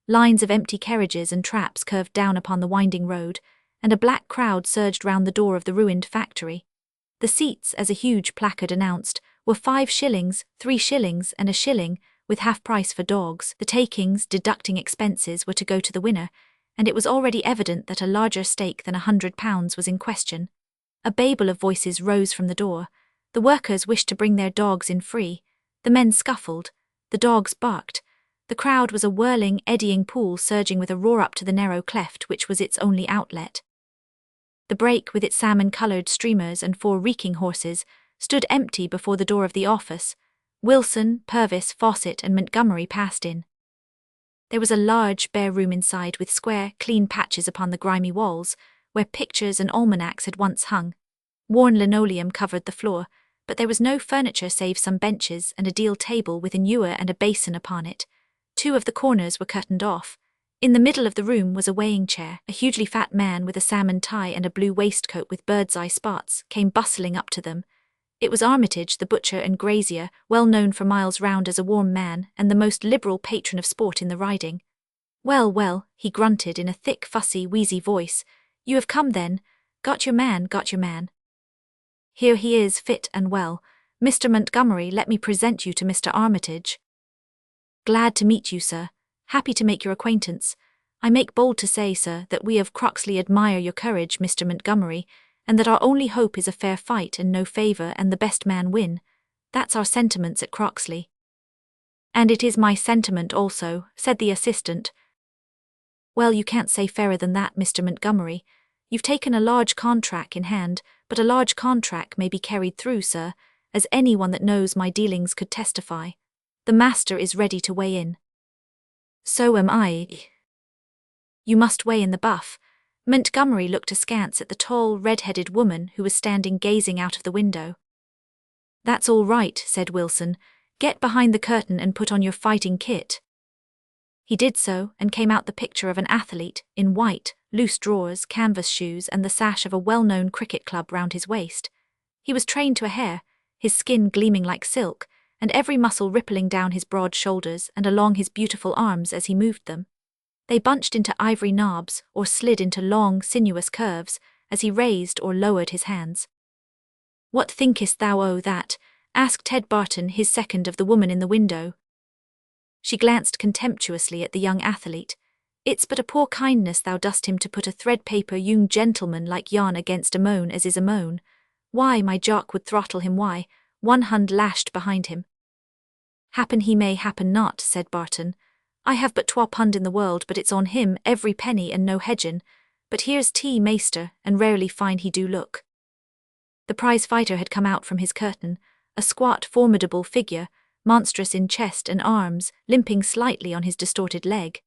Lines of empty carriages and traps curved down upon the winding road, and a black crowd surged round the door of the ruined factory. The seats, as a huge placard announced, were 5 shillings, 3 shillings, and a shilling, with half price for dogs. The takings, deducting expenses, were to go to the winner, and it was already evident that a larger stake than £100 was in question. A babel of voices rose from the door. The workers wished to bring their dogs in free. The men scuffled. The dogs barked. The crowd was a whirling, eddying pool surging with a roar up to the narrow cleft which was its only outlet. The brake, with its salmon-coloured streamers and 4 reeking horses, stood empty before the door of the office. Wilson, Purvis, Fawcett, and Montgomery passed in. There was a large, bare room inside with square, clean patches upon the grimy walls, where pictures and almanacs had once hung. Worn linoleum covered the floor, but there was no furniture save some benches and a deal table with an ewer and a basin upon it. 2 of the corners were curtained off. In the middle of the room was a weighing chair. A hugely fat man with a salmon tie and a blue waistcoat with bird's-eye spots came bustling up to them. It was Armitage, the butcher and grazier, well known for miles round as a warm man and the most liberal patron of sport in the riding. "Well, well," he grunted in a thick, fussy, wheezy voice. "You have come then. Got your man, got your man. Here he is, fit and well. Mr. Montgomery, let me present you to Mr. Armitage." "Glad to meet you, sir. Happy to make your acquaintance. I make bold to say, sir, that we of Croxley admire your courage, Mr. Montgomery, and that our only hope is a fair fight and no favour and the best man win. That's our sentiments at Croxley." "And it is my sentiment also," said the assistant. "Well, you can't say fairer than that, Mr. Montgomery. You've taken a large contract in hand, but a large contract may be carried through, sir, as anyone that knows my dealings could testify. The master is ready to weigh in." "So am I." "You must weigh in the buff." Montgomery looked askance at the tall, red-headed woman who was standing gazing out of the window. "That's all right," said Wilson. "Get behind the curtain and put on your fighting kit." He did so, and came out the picture of an athlete, in white, loose drawers, canvas shoes, and the sash of a well-known cricket club round his waist. He was trained to a hair, his skin gleaming like silk, and every muscle rippling down his broad shoulders and along his beautiful arms as he moved them. They bunched into ivory knobs or slid into long, sinuous curves as he raised or lowered his hands. "What thinkest thou o' that?" asked Ted Barton, his second, of the woman in the window. She glanced contemptuously at the young athlete. "It's but a poor kindness thou dost him to put a thread-paper young gentleman like yon against a moan as is a moan. Why, my Jock would throttle him, why, 100 lashed behind him." "Happen he may, happen not," said Barton. "I have but 2 pund in the world, but it's on him, every penny and no hedgin'. But here's tea, maester, and rarely fine he do look." The prize fighter had come out from his curtain, a squat, formidable figure, monstrous in chest and arms, limping slightly on his distorted leg.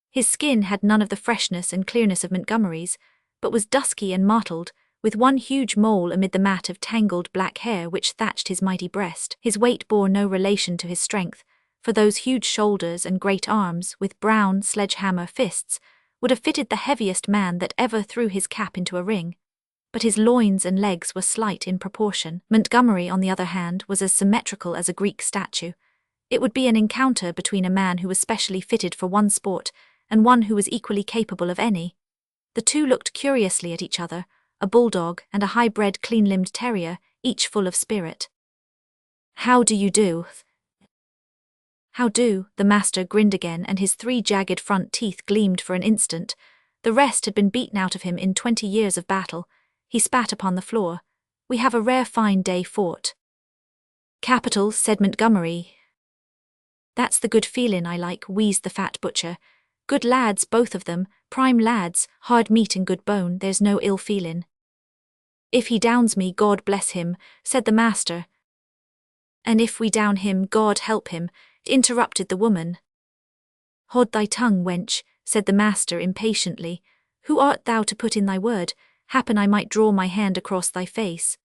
His skin had none of the freshness and clearness of Montgomery's, but was dusky and mottled, with one huge mole amid the mat of tangled black hair which thatched his mighty breast. His weight bore no relation to his strength, for those huge shoulders and great arms, with brown sledgehammer fists, would have fitted the heaviest man that ever threw his cap into a ring. But his loins and legs were slight in proportion. Montgomery, on the other hand, was as symmetrical as a Greek statue. It would be an encounter between a man who was specially fitted for one sport and one who was equally capable of any. The two looked curiously at each other, a bulldog and a high-bred clean-limbed terrier, each full of spirit. "How do you do?" "How do?" The master grinned again, and his 3 jagged front teeth gleamed for an instant. The rest had been beaten out of him in 20 years of battle. He spat upon the floor. "We have a rare fine day fought." "Capital," said Montgomery. "That's the good feelin' I like," wheezed the fat butcher. "Good lads, both of them, prime lads, hard meat and good bone, there's no ill feelin'." "If he downs me, God bless him," said the master. "And if we down him, God help him," interrupted the woman. "Hold thy tongue, wench," said the master impatiently. "Who art thou to put in thy word? Happen I might draw my hand across thy face."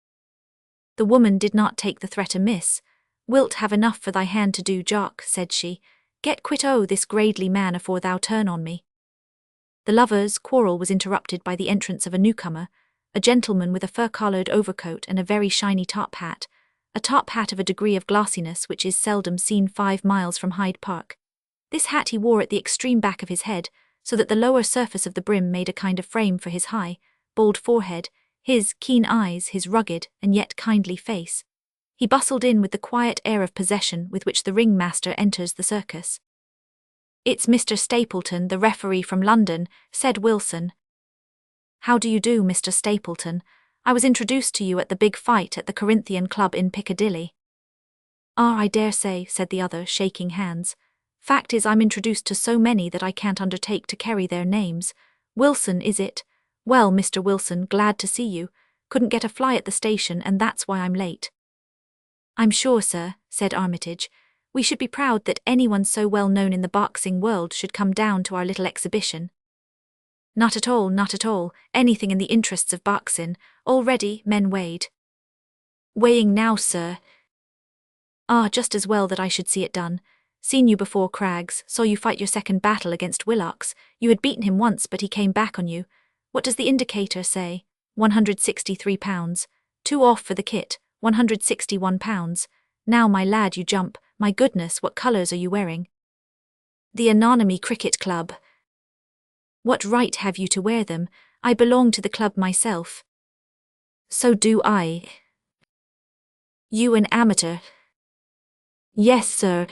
The woman did not take the threat amiss. "Wilt have enough for thy hand to do, Jock," said she. "Get quit o' this gradely man afore thou turn on me." The lovers' quarrel was interrupted by the entrance of a newcomer, a gentleman with a fur-collared overcoat and a very shiny top hat, a top hat of a degree of glassiness which is seldom seen 5 miles from Hyde Park. This hat he wore at the extreme back of his head, so that the lower surface of the brim made a kind of frame for his high, bald forehead, his keen eyes, his rugged and yet kindly face. He bustled in with the quiet air of possession with which the ringmaster enters the circus. "It's Mr. Stapleton, the referee from London," said Wilson. "How do you do, Mr. Stapleton? I was introduced to you at the big fight at the Corinthian Club in Piccadilly." "Ah, I dare say," said the other, shaking hands. "Fact is, I'm introduced to so many that I can't undertake to carry their names. Wilson, is it? Well, Mr. Wilson, glad to see you. Couldn't get a fly at the station, and that's why I'm late." I'm sure, sir, said Armitage, we should be proud that anyone so well known in the boxing world should come down to our little exhibition. Not at all, not at all, anything in the interests of boxing. Already, men weighed. Weighing now, sir. Ah, just as well that I should see it done. Seen you before, Craggs, saw you fight your second battle against Willocks. You had beaten him once, but he came back on you. What does the indicator say? 163 pounds. 2 off for the kit, 161 pounds. Now, my lad, you jump. My goodness, what colours are you wearing? The Anonymous Cricket Club. What right have you to wear them? I belong to the club myself. So do I. You an amateur? Yes, sir.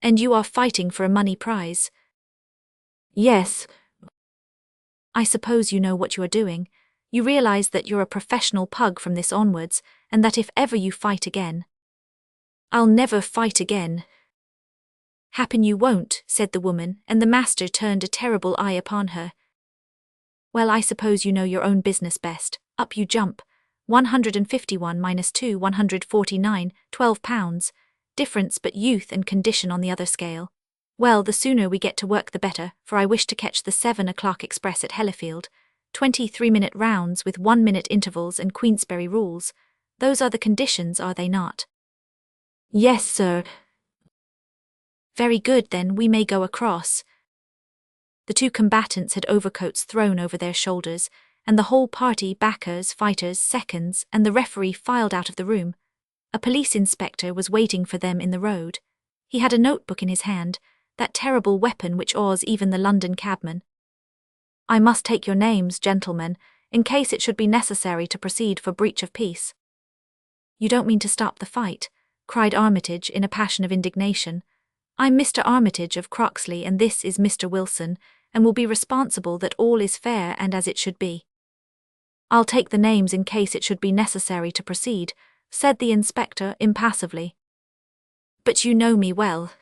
And you are fighting for a money prize? Yes. I suppose you know what you are doing. You realize that you're a professional pug from this onwards, and that if ever you fight again... I'll never fight again. Happen you won't, said the woman, and the master turned a terrible eye upon her. Well, I suppose you know your own business best. Up you jump. 151 minus 2, 149, 12 pounds. Difference but youth and condition on the other scale. Well, the sooner we get to work the better, for I wish to catch the 7 o'clock express at Hellifield. 23-minute rounds with 1-minute intervals and Queensberry rules. Those are the conditions, are they not? Yes, sir. Very good, then we may go across. The two combatants had overcoats thrown over their shoulders, and the whole party, backers, fighters, seconds, and the referee filed out of the room. A police inspector was waiting for them in the road. He had a notebook in his hand, that terrible weapon which awes even the London cabman. I must take your names, gentlemen, in case it should be necessary to proceed for breach of peace. You don't mean to stop the fight, cried Armitage in a passion of indignation. I'm Mr. Armitage of Croxley, and this is Mr. Wilson, and will be responsible that all is fair and as it should be. I'll take the names in case it should be necessary to proceed, said the inspector impassively. But you know me well.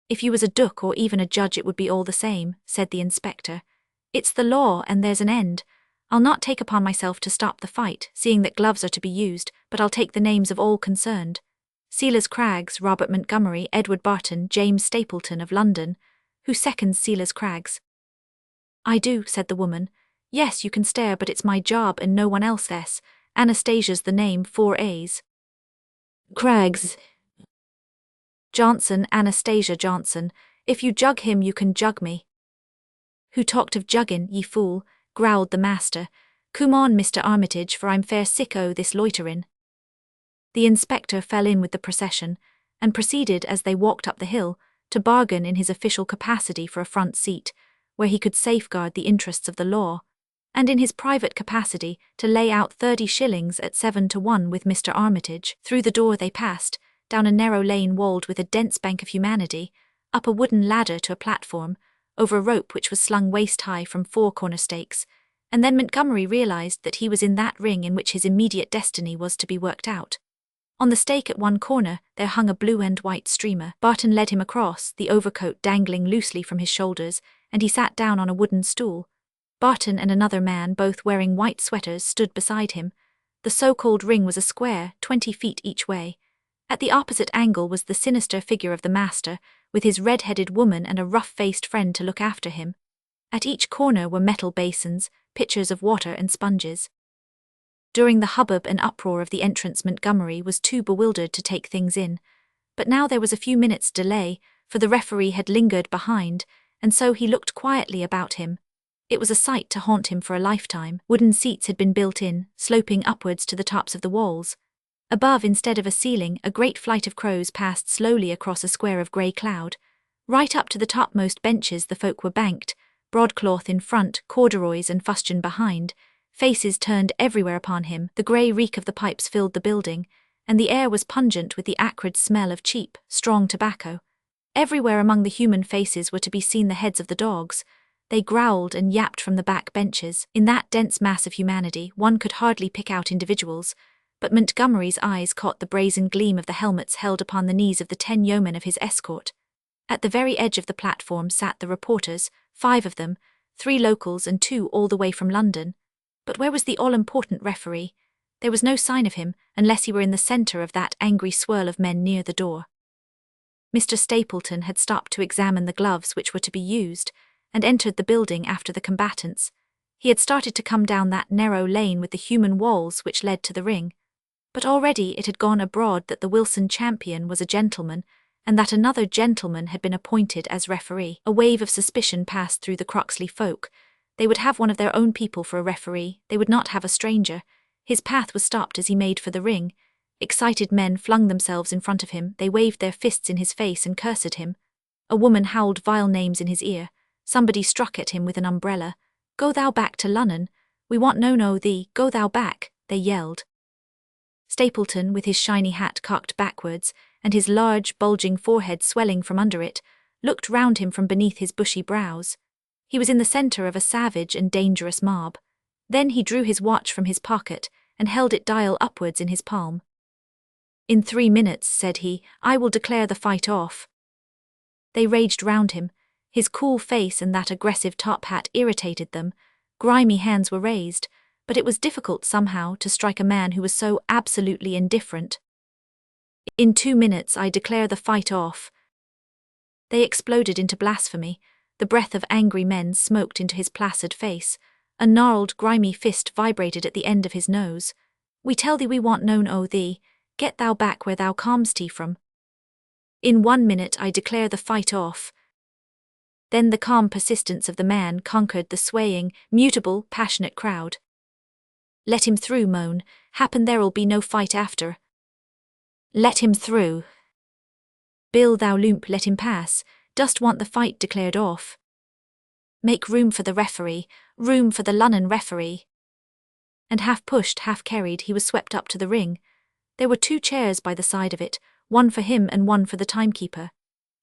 If you was a duke or even a judge it would be all the same, said the inspector. It's the law and there's an end. I'll not take upon myself to stop the fight, seeing that gloves are to be used, but I'll take the names of all concerned. Sealers Craggs, Robert Montgomery, Edward Barton, James Stapleton of London. Who seconds Sealers Craggs? I do, said the woman. Yes, you can stare, but it's my job and no one else's. Anastasia's the name, 4 A's. Craggs. Johnson, Anastasia Johnson. If you jug him you can jug me. Who talked of juggin', ye fool, growled the master. Come on, Mr. Armitage, for I'm fair sick o' this loiterin'. The inspector fell in with the procession, and proceeded, as they walked up the hill, to bargain in his official capacity for a front seat, where he could safeguard the interests of the law, and in his private capacity to lay out 30 shillings at 7 to 1 with Mr. Armitage. Through the door they passed, down a narrow lane walled with a dense bank of humanity, up a wooden ladder to a platform, over a rope which was slung waist-high from 4 corner stakes, and then Montgomery realized that he was in that ring in which his immediate destiny was to be worked out. On the stake at one corner there hung a blue and white streamer. Barton led him across, the overcoat dangling loosely from his shoulders, and he sat down on a wooden stool. Barton and another man, both wearing white sweaters, stood beside him. The so-called ring was a square, 20 feet each way. At the opposite angle was the sinister figure of the master, with his red-headed woman and a rough-faced friend to look after him. At each corner were metal basins, pitchers of water and sponges. During the hubbub and uproar of the entrance Montgomery was too bewildered to take things in, but now there was a few minutes' delay, for the referee had lingered behind, and so he looked quietly about him. It was a sight to haunt him for a lifetime. Wooden seats had been built in, sloping upwards to the tops of the walls. Above, instead of a ceiling, a great flight of crows passed slowly across a square of grey cloud. Right up to the topmost benches the folk were banked, broadcloth in front, corduroys and fustian behind, faces turned everywhere upon him. The grey reek of the pipes filled the building, and the air was pungent with the acrid smell of cheap, strong tobacco. Everywhere among the human faces were to be seen the heads of the dogs. They growled and yapped from the back benches. In that dense mass of humanity one could hardly pick out individuals, but Montgomery's eyes caught the brazen gleam of the helmets held upon the knees of the 10 yeomen of his escort. At the very edge of the platform sat the reporters, 5 of them, 3 locals and 2 all the way from London. But where was the all-important referee? There was no sign of him, unless he were in the center of that angry swirl of men near the door. Mr. Stapleton had stopped to examine the gloves which were to be used, and entered the building after the combatants. He had started to come down that narrow lane with the human walls which led to the ring. But already it had gone abroad that the Wilson champion was a gentleman, and that another gentleman had been appointed as referee. A wave of suspicion passed through the Croxley folk. They would have one of their own people for a referee, they would not have a stranger. His path was stopped as he made for the ring. Excited men flung themselves in front of him, they waved their fists in his face and cursed him. A woman howled vile names in his ear. Somebody struck at him with an umbrella. "Go thou back to Lunnon. We want no thee, go thou back," they yelled. Stapleton, with his shiny hat cocked backwards, and his large, bulging forehead swelling from under it, looked round him from beneath his bushy brows. He was in the centre of a savage and dangerous mob. Then he drew his watch from his pocket, and held it dial upwards in his palm. "In 3 minutes," said he, "I will declare the fight off." They raged round him. His cool face and that aggressive top hat irritated them. Grimy hands were raised, but it was difficult somehow to strike a man who was so absolutely indifferent. "In 2 minutes I declare the fight off." They exploded into blasphemy. The breath of angry men smoked into his placid face. A gnarled, grimy fist vibrated at the end of his nose. "We tell thee we want no thee. Get thou back where thou comest from. In 1 minute I declare the fight off." Then the calm persistence of the man conquered the swaying, mutable, passionate crowd. "Let him through, Moan. Happen there'll be no fight after." "Let him through." "Bill, thou lump, let him pass. Dost want the fight declared off." "Make room for the referee, room for the Lunnon referee." And half pushed, half carried, he was swept up to the ring. There were 2 chairs by the side of it, one for him and one for the timekeeper.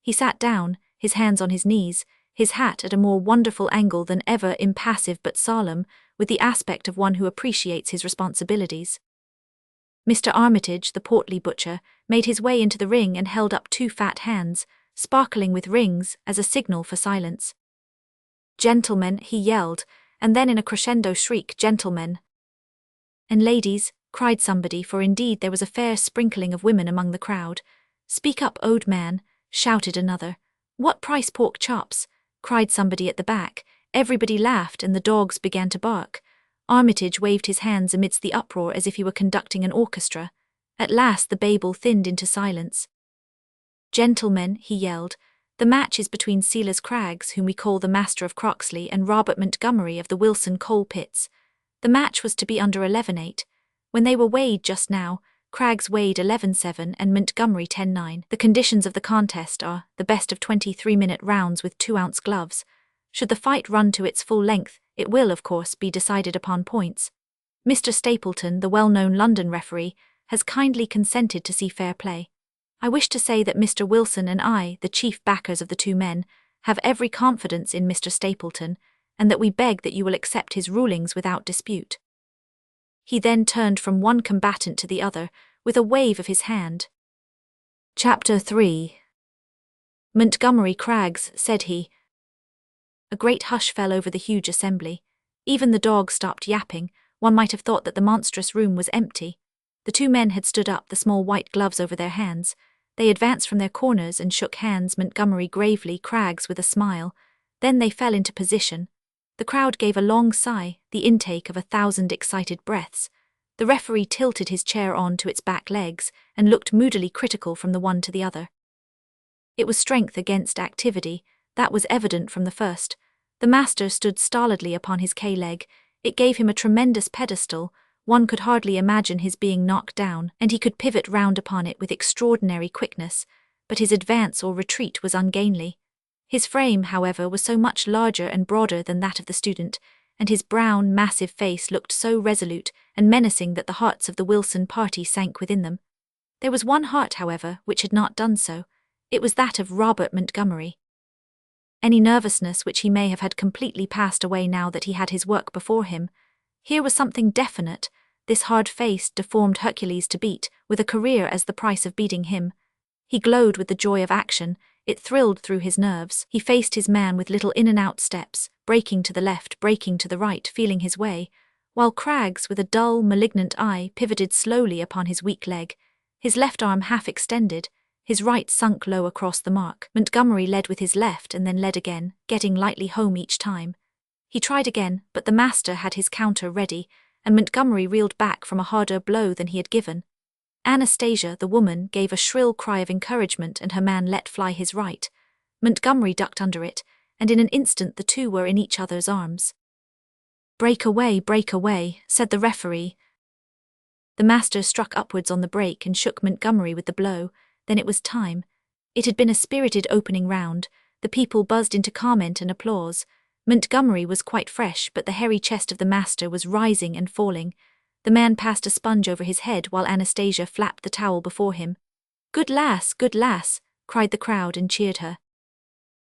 He sat down, his hands on his knees, his hat at a more wonderful angle than ever, impassive but solemn, with the aspect of one who appreciates his responsibilities. Mr. Armitage, the portly butcher, made his way into the ring and held up 2 fat hands, sparkling with rings, as a signal for silence. "Gentlemen," he yelled, and then in a crescendo shriek, "Gentlemen." "And ladies," cried somebody, for indeed there was a fair sprinkling of women among the crowd. "Speak up, old man," shouted another. "What price pork chops?" cried somebody at the back. Everybody laughed and the dogs began to bark. Armitage waved his hands amidst the uproar as if he were conducting an orchestra. At last the babel thinned into silence. "Gentlemen," he yelled, "the match is between Silas Craggs, whom we call the Master of Croxley, and Robert Montgomery of the Wilson coal pits. The match was to be under 11-8. When they were weighed just now, Craggs weighed 11-7 and Montgomery 10-9. The conditions of the contest are the best of 23-minute rounds with 2-ounce gloves. Should the fight run to its full length, it will, of course, be decided upon points. Mr. Stapleton, the well-known London referee, has kindly consented to see fair play. I wish to say that Mr. Wilson and I, the chief backers of the 2 men, have every confidence in Mr. Stapleton, and that we beg that you will accept his rulings without dispute." He then turned from one combatant to the other, with a wave of his hand. Chapter 3. "Montgomery Craggs," said he. A great hush fell over the huge assembly. Even the dogs stopped yapping. One might have thought that the monstrous room was empty. The 2 men had stood up, the small white gloves over their hands. They advanced from their corners and shook hands, Montgomery gravely, Craggs with a smile. Then they fell into position. The crowd gave a long sigh, the intake of 1,000 excited breaths. The referee tilted his chair on to its back legs and looked moodily critical from the one to the other. It was strength against activity, that was evident from the first. The master stood stolidly upon his K-leg. It gave him a tremendous pedestal. One could hardly imagine his being knocked down, and he could pivot round upon it with extraordinary quickness, but his advance or retreat was ungainly. His frame, however, was so much larger and broader than that of the student, and his brown, massive face looked so resolute and menacing that the hearts of the Wilson party sank within them. There was one heart, however, which had not done so. It was that of Robert Montgomery. Any nervousness which he may have had completely passed away now that he had his work before him. Here was something definite, this hard-faced, deformed Hercules to beat, with a career as the price of beating him. He glowed with the joy of action. It thrilled through his nerves. He faced his man with little in-and-out steps, breaking to the left, breaking to the right, feeling his way. while Craggs, with a dull, malignant eye, pivoted slowly upon his weak leg, his left arm half extended, his right sunk low across the mark. Montgomery led with his left and then led again, getting lightly home each time. He tried again, but the master had his counter ready, and Montgomery reeled back from a harder blow than he had given. Anastasia, the woman, gave a shrill cry of encouragement and her man let fly his right. Montgomery ducked under it, and in an instant the two were in each other's arms. break away," said the referee. The master struck upwards on the break and shook Montgomery with the blow. Then it was time. It had been a spirited opening round. The people buzzed into comment and applause. Montgomery was quite fresh, but the hairy chest of the master was rising and falling. The man passed a sponge over his head while Anastasia flapped the towel before him. Good lass," cried the crowd and cheered her.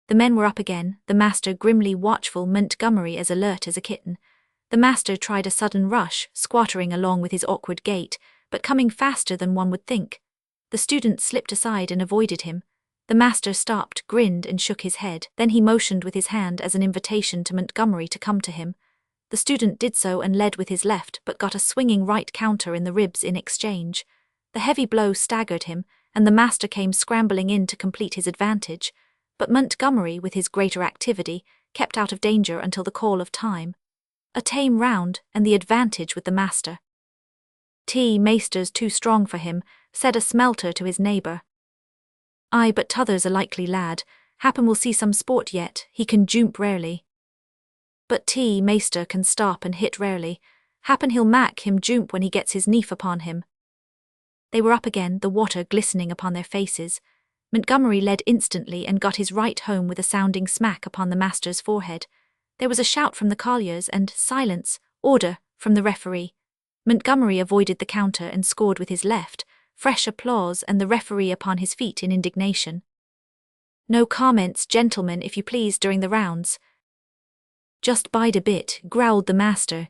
The men were up again, the master grimly watchful, Montgomery as alert as a kitten. The master tried a sudden rush, squattering along with his awkward gait, but coming faster than one would think. The student slipped aside and avoided him. The master stopped, grinned and shook his head. Then he motioned with his hand as an invitation to Montgomery to come to him. The student did so and led with his left, but got a swinging right counter in the ribs in exchange. The heavy blow staggered him, and the master came scrambling in to complete his advantage. But Montgomery, with his greater activity, kept out of danger until the call of time. A tame round, and the advantage with the master. "Maister's too strong for him," said a smelter to his neighbour. "Aye, but t'other's a likely lad. Happen we'll see some sport yet, he can jump rarely." "But Maister can stop and hit rarely. Happen he'll mak him jump when he gets his knife upon him." They were up again, the water glistening upon their faces. Montgomery led instantly and got his right home with a sounding smack upon the master's forehead. There was a shout from the colliers and "Silence! Order!" from the referee. Montgomery avoided the counter and scored with his left. Fresh applause and the referee upon his feet in indignation. "No comments, gentlemen, if you please, during the rounds." "Just bide a bit," growled the master.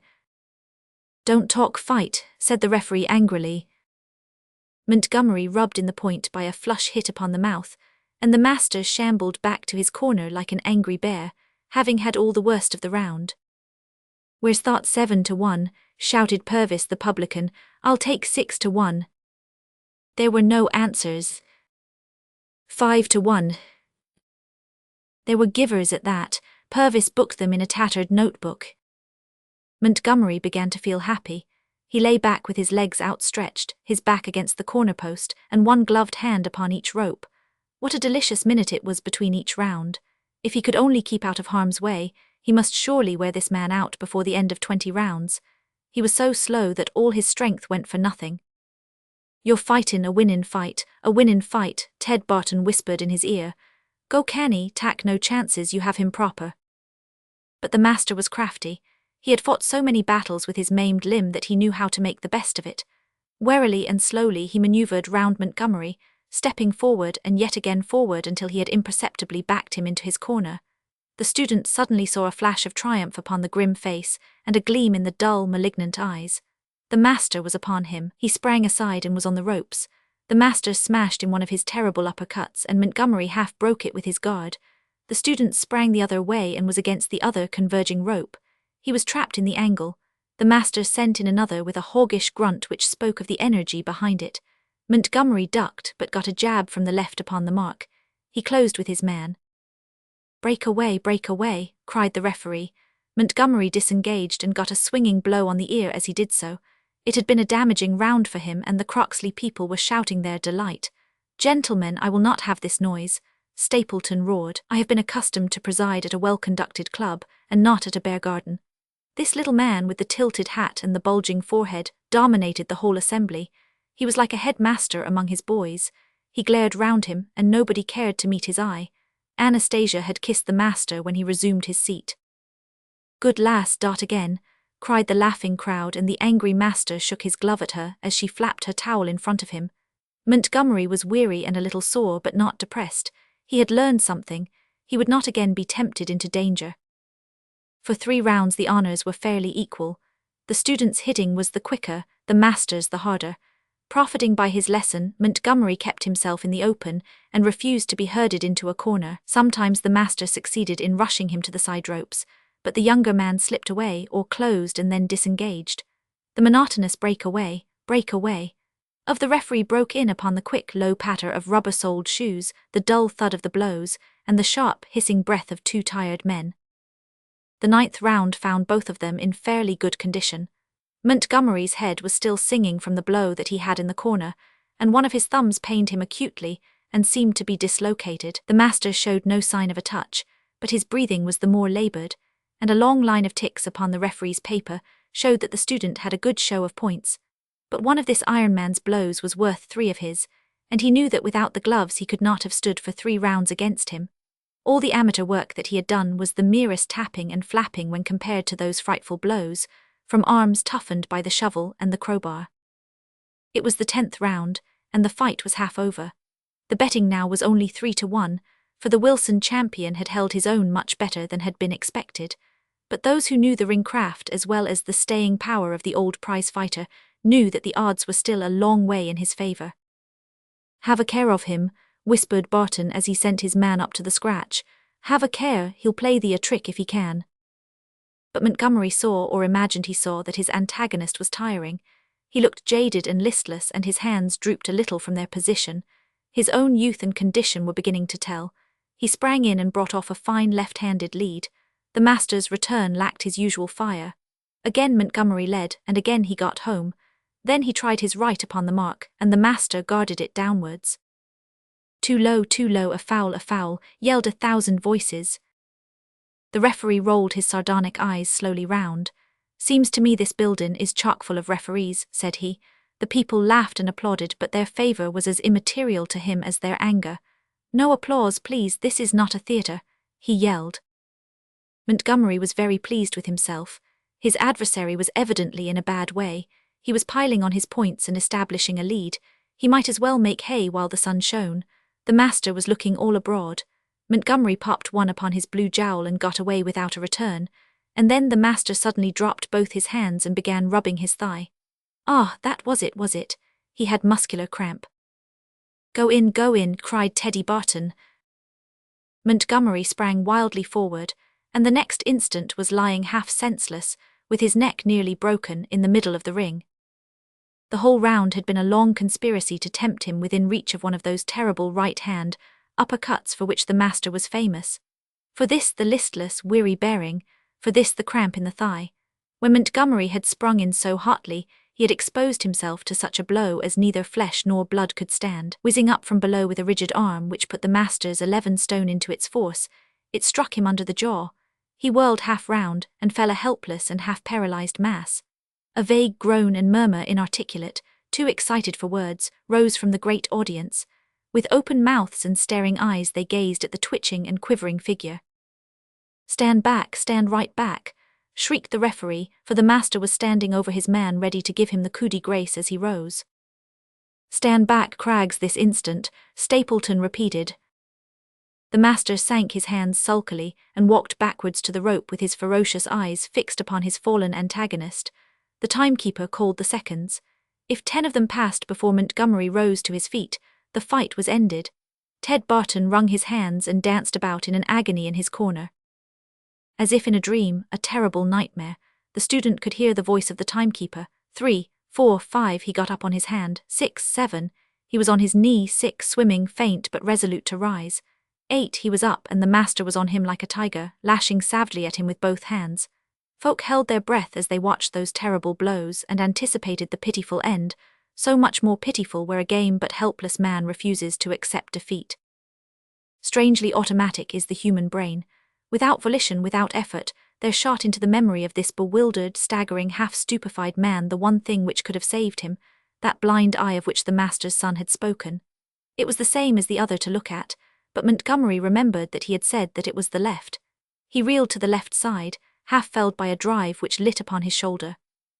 "Don't talk fight," said the referee angrily. Montgomery rubbed in the point by a flush hit upon the mouth, and the master shambled back to his corner like an angry bear, having had all the worst of the round. "Where's thought 7-1, shouted Purvis the publican. "I'll take 6-1. There were no answers. 5-1. There were givers at that. Purvis booked them in a tattered notebook. Montgomery began to feel happy. He lay back with his legs outstretched, his back against the corner post, and one gloved hand upon each rope. What a delicious minute it was between each round. If he could only keep out of harm's way, he must surely wear this man out before the end of 20 rounds. He was so slow that all his strength went for nothing. "You're fightin' a winnin' fight, Ted Barton whispered in his ear. "Go canny, tak no chances, you have him proper." But the master was crafty. He had fought so many battles with his maimed limb that he knew how to make the best of it. Warily and slowly he manoeuvred round Montgomery, stepping forward and yet again forward until he had imperceptibly backed him into his corner. The student suddenly saw a flash of triumph upon the grim face and a gleam in the dull, malignant eyes. The master was upon him. He sprang aside and was on the ropes. The master smashed in one of his terrible uppercuts, and Montgomery half broke it with his guard. The student sprang the other way and was against the other converging rope. He was trapped in the angle. The master sent in another with a hoggish grunt which spoke of the energy behind it. Montgomery ducked, but got a jab from the left upon the mark. He closed with his man. break away," cried the referee. Montgomery disengaged and got a swinging blow on the ear as he did so. It had been a damaging round for him, and the Croxley people were shouting their delight. "Gentlemen, I will not have this noise," Stapleton roared. "I have been accustomed to preside at a well-conducted club, and not at a bear garden." This little man with the tilted hat and the bulging forehead dominated the whole assembly. He was like a headmaster among his boys. He glared round him, and nobody cared to meet his eye. Anastasia had kissed the master when he resumed his seat. "Good lass, again," cried the laughing crowd, and the angry master shook his glove at her as she flapped her towel in front of him. Montgomery was weary and a little sore, but not depressed. He had learned something. He would not again be tempted into danger. For 3 rounds the honours were fairly equal. The student's hitting was the quicker, the master's the harder. Profiting by his lesson, Montgomery kept himself in the open and refused to be herded into a corner. Sometimes the master succeeded in rushing him to the side ropes, but the younger man slipped away or closed and then disengaged. The monotonous break away of the referee broke in upon the quick, low patter of rubber-soled shoes, the dull thud of the blows, and the sharp, hissing breath of two tired men. The 9th round found both of them in fairly good condition. Montgomery's head was still singing from the blow that he had in the corner, and one of his thumbs pained him acutely and seemed to be dislocated. The master showed no sign of a touch, but his breathing was the more laboured, and a long line of ticks upon the referee's paper showed that the student had a good show of points. But one of this Iron Man's blows was worth 3 of his, and he knew that without the gloves he could not have stood for 3 rounds against him. All the amateur work that he had done was the merest tapping and flapping when compared to those frightful blows, from arms toughened by the shovel and the crowbar. It was the 10th round, and the fight was half over. The betting now was only 3-1, for the Wilson champion had held his own much better than had been expected, but those who knew the ring craft as well as the staying power of the old prize fighter knew that the odds were still a long way in his favour. "Have a care of him," whispered Barton as he sent his man up to the scratch. "Have a care, he'll play thee a trick if he can." But Montgomery saw, or imagined he saw, that his antagonist was tiring. He looked jaded and listless, and his hands drooped a little from their position. His own youth and condition were beginning to tell. He sprang in and brought off a fine left-handed lead. The master's return lacked his usual fire. Again Montgomery led, and again he got home. Then he tried his right upon the mark, and the master guarded it downwards. Too low, a foul, yelled 1,000 voices. The referee rolled his sardonic eyes slowly round. "Seems to me this buildin' is chock full of referees," said he. The people laughed and applauded, but their favour was as immaterial to him as their anger. "No applause, please, this is not a theatre," he yelled. Montgomery was very pleased with himself. His adversary was evidently in a bad way. He was piling on his points and establishing a lead. He might as well make hay while the sun shone. The master was looking all abroad. Montgomery popped one upon his blue jowl and got away without a return, and then the master suddenly dropped both his hands and began rubbing his thigh. Ah, that was it, was it? He had muscular cramp. Go in, cried Teddy Barton. Montgomery sprang wildly forward, and the next instant was lying half senseless, with his neck nearly broken, in the middle of the ring. The whole round had been a long conspiracy to tempt him within reach of one of those terrible right-hand uppercuts for which the master was famous. For this the listless, weary bearing, for this the cramp in the thigh. When Montgomery had sprung in so hotly, he had exposed himself to such a blow as neither flesh nor blood could stand. Whizzing up from below with a rigid arm which put the master's 11 stone into its force, it struck him under the jaw. He whirled half round and fell a helpless and half-paralysed mass. A vague groan and murmur, inarticulate, too excited for words, rose from the great audience. With open mouths and staring eyes they gazed at the twitching and quivering figure. "Stand back, stand right back," shrieked the referee, for the master was standing over his man ready to give him the coup de grace as he rose. "Stand back, Craggs, this instant," Stapleton repeated. The master sank his hands sulkily and walked backwards to the rope with his ferocious eyes fixed upon his fallen antagonist. The timekeeper called the seconds. If 10 of them passed before Montgomery rose to his feet, the fight was ended. Ted Barton wrung his hands and danced about in an agony in his corner. As if in a dream, a terrible nightmare, the student could hear the voice of the timekeeper. 3, 4, 5, he got up on his hand. 6, 7, he was on his knee, 6, swimming, faint but resolute to rise. 8, he was up, and the master was on him like a tiger, lashing savagely at him with both hands. Folk held their breath as they watched those terrible blows and anticipated the pitiful end, so much more pitiful where a game but helpless man refuses to accept defeat. Strangely automatic is the human brain. Without volition, without effort, there shot into the memory of this bewildered, staggering, half-stupefied man the one thing which could have saved him, that blind eye of which the master's son had spoken. It was the same as the other to look at, but Montgomery remembered that he had said that it was the left. He reeled to the left side, half-felled by a drive which lit upon his shoulder.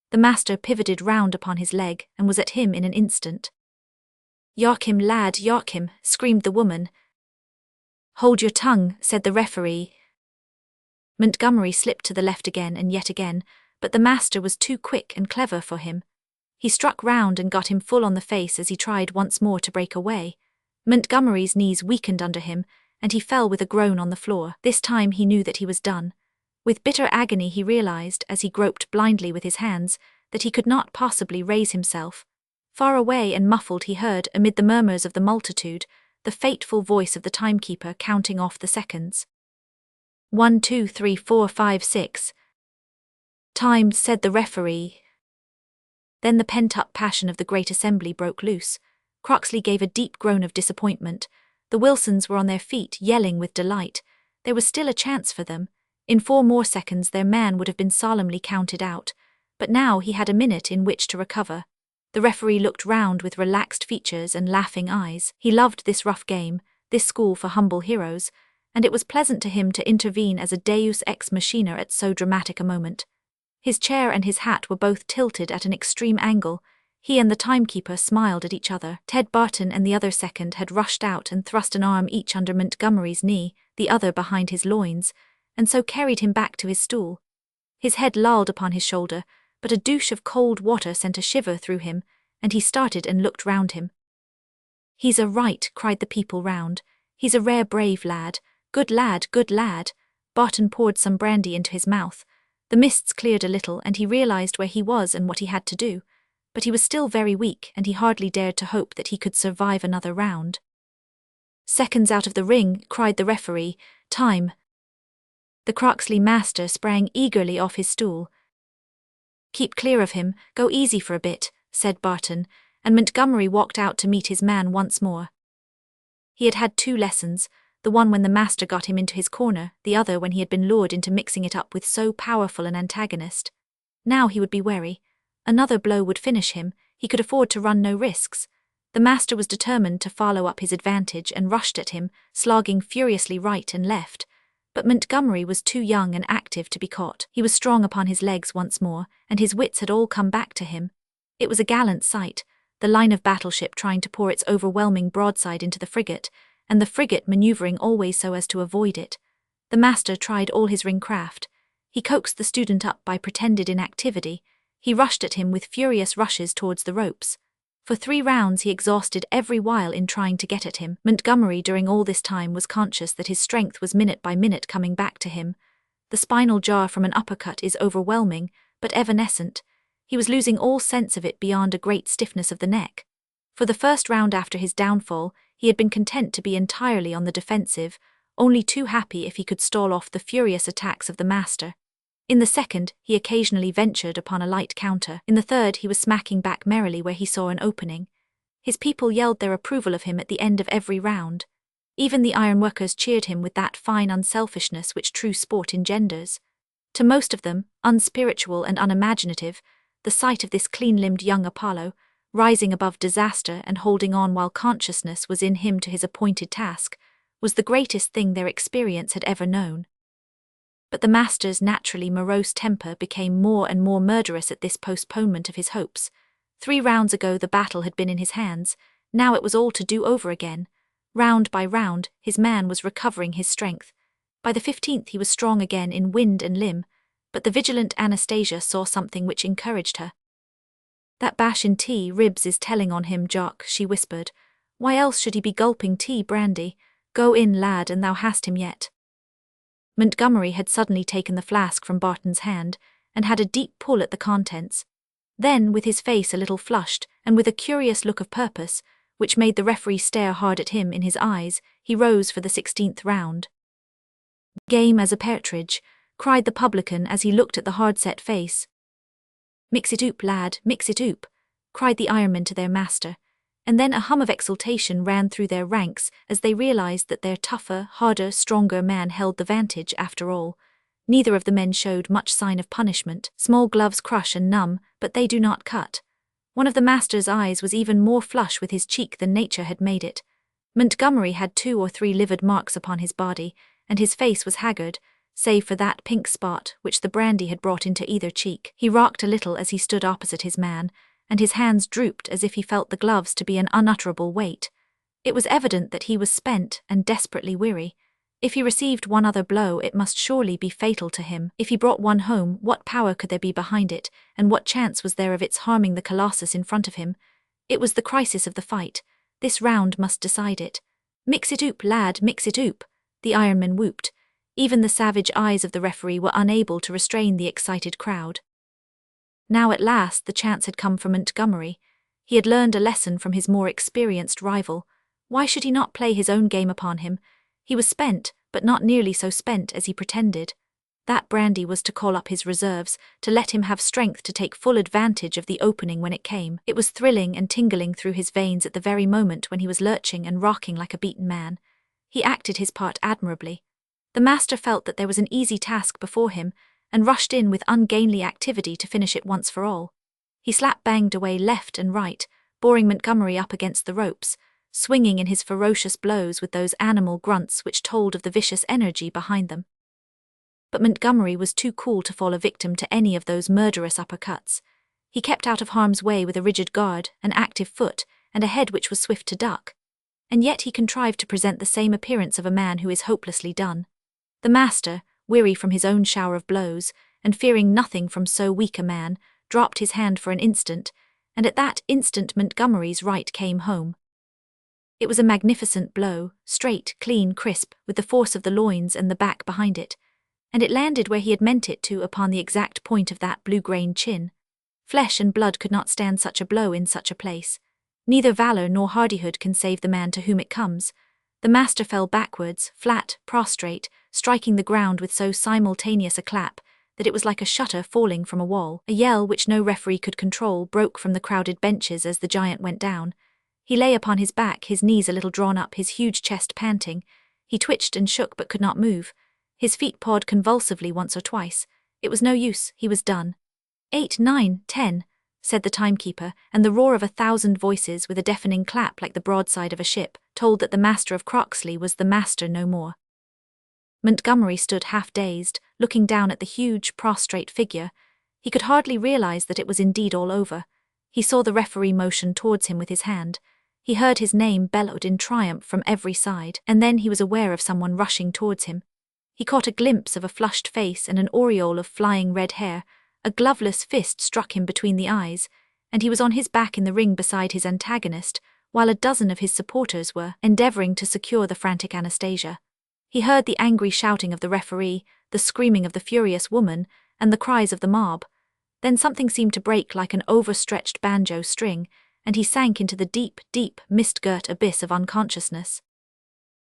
The master pivoted round upon his leg and was at him in an instant. "Yark him, lad, yark him," screamed the woman. "Hold your tongue," said the referee. Montgomery slipped to the left again and yet again, but the master was too quick and clever for him. He struck round and got him full on the face as he tried once more to break away. Montgomery's knees weakened under him, and he fell with a groan on the floor. This time he knew that he was done. With bitter agony he realized, as he groped blindly with his hands, that he could not possibly raise himself. Far away and muffled he heard, amid the murmurs of the multitude, the fateful voice of the timekeeper counting off the seconds. 1, 2, 3, 4, 5, 6. Time, said the referee. Then the pent-up passion of the great assembly broke loose. Croxley gave a deep groan of disappointment. The Wilsons were on their feet, yelling with delight. There was still a chance for them. In 4 more seconds their man would have been solemnly counted out, but now he had a minute in which to recover. The referee looked round with relaxed features and laughing eyes. He loved this rough game, this school for humble heroes, and it was pleasant to him to intervene as a deus ex machina at so dramatic a moment. His chair and his hat were both tilted at an extreme angle. He and the timekeeper smiled at each other. Ted Barton and the other second had rushed out and thrust an arm each under Montgomery's knee, the other behind his loins, and so carried him back to his stool. His head lolled upon his shoulder, but a douche of cold water sent a shiver through him, and he started and looked round him. "He's a right," cried the people round. "He's a rare brave lad. Good lad, good lad." Barton poured some brandy into his mouth. The mists cleared a little, and he realized where he was and what he had to do, but he was still very weak, and he hardly dared to hope that he could survive another round. "Seconds out of the ring," cried the referee. "Time." The Croxley master sprang eagerly off his stool. "Keep clear of him, go easy for a bit," said Barton, and Montgomery walked out to meet his man once more. He had had 2 lessons, the one when the master got him into his corner, the other when he had been lured into mixing it up with so powerful an antagonist. Now he would be wary. Another blow would finish him. He could afford to run no risks. The master was determined to follow up his advantage and rushed at him, slogging furiously right and left. But Montgomery was too young and active to be caught. He was strong upon his legs once more, and his wits had all come back to him. It was a gallant sight, the line of battleship trying to pour its overwhelming broadside into the frigate, and the frigate manoeuvring always so as to avoid it. The master tried all his ring craft. He coaxed the student up by pretended inactivity. He rushed at him with furious rushes towards the ropes. For 3 rounds he exhausted every while in trying to get at him. Montgomery during all this time was conscious that his strength was minute by minute coming back to him. The spinal jar from an uppercut is overwhelming, but evanescent. He was losing all sense of it beyond a great stiffness of the neck. For the first round after his downfall, he had been content to be entirely on the defensive, only too happy if he could stall off the furious attacks of the master. In the second, he occasionally ventured upon a light counter. In the third, he was smacking back merrily where he saw an opening. His people yelled their approval of him at the end of every round. Even the ironworkers cheered him with that fine unselfishness which true sport engenders. To most of them, unspiritual and unimaginative, the sight of this clean-limbed young Apollo, rising above disaster and holding on while consciousness was in him to his appointed task, was the greatest thing their experience had ever known. But the master's naturally morose temper became more and more murderous at this postponement of his hopes. 3 rounds ago the battle had been in his hands, now it was all to do over again. Round by round, his man was recovering his strength. By the 15th he was strong again in wind and limb, but the vigilant Anastasia saw something which encouraged her. "That bash in tea ribs is telling on him, Jock," she whispered. "Why else should he be gulping tea brandy? Go in, lad, and thou hast him yet." Montgomery had suddenly taken the flask from Barton's hand, and had a deep pull at the contents. Then, with his face a little flushed, and with a curious look of purpose, which made the referee stare hard at him in his eyes, he rose for the 16th round. "Game as a partridge," cried the publican as he looked at the hard-set face. "Mix it oop, lad, mix it oop," cried the ironmen to their master, and then a hum of exultation ran through their ranks as they realized that their tougher, harder, stronger man held the vantage after all. Neither of the men showed much sign of punishment. Small gloves crush and numb, but they do not cut. One of the master's eyes was even more flush with his cheek than nature had made it. Montgomery had 2 or 3 livid marks upon his body, and his face was haggard, save for that pink spot which the brandy had brought into either cheek. He rocked a little as he stood opposite his man, and his hands drooped as if he felt the gloves to be an unutterable weight. It was evident that he was spent and desperately weary. If he received one other blow, it must surely be fatal to him. If he brought one home, what power could there be behind it, and what chance was there of its harming the colossus in front of him? It was the crisis of the fight. This round must decide it. "Mix it oop, lad, mix it oop," the ironman whooped. Even the savage eyes of the referee were unable to restrain the excited crowd. Now at last the chance had come for Montgomery. He had learned a lesson from his more experienced rival. Why should he not play his own game upon him? He was spent, but not nearly so spent as he pretended. That brandy was to call up his reserves, to let him have strength to take full advantage of the opening when it came. It was thrilling and tingling through his veins at the very moment when he was lurching and rocking like a beaten man. He acted his part admirably. The master felt that there was an easy task before him, and rushed in with ungainly activity to finish it once for all. He slap-banged away left and right, boring Montgomery up against the ropes, swinging in his ferocious blows with those animal grunts which told of the vicious energy behind them. But Montgomery was too cool to fall a victim to any of those murderous uppercuts. He kept out of harm's way with a rigid guard, an active foot, and a head which was swift to duck. And yet he contrived to present the same appearance of a man who is hopelessly done. The master, weary from his own shower of blows, and fearing nothing from so weak a man, dropped his hand for an instant, and at that instant Montgomery's right came home. It was a magnificent blow, straight, clean, crisp, with the force of the loins and the back behind it, and it landed where he had meant it to, upon the exact point of that blue-grained chin. Flesh and blood could not stand such a blow in such a place. Neither valor nor hardihood can save the man to whom it comes. The master fell backwards, flat, prostrate, striking the ground with so simultaneous a clap that it was like a shutter falling from a wall. A yell which no referee could control broke from the crowded benches as the giant went down. He lay upon his back, his knees a little drawn up, his huge chest panting. He twitched and shook but could not move. His feet pawed convulsively once or twice. It was no use, he was done. 8, 9, 10, said the timekeeper, and the roar of 1,000 voices, with a deafening clap like the broadside of a ship, told that the master of Croxley was the master no more. Montgomery stood half-dazed, looking down at the huge, prostrate figure. He could hardly realize that it was indeed all over. He saw the referee motion towards him with his hand. He heard his name bellowed in triumph from every side, and then he was aware of someone rushing towards him. He caught a glimpse of a flushed face and an aureole of flying red hair. A gloveless fist struck him between the eyes, and he was on his back in the ring beside his antagonist, while a dozen of his supporters were endeavoring to secure the frantic Anastasia. He heard the angry shouting of the referee, the screaming of the furious woman, and the cries of the mob. Then something seemed to break like an overstretched banjo string, and he sank into the deep, deep, mist-girt abyss of unconsciousness.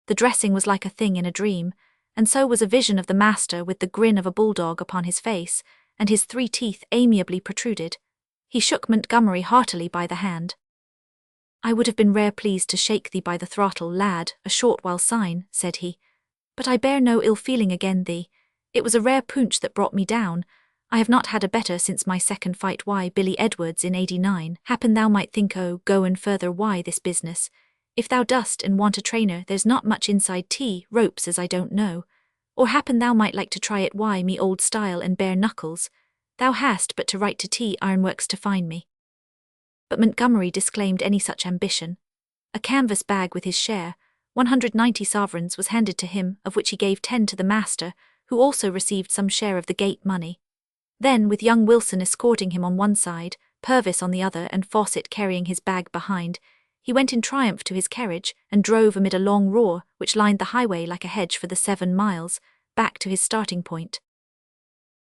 The dressing was like a thing in a dream, and so was a vision of the master with the grin of a bulldog upon his face, and his 3 teeth amiably protruded. He shook Montgomery heartily by the hand. "I would have been rare pleased to shake thee by the throttle, lad, a short while syne," said he. "But I bear no ill feeling again thee. It was a rare poonch that brought me down. I have not had a better since my second fight. Why, Billy Edwards in '89. Happen thou might think go and further why this business. If thou dost and want a trainer, there's not much inside ropes as I don't know. Or happen thou might like to try it why me old style and bare knuckles. Thou hast but to write to Ironworks to find me." But Montgomery disclaimed any such ambition. A canvas bag with his share, 190 sovereigns, was handed to him, of which he gave 10 to the master, who also received some share of the gate money. Then, with young Wilson escorting him on one side, Purvis on the other, and Fawcett carrying his bag behind, he went in triumph to his carriage and drove amid a long roar which lined the highway like a hedge for the 7 miles, back to his starting point.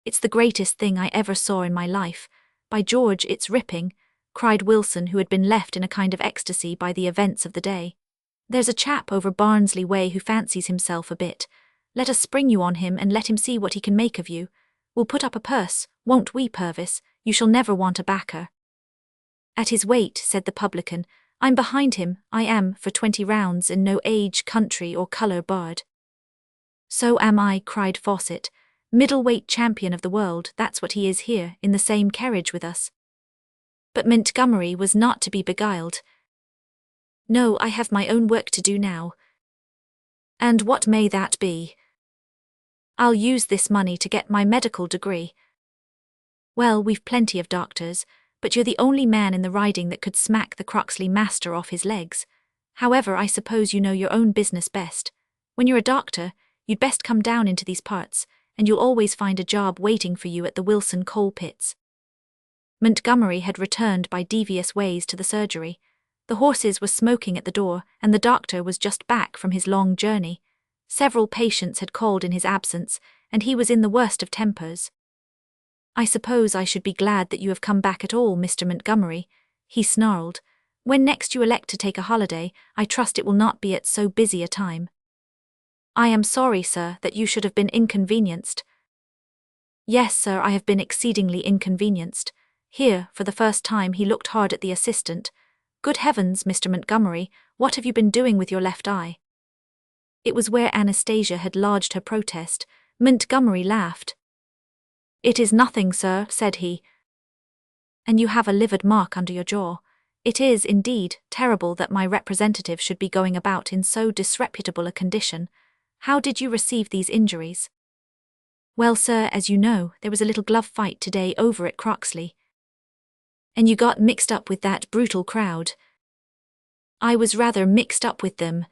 "It's the greatest thing I ever saw in my life. By George, it's ripping," cried Wilson, who had been left in a kind of ecstasy by the events of the day. "There's a chap over Barnsley way who fancies himself a bit. Let us spring you on him and let him see what he can make of you. We'll put up a purse, won't we, Purvis? You shall never want a backer." "At his weight," said the publican, "I'm behind him, I am, for 20 rounds, and no age, country, or colour barred." "So am I," cried Fawcett. "Middleweight champion of the world, that's what he is here, in the same carriage with us." But Montgomery was not to be beguiled. "No, I have my own work to do now." "And what may that be?" "I'll use this money to get my medical degree." "Well, we've plenty of doctors, but you're the only man in the riding that could smack the Croxley master off his legs. However, I suppose you know your own business best. When you're a doctor, you'd best come down into these parts, and you'll always find a job waiting for you at the Wilson coal pits." Montgomery had returned by devious ways to the surgery. The horses were smoking at the door, and the doctor was just back from his long journey. Several patients had called in his absence, and he was in the worst of tempers. "I suppose I should be glad that you have come back at all, Mr. Montgomery," he snarled. "When next you elect to take a holiday, I trust it will not be at so busy a time." "I am sorry, sir, that you should have been inconvenienced." "Yes, sir, I have been exceedingly inconvenienced." Here, for the first time, he looked hard at the assistant. "Good heavens, Mr. Montgomery, what have you been doing with your left eye?" It was where Anastasia had lodged her protest. Montgomery laughed. "It is nothing, sir," said he. "And you have a livid mark under your jaw. It is, indeed, terrible that my representative should be going about in so disreputable a condition. How did you receive these injuries?" "Well, sir, as you know, there was a little glove fight today over at Croxley." "And you got mixed up with that brutal crowd?" "I was rather mixed up with them."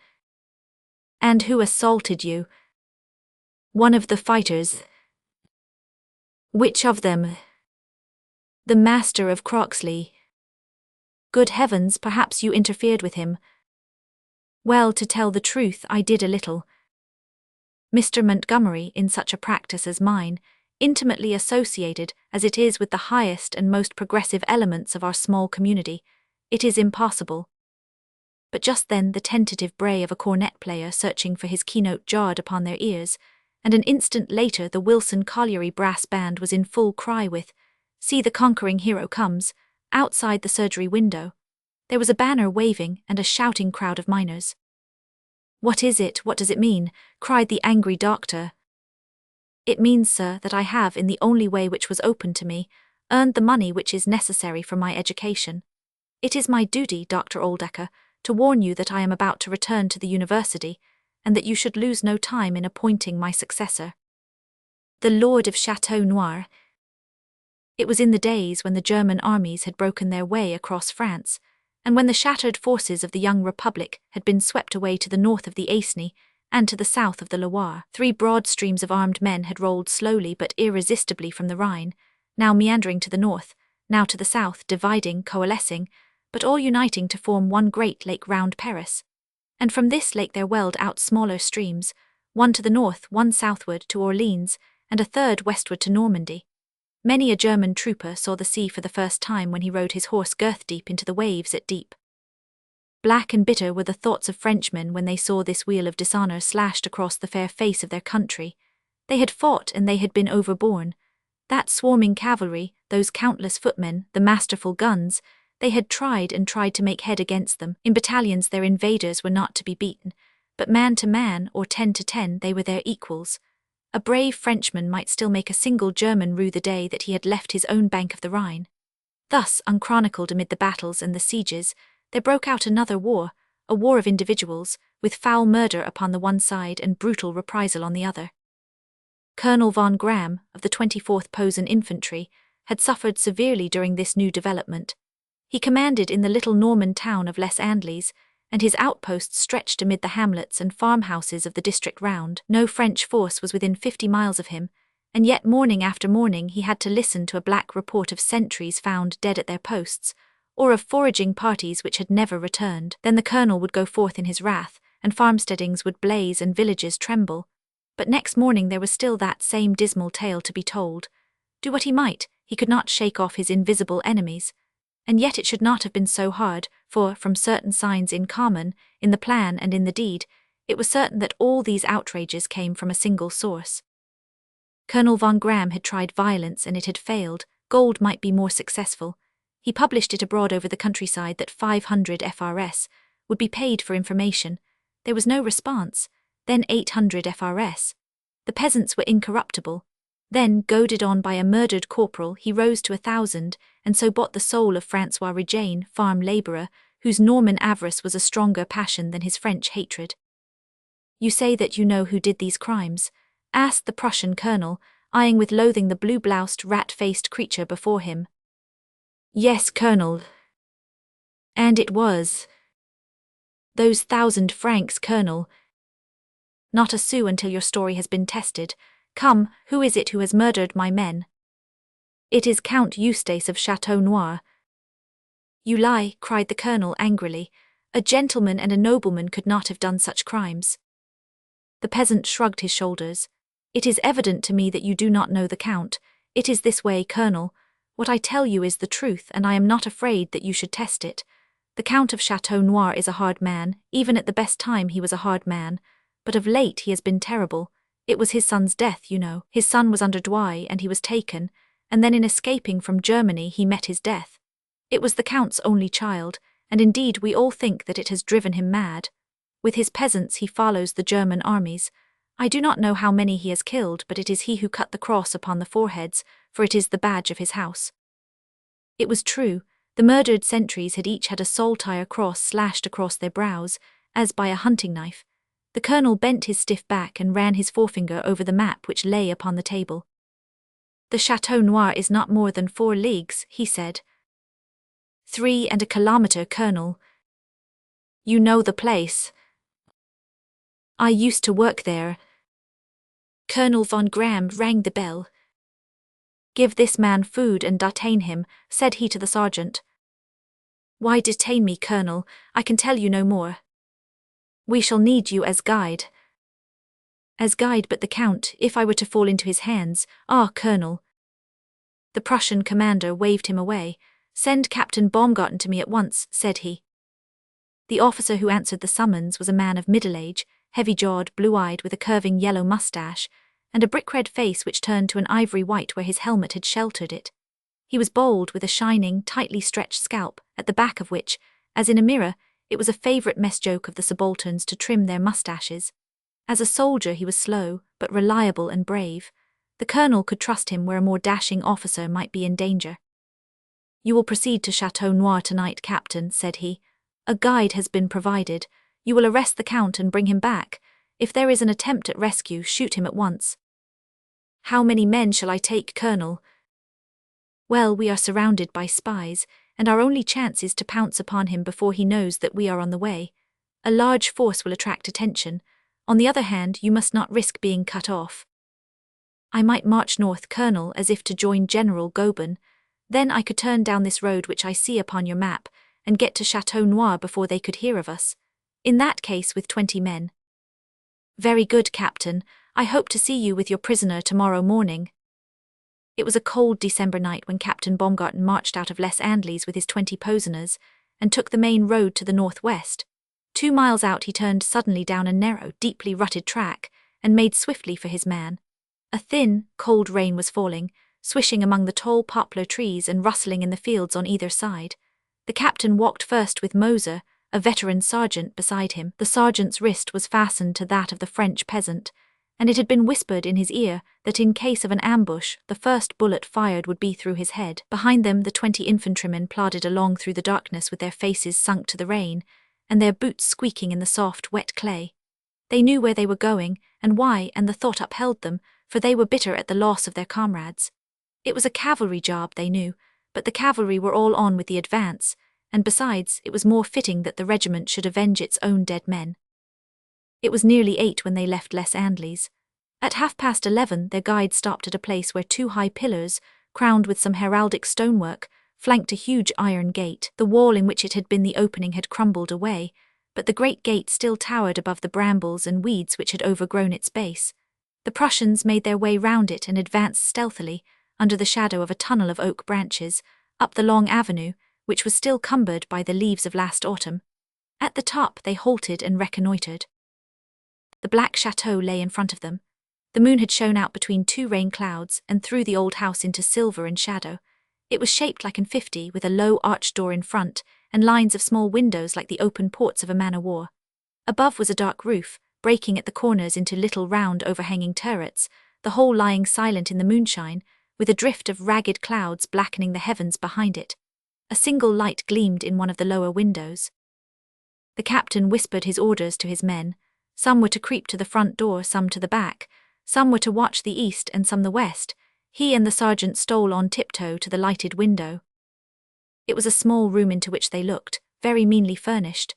"And who assaulted you?" "One of the fighters." "Which of them?" "The master of Croxley." "Good heavens, perhaps you interfered with him." "Well, to tell the truth, I did a little." Mr. Montgomery, in such a practice as mine, intimately associated as it is with the highest and most progressive elements of our small community, it is impossible. But just then the tentative bray of a cornet player searching for his keynote jarred upon their ears, and an instant later the Wilson Colliery brass band was in full cry with, "See the conquering hero comes," outside the surgery window. There was a banner waving and a shouting crowd of miners. "What is it? What does it mean?" cried the angry doctor. "It means, sir, that I have, in the only way which was open to me, earned the money which is necessary for my education. It is my duty, Dr. Oldecker, to warn you that I am about to return to the university, and that you should lose no time in appointing my successor." The Lord of Chateau Noir. It was in the days when the German armies had broken their way across France, and when the shattered forces of the young Republic had been swept away to the north of the Aisne and to the south of the Loire. Three broad streams of armed men had rolled slowly but irresistibly from the Rhine, now meandering to the north, now to the south, dividing, coalescing, but all uniting to form one great lake round Paris. And from this lake there welled out smaller streams, one to the north, one southward to Orleans, and a third westward to Normandy. Many a German trooper saw the sea for the first time when he rode his horse girth-deep into the waves at Dieppe. Black and bitter were the thoughts of Frenchmen when they saw this wheel of dishonour slashed across the fair face of their country. They had fought and they had been overborne. That swarming cavalry, those countless footmen, the masterful guns, they had tried and tried to make head against them. In battalions their invaders were not to be beaten, but man to man, or 10 to 10, they were their equals. A brave Frenchman might still make a single German rue the day that he had left his own bank of the Rhine. Thus, unchronicled amid the battles and the sieges, there broke out another war, a war of individuals, with foul murder upon the one side and brutal reprisal on the other. Colonel von Gramm, of the 24th Posen Infantry, had suffered severely during this new development. He commanded in the little Norman town of Les Andelys, and his outposts stretched amid the hamlets and farmhouses of the district round. No French force was within 50 miles of him, and yet morning after morning he had to listen to a black report of sentries found dead at their posts, or of foraging parties which had never returned. Then the colonel would go forth in his wrath, and farmsteadings would blaze and villages tremble. But next morning there was still that same dismal tale to be told. Do what he might, he could not shake off his invisible enemies. And yet it should not have been so hard, for, from certain signs in common, in the plan and in the deed, it was certain that all these outrages came from a single source. Colonel von Gramm had tried violence and it had failed. Gold might be more successful. He published it abroad over the countryside that 500 FRS would be paid for information. There was no response. Then 800 FRS. The peasants were incorruptible. Then, goaded on by a murdered corporal, he rose to 1,000, and so bought the soul of Francois Regain, farm labourer, whose Norman avarice was a stronger passion than his French hatred. "You say that you know who did these crimes?" asked the Prussian colonel, eyeing with loathing the blue-bloused, rat-faced creature before him. "Yes, colonel." "And it was those 1,000 francs, colonel." "Not a sou until your story has been tested. Come, who is it who has murdered my men?" "It is Count Eustace of Chateau Noir." "You lie," cried the colonel angrily. "A gentleman and a nobleman could not have done such crimes." The peasant shrugged his shoulders. It is evident to me that you do not know the Count. It is this way, Colonel. What I tell you is the truth, and I am not afraid that you should test it. The Count of Chateau Noir is a hard man. Even at the best time he was a hard man. But of late he has been terrible. It was his son's death, you know. His son was under Doyle and he was taken, and then in escaping from Germany he met his death. It was the Count's only child, and indeed we all think that it has driven him mad. With his peasants he follows the German armies. I do not know how many he has killed, but it is he who cut the cross upon the foreheads, for it is the badge of his house. It was true. The murdered sentries had each had a saltire cross slashed across their brows, as by a hunting knife. The colonel bent his stiff back and ran his forefinger over the map which lay upon the table. The Chateau Noir is not more than 4 leagues, he said. 3 kilometers, Colonel. You know the place. I used to work there. Colonel von Graham rang the bell. Give this man food and detain him, said he to the sergeant. Why detain me, Colonel? I can tell you no more. We shall need you as guide. As guide, but the Count, if I were to fall into his hands, Colonel. The Prussian commander waved him away. Send Captain Baumgarten to me at once, said he. The officer who answered the summons was a man of middle age, heavy-jawed, blue-eyed, with a curving yellow moustache, and a brick-red face which turned to an ivory white where his helmet had sheltered it. He was bald, with a shining, tightly stretched scalp, at the back of which, as in a mirror, it was a favourite mess joke of the subalterns to trim their moustaches. As a soldier he was slow, but reliable and brave. The colonel could trust him where a more dashing officer might be in danger. You will proceed to Chateau Noir tonight, Captain, said he. A guide has been provided. You will arrest the Count and bring him back. If there is an attempt at rescue, shoot him at once. How many men shall I take, Colonel? Well, we are surrounded by spies, and our only chance is to pounce upon him before he knows that we are on the way. A large force will attract attention. On the other hand, you must not risk being cut off. I might march north, Colonel, as if to join General Goeben. Then I could turn down this road which I see upon your map, and get to Chateau Noir before they could hear of us. In that case, with 20 men. Very good, Captain. I hope to see you with your prisoner tomorrow morning. It was a cold December night when Captain Baumgarten marched out of Les Andelys with his 20 prisoners, and took the main road to the northwest. 2 miles out he turned suddenly down a narrow, deeply rutted track, and made swiftly for his man. A thin, cold rain was falling, swishing among the tall poplar trees and rustling in the fields on either side. The captain walked first with Moser, a veteran sergeant, beside him. The sergeant's wrist was fastened to that of the French peasant, and it had been whispered in his ear that in case of an ambush, the first bullet fired would be through his head. Behind them, the 20 infantrymen plodded along through the darkness with their faces sunk to the rain, and their boots squeaking in the soft, wet clay. They knew where they were going, and why, and the thought upheld them, for they were bitter at the loss of their comrades. It was a cavalry job, they knew, but the cavalry were all on with the advance, and besides, it was more fitting that the regiment should avenge its own dead men. It was nearly 8 when they left Les Andelys. At 11:30, their guide stopped at a place where 2 high pillars, crowned with some heraldic stonework, flanked a huge iron gate. The wall in which it had been the opening had crumbled away, but the great gate still towered above the brambles and weeds which had overgrown its base. The Prussians made their way round it and advanced stealthily, under the shadow of a tunnel of oak branches, up the long avenue, which was still cumbered by the leaves of last autumn. At the top they halted and reconnoitred. The black chateau lay in front of them. The moon had shone out between 2 rain clouds and threw the old house into silver and shadow. It was shaped like an 50, with a low arched door in front, and lines of small windows like the open ports of a man-o'-war. Above was a dark roof, breaking at the corners into little round overhanging turrets, the whole lying silent in the moonshine, with a drift of ragged clouds blackening the heavens behind it. A single light gleamed in one of the lower windows. The captain whispered his orders to his men. Some were to creep to the front door, some to the back, some were to watch the east and some the west. He and the sergeant stole on tiptoe to the lighted window. It was a small room into which they looked, very meanly furnished.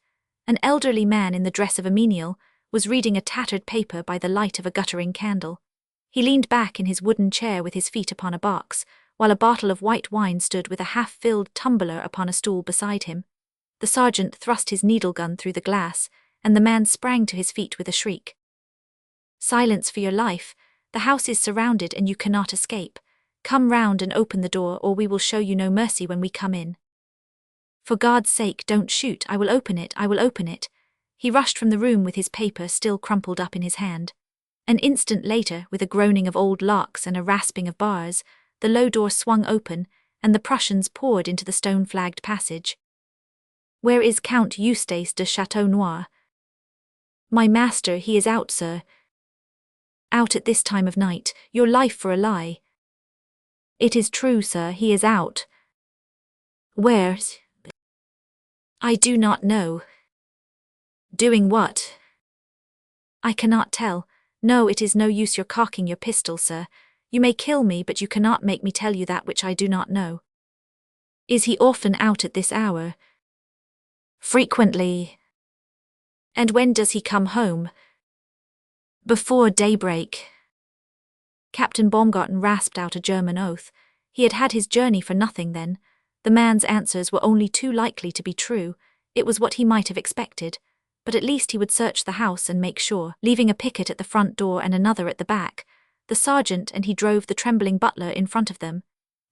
An elderly man in the dress of a menial was reading a tattered paper by the light of a guttering candle. He leaned back in his wooden chair with his feet upon a box, while a bottle of white wine stood with a half-filled tumbler upon a stool beside him. The sergeant thrust his needle gun through the glass, and the man sprang to his feet with a shriek. Silence for your life. The house is surrounded and you cannot escape. Come round and open the door, or we will show you no mercy when we come in. For God's sake, don't shoot. I will open it, I will open it. He rushed from the room with his paper still crumpled up in his hand. An instant later, with a groaning of old locks and a rasping of bars, the low door swung open, and the Prussians poured into the stone-flagged passage. Where is Count Eustace de Chateau Noir? My master, he is out, sir. Out at this time of night, your life for a lie. It is true, sir, he is out. Where's? I do not know. Doing what? I cannot tell. No, it is no use your cocking your pistol, sir. You may kill me, but you cannot make me tell you that which I do not know. Is he often out at this hour? Frequently. And when does he come home? Before daybreak. Captain Baumgarten rasped out a German oath. He had had his journey for nothing then. The man's answers were only too likely to be true. It was what he might have expected. But at least he would search the house and make sure, leaving a picket at the front door and another at the back. The sergeant and he drove the trembling butler in front of them,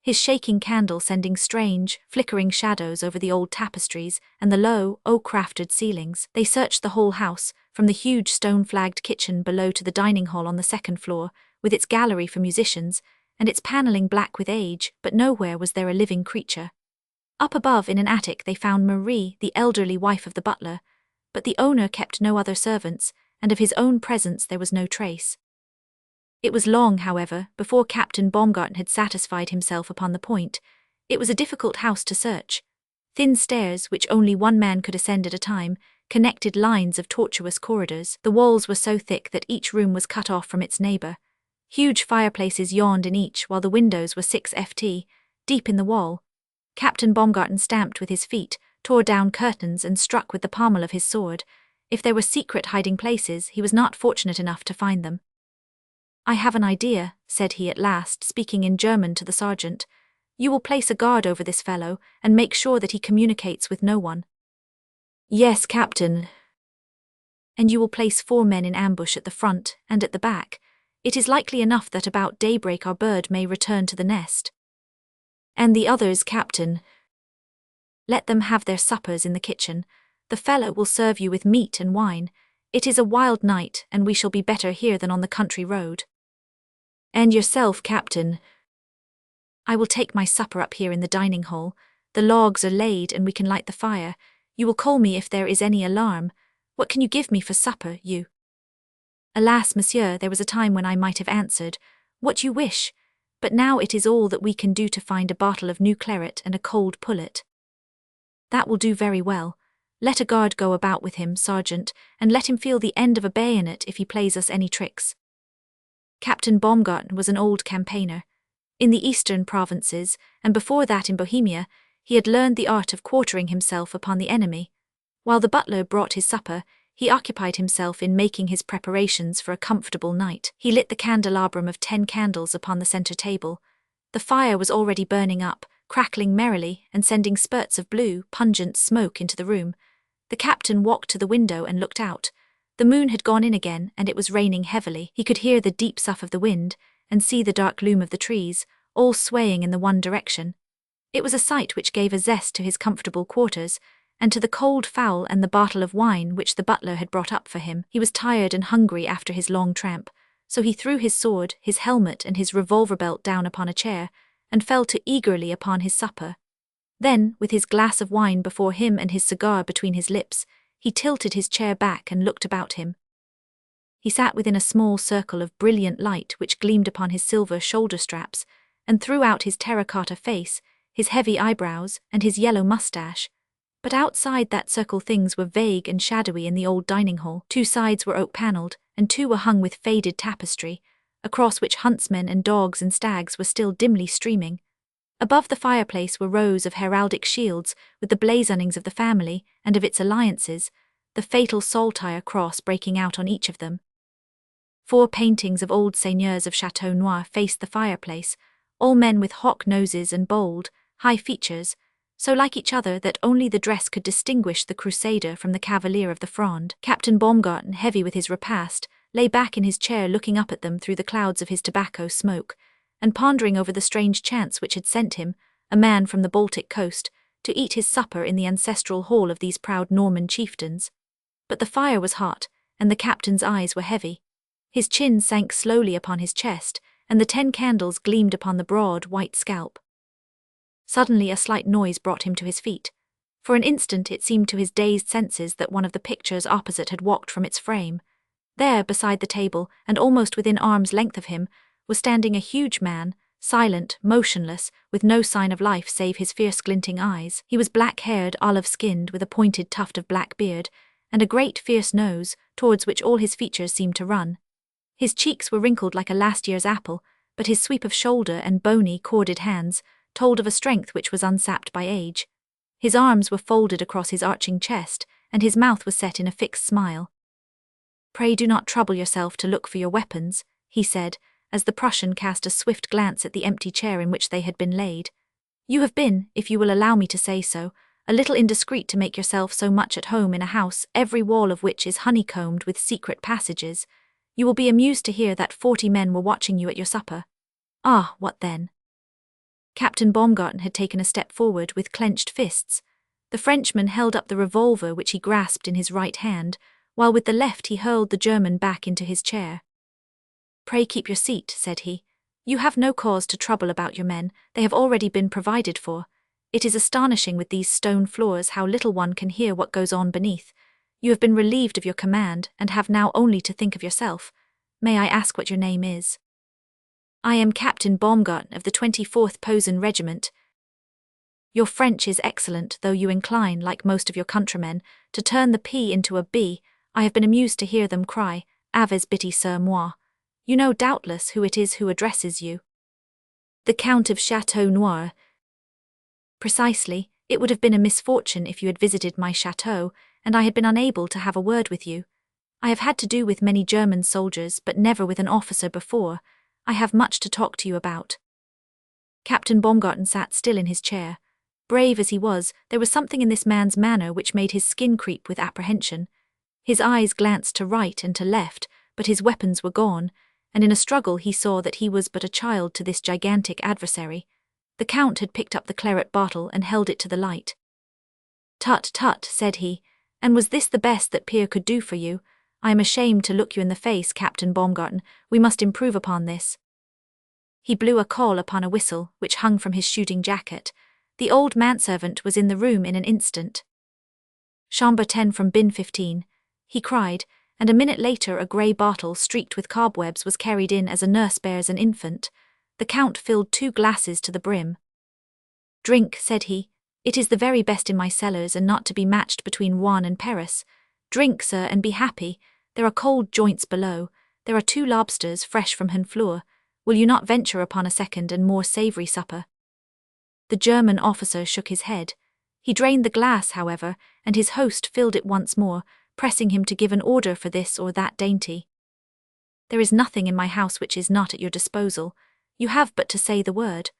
his shaking candle sending strange, flickering shadows over the old tapestries and the low, oak-raftered ceilings. They searched the whole house, from the huge stone-flagged kitchen below to the dining hall on the second floor, with its gallery for musicians, and its panelling black with age, but nowhere was there a living creature. Up above in an attic they found Marie, the elderly wife of the butler, but the owner kept no other servants, and of his own presence there was no trace. It was long, however, before Captain Baumgarten had satisfied himself upon the point. It was a difficult house to search. Thin stairs, which only one man could ascend at a time, connected lines of tortuous corridors. The walls were so thick that each room was cut off from its neighbor. Huge fireplaces yawned in each, while the windows were 6 ft deep in the wall. Captain Baumgarten stamped with his feet, tore down curtains and struck with the pommel of his sword. If there were secret hiding places, he was not fortunate enough to find them. I have an idea, said he at last, speaking in German to the sergeant. You will place a guard over this fellow, and make sure that he communicates with no one. Yes, Captain. And you will place 4 men in ambush at the front and at the back. It is likely enough that about daybreak our bird may return to the nest. And the others, Captain? Let them have their suppers in the kitchen. The fellow will serve you with meat and wine. It is a wild night, and we shall be better here than on the country road. And yourself, Captain? I will take my supper up here in the dining hall. The logs are laid and we can light the fire. You will call me if there is any alarm. What can you give me for supper, you? Alas, monsieur, there was a time when I might have answered, what you wish, but now it is all that we can do to find a bottle of new claret and a cold pullet. That will do very well. Let a guard go about with him, sergeant, and let him feel the end of a bayonet if he plays us any tricks. Captain Baumgarten was an old campaigner. In the eastern provinces, and before that in Bohemia, he had learned the art of quartering himself upon the enemy. While the butler brought his supper, he occupied himself in making his preparations for a comfortable night. He lit the candelabrum of 10 candles upon the center table. The fire was already burning up, crackling merrily and sending spurts of blue, pungent smoke into the room. The captain walked to the window and looked out. The moon had gone in again, and it was raining heavily. He could hear the deep sough of the wind, and see the dark loom of the trees, all swaying in the one direction. It was a sight which gave a zest to his comfortable quarters, and to the cold fowl and the bottle of wine which the butler had brought up for him. He was tired and hungry after his long tramp, so he threw his sword, his helmet and his revolver belt down upon a chair, and fell to eagerly upon his supper. Then, with his glass of wine before him and his cigar between his lips, he tilted his chair back and looked about him. He sat within a small circle of brilliant light which gleamed upon his silver shoulder straps, and threw out his terracotta face, his heavy eyebrows, and his yellow mustache. But outside that circle things were vague and shadowy in the old dining hall. 2 sides were oak-panelled, and 2 were hung with faded tapestry, across which huntsmen and dogs and stags were still dimly streaming. Above the fireplace were rows of heraldic shields with the blazonings of the family and of its alliances, the fatal saltire cross breaking out on each of them. 4 paintings of old seigneurs of Chateau Noir faced the fireplace, all men with hawk noses and bold, high features, so like each other that only the dress could distinguish the crusader from the cavalier of the Fronde. Captain Baumgarten, heavy with his repast, lay back in his chair looking up at them through the clouds of his tobacco smoke, and pondering over the strange chance which had sent him, a man from the Baltic coast, to eat his supper in the ancestral hall of these proud Norman chieftains. But the fire was hot, and the captain's eyes were heavy. His chin sank slowly upon his chest, and the 10 candles gleamed upon the broad, white scalp. Suddenly a slight noise brought him to his feet. For an instant it seemed to his dazed senses that one of the pictures opposite had walked from its frame. There, beside the table, and almost within arm's length of him, was standing a huge man, silent, motionless, with no sign of life save his fierce glinting eyes. He was black-haired, olive-skinned, with a pointed tuft of black beard, and a great fierce nose, towards which all his features seemed to run. His cheeks were wrinkled like a last year's apple, but his sweep of shoulder and bony, corded hands told of a strength which was unsapped by age. His arms were folded across his arching chest, and his mouth was set in a fixed smile. "Pray do not trouble yourself to look for your weapons," he said, as the Prussian cast a swift glance at the empty chair in which they had been laid. "You have been, if you will allow me to say so, a little indiscreet to make yourself so much at home in a house every wall of which is honeycombed with secret passages. You will be amused to hear that 40 men were watching you at your supper." "Ah, what then?" Captain Baumgarten had taken a step forward with clenched fists. The Frenchman held up the revolver which he grasped in his right hand, while with the left he hurled the German back into his chair. "Pray keep your seat," said he. "You have no cause to trouble about your men, they have already been provided for. It is astonishing with these stone floors how little one can hear what goes on beneath. You have been relieved of your command, and have now only to think of yourself. May I ask what your name is?" "I am Captain Baumgarten of the 24th Posen Regiment." "Your French is excellent, though you incline, like most of your countrymen, to turn the P into a B. I have been amused to hear them cry, 'Avez biti sur moi.' You know doubtless who it is who addresses you." "The Count of Chateau Noir." "Precisely. It would have been a misfortune if you had visited my chateau, and I had been unable to have a word with you. I have had to do with many German soldiers, but never with an officer before. I have much to talk to you about." Captain Baumgarten sat still in his chair. Brave as he was, there was something in this man's manner which made his skin creep with apprehension. His eyes glanced to right and to left, but his weapons were gone, and in a struggle he saw that he was but a child to this gigantic adversary. The Count had picked up the claret bottle and held it to the light. "Tut, tut," said he, "and was this the best that Pierre could do for you? I am ashamed to look you in the face, Captain Baumgarten. We must improve upon this." He blew a call upon a whistle, which hung from his shooting jacket. The old manservant was in the room in an instant. "Chambre 10 from bin 15, he cried, and a minute later a grey bottle streaked with cobwebs was carried in as a nurse bears an infant. The Count filled 2 glasses to the brim. "Drink," said he. "It is the very best in my cellars, and not to be matched between Rouen and Paris. Drink, sir, and be happy. There are cold joints below. There are 2 lobsters fresh from Honfleur. Will you not venture upon a second and more savoury supper?" The German officer shook his head. He drained the glass, however, and his host filled it once more, pressing him to give an order for this or that dainty. "There is nothing in my house which is not at your disposal. You have but to say the word.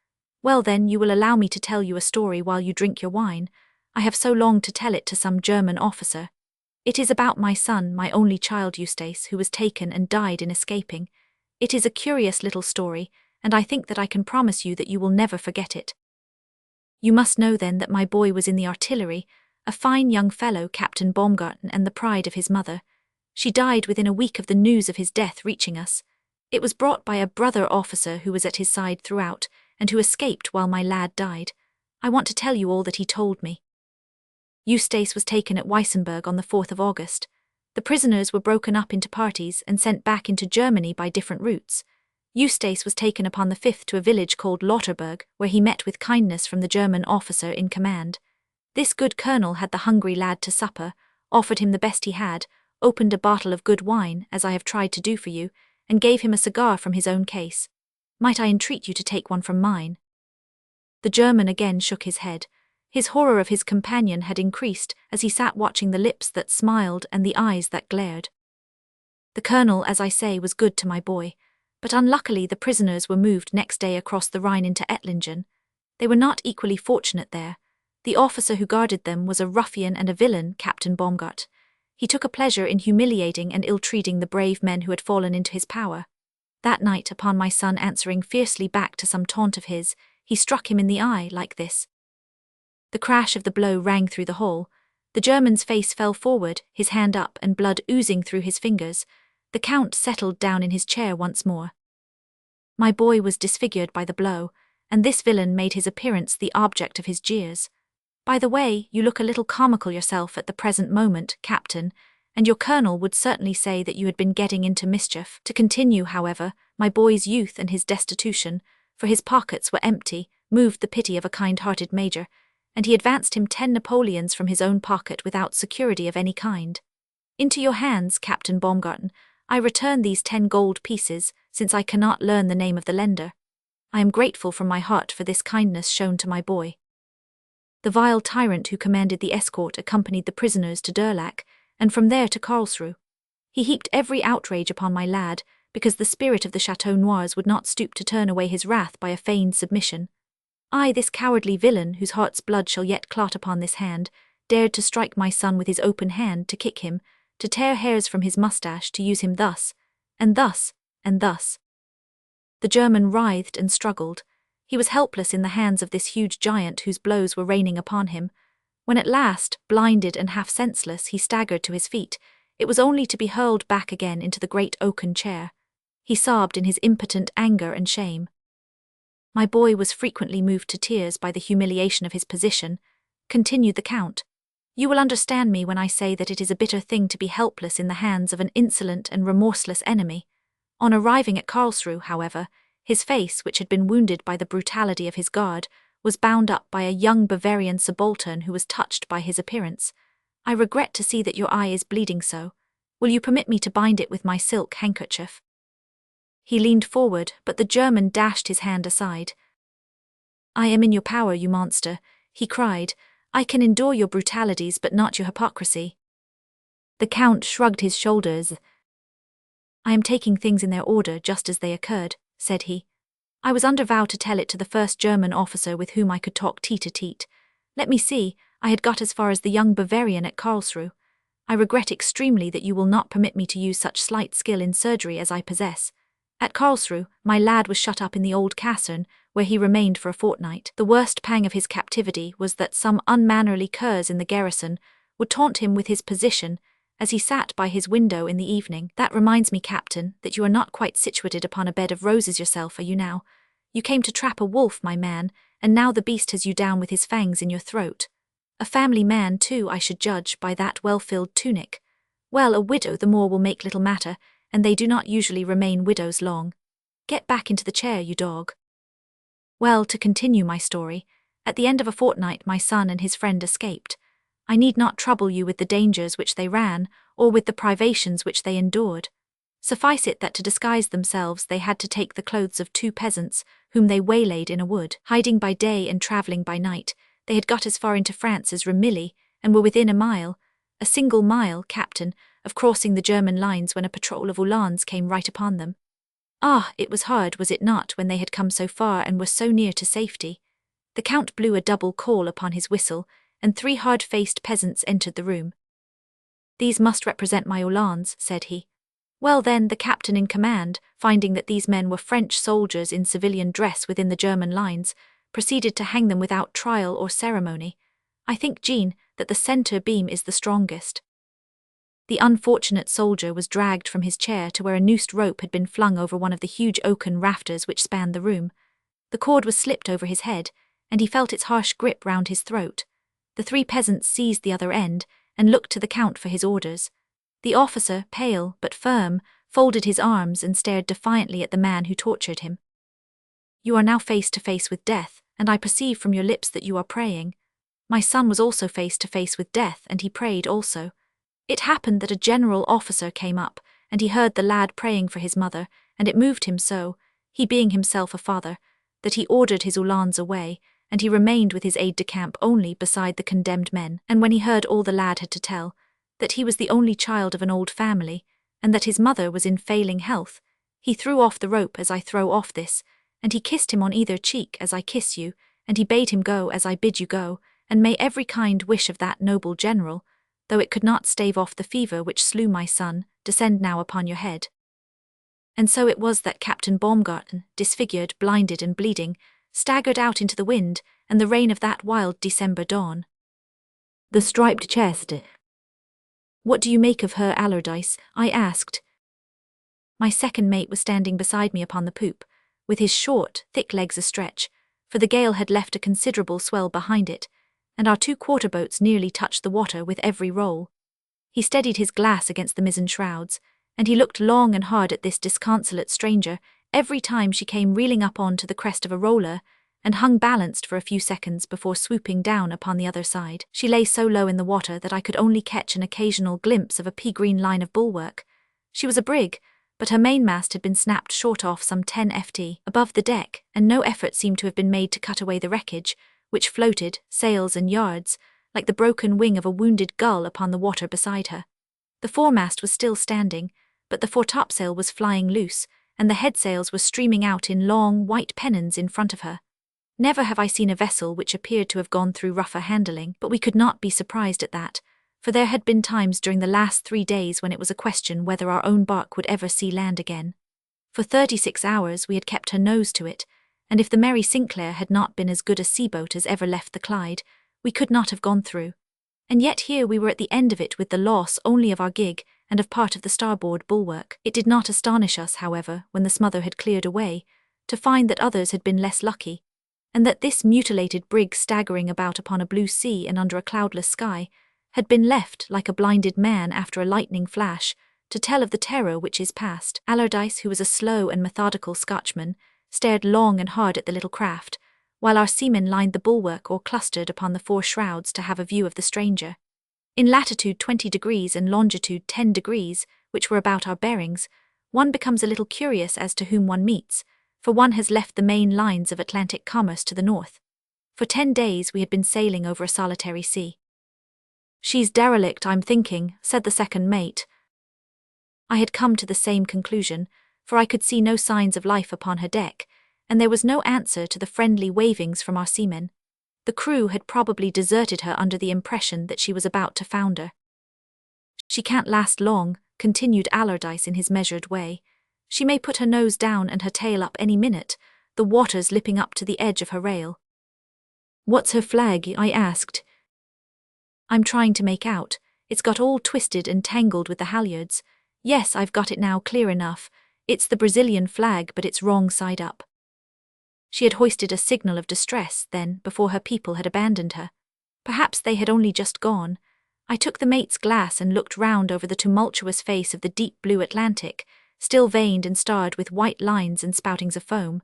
Well then, you will allow me to tell you a story while you drink your wine. I have so longed to tell it to some German officer. It is about my son, my only child Eustace, who was taken and died in escaping. It is a curious little story, and I think that I can promise you that you will never forget it. You must know then that my boy was in the artillery, a fine young fellow, Captain Baumgarten, and the pride of his mother. She died within a week of the news of his death reaching us. It was brought by a brother officer who was at his side throughout, and who escaped while my lad died. I want to tell you all that he told me. Eustace was taken at Weissenberg on the 4th of August. The prisoners were broken up into parties and sent back into Germany by different routes. Eustace was taken upon the 5th to a village called Lauterberg, where he met with kindness from the German officer in command. This good colonel had the hungry lad to supper, offered him the best he had, opened a bottle of good wine, as I have tried to do for you, and gave him a cigar from his own case. Might I entreat you to take one from mine?" The German again shook his head. His horror of his companion had increased as he sat watching the lips that smiled and the eyes that glared. "The colonel, as I say, was good to my boy, but unluckily the prisoners were moved next day across the Rhine into Ettlingen. They were not equally fortunate there. The officer who guarded them was a ruffian and a villain, Captain Baumgart. He took a pleasure in humiliating and ill-treating the brave men who had fallen into his power. That night, upon my son answering fiercely back to some taunt of his, he struck him in the eye like this. The crash of the blow rang through the hall. The German's face fell forward, his hand up and blood oozing through his fingers. The Count settled down in his chair once more. My boy was disfigured by the blow, and this villain made his appearance the object of his jeers. By the way, you look a little comical yourself at the present moment, Captain, and your colonel would certainly say that you had been getting into mischief. To continue, however, my boy's youth and his destitution, for his pockets were empty, moved the pity of a kind-hearted major, and he advanced him 10 Napoleons from his own pocket without security of any kind. Into your hands, Captain Baumgarten, I return these 10 gold pieces, since I cannot learn the name of the lender. I am grateful from my heart for this kindness shown to my boy. The vile tyrant who commanded the escort accompanied the prisoners to Durlac, and from there to Karlsruhe. He heaped every outrage upon my lad, because the spirit of the Chateau Noirs would not stoop to turn away his wrath by a feigned submission. I, this cowardly villain, whose heart's blood shall yet clot upon this hand, dared to strike my son with his open hand, to kick him, to tear hairs from his moustache, to use him thus, and thus, and thus. The German writhed and struggled. He was helpless in the hands of this huge giant whose blows were raining upon him. When at last, blinded and half senseless, he staggered to his feet, it was only to be hurled back again into the great oaken chair. He sobbed in his impotent anger and shame. My boy was frequently moved to tears by the humiliation of his position. Continued the Count. You will understand me when I say that it is a bitter thing to be helpless in the hands of an insolent and remorseless enemy. On arriving at Karlsruhe, however, his face, which had been wounded by the brutality of his guard, was bound up by a young Bavarian subaltern who was touched by his appearance. I regret to see that your eye is bleeding so. Will you permit me to bind it with my silk handkerchief? He leaned forward, but the German dashed his hand aside. I am in your power, you monster, he cried. I can endure your brutalities but not your hypocrisy. The Count shrugged his shoulders. I am taking things in their order just as they occurred, said he. I was under vow to tell it to the first German officer with whom I could talk tete-a-tete. Let me see, I had got as far as the young Bavarian at Karlsruhe. I regret extremely that you will not permit me to use such slight skill in surgery as I possess. At Karlsruhe, my lad was shut up in the old caserne, where he remained for a fortnight. The worst pang of his captivity was that some unmannerly curs in the garrison would taunt him with his position as he sat by his window in the evening. That reminds me, Captain, that you are not quite situated upon a bed of roses yourself, are you now? You came to trap a wolf, my man, and now the beast has you down with his fangs in your throat. A family man, too, I should judge, by that well-filled tunic. Well, a widow the more will make little matter, and they do not usually remain widows long. Get back into the chair, you dog. Well, to continue my story, at the end of a fortnight my son and his friend escaped. I need not trouble you with the dangers which they ran, or with the privations which they endured. Suffice it that to disguise themselves they had to take the clothes of 2 peasants, whom they waylaid in a wood. Hiding by day and travelling by night, they had got as far into France as Remilly, and were within a single mile, Captain, of crossing the German lines when a patrol of Uhlans came right upon them. Ah, it was hard, was it not, when they had come so far and were so near to safety? The Count blew a double call upon his whistle, and 3 hard-faced peasants entered the room. These must represent my Uhlans, said he. Well then, the captain in command, finding that these men were French soldiers in civilian dress within the German lines, proceeded to hang them without trial or ceremony. I think, Jean, that the centre beam is the strongest. The unfortunate soldier was dragged from his chair to where a noosed rope had been flung over one of the huge oaken rafters which spanned the room. The cord was slipped over his head, and he felt its harsh grip round his throat. The 3 peasants seized the other end, and looked to the Count for his orders. The officer, pale but firm, folded his arms and stared defiantly at the man who tortured him. You are now face to face with death, and I perceive from your lips that you are praying. My son was also face to face with death, and he prayed also. It happened that a general officer came up, and he heard the lad praying for his mother, and it moved him so, he being himself a father, that he ordered his Uhlans away, and he remained with his aide-de-camp only beside the condemned men. And when he heard all the lad had to tell, that he was the only child of an old family, and that his mother was in failing health, he threw off the rope as I throw off this, and he kissed him on either cheek as I kiss you, and he bade him go as I bid you go, and may every kind wish of that noble general, though it could not stave off the fever which slew my son, descend now upon your head. And so it was that Captain Baumgarten, disfigured, blinded, and bleeding, staggered out into the wind and the rain of that wild December dawn. The striped chest. What do you make of her, Allardyce? I asked. My second mate was standing beside me upon the poop, with his short, thick legs astretch, for the gale had left a considerable swell behind it, and our 2 quarter-boats nearly touched the water with every roll. He steadied his glass against the mizzen shrouds, and he looked long and hard at this disconsolate stranger every time she came reeling up on to the crest of a roller, and hung balanced for a few seconds before swooping down upon the other side. She lay so low in the water that I could only catch an occasional glimpse of a pea-green line of bulwark. She was a brig, but her mainmast had been snapped short off some 10 ft above the deck, and no effort seemed to have been made to cut away the wreckage, which floated, sails and yards, like the broken wing of a wounded gull upon the water beside her. The foremast was still standing, but the foretopsail was flying loose, and the headsails were streaming out in long, white pennons in front of her. Never have I seen a vessel which appeared to have gone through rougher handling, but we could not be surprised at that, for there had been times during the last 3 days when it was a question whether our own bark would ever see land again. For 36 hours we had kept her nose to it, and if the Mary Sinclair had not been as good a seaboat as ever left the Clyde, we could not have gone through. And yet here we were at the end of it with the loss only of our gig and of part of the starboard bulwark. It did not astonish us, however, when the smother had cleared away, to find that others had been less lucky, and that this mutilated brig staggering about upon a blue sea and under a cloudless sky had been left, like a blinded man after a lightning flash, to tell of the terror which is past. Allardyce, who was a slow and methodical Scotchman, stared long and hard at the little craft, while our seamen lined the bulwark or clustered upon the 4 shrouds to have a view of the stranger. In latitude 20 degrees and longitude 10 degrees, which were about our bearings, one becomes a little curious as to whom one meets, for one has left the main lines of Atlantic commerce to the north. For 10 days we had been sailing over a solitary sea. "She's derelict, I'm thinking," said the second mate. I had come to the same conclusion, for I could see no signs of life upon her deck, and there was no answer to the friendly wavings from our seamen. The crew had probably deserted her under the impression that she was about to founder. "She can't last long," continued Allardyce in his measured way. "She may put her nose down and her tail up any minute, the water's lipping up to the edge of her rail." "What's her flag?" I asked. "I'm trying to make out. It's got all twisted and tangled with the halyards. Yes, I've got it now clear enough. It's the Brazilian flag, but it's wrong side up." She had hoisted a signal of distress, then, before her people had abandoned her. Perhaps they had only just gone. I took the mate's glass and looked round over the tumultuous face of the deep blue Atlantic, still veined and starred with white lines and spoutings of foam,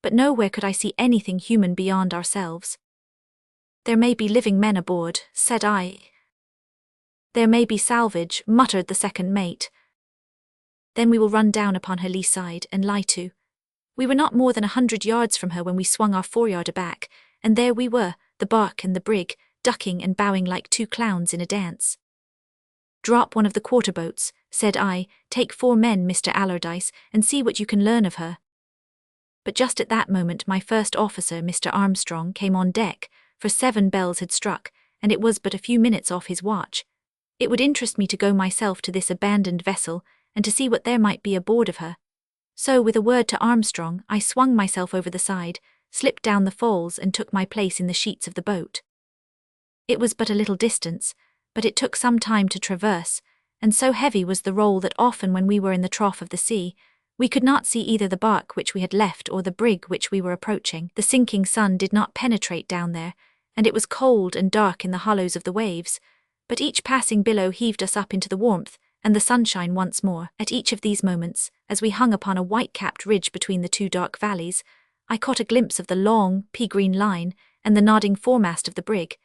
but nowhere could I see anything human beyond ourselves. "There may be living men aboard," said I. "There may be salvage," muttered the second mate. "Then we will run down upon her lee side and lie to." We were not more than 100 yards from her when we swung our foreyard aback, and there we were, the bark and the brig, ducking and bowing like 2 clowns in a dance. "Drop one of the quarter-boats," said I. "Take 4 men, Mr. Allardyce, and see what you can learn of her." But just at that moment my first officer, Mr. Armstrong, came on deck, for 7 bells had struck, and it was but a few minutes off his watch. It would interest me to go myself to this abandoned vessel, and to see what there might be aboard of her. So, with a word to Armstrong, I swung myself over the side, slipped down the falls and took my place in the sheets of the boat. It was but a little distance, but it took some time to traverse, and so heavy was the roll that often when we were in the trough of the sea, we could not see either the bark which we had left or the brig which we were approaching. The sinking sun did not penetrate down there, and it was cold and dark in the hollows of the waves, but each passing billow heaved us up into the warmth and the sunshine once more. At each of these moments, as we hung upon a white-capped ridge between the 2 dark valleys, I caught a glimpse of the long, pea-green line and the nodding foremast of the brig,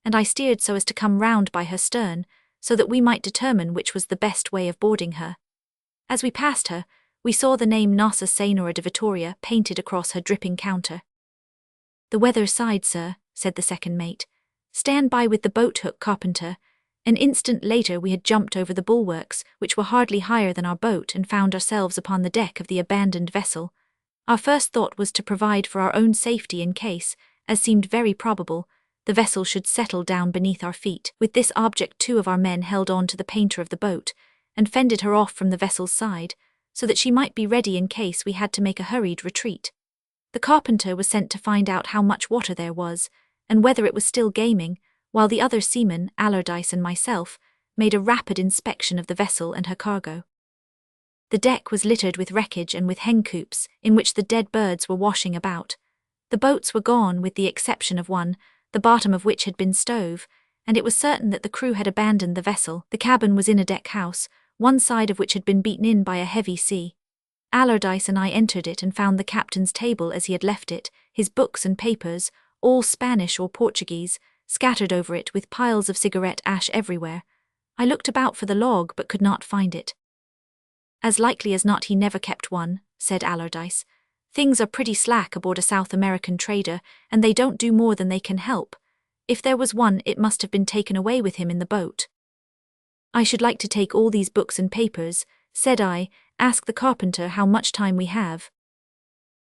and I steered so as to come round by her stern, so that we might determine which was the best way of boarding her. As we passed her, we saw the name Nossa Senhora de Vitória painted across her dripping counter. "The weather side, sir," said the second mate. "Stand by with the boat-hook, carpenter." An instant later we had jumped over the bulwarks, which were hardly higher than our boat, and found ourselves upon the deck of the abandoned vessel. Our first thought was to provide for our own safety in case, as seemed very probable, the vessel should settle down beneath our feet. With this object 2 of our men held on to the painter of the boat, and fended her off from the vessel's side, so that she might be ready in case we had to make a hurried retreat. The carpenter was sent to find out how much water there was, and whether it was still gaming, while the other seamen, Allardyce and myself, made a rapid inspection of the vessel and her cargo. The deck was littered with wreckage and with hen coops, in which the dead birds were washing about. The boats were gone with the exception of one, the bottom of which had been stove, and it was certain that the crew had abandoned the vessel. The cabin was in a deck house, one side of which had been beaten in by a heavy sea. Allardyce and I entered it and found the captain's table as he had left it, his books and papers, all Spanish or Portuguese, scattered over it with piles of cigarette ash everywhere. I looked about for the log but could not find it. "As likely as not he never kept one," said Allardyce. "Things are pretty slack aboard a South American trader, and they don't do more than they can help. If there was one, it must have been taken away with him in the boat." "I should like to take all these books and papers," said I. "Ask the carpenter how much time we have."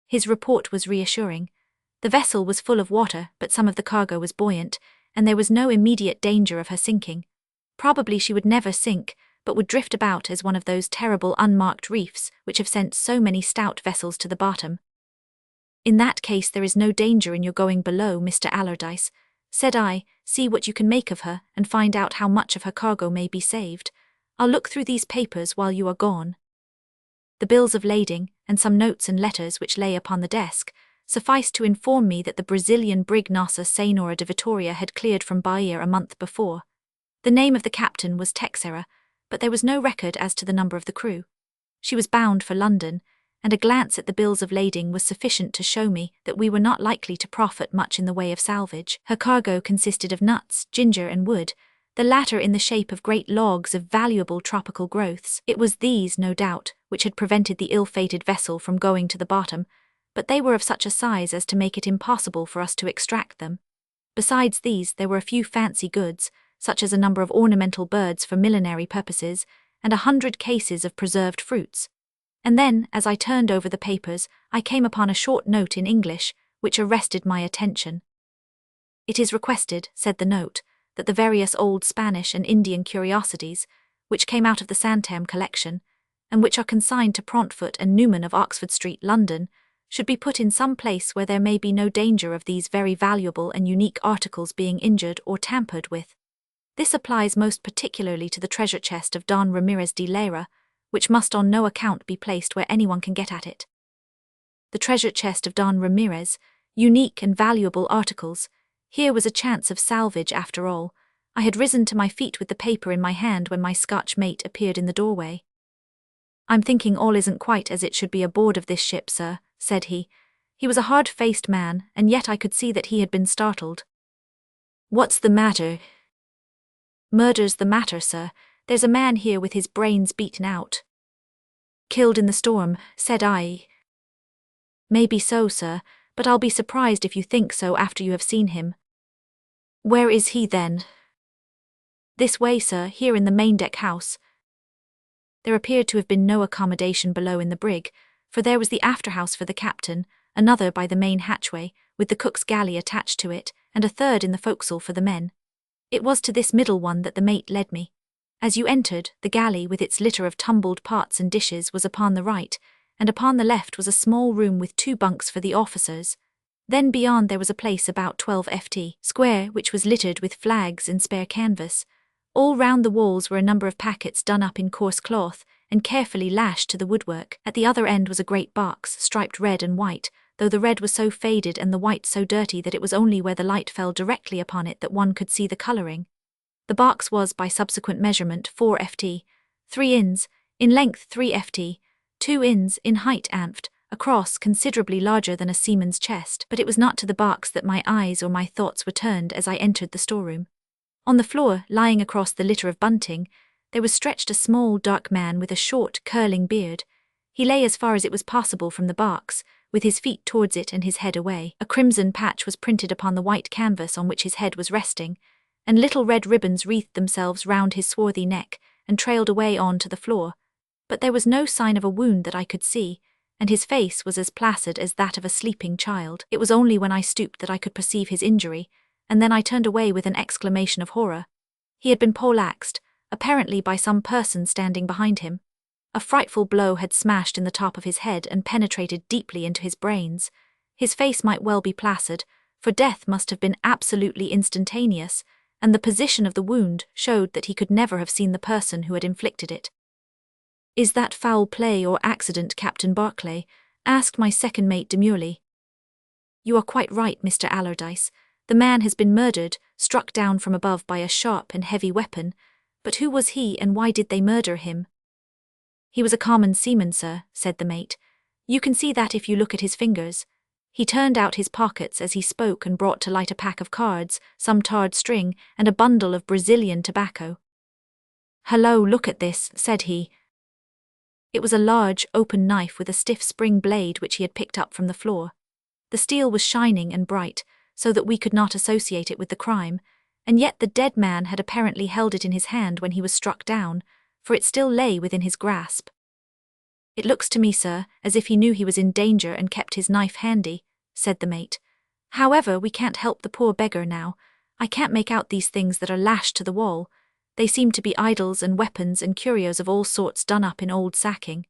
His report was reassuring. The vessel was full of water, but some of the cargo was buoyant, and there was no immediate danger of her sinking. Probably she would never sink, but would drift about as one of those terrible unmarked reefs which have sent so many stout vessels to the bottom. "In that case there is no danger in your going below, Mr. Allardyce," said I. "See what you can make of her, and find out how much of her cargo may be saved. I'll look through these papers while you are gone." The bills of lading, and some notes and letters which lay upon the desk, sufficed to inform me that the Brazilian brig Nossa Senhora de Vitoria had cleared from Bahia a month before. The name of the captain was Texera, but there was no record as to the number of the crew. She was bound for London, and a glance at the bills of lading was sufficient to show me that we were not likely to profit much in the way of salvage. Her cargo consisted of nuts, ginger and wood, the latter in the shape of great logs of valuable tropical growths. It was these, no doubt, which had prevented the ill-fated vessel from going to the bottom, but they were of such a size as to make it impossible for us to extract them. Besides these, there were a few fancy goods, such as a number of ornamental birds for millinery purposes, and 100 cases of preserved fruits. And then, as I turned over the papers, I came upon a short note in English, which arrested my attention. "It is requested," said the note, "that the various old Spanish and Indian curiosities, which came out of the Santam collection, and which are consigned to Prontfoot and Newman of Oxford Street, London, should be put in some place where there may be no danger of these very valuable and unique articles being injured or tampered with. This applies most particularly to the treasure chest of Don Ramirez de Lara, which must on no account be placed where anyone can get at it." The treasure chest of Don Ramirez, unique and valuable articles. Here was a chance of salvage after all. I had risen to my feet with the paper in my hand when my Scotch mate appeared in the doorway. "I'm thinking all isn't quite as it should be aboard of this ship, sir," said he. He was a hard-faced man, and yet I could see that he had been startled. "What's the matter?" "Murder's the matter, sir. There's a man here with his brains beaten out." "Killed in the storm," said I. "Maybe so, sir, but I'll be surprised if you think so after you have seen him." "Where is he, then?" "This way, sir, here in the main deck house." There appeared to have been no accommodation below in the brig, for there was the afterhouse for the captain, another by the main hatchway, with the cook's galley attached to it, and a third in the forecastle for the men. It was to this middle one that the mate led me. As you entered, the galley with its litter of tumbled pots and dishes was upon the right, and upon the left was a small room with 2 bunks for the officers. Then beyond there was a place about 12 ft. square, which was littered with flags and spare canvas. All round the walls were a number of packets done up in coarse cloth, and carefully lashed to the woodwork. At the other end was a great box, striped red and white, though the red was so faded and the white so dirty that it was only where the light fell directly upon it that one could see the colouring. The box was, by subsequent measurement, 4 ft, 3 ins, in length 3 ft, 2 ins, in height amped, across considerably larger than a seaman's chest, but it was not to the box that my eyes or my thoughts were turned as I entered the storeroom. On the floor, lying across the litter of bunting, there was stretched a small, dark man with a short, curling beard. He lay as far as it was possible from the box, with his feet towards it and his head away. A crimson patch was printed upon the white canvas on which his head was resting, and little red ribbons wreathed themselves round his swarthy neck and trailed away on to the floor. But there was no sign of a wound that I could see, and his face was as placid as that of a sleeping child. It was only when I stooped that I could perceive his injury, and then I turned away with an exclamation of horror. He had been poleaxed, apparently by some person standing behind him. A frightful blow had smashed in the top of his head and penetrated deeply into his brains. His face might well be placid, for death must have been absolutely instantaneous, and the position of the wound showed that he could never have seen the person who had inflicted it. "Is that foul play or accident, Captain Barclay?" asked my second mate demurely. "You are quite right, Mr. Allardyce. The man has been murdered, struck down from above by a sharp and heavy weapon. But who was he and why did they murder him?" "He was a common seaman, sir," said the mate. "You can see that if you look at his fingers. He turned out his pockets as he spoke and brought to light a pack of cards, some tarred string, and a bundle of Brazilian tobacco. "Hello, look at this," said he. It was a large, open knife with a stiff spring blade which he had picked up from the floor. The steel was shining and bright, so that we could not associate it with the crime, and yet the dead man had apparently held it in his hand when he was struck down, for it still lay within his grasp. "It looks to me, sir, as if he knew he was in danger and kept his knife handy," said the mate. "However, we can't help the poor beggar now. I can't make out these things that are lashed to the wall. They seem to be idols and weapons and curios of all sorts done up in old sacking."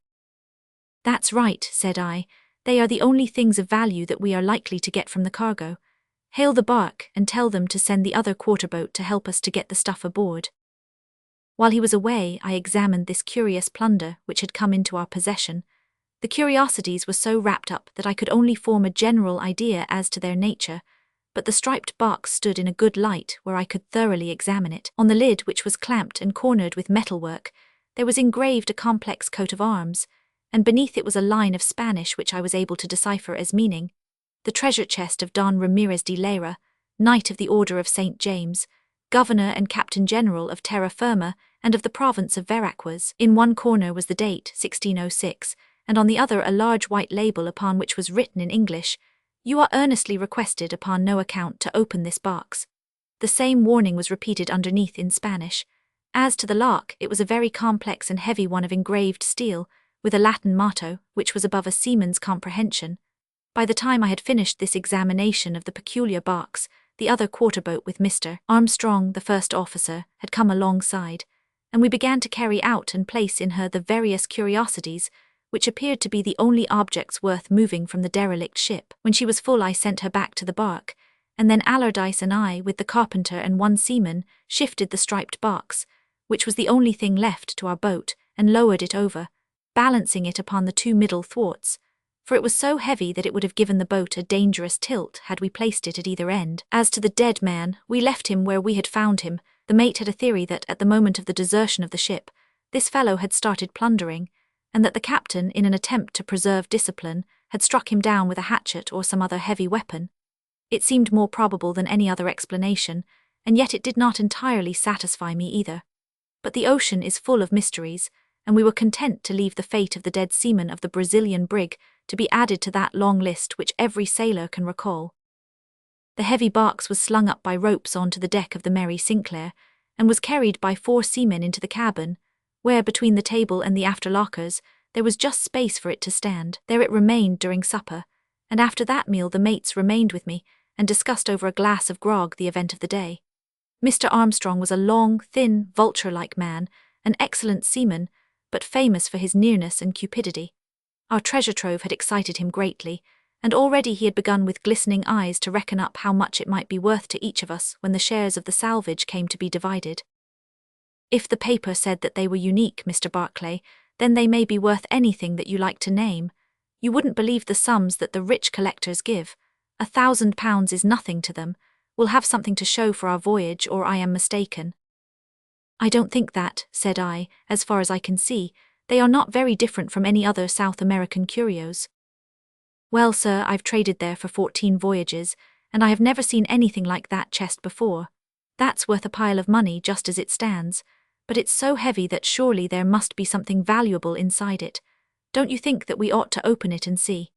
"That's right," said I. "They are the only things of value that we are likely to get from the cargo. Hail the bark and tell them to send the other quarterboat to help us to get the stuff aboard." While he was away, I examined this curious plunder which had come into our possession. The curiosities were so wrapped up that I could only form a general idea as to their nature, but the striped box stood in a good light where I could thoroughly examine it. On the lid, which was clamped and cornered with metalwork, there was engraved a complex coat of arms, and beneath it was a line of Spanish which I was able to decipher as meaning: "The treasure chest of Don Ramirez de Leyra, Knight of the Order of St. James, Governor and Captain General of Terra Firma and of the province of Veraguas." In one corner was the date, 1606, and on the other a large white label upon which was written in English, "You are earnestly requested upon no account to open this box." The same warning was repeated underneath in Spanish. As to the lock, it was a very complex and heavy one of engraved steel, with a Latin motto, which was above a seaman's comprehension. By the time I had finished this examination of the peculiar box, the other quarterboat with Mr. Armstrong, the first officer, had come alongside, and we began to carry out and place in her the various curiosities, which appeared to be the only objects worth moving from the derelict ship. When she was full, I sent her back to the bark, and then Allardyce and I, with the carpenter and one seaman, shifted the striped box, which was the only thing left, to our boat, and lowered it over, balancing it upon the two middle thwarts, for it was so heavy that it would have given the boat a dangerous tilt had we placed it at either end. As to the dead man, we left him where we had found him. The mate had a theory that, at the moment of the desertion of the ship, this fellow had started plundering, and that the captain, in an attempt to preserve discipline, had struck him down with a hatchet or some other heavy weapon. It seemed more probable than any other explanation, and yet it did not entirely satisfy me either. But the ocean is full of mysteries, and we were content to leave the fate of the dead seaman of the Brazilian brig to be added to that long list which every sailor can recall. The heavy box was slung up by ropes onto the deck of the Mary Sinclair, and was carried by 4 seamen into the cabin, where, between the table and the after lockers, there was just space for it to stand. There it remained during supper, and after that meal the mates remained with me, and discussed over a glass of grog the event of the day. Mr. Armstrong was a long, thin, vulture-like man, an excellent seaman, but famous for his nearness and cupidity. Our treasure trove had excited him greatly, and already he had begun with glistening eyes to reckon up how much it might be worth to each of us when the shares of the salvage came to be divided. "If the paper said that they were unique, Mr. Barclay, then they may be worth anything that you like to name. You wouldn't believe the sums that the rich collectors give. £1,000 is nothing to them. We'll have something to show for our voyage, or I am mistaken." "I don't think that," said I. "As far as I can see, they are not very different from any other South American curios." "Well, sir, I've traded there for 14 voyages, and I have never seen anything like that chest before. That's worth a pile of money just as it stands, but it's so heavy that surely there must be something valuable inside it. Don't you think that we ought to open it and see?"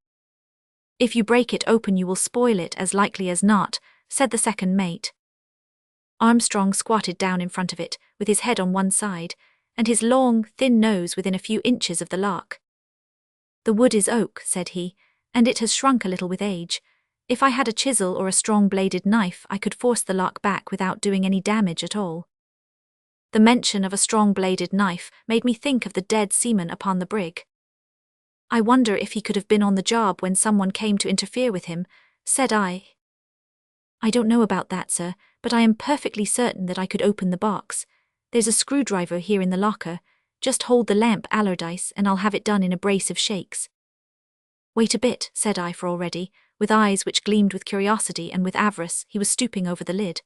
"If you break it open you will spoil it as likely as not," said the second mate. Armstrong squatted down in front of it, with his head on one side, and his long, thin nose within a few inches of the lock. "The wood is oak," said he, "and it has shrunk a little with age. If I had a chisel or a strong-bladed knife, I could force the lock back without doing any damage at all. The mention of a strong-bladed knife made me think of the dead seaman upon the brig. I wonder if he could have been on the job when someone came to interfere with him, said I. I don't know about that, sir, but I am perfectly certain that I could open the box. There's a screwdriver here in the locker. Just hold the lamp, Allardyce, and I'll have it done in a brace of shakes. Wait a bit, said I, for already, with eyes which gleamed with curiosity and with avarice, he was stooping over the lid.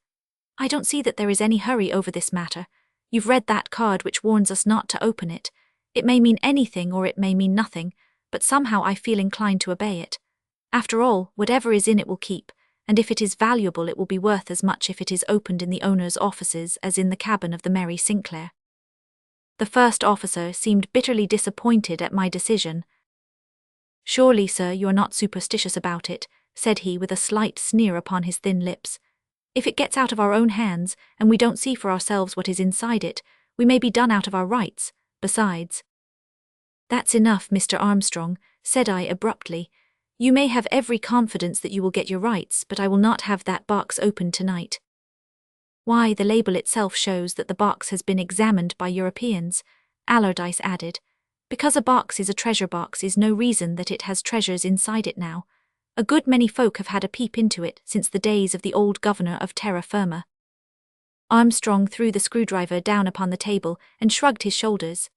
I don't see that there is any hurry over this matter. You've read that card which warns us not to open it. It may mean anything or it may mean nothing, but somehow I feel inclined to obey it. After all, whatever is in it will keep, and if it is valuable it will be worth as much if it is opened in the owner's offices as in the cabin of the Mary Sinclair. The first officer seemed bitterly disappointed at my decision. Surely, sir, you are not superstitious about it, said he with a slight sneer upon his thin lips. If it gets out of our own hands, and we don't see for ourselves what is inside it, we may be done out of our rights, besides. That's enough, Mr. Armstrong, said I abruptly. You may have every confidence that you will get your rights, but I will not have that box opened tonight. Why, the label itself shows that the box has been examined by Europeans, Allardyce added. Because a box is a treasure box is no reason that it has treasures inside it now. A good many folk have had a peep into it since the days of the old governor of terra firma. Armstrong threw the screwdriver down upon the table and shrugged his shoulders.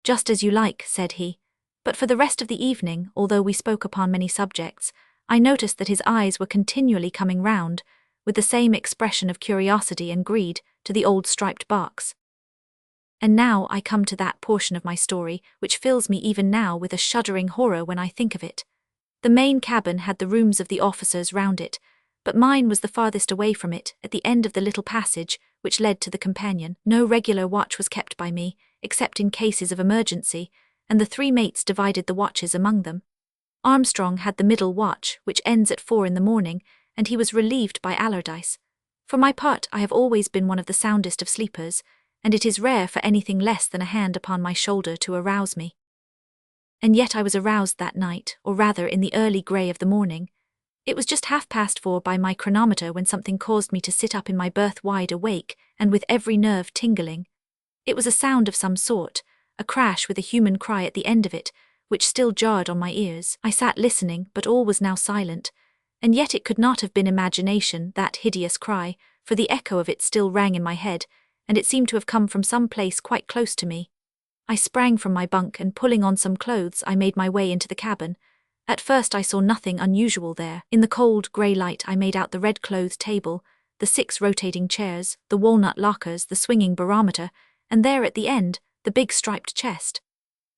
Just as you like, said he. But for the rest of the evening, although we spoke upon many subjects, I noticed that his eyes were continually coming round, with the same expression of curiosity and greed, to the old striped box. And now I come to that portion of my story which fills me even now with a shuddering horror when I think of it. The main cabin had the rooms of the officers round it, but mine was the farthest away from it, at the end of the little passage which led to the companion. No regular watch was kept by me, except in cases of emergency, and the 3 mates divided the watches among them. Armstrong had the middle watch, which ends at 4 in the morning, and he was relieved by Allardyce. For my part, I have always been one of the soundest of sleepers, and it is rare for anything less than a hand upon my shoulder to arouse me. And yet I was aroused that night, or rather in the early grey of the morning. It was just 4:30 by my chronometer when something caused me to sit up in my berth wide awake and with every nerve tingling. It was a sound of some sort, a crash with a human cry at the end of it, which still jarred on my ears. I sat listening, but all was now silent, and yet it could not have been imagination, that hideous cry, for the echo of it still rang in my head, and it seemed to have come from some place quite close to me. I sprang from my bunk and pulling on some clothes I made my way into the cabin. At first I saw nothing unusual there. In the cold, grey light I made out the red-clothed table, the 6 rotating chairs, the walnut lockers, the swinging barometer, and there at the end, the big striped chest.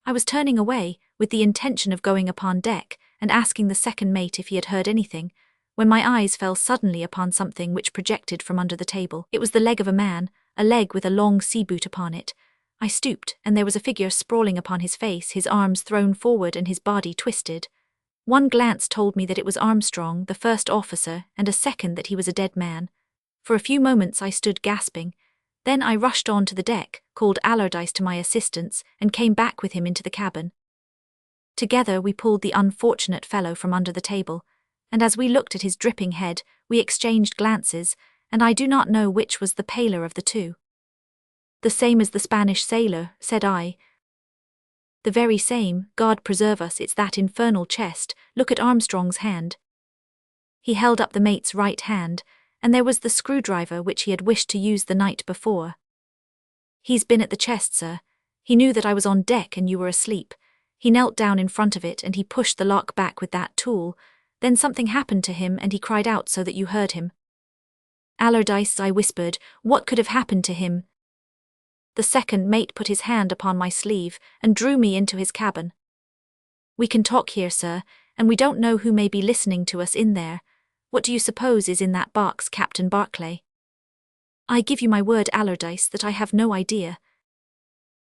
I was turning away, with the intention of going upon deck and asking the second mate if he had heard anything, when my eyes fell suddenly upon something which projected from under the table. It was the leg of a man, a leg with a long sea boot upon it. I stooped, and there was a figure sprawling upon his face, his arms thrown forward and his body twisted. One glance told me that it was Armstrong, the first officer, and a second that he was a dead man. For a few moments I stood gasping. Then I rushed on to the deck, called Allardyce to my assistance, and came back with him into the cabin. Together we pulled the unfortunate fellow from under the table, and as we looked at his dripping head, we exchanged glances, and I do not know which was the paler of the two. The same as the Spanish sailor, said I. The very same, God preserve us, it's that infernal chest, look at Armstrong's hand. He held up the mate's right hand, and there was the screwdriver which he had wished to use the night before. He's been at the chest, sir. He knew that I was on deck and you were asleep. He knelt down in front of it and he pushed the lock back with that tool. Then something happened to him and he cried out so that you heard him. Allardyce, I whispered, what could have happened to him? The second mate put his hand upon my sleeve and drew me into his cabin. We can talk here, sir, and we don't know who may be listening to us in there. What do you suppose is in that box, Captain Barclay? I give you my word, Allardyce, that I have no idea.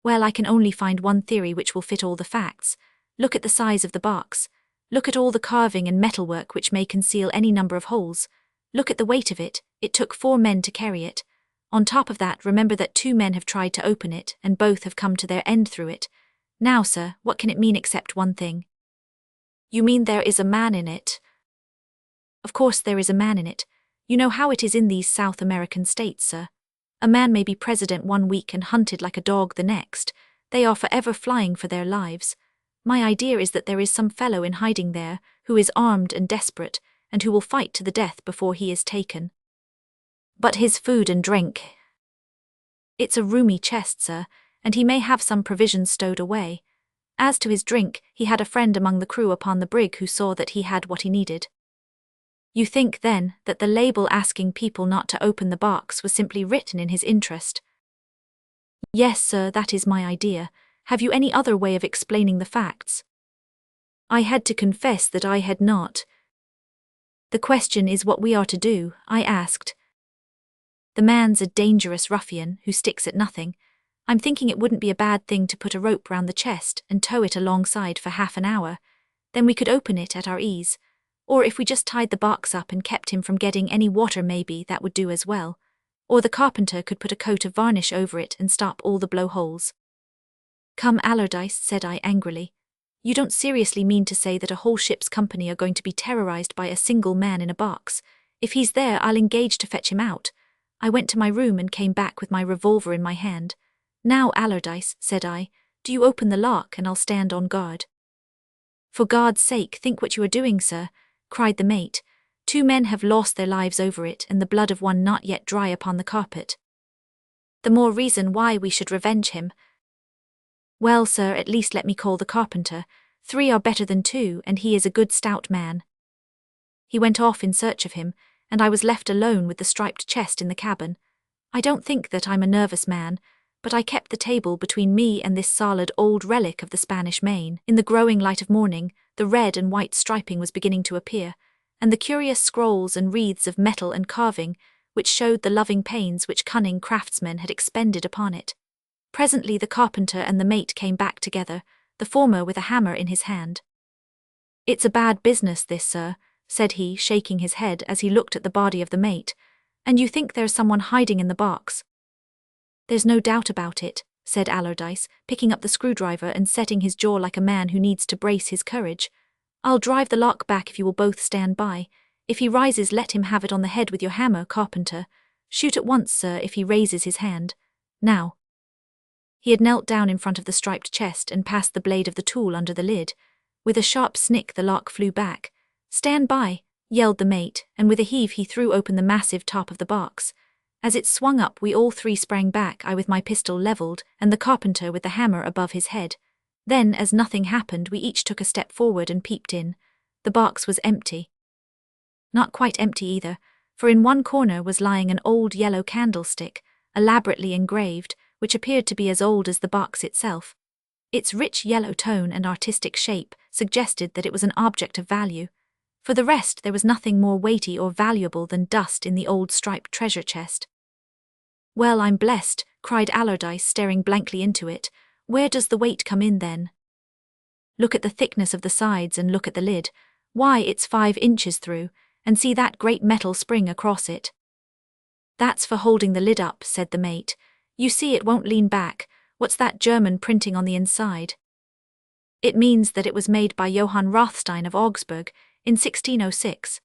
Well, I can only find one theory which will fit all the facts. Look at the size of the box. Look at all the carving and metalwork which may conceal any number of holes. Look at the weight of it. It took 4 men to carry it. On top of that, remember that 2 men have tried to open it, and both have come to their end through it. Now, sir, what can it mean except one thing? You mean there is a man in it? Of course there is a man in it. You know how it is in these South American states, sir. A man may be president one week and hunted like a dog the next. They are forever flying for their lives. My idea is that there is some fellow in hiding there, who is armed and desperate, and who will fight to the death before he is taken. But his food and drink. It's a roomy chest, sir, and he may have some provisions stowed away. As to his drink, he had a friend among the crew upon the brig who saw that he had what he needed. You think, then, that the label asking people not to open the box was simply written in his interest? Yes, sir, that is my idea. Have you any other way of explaining the facts? I had to confess that I had not. The question is what we are to do, I asked. The man's a dangerous ruffian who sticks at nothing. I'm thinking it wouldn't be a bad thing to put a rope round the chest and tow it alongside for half an hour. Then we could open it at our ease. Or if we just tied the box up and kept him from getting any water, maybe that would do as well. Or the carpenter could put a coat of varnish over it and stop all the blowholes. Come, Allardyce, said I angrily. You don't seriously mean to say that a whole ship's company are going to be terrorized by a single man in a box? If he's there, I'll engage to fetch him out. I went to my room and came back with my revolver in my hand. Now, Allardyce, said I, do you open the lock and I'll stand on guard. For God's sake, think what you are doing, sir, cried the mate. 2 men have lost their lives over it, and the blood of one not yet dry upon the carpet. The more reason why we should revenge him. Well, sir, at least let me call the carpenter. 3 are better than 2, and he is a good stout man. He went off in search of him, and I was left alone with the striped chest in the cabin. I don't think that I'm a nervous man, but I kept the table between me and this solid old relic of the Spanish Main. In the growing light of morning, the red and white striping was beginning to appear, and the curious scrolls and wreaths of metal and carving, which showed the loving pains which cunning craftsmen had expended upon it. Presently the carpenter and the mate came back together, the former with a hammer in his hand. It's a bad business this, sir, said he, shaking his head as he looked at the body of the mate. And you think there's someone hiding in the box? There's no doubt about it, said Allardyce, picking up the screwdriver and setting his jaw like a man who needs to brace his courage. I'll drive the lock back if you will both stand by. If he rises, let him have it on the head with your hammer, carpenter. Shoot at once, sir, if he raises his hand. Now. He had knelt down in front of the striped chest and passed the blade of the tool under the lid. With a sharp snick the lock flew back. Stand by, yelled the mate, and with a heave he threw open the massive top of the box. As it swung up, we all 3 sprang back, I with my pistol levelled, and the carpenter with the hammer above his head. Then, as nothing happened, we each took a step forward and peeped in. The box was empty. Not quite empty either, for in one corner was lying an old yellow candlestick, elaborately engraved, which appeared to be as old as the box itself. Its rich yellow tone and artistic shape suggested that it was an object of value. For the rest, there was nothing more weighty or valuable than dust in the old striped treasure chest. Well, I'm blessed, cried Allardyce, staring blankly into it. Where does the weight come in, then? Look at the thickness of the sides and look at the lid. Why, it's 5 inches through, and see that great metal spring across it. That's for holding the lid up, said the mate. You see, it won't lean back. What's that German printing on the inside? It means that it was made by Johann Rothstein of Augsburg in 1606.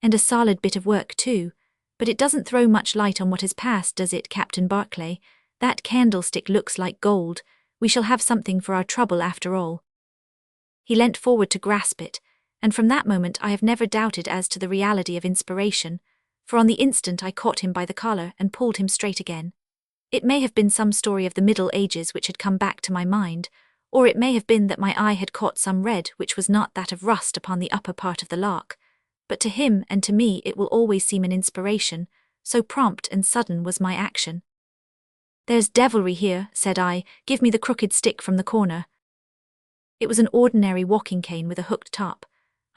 And a solid bit of work too, but it doesn't throw much light on what has passed, does it, Captain Barclay? That candlestick looks like gold. We shall have something for our trouble after all. He leant forward to grasp it, and from that moment I have never doubted as to the reality of inspiration, for on the instant I caught him by the collar and pulled him straight again. It may have been some story of the Middle Ages which had come back to my mind, or it may have been that my eye had caught some red which was not that of rust upon the upper part of the lock, but to him and to me it will always seem an inspiration, so prompt and sudden was my action. There's devilry here, said I, give me the crooked stick from the corner. It was an ordinary walking cane with a hooked top.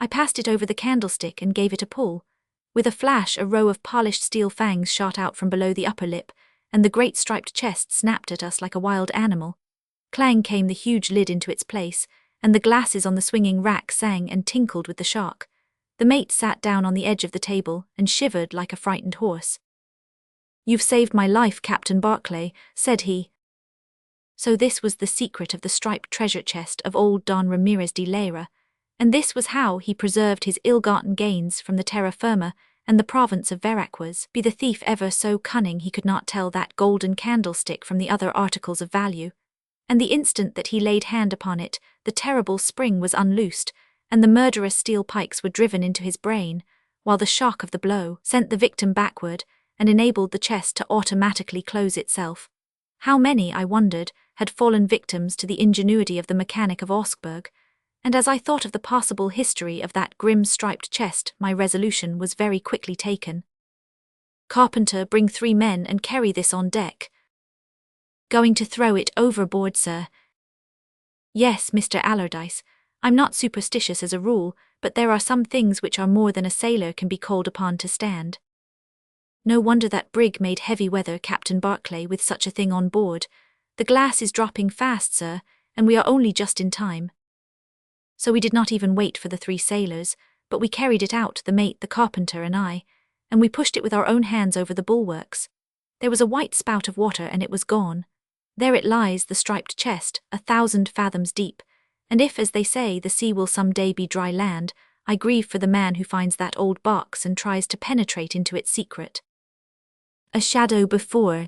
I passed it over the candlestick and gave it a pull. With a flash a row of polished steel fangs shot out from below the upper lip, and the great striped chest snapped at us like a wild animal. Clang came the huge lid into its place, and the glasses on the swinging rack sang and tinkled with the shock. The mate sat down on the edge of the table and shivered like a frightened horse. You've saved my life, Captain Barclay, said he. So this was the secret of the striped treasure chest of old Don Ramirez de Leyra, And this was how he preserved his ill-gotten gains from the terra firma and the province of Veraquas. Be the thief ever so cunning, he could not tell that golden candlestick from the other articles of value. And the instant that he laid hand upon it, the terrible spring was unloosed, and the murderous steel pikes were driven into his brain, while the shock of the blow sent the victim backward and enabled the chest to automatically close itself. How many, I wondered, had fallen victims to the ingenuity of the mechanic of Augsburg? And as I thought of the possible history of that grim striped chest, my resolution was very quickly taken. "Carpenter, bring 3 men and carry this on deck." "Going to throw it overboard, sir?" "Yes, Mr. Allardyce. I'm not superstitious as a rule, but there are some things which are more than a sailor can be called upon to stand." "No wonder that brig made heavy weather, Captain Barclay, with such a thing on board. The glass is dropping fast, sir, and we are only just in time." So we did not even wait for the 3 sailors, but we carried it out, the mate, the carpenter, and I, and we pushed it with our own hands over the bulwarks. There was a white spout of water, and it was gone. There it lies, the striped chest, 1,000 fathoms deep, and if, as they say, the sea will some day be dry land, I grieve for the man who finds that old box and tries to penetrate into its secret. A shadow before.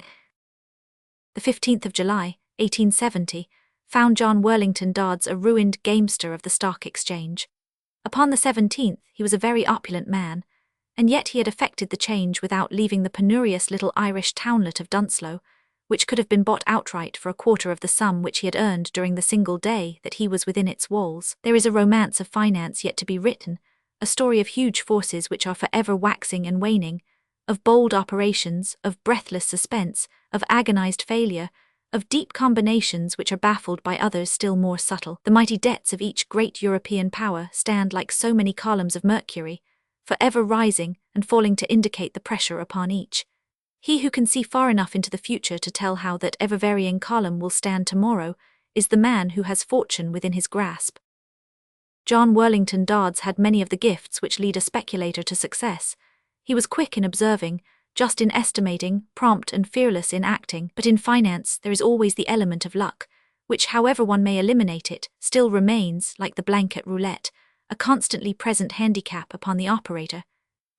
The 15th of July, 1870, found John Worlington Dodds a ruined gamester of the Stock Exchange. Upon the 17th he was a very opulent man, and yet he had effected the change without leaving the penurious little Irish townlet of Dunsloe, which could have been bought outright for a quarter of the sum which he had earned during the single day that he was within its walls. There is a romance of finance yet to be written, a story of huge forces which are forever waxing and waning, of bold operations, of breathless suspense, of agonized failure, of deep combinations which are baffled by others still more subtle. The mighty debts of each great European power stand like so many columns of mercury, forever rising and falling to indicate the pressure upon each. He who can see far enough into the future to tell how that ever-varying column will stand tomorrow is the man who has fortune within his grasp. John Worlington Dodds had many of the gifts which lead a speculator to success. He was quick in observing, just in estimating, prompt and fearless in acting, but in finance there is always the element of luck, which, however one may eliminate it, still remains, like the blanket roulette, a constantly present handicap upon the operator.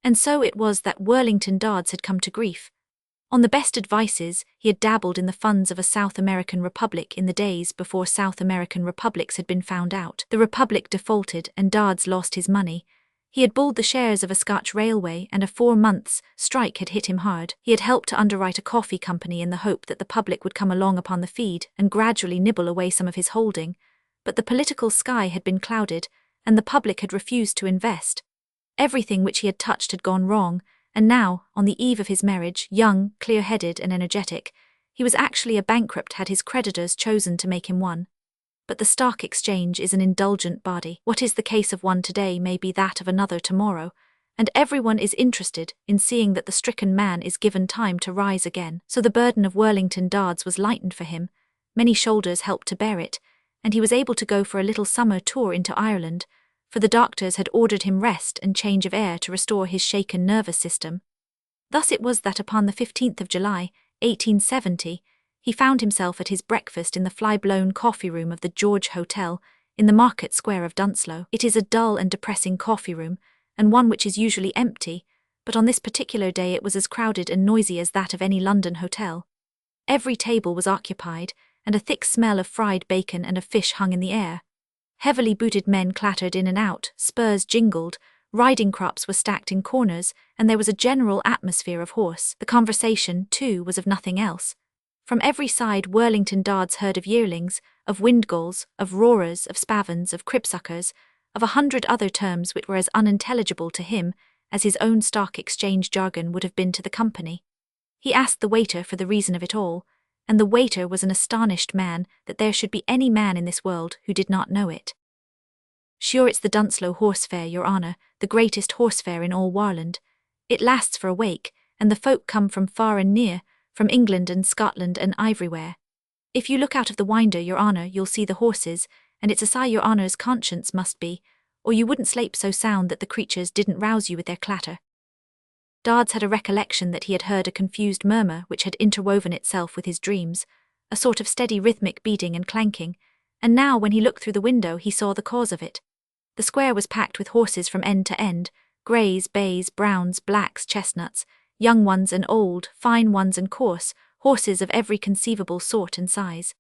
And so it was that Worlington Dodds had come to grief. On the best advices, he had dabbled in the funds of a South American republic in the days before South American republics had been found out. The republic defaulted and Dodds lost his money. He had bought the shares of a Scotch railway, and a 4 months' strike had hit him hard. He had helped to underwrite a coffee company in the hope that the public would come along upon the feed and gradually nibble away some of his holding, but the political sky had been clouded, and the public had refused to invest. Everything which he had touched had gone wrong, and now, on the eve of his marriage, young, clear-headed and energetic, he was actually a bankrupt had his creditors chosen to make him one. But the Stock Exchange is an indulgent body. What is the case of one today may be that of another tomorrow, and everyone is interested in seeing that the stricken man is given time to rise again. So the burden of Worlington Dodds was lightened for him, many shoulders helped to bear it, and he was able to go for a little summer tour into Ireland, for the doctors had ordered him rest and change of air to restore his shaken nervous system. Thus it was that upon the 15th of July, 1870, he found himself at his breakfast in the fly-blown coffee-room of the George Hotel in the Market Square of Dunsloe. It is a dull and depressing coffee-room, and one which is usually empty, but on this particular day it was as crowded and noisy as that of any London hotel. Every table was occupied, and a thick smell of fried bacon and of fish hung in the air. Heavily booted men clattered in and out, spurs jingled, riding crops were stacked in corners, and there was a general atmosphere of horse. The conversation, too, was of nothing else. From every side Worlington Dodds heard of yearlings, of windgalls, of roarers, of spavins, of cribsuckers, of 100 other terms which were as unintelligible to him as his own Stock Exchange jargon would have been to the company. He asked the waiter for the reason of it all, and the waiter was an astonished man that there should be any man in this world who did not know it. "Sure, it's the Dunsloe horse fair, your honour, the greatest horse fair in all Warland. It lasts for a week, and the folk come from far and near, from England and Scotland and everywhere. If you look out of the winder, your honour, you'll see the horses, and it's a sigh your honour's conscience must be, or you wouldn't sleep so sound that the creatures didn't rouse you with their clatter." Dodds had a recollection that he had heard a confused murmur which had interwoven itself with his dreams, a sort of steady rhythmic beating and clanking, and now when he looked through the window he saw the cause of it. The square was packed with horses from end to end, greys, bays, browns, blacks, chestnuts, young ones and old, fine ones and coarse, horses of every conceivable sort and size.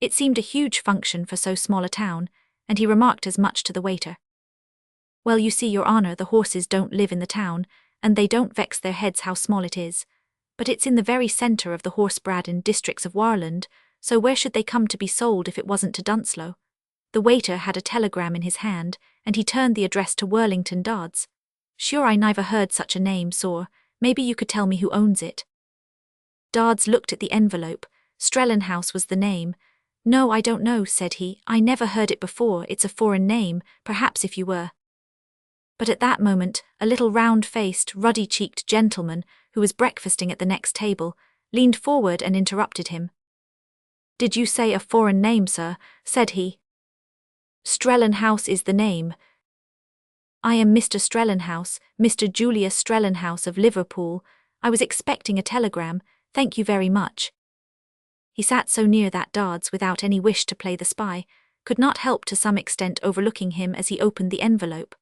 It seemed a huge function for so small a town, and he remarked as much to the waiter. "Well, you see, your honour, the horses don't live in the town, and they don't vex their heads how small it is. But it's in the very centre of the horse-braden districts of Warland, so where should they come to be sold if it wasn't to Dunslow?" The waiter had a telegram in his hand, and he turned the address to Worlington Dodds. "Sure, I never heard such a name, sir. Maybe you could tell me who owns it." Dodds looked at the envelope. Strellenhaus was the name. "No, I don't know," said he. "I never heard it before. It's a foreign name, perhaps if you were—" But at that moment, a little round-faced, ruddy-cheeked gentleman, who was breakfasting at the next table, leaned forward and interrupted him. "Did you say a foreign name, sir?" said he. "Strellenhaus is the name. I am Mr. Strellenhaus, Mr. Julius Strellenhaus of Liverpool. I was expecting a telegram. Thank you very much." He sat so near that Dodds, without any wish to play the spy, could not help to some extent overlooking him as he opened the envelope.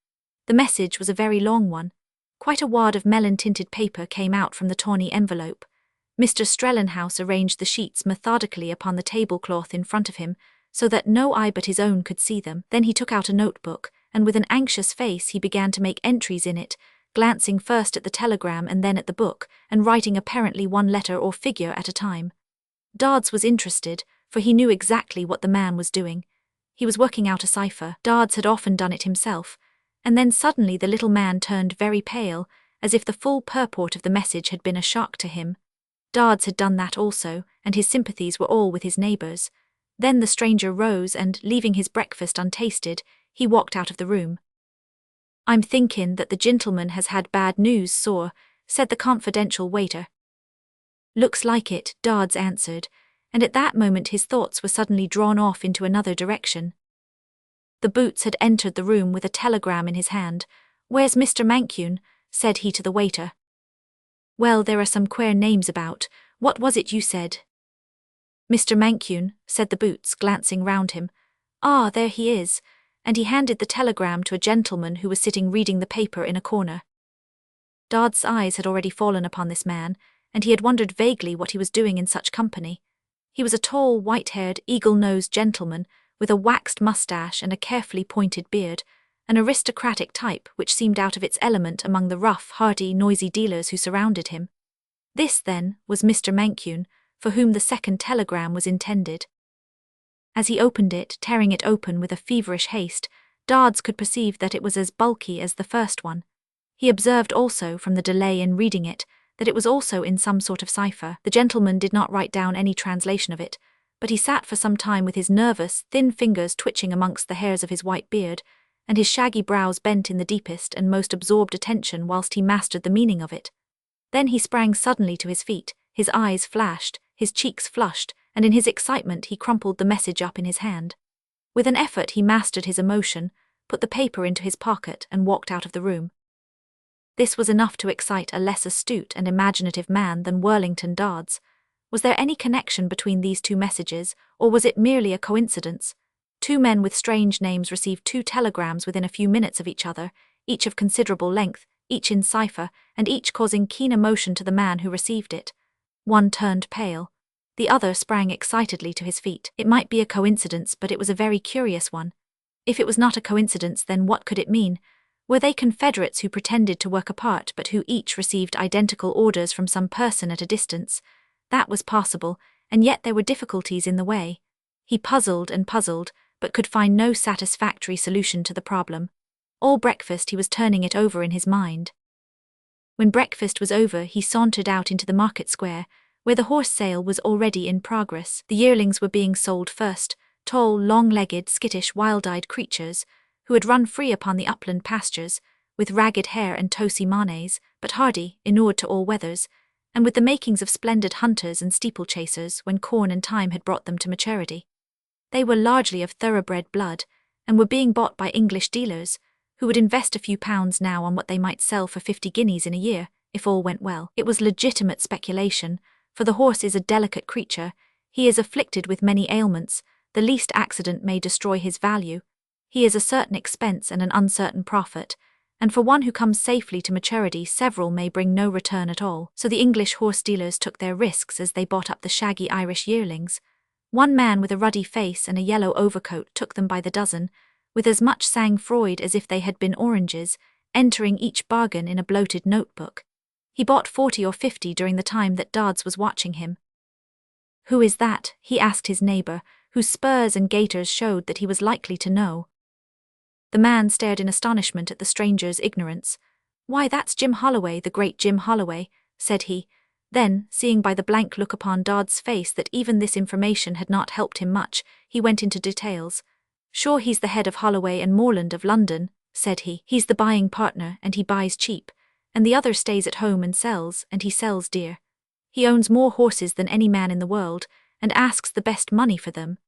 The message was a very long one. Quite a wad of melon-tinted paper came out from the tawny envelope. Mr. Strellenhaus arranged the sheets methodically upon the tablecloth in front of him, so that no eye but his own could see them. Then he took out a notebook, and with an anxious face he began to make entries in it, glancing first at the telegram and then at the book, and writing apparently one letter or figure at a time. Dodds was interested, for he knew exactly what the man was doing. He was working out a cipher. Dodds had often done it himself. And then suddenly the little man turned very pale, as if the full purport of the message had been a shock to him. Dodds had done that also, and his sympathies were all with his neighbours. Then the stranger rose and, leaving his breakfast untasted, he walked out of the room. "I'm thinkin' that the gentleman has had bad news, sir," said the confidential waiter. "Looks like it," Dodds answered, and at that moment his thoughts were suddenly drawn off into another direction. The Boots had entered the room with a telegram in his hand. "Where's Mr. Mancune?" said he to the waiter. "Well, there are some queer names about. What was it you said?" "Mr. Mancune," said the Boots, glancing round him. "Ah, there he is," and he handed the telegram to a gentleman who was sitting reading the paper in a corner. Dodds' eyes had already fallen upon this man, and he had wondered vaguely what he was doing in such company. He was a tall, white-haired, eagle-nosed gentleman, with a waxed moustache and a carefully pointed beard, an aristocratic type which seemed out of its element among the rough, hearty, noisy dealers who surrounded him. This, then, was Mr. Mancune, for whom the second telegram was intended. As he opened it, tearing it open with a feverish haste, Dodds could perceive that it was as bulky as the first one. He observed also, from the delay in reading it, that it was also in some sort of cipher. The gentleman did not write down any translation of it, but he sat for some time with his nervous, thin fingers twitching amongst the hairs of his white beard, and his shaggy brows bent in the deepest and most absorbed attention whilst he mastered the meaning of it. Then he sprang suddenly to his feet, his eyes flashed, his cheeks flushed, and in his excitement he crumpled the message up in his hand. With an effort he mastered his emotion, put the paper into his pocket, and walked out of the room. This was enough to excite a less astute and imaginative man than Worlington Dodds. Was there any connection between these two messages, or was it merely a coincidence? Two men with strange names received two telegrams within a few minutes of each other, each of considerable length, each in cipher, and each causing keen emotion to the man who received it. One turned pale. The other sprang excitedly to his feet. It might be a coincidence, but it was a very curious one. If it was not a coincidence, then what could it mean? Were they confederates who pretended to work apart but who each received identical orders from some person at a distance? That was possible, and yet there were difficulties in the way. He puzzled and puzzled, but could find no satisfactory solution to the problem. All breakfast he was turning it over in his mind. When breakfast was over, he sauntered out into the market square, where the horse sale was already in progress. The yearlings were being sold first, tall, long-legged, skittish, wild-eyed creatures, who had run free upon the upland pastures, with ragged hair and tossy manes, but hardy, inured to all weathers, and with the makings of splendid hunters and steeplechasers when corn and time had brought them to maturity. They were largely of thoroughbred blood, and were being bought by English dealers, who would invest a few pounds now on what they might sell for 50 guineas in a year, if all went well. It was legitimate speculation, for the horse is a delicate creature, he is afflicted with many ailments, the least accident may destroy his value. He is a certain expense and an uncertain profit, and for one who comes safely to maturity several may bring no return at all. So the English horse dealers took their risks as they bought up the shaggy Irish yearlings. One man with a ruddy face and a yellow overcoat took them by the dozen, with as much sang-froid as if they had been oranges, entering each bargain in a bloated notebook. He bought 40 or 50 during the time that Dodds was watching him. "Who is that?" he asked his neighbour, whose spurs and gaiters showed that he was likely to know. The man stared in astonishment at the stranger's ignorance. "Why, that's Jim Holloway, the great Jim Holloway," said he. Then, seeing by the blank look upon Dodd's face that even this information had not helped him much, he went into details. "Sure, he's the head of Holloway and Moreland of London," said he. "He's the buying partner, and he buys cheap, and the other stays at home and he sells dear. He owns more horses than any man in the world, and asks the best money for them.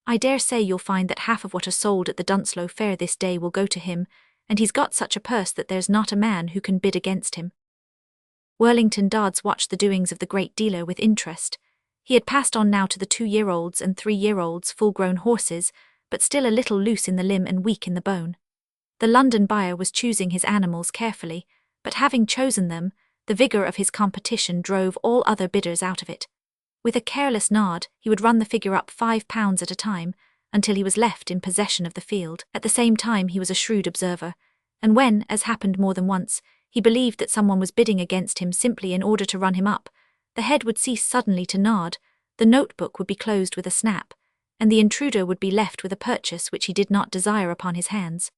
I dare say you'll find that half of what are sold at the Dunslow Fair this day will go to him, and he's got such a purse that there's not a man who can bid against him." Worlington Dodds watched the doings of the great dealer with interest. He had passed on now to the 2-year-olds and 3-year-olds full-grown horses, but still a little loose in the limb and weak in the bone. The London buyer was choosing his animals carefully, but having chosen them, the vigour of his competition drove all other bidders out of it. With a careless nod, he would run the figure up £5 at a time, until he was left in possession of the field. At the same time he was a shrewd observer, and when, as happened more than once, he believed that someone was bidding against him simply in order to run him up, the head would cease suddenly to nod, the notebook would be closed with a snap, and the intruder would be left with a purchase which he did not desire upon his hands.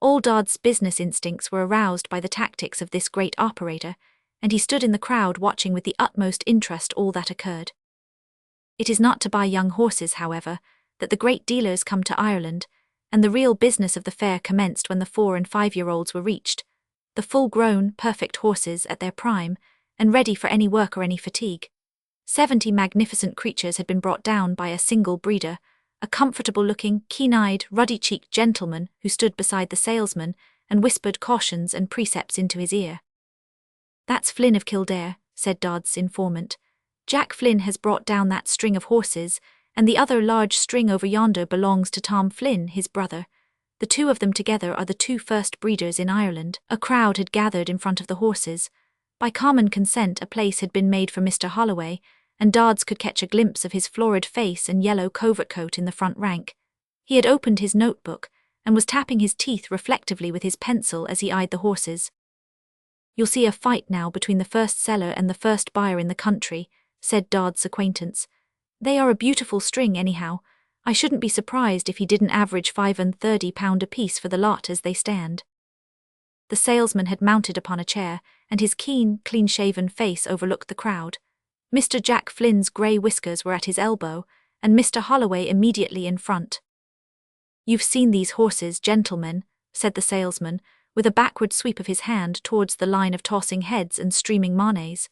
All Dodd's business instincts were aroused by the tactics of this great operator, and he stood in the crowd watching with the utmost interest all that occurred. It is not to buy young horses, however, that the great dealers come to Ireland, and the real business of the fair commenced when the 4- and 5-year-olds were reached, the full-grown, perfect horses at their prime, and ready for any work or any fatigue. 70 magnificent creatures had been brought down by a single breeder, a comfortable-looking, keen-eyed, ruddy-cheeked gentleman who stood beside the salesman and whispered cautions and precepts into his ear. "That's Flynn of Kildare," said Dodd's informant. "Jack Flynn has brought down that string of horses, and the other large string over yonder belongs to Tom Flynn, his brother. The two of them together are the 2 first breeders in Ireland." A crowd had gathered in front of the horses. By common consent a place had been made for Mr. Holloway, and Dodds could catch a glimpse of his florid face and yellow covert coat in the front rank. He had opened his notebook, and was tapping his teeth reflectively with his pencil as he eyed the horses. "You'll see a fight now between the first seller and the first buyer in the country," said Dodd's acquaintance. "They are a beautiful string anyhow. I shouldn't be surprised if he didn't average £35 apiece for the lot as they stand." The salesman had mounted upon a chair, and his keen, clean-shaven face overlooked the crowd. Mr. Jack Flynn's grey whiskers were at his elbow, and Mr. Holloway immediately in front. "You've seen these horses, gentlemen," said the salesman, with a backward sweep of his hand towards the line of tossing heads and streaming monnets.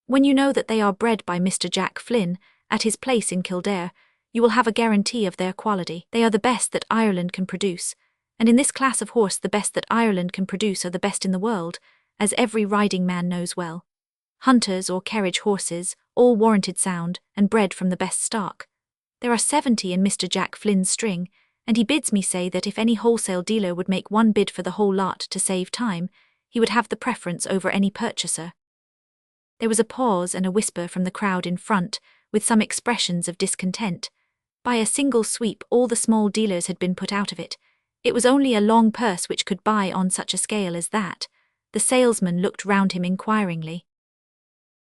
"When you know that they are bred by Mr. Jack Flynn, at his place in Kildare, you will have a guarantee of their quality. They are the best that Ireland can produce, and in this class of horse the best that Ireland can produce are the best in the world, as every riding man knows well. Hunters or carriage horses, all warranted sound, and bred from the best stock. There are 70 in Mr. Jack Flynn's string, and he bids me say that if any wholesale dealer would make one bid for the whole lot to save time, he would have the preference over any purchaser." There was a pause and a whisper from the crowd in front, with some expressions of discontent. By a single sweep all the small dealers had been put out of it. It was only a long purse which could buy on such a scale as that. The salesman looked round him inquiringly.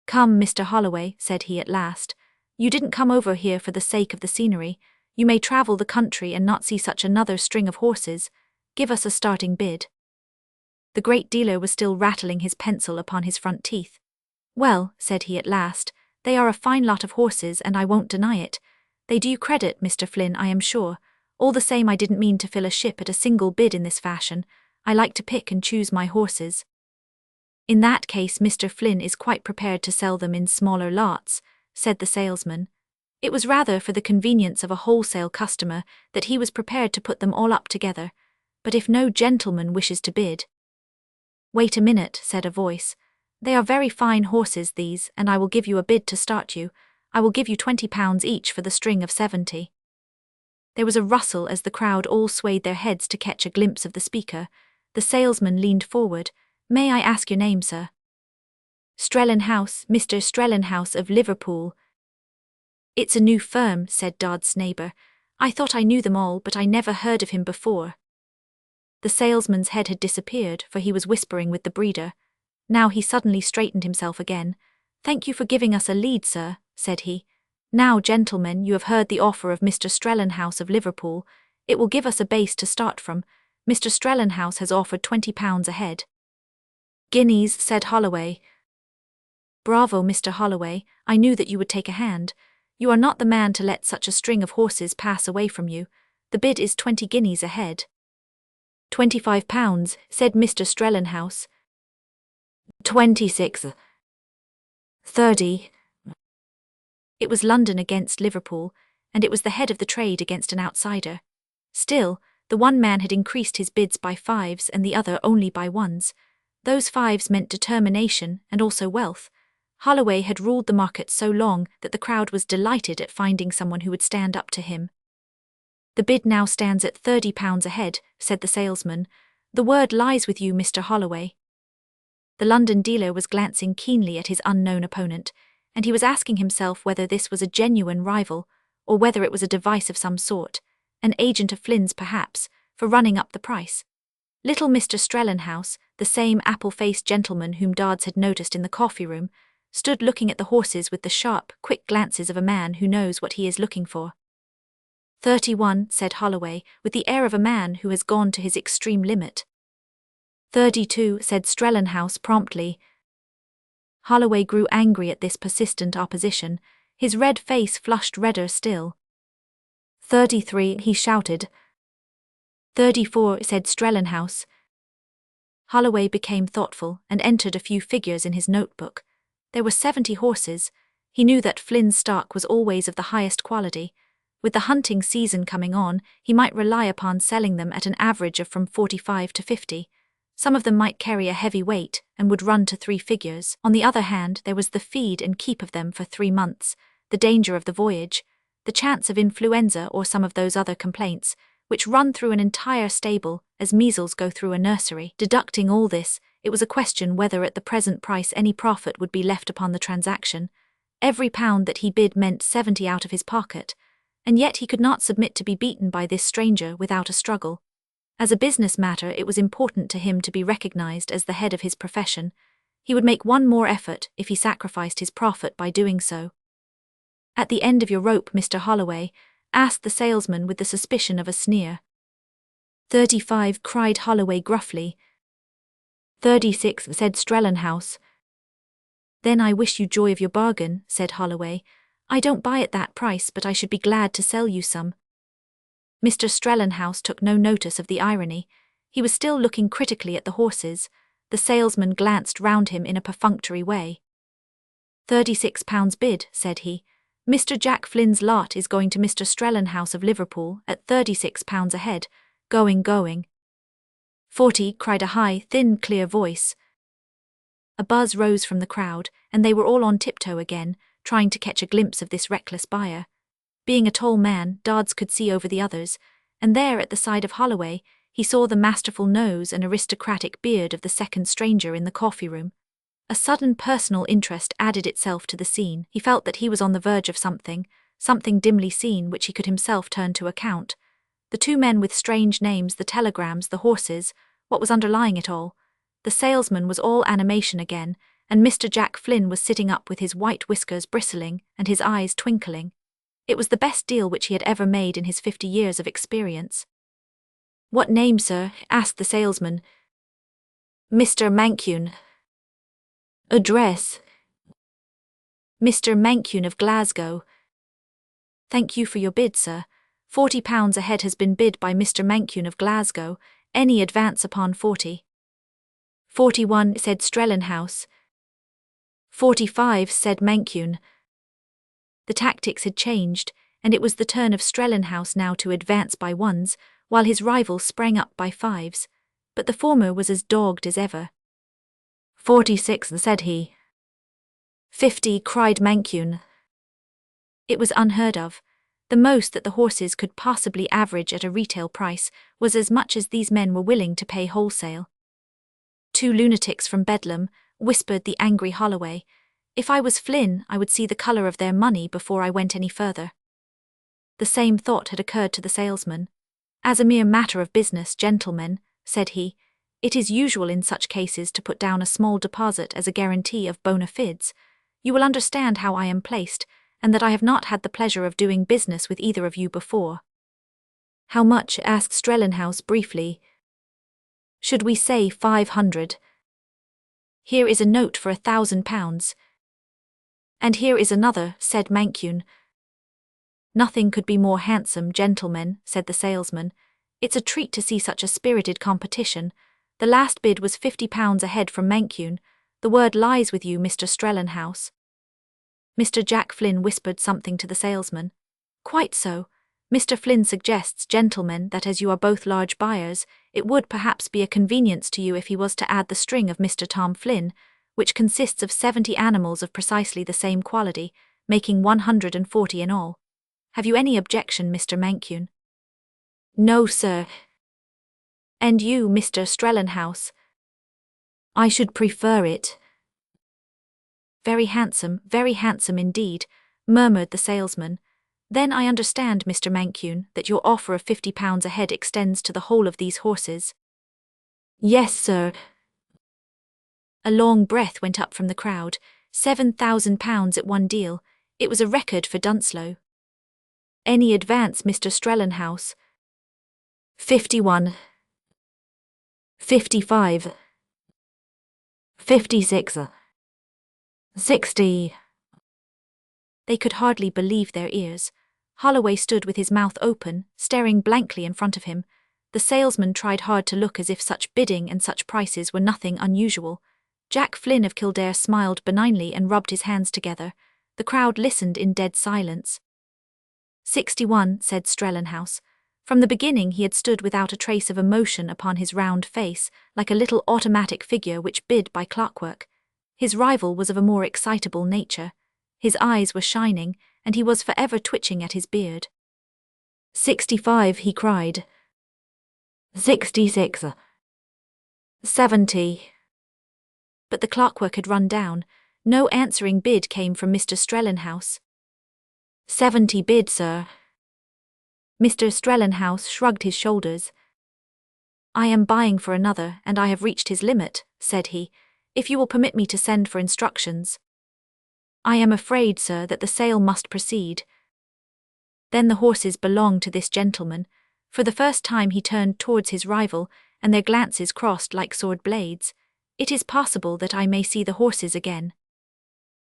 "Come, Mr. Holloway," said he at last. "You didn't come over here for the sake of the scenery. You may travel the country and not see such another string of horses. Give us a starting bid." The great dealer was still rattling his pencil upon his front teeth. "Well," said he at last, "they are a fine lot of horses, and I won't deny it. They do you credit, Mr. Flynn, I am sure. All the same I didn't mean to fill a ship at a single bid in this fashion. I like to pick and choose my horses." "In that case Mr. Flynn is quite prepared to sell them in smaller lots," said the salesman. It was rather for the convenience of a wholesale customer that he was prepared to put them all up together, but if no gentleman wishes to bid— "Wait a minute," said a voice. "They are very fine horses these, and I will give you a bid to start you. I will give you £20 each for the string of 70. There was a rustle as the crowd all swayed their heads to catch a glimpse of the speaker. The salesman leaned forward. "May I ask your name, sir?" "Strellenhaus, Mr. Strellenhaus of Liverpool." "It's a new firm," said Dodd's neighbour. "I thought I knew them all, but I never heard of him before." The salesman's head had disappeared, for he was whispering with the breeder. Now he suddenly straightened himself again. "Thank you for giving us a lead, sir," said he. "Now, gentlemen, you have heard the offer of Mr. Strellenhaus of Liverpool. It will give us a base to start from. Mr. Strellenhaus has offered £20 a head." "Guineas," said Holloway. "Bravo, Mr. Holloway, I knew that you would take a hand. You are not the man to let such a string of horses pass away from you. The bid is 20 guineas a head." £25, said Mr. Strellenhaus. 26. 30. It was London against Liverpool, and it was the head of the trade against an outsider. Still, the one man had increased his bids by fives and the other only by ones. Those fives meant determination and also wealth. Holloway had ruled the market so long that the crowd was delighted at finding someone who would stand up to him. "The bid now stands at £30 a head," said the salesman. "The word lies with you, Mr. Holloway." The London dealer was glancing keenly at his unknown opponent, and he was asking himself whether this was a genuine rival, or whether it was a device of some sort, an agent of Flynn's perhaps, for running up the price. Little Mr. Strellenhaus, the same apple-faced gentleman whom Dodds had noticed in the coffee-room, stood looking at the horses with the sharp, quick glances of a man who knows what he is looking for. 31, said Holloway, with the air of a man who has gone to his extreme limit. 32, said Strellenhaus promptly. Holloway grew angry at this persistent opposition. His red face flushed redder still. 33, he shouted. 34, said Strellenhaus. Holloway became thoughtful and entered a few figures in his notebook. There were 70 horses. He knew that Flynn's stock was always of the highest quality. With the hunting season coming on, he might rely upon selling them at an average of from 45 to 50. Some of them might carry a heavy weight and would run to 3 figures. On the other hand, there was the feed and keep of them for 3 months, the danger of the voyage, the chance of influenza or some of those other complaints, which run through an entire stable as measles go through a nursery. Deducting all this, it was a question whether at the present price any profit would be left upon the transaction. Every pound that he bid meant 70 out of his pocket, and yet he could not submit to be beaten by this stranger without a struggle. As a business matter, it was important to him to be recognized as the head of his profession. He would make one more effort if he sacrificed his profit by doing so. "At the end of your rope, Mr. Holloway?" asked the salesman with the suspicion of a sneer. 35, cried Holloway gruffly. 36, said Strellenhaus. "Then I wish you joy of your bargain," said Holloway. "I don't buy at that price, but I should be glad to sell you some." Mr. Strellenhaus took no notice of the irony. He was still looking critically at the horses. The salesman glanced round him in a perfunctory way. £36 bid, said he. "Mr. Jack Flynn's lot is going to Mr. Strellenhaus of Liverpool at £36 a head. Going. 40, cried a high, thin, clear voice. A buzz rose from the crowd, and they were all on tiptoe again, trying to catch a glimpse of this reckless buyer. Being a tall man, Dodds could see over the others, and there at the side of Holloway, he saw the masterful nose and aristocratic beard of the second stranger in the coffee-room. A sudden personal interest added itself to the scene. He felt that he was on the verge of something dimly seen which he could himself turn to account. The 2 men with strange names, the telegrams, the horses, what was underlying it all. The salesman was all animation again, and Mr. Jack Flynn was sitting up with his white whiskers bristling and his eyes twinkling. It was the best deal which he had ever made in his 50 years of experience. "What name, sir?" asked the salesman. "Mr. Mancune." "Address?" "Mr. Mancune of Glasgow." "Thank you for your bid, sir. £40 a head has been bid by Mr. Mancune of Glasgow. Any advance upon 40? 41, said Strellenhaus. 45, said Mancune. The tactics had changed, and it was the turn of Strellenhaus now to advance by ones, while his rival sprang up by fives, but the former was as dogged as ever. 46, said he. 50, cried Mancune. It was unheard of. The most that the horses could possibly average at a retail price was as much as these men were willing to pay wholesale. "Two lunatics from Bedlam," whispered the angry Holloway. "If I was Flynn, I would see the colour of their money before I went any further." The same thought had occurred to the salesman. "As a mere matter of business, gentlemen," said he, "it is usual in such cases to put down a small deposit as a guarantee of bona fides. You will understand how I am placed, and that I have not had the pleasure of doing business with either of you before." "How much?" asked Strellenhaus briefly. "Should we say 500? Here is a note for £1,000. "And here is another," said Mancune. "Nothing could be more handsome, gentlemen," said the salesman. "It's a treat to see such a spirited competition. The last bid was £50 ahead from Mancune. The word lies with you, Mr. Strellenhaus." Mr. Jack Flynn whispered something to the salesman. "Quite so. Mr. Flynn suggests, gentlemen, that as you are both large buyers, it would perhaps be a convenience to you if he was to add the string of Mr. Tom Flynn, which consists of 70 animals of precisely the same quality, making 140 in all. Have you any objection, Mr. Mancune?" "No, sir." "And you, Mr. Strellenhaus?" "I should prefer it." very handsome indeed," murmured the salesman. "Then I understand, Mr. Mancune, that your offer of £50 a head extends to the whole of these horses." "Yes, sir." A long breath went up from the crowd. £7,000 at one deal. It was a record for Dunslow. "Any advance, Mr. Strellenhaus?" 51. 55. 56. 60. They could hardly believe their ears. Holloway stood with his mouth open, staring blankly in front of him. The salesman tried hard to look as if such bidding and such prices were nothing unusual. Jack Flynn of Kildare smiled benignly and rubbed his hands together. The crowd listened in dead silence. 61, said Strellenhaus. From the beginning he had stood without a trace of emotion upon his round face, like a little automatic figure which bid by clockwork. His rival was of a more excitable nature. His eyes were shining, and he was forever twitching at his beard. 65, he cried. 66. 70. But the clockwork had run down. No answering bid came from Mr. Strellenhaus. 70 bid, sir. Mr. Strellenhaus shrugged his shoulders. I am buying for another, and I have reached his limit, said he, if you will permit me to send for instructions. I am afraid, sir, that the sale must proceed. Then the horses belong to this gentleman. For the first time he turned towards his rival, and their glances crossed like sword blades. It is possible that I may see the horses again.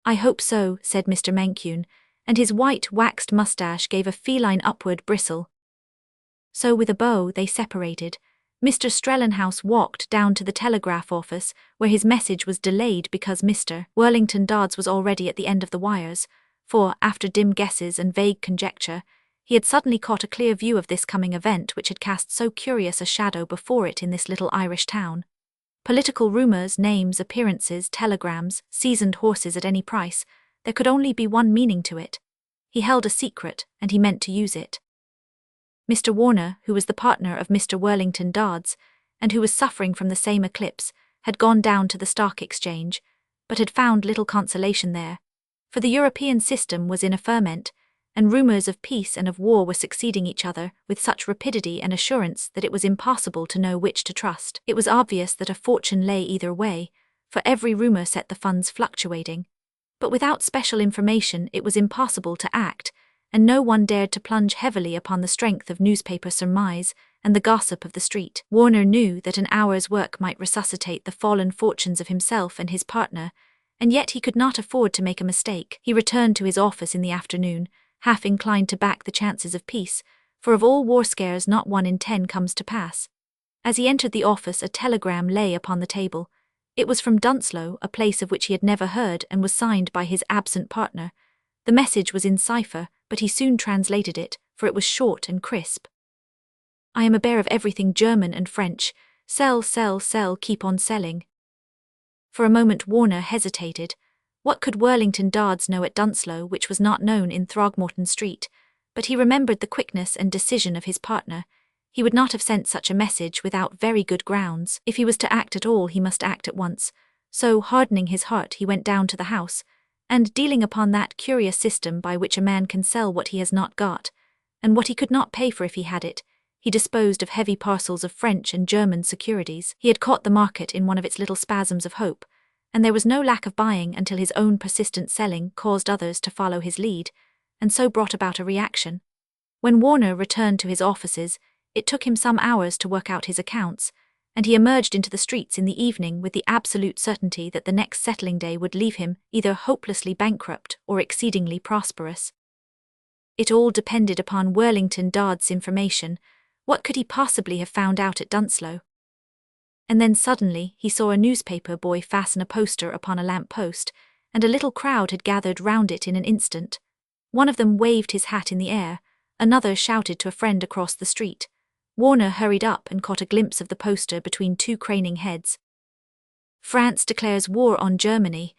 I hope so, said Mr. Mancune, and his white waxed moustache gave a feline upward bristle. So with a bow they separated. Mr. Strellenhaus walked down to the telegraph office, where his message was delayed because Mr. Worlington Dodds was already at the end of the wires, for, after dim guesses and vague conjecture, he had suddenly caught a clear view of this coming event which had cast so curious a shadow before it in this little Irish town. Political rumours, names, appearances, telegrams, seasoned horses at any price, there could only be one meaning to it. He held a secret, and he meant to use it. Mr. Warner, who was the partner of Mr. Worlington Dodds, and who was suffering from the same eclipse, had gone down to the Stock Exchange, but had found little consolation there, for the European system was in a ferment, and rumours of peace and of war were succeeding each other with such rapidity and assurance that it was impossible to know which to trust. It was obvious that a fortune lay either way, for every rumour set the funds fluctuating. But without special information it was impossible to act, and no one dared to plunge heavily upon the strength of newspaper surmise and the gossip of the street. Warner knew that an hour's work might resuscitate the fallen fortunes of himself and his partner, and yet he could not afford to make a mistake. He returned to his office in the afternoon, half inclined to back the chances of peace, for of all war scares not 1 in 10 comes to pass. As he entered the office a telegram lay upon the table. It was from Dunslow, a place of which he had never heard, and was signed by his absent partner. The message was in cipher, but he soon translated it, for it was short and crisp. I am a bear of everything German and French. Sell, sell, sell, keep on selling. For a moment Warner hesitated. What could Worlington Dodds know at Dunslow which was not known in Throgmorton Street? But he remembered the quickness and decision of his partner. He would not have sent such a message without very good grounds. If he was to act at all, he must act at once. So, hardening his heart, he went down to the house, and dealing upon that curious system by which a man can sell what he has not got, and what he could not pay for if he had it, he disposed of heavy parcels of French and German securities. He had caught the market in one of its little spasms of hope, and there was no lack of buying until his own persistent selling caused others to follow his lead, and so brought about a reaction. When Warner returned to his offices, it took him some hours to work out his accounts, and he emerged into the streets in the evening with the absolute certainty that the next settling day would leave him either hopelessly bankrupt or exceedingly prosperous. It all depended upon Worlington Dodd's information. What could he possibly have found out at Dunsloe? And then suddenly he saw a newspaper boy fasten a poster upon a lamp-post, and a little crowd had gathered round it in an instant. One of them waved his hat in the air, another shouted to a friend across the street. Warner hurried up and caught a glimpse of the poster between two craning heads. "France declares war on Germany."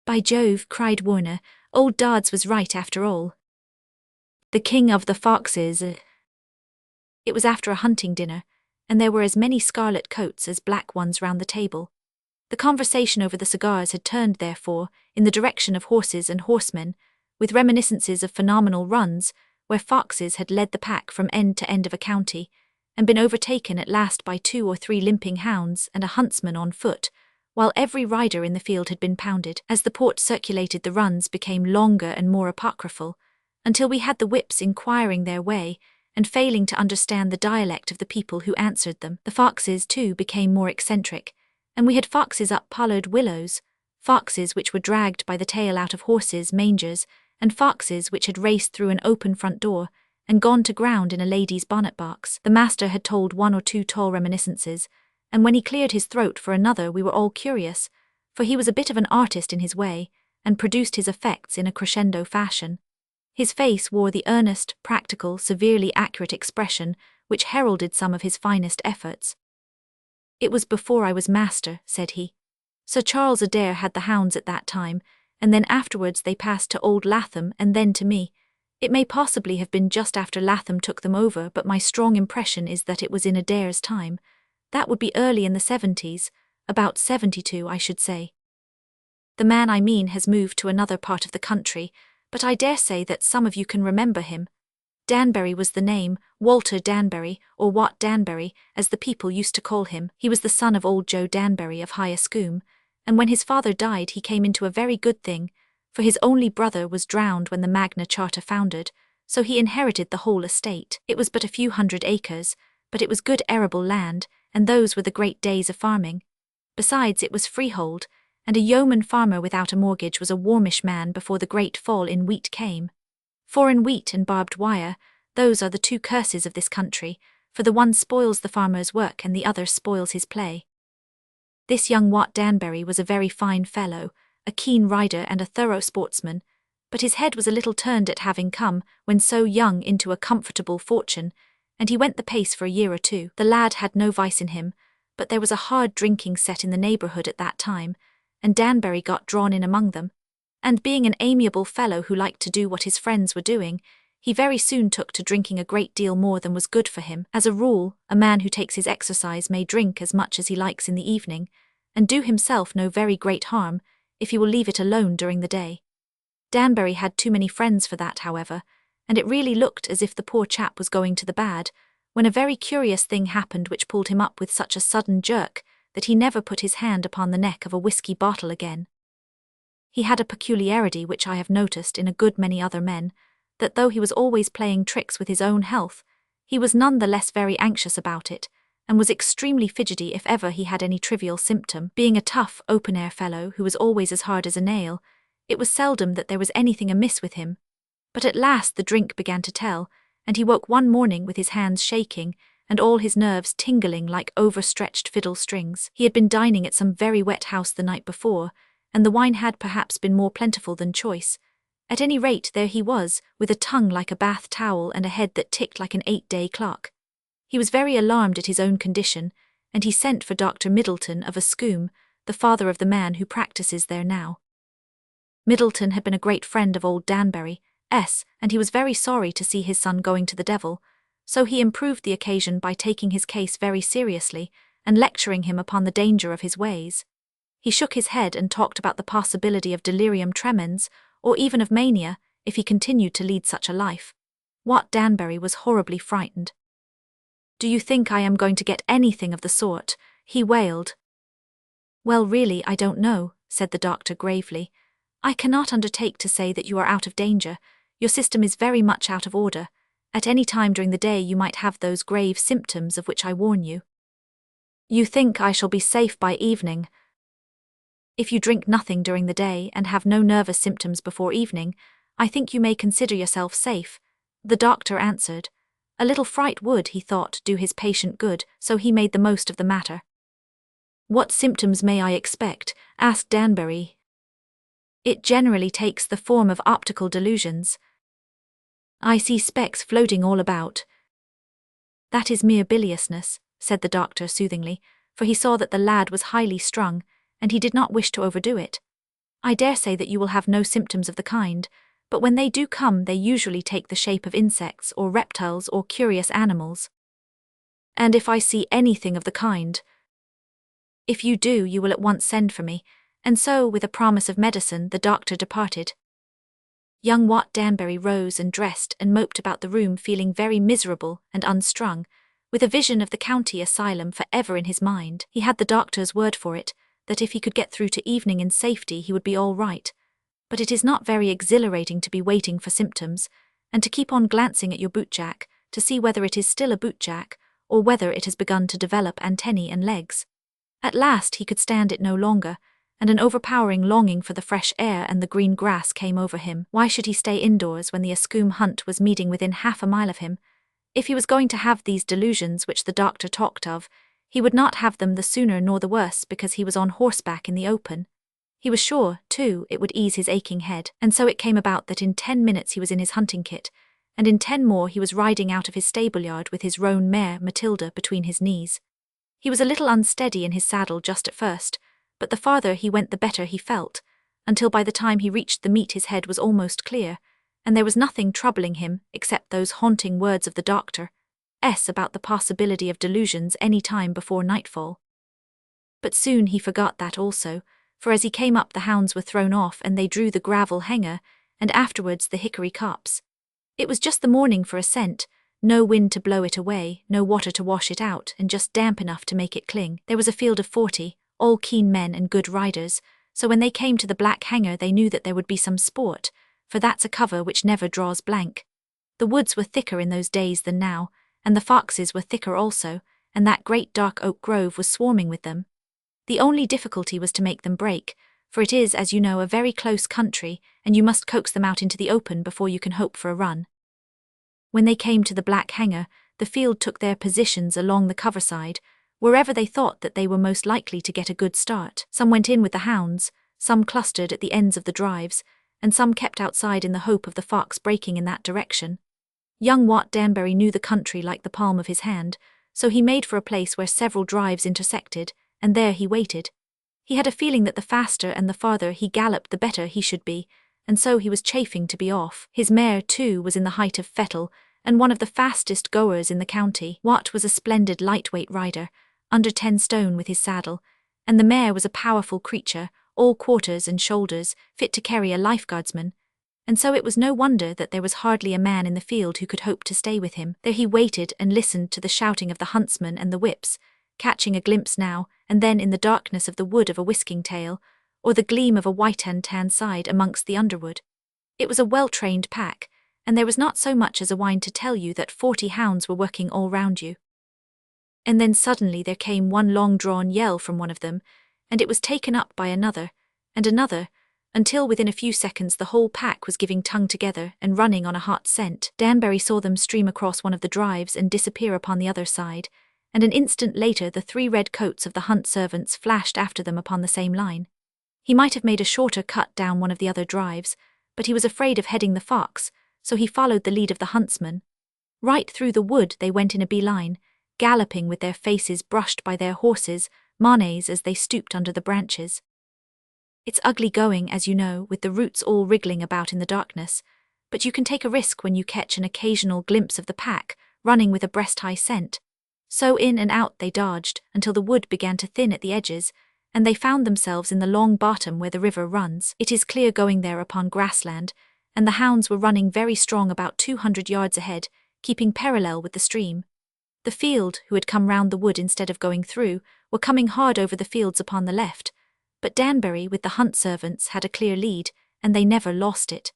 "By Jove," cried Warner, "old Dodds was right after all. The king of the foxes." It was after a hunting dinner, and there were as many scarlet coats as black ones round the table. The conversation over the cigars had turned, therefore, in the direction of horses and horsemen, with reminiscences of phenomenal runs, where foxes had led the pack from end to end of a county, and been overtaken at last by 2 or 3 limping hounds and a huntsman on foot, while every rider in the field had been pounded. As the port circulated, the runs became longer and more apocryphal, until we had the whips inquiring their way, and failing to understand the dialect of the people who answered them. The foxes, too, became more eccentric, and we had foxes up pollard willows, foxes which were dragged by the tail out of horses' mangers, and foxes which had raced through an open front door and gone to ground in a lady's bonnet box. The master had told 1 or 2 tall reminiscences, and when he cleared his throat for another we were all curious, for he was a bit of an artist in his way, and produced his effects in a crescendo fashion. His face wore the earnest, practical, severely accurate expression which heralded some of his finest efforts. "It was before I was master," said he. "Sir Charles Adair had the hounds at that time, and then afterwards they passed to old Latham and then to me. It may possibly have been just after Latham took them over, but my strong impression is that it was in Adair's time. That would be early in the 70s, about 72, I should say. The man I mean has moved to another part of the country, but I dare say that some of you can remember him. Danbury was the name, Walter Danbury, or Wat Danbury, as the people used to call him. He was the son of old Joe Danbury of High Escombe, and when his father died he came into a very good thing, for his only brother was drowned when the Magna Charta foundered, so he inherited the whole estate. It was but a few hundred acres, but it was good arable land, and those were the great days of farming. Besides, it was freehold, and a yeoman farmer without a mortgage was a warmish man before the great fall in wheat came. Foreign wheat and barbed wire, those are the 2 curses of this country, for the one spoils the farmer's work and the other spoils his play. This young Wat Danbury was a very fine fellow, a keen rider and a thorough sportsman, but his head was a little turned at having come, when so young, into a comfortable fortune, and he went the pace for a year or 2. The lad had no vice in him, but there was a hard drinking set in the neighbourhood at that time, and Danbury got drawn in among them, and being an amiable fellow who liked to do what his friends were doing, he very soon took to drinking a great deal more than was good for him. As a rule, a man who takes his exercise may drink as much as he likes in the evening, and do himself no very great harm, if he will leave it alone during the day. Danbury had too many friends for that, however, and it really looked as if the poor chap was going to the bad, when a very curious thing happened which pulled him up with such a sudden jerk that he never put his hand upon the neck of a whiskey bottle again. He had a peculiarity which I have noticed in a good many other men, that though he was always playing tricks with his own health, he was none the less very anxious about it, and was extremely fidgety if ever he had any trivial symptom. Being a tough, open-air fellow who was always as hard as a nail, it was seldom that there was anything amiss with him. But at last the drink began to tell, and he woke one morning with his hands shaking, and all his nerves tingling like overstretched fiddle strings. He had been dining at some very wet house the night before, and the wine had perhaps been more plentiful than choice. At any rate, there he was, with a tongue like a bath towel and a head that ticked like an 8-day clock. He was very alarmed at his own condition, and he sent for Dr. Middleton of Escombe, the father of the man who practices there now. Middleton had been a great friend of old Danbury, and he was very sorry to see his son going to the devil, so he improved the occasion by taking his case very seriously and lecturing him upon the danger of his ways. He shook his head and talked about the possibility of delirium tremens, or even of mania, if he continued to lead such a life. Wat Danbury was horribly frightened. "Do you think I am going to get anything of the sort?" he wailed. "Well, really, I don't know," said the doctor gravely. "I cannot undertake to say that you are out of danger. Your system is very much out of order. At any time during the day you might have those grave symptoms of which I warn you." "You think I shall be safe by evening?" "If you drink nothing during the day and have no nervous symptoms before evening, I think you may consider yourself safe," the doctor answered. A little fright would, he thought, do his patient good, so he made the most of the matter. "What symptoms may I expect?" asked Danbury. "It generally takes the form of optical delusions. I see specks floating all about." "That is mere biliousness," said the doctor soothingly, for he saw that the lad was highly strung, and he did not wish to overdo it. "I dare say that you will have no symptoms of the kind, but when they do come they usually take the shape of insects or reptiles or curious animals." "And if I see anything of the kind?" "If you do, you will at once send for me," and so, with a promise of medicine, the doctor departed. Young Wat Danbury rose and dressed and moped about the room, feeling very miserable and unstrung, with a vision of the county asylum for ever in his mind. He had the doctor's word for it, that if he could get through to evening in safety he would be all right. But it is not very exhilarating to be waiting for symptoms, and to keep on glancing at your bootjack, to see whether it is still a bootjack, or whether it has begun to develop antennae and legs. At last he could stand it no longer, and an overpowering longing for the fresh air and the green grass came over him. Why should he stay indoors when the Ascombe hunt was meeting within half a mile of him? If he was going to have these delusions which the doctor talked of, he would not have them the sooner nor the worse because he was on horseback in the open. He was sure, too, it would ease his aching head, and so it came about that in 10 minutes he was in his hunting kit, and in 10 more he was riding out of his stable-yard with his roan mare, Matilda, between his knees. He was a little unsteady in his saddle just at first, but the farther he went the better he felt, until by the time he reached the meet his head was almost clear, and there was nothing troubling him except those haunting words of the doctor about the possibility of delusions any time before nightfall. But soon he forgot that also, for as he came up the hounds were thrown off and they drew the gravel hanger, and afterwards the hickory copse. It was just the morning for a scent, no wind to blow it away, no water to wash it out, and just damp enough to make it cling. There was a field of 40, all keen men and good riders, so when they came to the black hanger they knew that there would be some sport, for that's a cover which never draws blank. The woods were thicker in those days than now, and the foxes were thicker also, and that great dark oak grove was swarming with them. The only difficulty was to make them break, for it is, as you know, a very close country, and you must coax them out into the open before you can hope for a run. When they came to the black hanger, the field took their positions along the cover side, wherever they thought that they were most likely to get a good start. Some went in with the hounds, some clustered at the ends of the drives, and some kept outside in the hope of the fox breaking in that direction. Young Wat Danbury knew the country like the palm of his hand, so he made for a place where several drives intersected, and there he waited. He had a feeling that the faster and the farther he galloped the better he should be, and so he was chafing to be off. His mare, too, was in the height of fettle, and one of the fastest goers in the county. Wat was a splendid lightweight rider, under 10 stone with his saddle, and the mare was a powerful creature, all quarters and shoulders, fit to carry a lifeguardsman, and so it was no wonder that there was hardly a man in the field who could hope to stay with him. There he waited and listened to the shouting of the huntsmen and the whips, catching a glimpse now and then in the darkness of the wood of a whisking tail, or the gleam of a white and tan side amongst the underwood. It was a well-trained pack, and there was not so much as a whine to tell you that 40 hounds were working all round you. And then suddenly there came one long-drawn yell from one of them, and it was taken up by another, and another, until within a few seconds the whole pack was giving tongue together and running on a hot scent. Danbury saw them stream across one of the drives and disappear upon the other side, and an instant later the 3 red coats of the hunt servants flashed after them upon the same line. He might have made a shorter cut down one of the other drives, but he was afraid of heading the fox, so he followed the lead of the huntsman. Right through the wood they went in a bee-line, galloping with their faces brushed by their horses' manes as they stooped under the branches. It's ugly going, as you know, with the roots all wriggling about in the darkness, but you can take a risk when you catch an occasional glimpse of the pack, running with a breast-high scent. So in and out they dodged, until the wood began to thin at the edges, and they found themselves in the long bottom where the river runs. It is clear going there upon grassland, and the hounds were running very strong about 200 yards ahead, keeping parallel with the stream. The field, who had come round the wood instead of going through, were coming hard over the fields upon the left, but Danbury with the hunt servants had a clear lead, and they never lost it.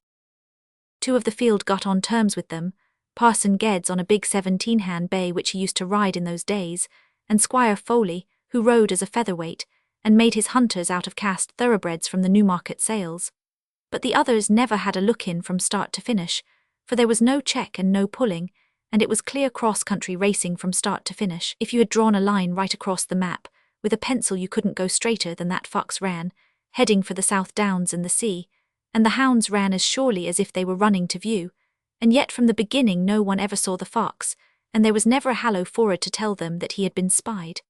Two of the field got on terms with them, Parson Geddes on a big 17-hand bay which he used to ride in those days, and Squire Foley, who rode as a featherweight, and made his hunters out of cast thoroughbreds from the Newmarket sales. But the others never had a look-in from start to finish, for there was no check and no pulling, and it was clear cross-country racing from start to finish. If you had drawn a line right across the map, with a pencil you couldn't go straighter than that fox ran, heading for the South Downs and the sea, and the hounds ran as surely as if they were running to view, and yet from the beginning no one ever saw the fox, and there was never a hallo forward to tell them that he had been spied.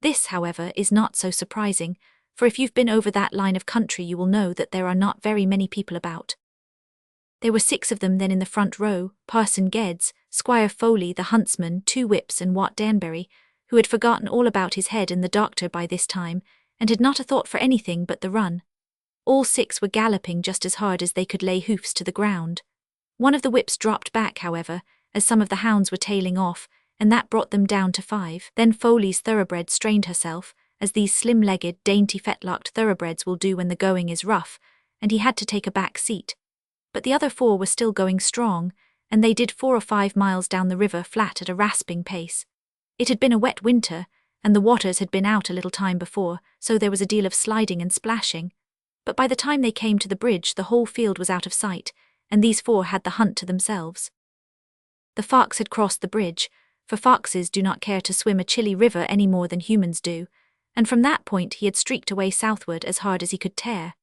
This, however, is not so surprising, for if you've been over that line of country you will know that there are not very many people about. There were 6 of them then in the front row, Parson Geddes, Squire Foley the huntsman, 2 whips and Wat Danbury, who had forgotten all about his head and the doctor by this time, and had not a thought for anything but the run. All 6 were galloping just as hard as they could lay hoofs to the ground. One of the whips dropped back, however, as some of the hounds were tailing off, and that brought them down to 5. Then Foley's thoroughbred strained herself, as these slim-legged, dainty fetlocked thoroughbreds will do when the going is rough, and he had to take a back seat. But the other 4 were still going strong, and they did 4 or 5 miles down the river flat at a rasping pace. It had been a wet winter, and the waters had been out a little time before, so there was a deal of sliding and splashing. But by the time they came to the bridge the whole field was out of sight, and these 4 had the hunt to themselves. The fox had crossed the bridge, for foxes do not care to swim a chilly river any more than humans do, and from that point he had streaked away southward as hard as he could tear.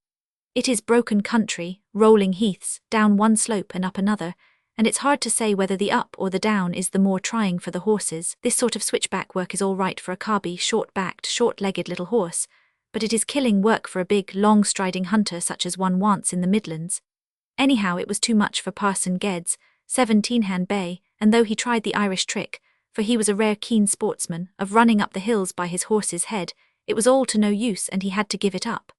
It is broken country, rolling heaths, down one slope and up another, and it's hard to say whether the up or the down is the more trying for the horses. This sort of switchback work is all right for a cobby, short-backed, short-legged little horse, but it is killing work for a big, long-striding hunter such as one wants in the Midlands. Anyhow, it was too much for Parson Geddes, 17-hand bay, and though he tried the Irish trick, for he was a rare keen sportsman, of running up the hills by his horse's head, it was all to no use and he had to give it up.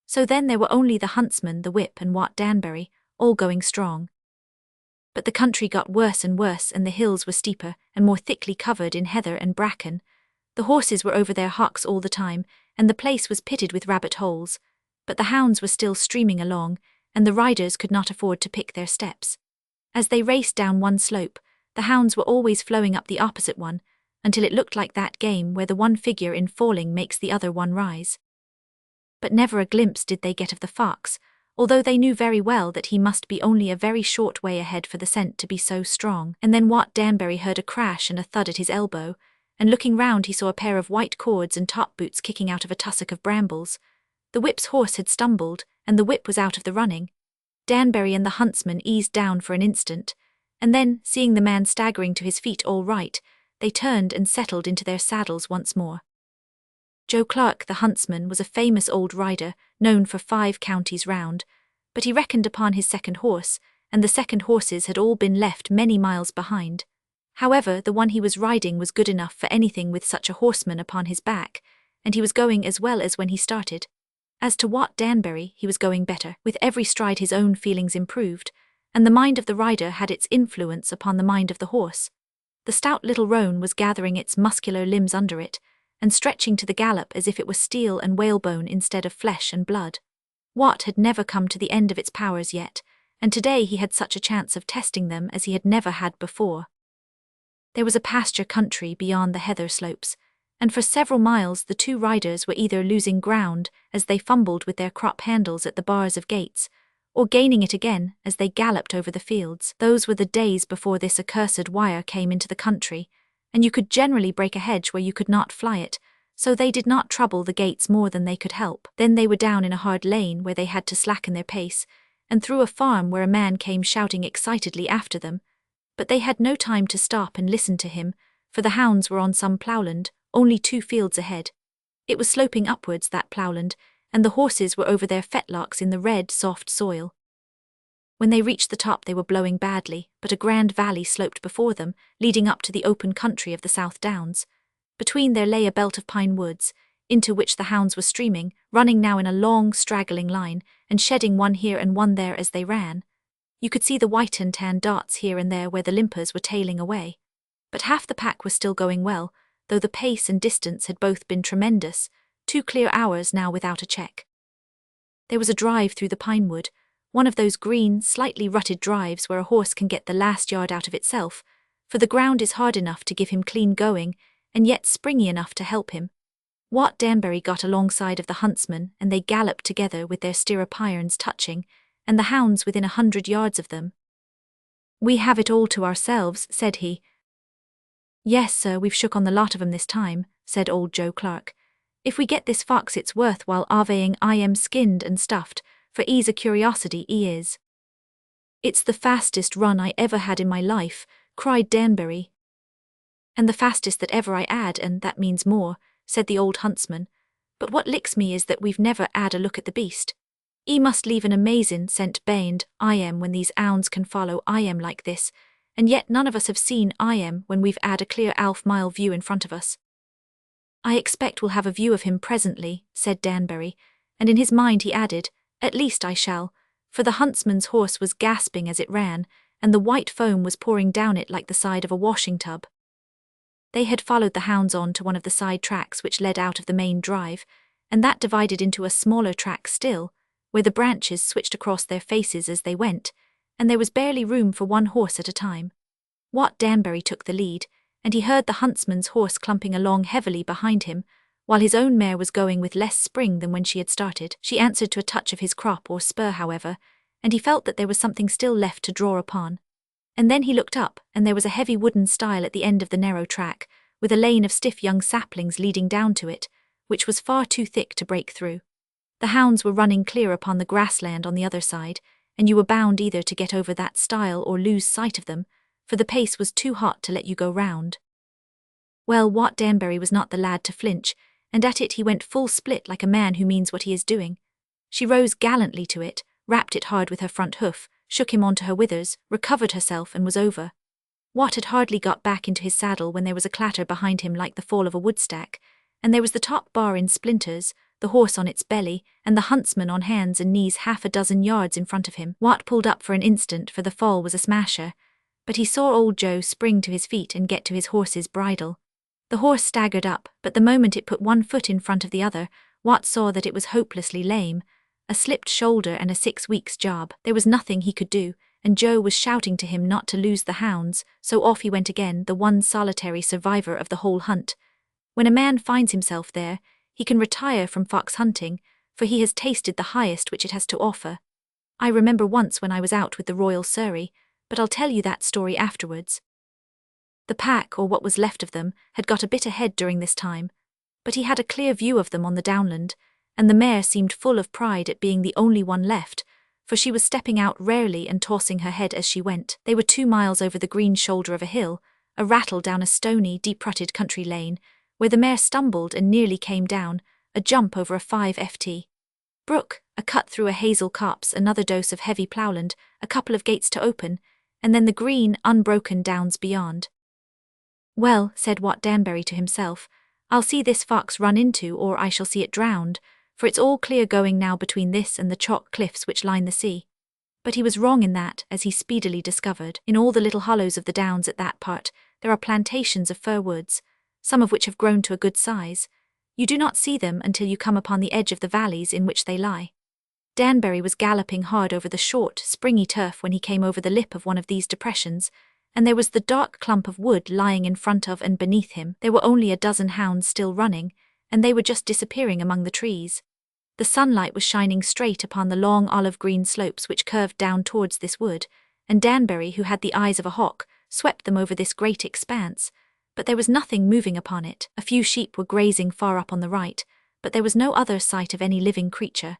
So then there were only the huntsman, the whip and Wat Danbury, all going strong. But the country got worse and worse and the hills were steeper and more thickly covered in heather and bracken. The horses were over their hocks all the time, and the place was pitted with rabbit holes, but the hounds were still streaming along, and the riders could not afford to pick their steps. As they raced down one slope, the hounds were always flowing up the opposite one, until it looked like that game where the one figure in falling makes the other one rise. But never a glimpse did they get of the fox, although they knew very well that he must be only a very short way ahead for the scent to be so strong. And then Wat Danbury heard a crash and a thud at his elbow, and looking round he saw a pair of white cords and top boots kicking out of a tussock of brambles. The whip's horse had stumbled, and the whip was out of the running. Danbury and the huntsman eased down for an instant, and then, seeing the man staggering to his feet all right, they turned and settled into their saddles once more. Joe Clark, the huntsman, was a famous old rider, known for 5 counties round, but he reckoned upon his second horse, and the second horses had all been left many miles behind. However, the one he was riding was good enough for anything with such a horseman upon his back, and he was going as well as when he started. As to Wat Danbury, he was going better. With every stride his own feelings improved, and the mind of the rider had its influence upon the mind of the horse. The stout little roan was gathering its muscular limbs under it, and stretching to the gallop as if it was steel and whalebone instead of flesh and blood. Wat had never come to the end of its powers yet, and today he had such a chance of testing them as he had never had before. There was a pasture country beyond the heather slopes, and for several miles the 2 riders were either losing ground as they fumbled with their crop handles at the bars of gates, or gaining it again as they galloped over the fields. Those were the days before this accursed wire came into the country, and you could generally break a hedge where you could not fly it, so they did not trouble the gates more than they could help. Then they were down in a hard lane where they had to slacken their pace, and through a farm where a man came shouting excitedly after them. But they had no time to stop and listen to him, for the hounds were on some ploughland, only 2 fields ahead. It was sloping upwards, that ploughland, and the horses were over their fetlocks in the red, soft soil. When they reached the top they were blowing badly, but a grand valley sloped before them, leading up to the open country of the South Downs. Between there lay a belt of pine woods, into which the hounds were streaming, running now in a long, straggling line, and shedding one here and one there as they ran. You could see the white and tan dots here and there where the limpers were tailing away. But half the pack was still going well, though the pace and distance had both been tremendous, 2 clear hours now without a check. There was a drive through the pine wood, one of those green, slightly rutted drives where a horse can get the last yard out of itself, for the ground is hard enough to give him clean going, and yet springy enough to help him. Wat Danbury got alongside of the huntsman, and they galloped together with their stirrup irons touching, and the hounds within 100 yards of them. "We have it all to ourselves," said he. "Yes, sir, we've shook on the lot of 'em this time," said old Joe Clark. "If we get this fox it's worth while avaying I am skinned and stuffed, for 'e's a curiosity, 'e is." "It's the fastest run I ever had in my life," cried Danbury. "And the fastest that ever I 'ad, and that means more," said the old huntsman. "But what licks me is that we've never 'ad a look at the beast. 'E must leave an amazin' scent be'ind I am when these 'ounds can follow I am like this, and yet none of us have seen I am when we've 'ad a clear 1/2-mile view in front of us." "I expect we'll have a view of him presently," said Danbury, and in his mind he added, "At least I shall," for the huntsman's horse was gasping as it ran, and the white foam was pouring down it like the side of a washing tub. They had followed the hounds on to one of the side tracks which led out of the main drive, and that divided into a smaller track still, where the branches switched across their faces as they went, and there was barely room for one horse at a time. Wat Danbury took the lead, and he heard the huntsman's horse clumping along heavily behind him, while his own mare was going with less spring than when she had started. She answered to a touch of his crop or spur, however, and he felt that there was something still left to draw upon. And then he looked up, and there was a heavy wooden stile at the end of the narrow track, with a lane of stiff young saplings leading down to it, which was far too thick to break through. The hounds were running clear upon the grassland on the other side, and you were bound either to get over that stile or lose sight of them, for the pace was too hot to let you go round. Well, Wat Danbury was not the lad to flinch, and at it he went full split like a man who means what he is doing. She rose gallantly to it, rapped it hard with her front hoof, shook him onto her withers, recovered herself, and was over. Wat had hardly got back into his saddle when there was a clatter behind him like the fall of a woodstack, and there was the top bar in splinters, the horse on its belly, and the huntsman on hands and knees 6 yards in front of him. Wat pulled up for an instant, for the fall was a smasher, but he saw old Joe spring to his feet and get to his horse's bridle. The horse staggered up, but the moment it put one foot in front of the other, Wat saw that it was hopelessly lame, a slipped shoulder and a 6 weeks' job. There was nothing he could do, and Joe was shouting to him not to lose the hounds, so off he went again, the one solitary survivor of the whole hunt. When a man finds himself there, he can retire from fox hunting, for he has tasted the highest which it has to offer. I remember once when I was out with the Royal Surrey, but I'll tell you that story afterwards. The pack, or what was left of them, had got a bit ahead during this time, but he had a clear view of them on the downland, and the mare seemed full of pride at being the only one left, for she was stepping out rarely and tossing her head as she went. They were 2 miles over the green shoulder of a hill, a rattle down a stony, deep-rutted country lane, where the mare stumbled and nearly came down, a jump over a 5 ft. Brook, a cut through a hazel copse, another dose of heavy ploughland, a couple of gates to open, and then the green, unbroken downs beyond. "Well," said Wat Danbury to himself, "I'll see this fox run into, or I shall see it drowned, for it's all clear going now between this and the chalk cliffs which line the sea." But he was wrong in that, as he speedily discovered. In all the little hollows of the downs at that part, there are plantations of fir woods, some of which have grown to a good size. You do not see them until you come upon the edge of the valleys in which they lie. Danbury was galloping hard over the short, springy turf when he came over the lip of one of these depressions, and there was the dark clump of wood lying in front of and beneath him. There were only a dozen hounds still running, and they were just disappearing among the trees. The sunlight was shining straight upon the long olive-green slopes which curved down towards this wood, and Danbury, who had the eyes of a hawk, swept them over this great expanse, but there was nothing moving upon it. A few sheep were grazing far up on the right, but there was no other sight of any living creature.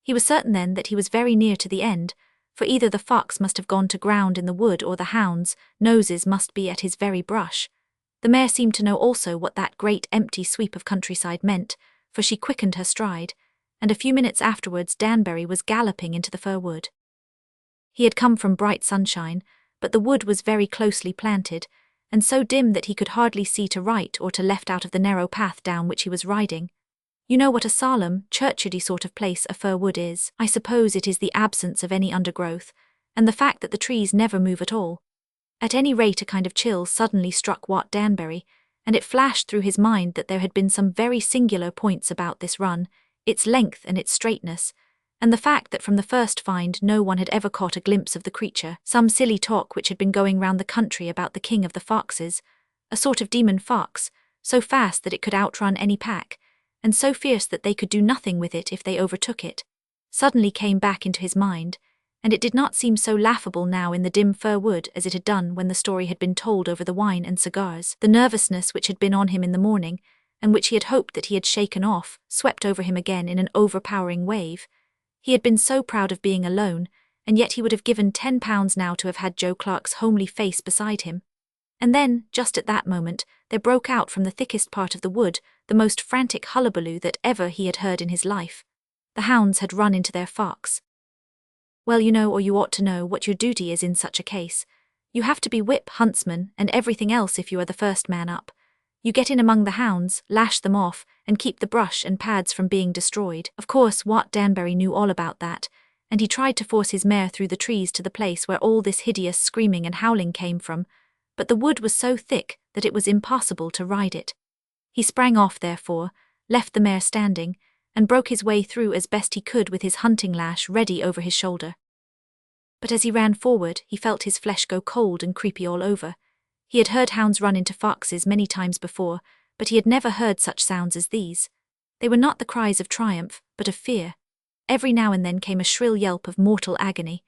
He was certain then that he was very near to the end, for either the fox must have gone to ground in the wood or the hounds' noses must be at his very brush. The mare seemed to know also what that great empty sweep of countryside meant, for she quickened her stride, and a few minutes afterwards Danbury was galloping into the fir wood. He had come from bright sunshine, but the wood was very closely planted, and so dim that he could hardly see to right or to left out of the narrow path down which he was riding. You know what a solemn, churchyardy sort of place a fir wood is. I suppose it is the absence of any undergrowth, and the fact that the trees never move at all. At any rate, a kind of chill suddenly struck Wat Danbury, and it flashed through his mind that there had been some very singular points about this run, its length and its straightness, and the fact that from the first find no one had ever caught a glimpse of the creature. Some silly talk which had been going round the country about the king of the foxes, a sort of demon fox, so fast that it could outrun any pack, and so fierce that they could do nothing with it if they overtook it, suddenly came back into his mind, and it did not seem so laughable now in the dim fir wood as it had done when the story had been told over the wine and cigars. The nervousness which had been on him in the morning, and which he had hoped that he had shaken off, swept over him again in an overpowering wave. He had been so proud of being alone, and yet he would have given £10 now to have had Joe Clark's homely face beside him. And then, just at that moment, there broke out from the thickest part of the wood the most frantic hullabaloo that ever he had heard in his life. The hounds had run into their fox. Well, you know, or you ought to know, what your duty is in such a case. You have to be whip, huntsman, and everything else if you are the first man up. You get in among the hounds, lash them off, and keep the brush and pads from being destroyed. Of course, Wat Danbury knew all about that, and he tried to force his mare through the trees to the place where all this hideous screaming and howling came from, but the wood was so thick that it was impossible to ride it. He sprang off, therefore, left the mare standing, and broke his way through as best he could with his hunting lash ready over his shoulder. But as he ran forward, he felt his flesh go cold and creepy all over. He had heard hounds run into foxes many times before, but he had never heard such sounds as these. They were not the cries of triumph, but of fear. Every now and then came a shrill yelp of mortal agony.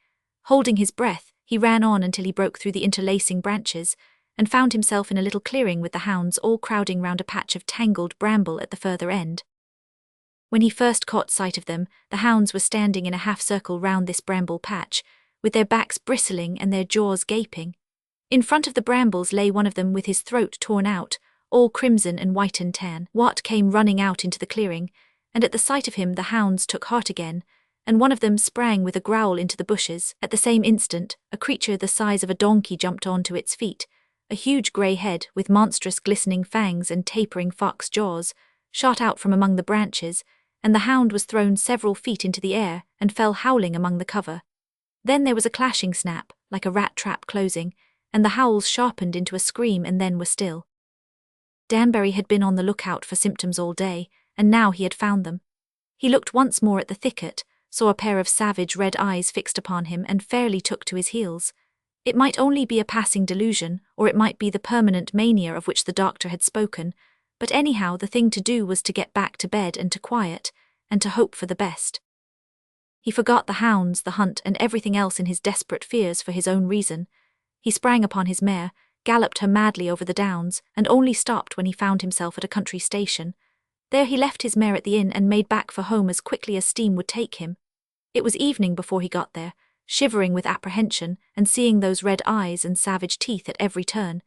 Holding his breath, he ran on until he broke through the interlacing branches, and found himself in a little clearing with the hounds all crowding round a patch of tangled bramble at the further end. When he first caught sight of them, the hounds were standing in a half-circle round this bramble patch, with their backs bristling and their jaws gaping. In front of the brambles lay one of them with his throat torn out, all crimson and white and tan. Wat came running out into the clearing, and at the sight of him the hounds took heart again, and one of them sprang with a growl into the bushes. At the same instant, a creature the size of a donkey jumped on to its feet. A huge grey head, with monstrous glistening fangs and tapering fox jaws, shot out from among the branches, and the hound was thrown several feet into the air and fell howling among the cover. Then there was a clashing snap, like a rat trap closing, and the howls sharpened into a scream and then were still. Danbury had been on the lookout for symptoms all day, and now he had found them. He looked once more at the thicket, saw a pair of savage red eyes fixed upon him, and fairly took to his heels. It might only be a passing delusion, or it might be the permanent mania of which the doctor had spoken, but anyhow the thing to do was to get back to bed and to quiet, and to hope for the best. He forgot the hounds, the hunt, and everything else in his desperate fears for his own reason. He sprang upon his mare, galloped her madly over the downs, and only stopped when he found himself at a country station. There he left his mare at the inn and made back for home as quickly as steam would take him. It was evening before he got there, shivering with apprehension and seeing those red eyes and savage teeth at every turn.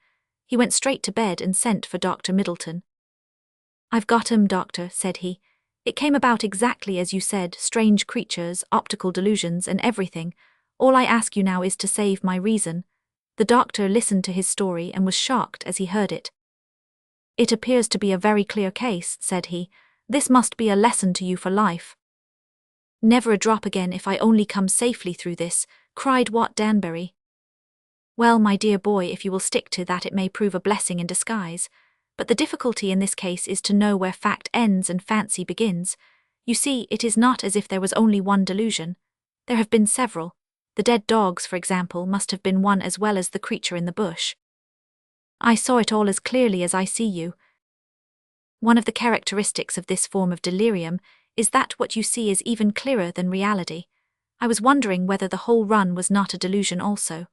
He went straight to bed and sent for Dr. Middleton. "I've got 'em, doctor," said he. "It came about exactly as you said, strange creatures, optical delusions, and everything. All I ask you now is to save my reason." The doctor listened to his story and was shocked as he heard it. "It appears to be a very clear case," said he. "This must be a lesson to you for life." "Never a drop again if I only come safely through this," cried Wat Danbury. "Well, my dear boy, if you will stick to that it may prove a blessing in disguise. But the difficulty in this case is to know where fact ends and fancy begins. You see, it is not as if there was only one delusion. There have been several. The dead dogs, for example, must have been one as well as the creature in the bush. I saw it all as clearly as I see you. One of the characteristics of this form of delirium is that what you see is even clearer than reality. I was wondering whether the whole run was not a delusion also."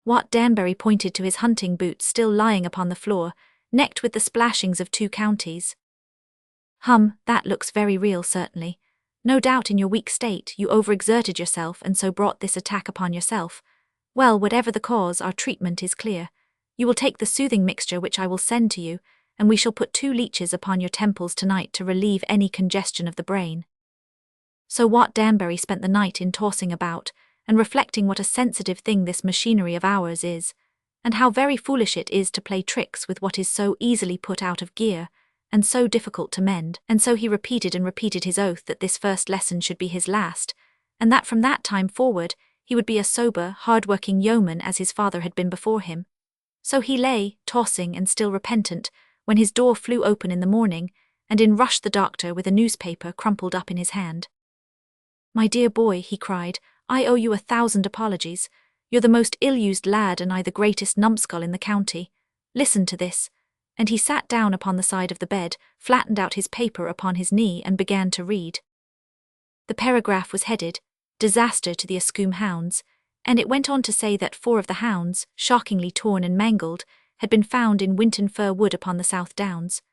Wat Danbury pointed to his hunting boots still lying upon the floor, necked with the splashings of 2 counties. That looks very real, certainly. No doubt in your weak state you overexerted yourself and so brought this attack upon yourself. Well, whatever the cause, our treatment is clear. You will take the soothing mixture which I will send to you, and we shall put 2 leeches upon your temples tonight to relieve any congestion of the brain." So Wat Danbury spent the night in tossing about, and reflecting what a sensitive thing this machinery of ours is, and how very foolish it is to play tricks with what is so easily put out of gear, and so difficult to mend. And so he repeated and repeated his oath that this first lesson should be his last, and that from that time forward he would be a sober, hard-working yeoman as his father had been before him. So he lay, tossing and still repentant, when his door flew open in the morning, and in rushed the doctor with a newspaper crumpled up in his hand. "My dear boy," he cried, "I owe you 1,000 apologies. You're the most ill-used lad and I the greatest numbskull in the county. Listen to this." And he sat down upon the side of the bed, flattened out his paper upon his knee and began to read. The paragraph was headed, "Disaster to the Ascombe Hounds," and it went on to say that 4 of the hounds, shockingly torn and mangled, had been found in Winton Fir Wood upon the South Downs.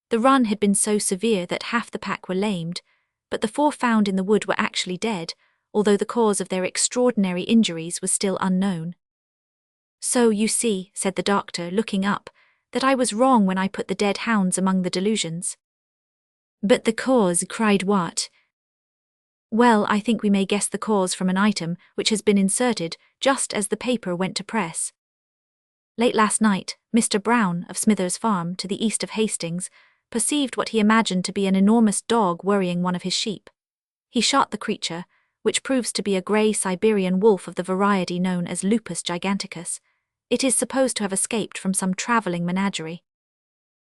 The run had been so severe that half the pack were lamed, but the 4 found in the wood were actually dead, although the cause of their extraordinary injuries was still unknown. "So you see," said the doctor, looking up, "that I was wrong when I put the dead hounds among the delusions." "But the cause," cried Watt. "Well, I think we may guess the cause from an item which has been inserted just as the paper went to press. Late last night, Mr. Brown, of Smithers Farm, to the east of Hastings, perceived what he imagined to be an enormous dog worrying one of his sheep. He shot the creature, which proves to be a grey Siberian wolf of the variety known as Lupus giganticus. It is supposed to have escaped from some travelling menagerie.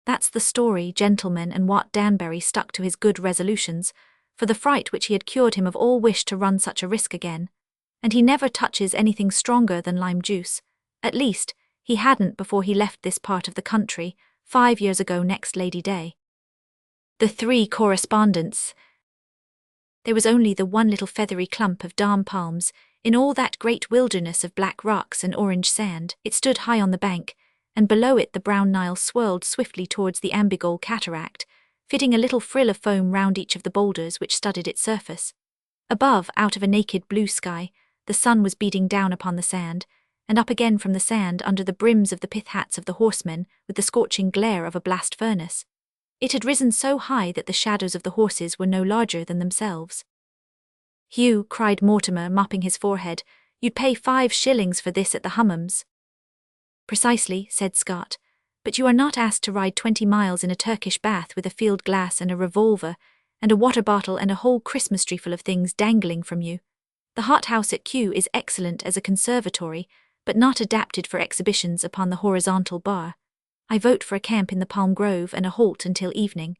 That's the story, gentlemen, and Wat Danbury stuck to his good resolutions, for the fright which he had cured him of all wish to run such a risk again, and he never touches anything stronger than lime juice. At least, he hadn't before he left this part of the country, 5 years ago next Lady Day. The 3 correspondents. There was only the one little feathery clump of dam palms in all that great wilderness of black rocks and orange sand. It stood high on the bank, and below it the brown Nile swirled swiftly towards the Ambigole cataract, fitting a little frill of foam round each of the boulders which studded its surface. Above, out of a naked blue sky, the sun was beating down upon the sand, and up again from the sand under the brims of the pith hats of the horsemen with the scorching glare of a blast furnace. It had risen so high that the shadows of the horses were no larger than themselves. "Hugh," cried Mortimer, mopping his forehead, "you'd pay 5 shillings for this at the Hummums." "Precisely," said Scott, "but you are not asked to ride 20 miles in a Turkish bath with a field glass and a revolver, and a water bottle and a whole Christmas tree full of things dangling from you. The hothouse at Kew is excellent as a conservatory, but not adapted for exhibitions upon the horizontal bar. I vote for a camp in the Palm Grove and a halt until evening."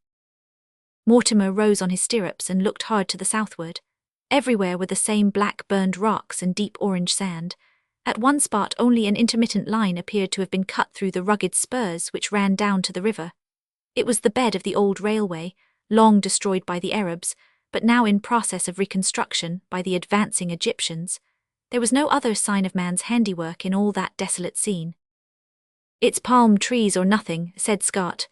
Mortimer rose on his stirrups and looked hard to the southward. Everywhere were the same black burned rocks and deep orange sand. At one spot only an intermittent line appeared to have been cut through the rugged spurs which ran down to the river. It was the bed of the old railway, long destroyed by the Arabs, but now in process of reconstruction by the advancing Egyptians. There was no other sign of man's handiwork in all that desolate scene. "It's palm trees or nothing," said Scott.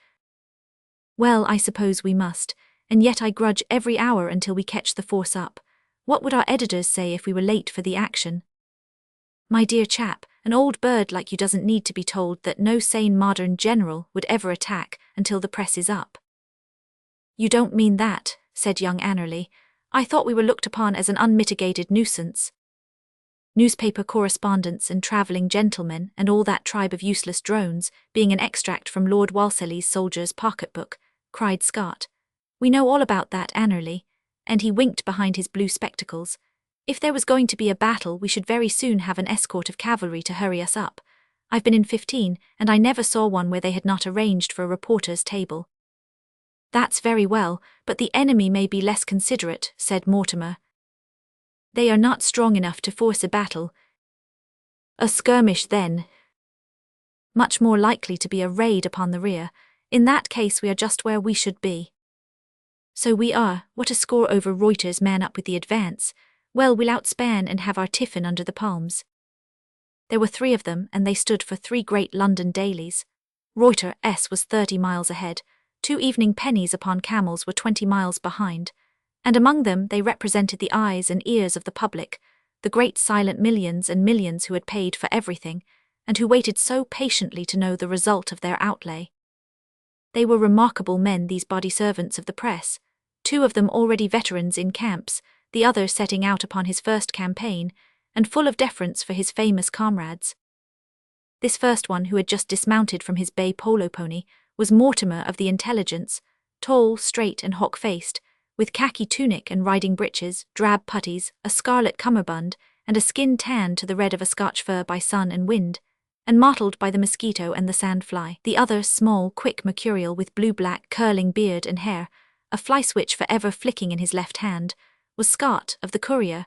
"Well, I suppose we must, and yet I grudge every hour until we catch the force up. What would our editors say if we were late for the action?" "My dear chap, an old bird like you doesn't need to be told that no sane modern general would ever attack until the press is up." "You don't mean that," said young Annerly. "I thought we were looked upon as an unmitigated nuisance." "Newspaper correspondents and travelling gentlemen and all that tribe of useless drones, being an extract from Lord Walsalley's soldier's pocket-book," cried Scott. "We know all about that, Annerly," and he winked behind his blue spectacles. "If there was going to be a battle, we should very soon have an escort of cavalry to hurry us up. I've been in 15, and I never saw one where they had not arranged for a reporter's table." "That's very well, but the enemy may be less considerate," said Mortimer. "They are not strong enough to force a battle." "A skirmish, then?" "Much more likely to be a raid upon the rear. In that case we are just where we should be." "So we are. What a score over Reuter's man up with the advance. Well, we'll outspan and have our tiffin under the palms." There were 3 of them, and they stood for 3 great London dailies. Reuter S. was 30 miles ahead, 2 evening pennies upon camels were 20 miles behind, and among them they represented the eyes and ears of the public, the great silent millions and millions who had paid for everything, and who waited so patiently to know the result of their outlay. They were remarkable men, these body servants of the press, 2 of them already veterans in camps, the other setting out upon his first campaign, and full of deference for his famous comrades. This first one, who had just dismounted from his bay polo pony, was Mortimer of the Intelligence, tall, straight, and hawk-faced, with khaki tunic and riding breeches, drab puttees, a scarlet cummerbund, and a skin tanned to the red of a Scotch fir by sun and wind, and mottled by the mosquito and the sandfly. The other, small, quick mercurial with blue-black curling beard and hair, a fly-switch forever flicking in his left hand, was Scott of the Courier,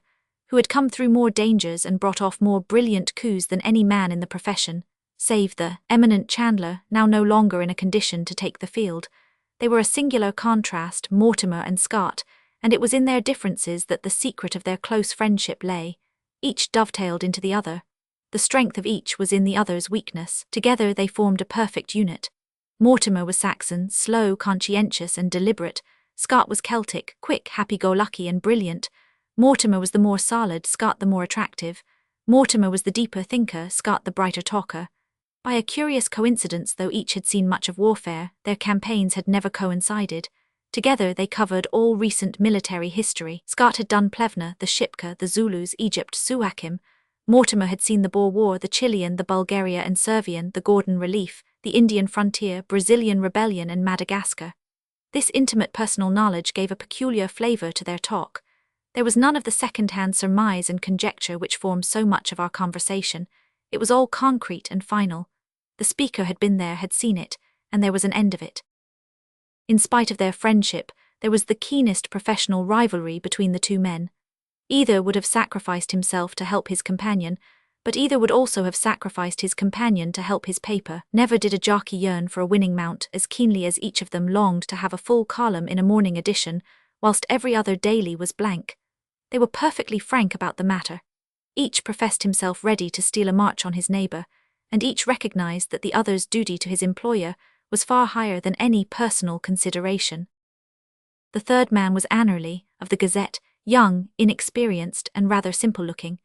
who had come through more dangers and brought off more brilliant coups than any man in the profession, save the eminent Chandler, now no longer in a condition to take the field. They were a singular contrast, Mortimer and Scott, and it was in their differences that the secret of their close friendship lay. Each dovetailed into the other. The strength of each was in the other's weakness. Together they formed a perfect unit. Mortimer was Saxon, slow, conscientious, and deliberate. Scott was Celtic, quick, happy-go-lucky, and brilliant. Mortimer was the more solid, Scott the more attractive. Mortimer was the deeper thinker, Scott the brighter talker. By a curious coincidence, though each had seen much of warfare, their campaigns had never coincided. Together they covered all recent military history. Scott had done Plevna, the Shipka, the Zulus, Egypt, Suakim. Mortimer had seen the Boer War, the Chilean, the Bulgaria and Servian, the Gordon Relief, the Indian frontier, Brazilian rebellion and Madagascar. This intimate personal knowledge gave a peculiar flavour to their talk. There was none of the second-hand surmise and conjecture which forms so much of our conversation. It was all concrete and final. The speaker had been there, had seen it, and there was an end of it. In spite of their friendship, there was the keenest professional rivalry between the two men. Either would have sacrificed himself to help his companion, but either would also have sacrificed his companion to help his paper. Never did a jockey yearn for a winning mount as keenly as each of them longed to have a full column in a morning edition, whilst every other daily was blank. They were perfectly frank about the matter. Each professed himself ready to steal a march on his neighbour, and each recognized that the other's duty to his employer was far higher than any personal consideration. The third man was Annerly, of the Gazette, young, inexperienced, and rather simple-looking.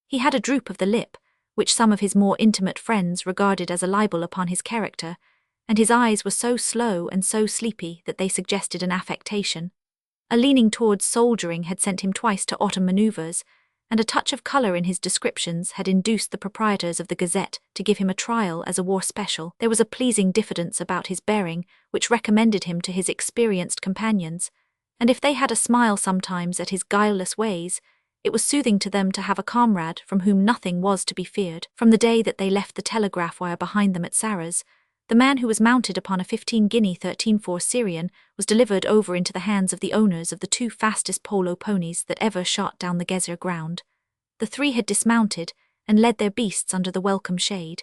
He had a droop of the lip, which some of his more intimate friends regarded as a libel upon his character, and his eyes were so slow and so sleepy that they suggested an affectation. A leaning towards soldiering had sent him twice to autumn manoeuvres, and a touch of colour in his descriptions had induced the proprietors of the Gazette to give him a trial as a war special. There was a pleasing diffidence about his bearing which recommended him to his experienced companions, and if they had a smile sometimes at his guileless ways, it was soothing to them to have a comrade from whom nothing was to be feared. From the day that they left the telegraph wire behind them at Sarras, the man who was mounted upon a 15-guinea 13-4 Syrian was delivered over into the hands of the owners of the two fastest polo ponies that ever shot down the Gezer ground. The three had dismounted and led their beasts under the welcome shade.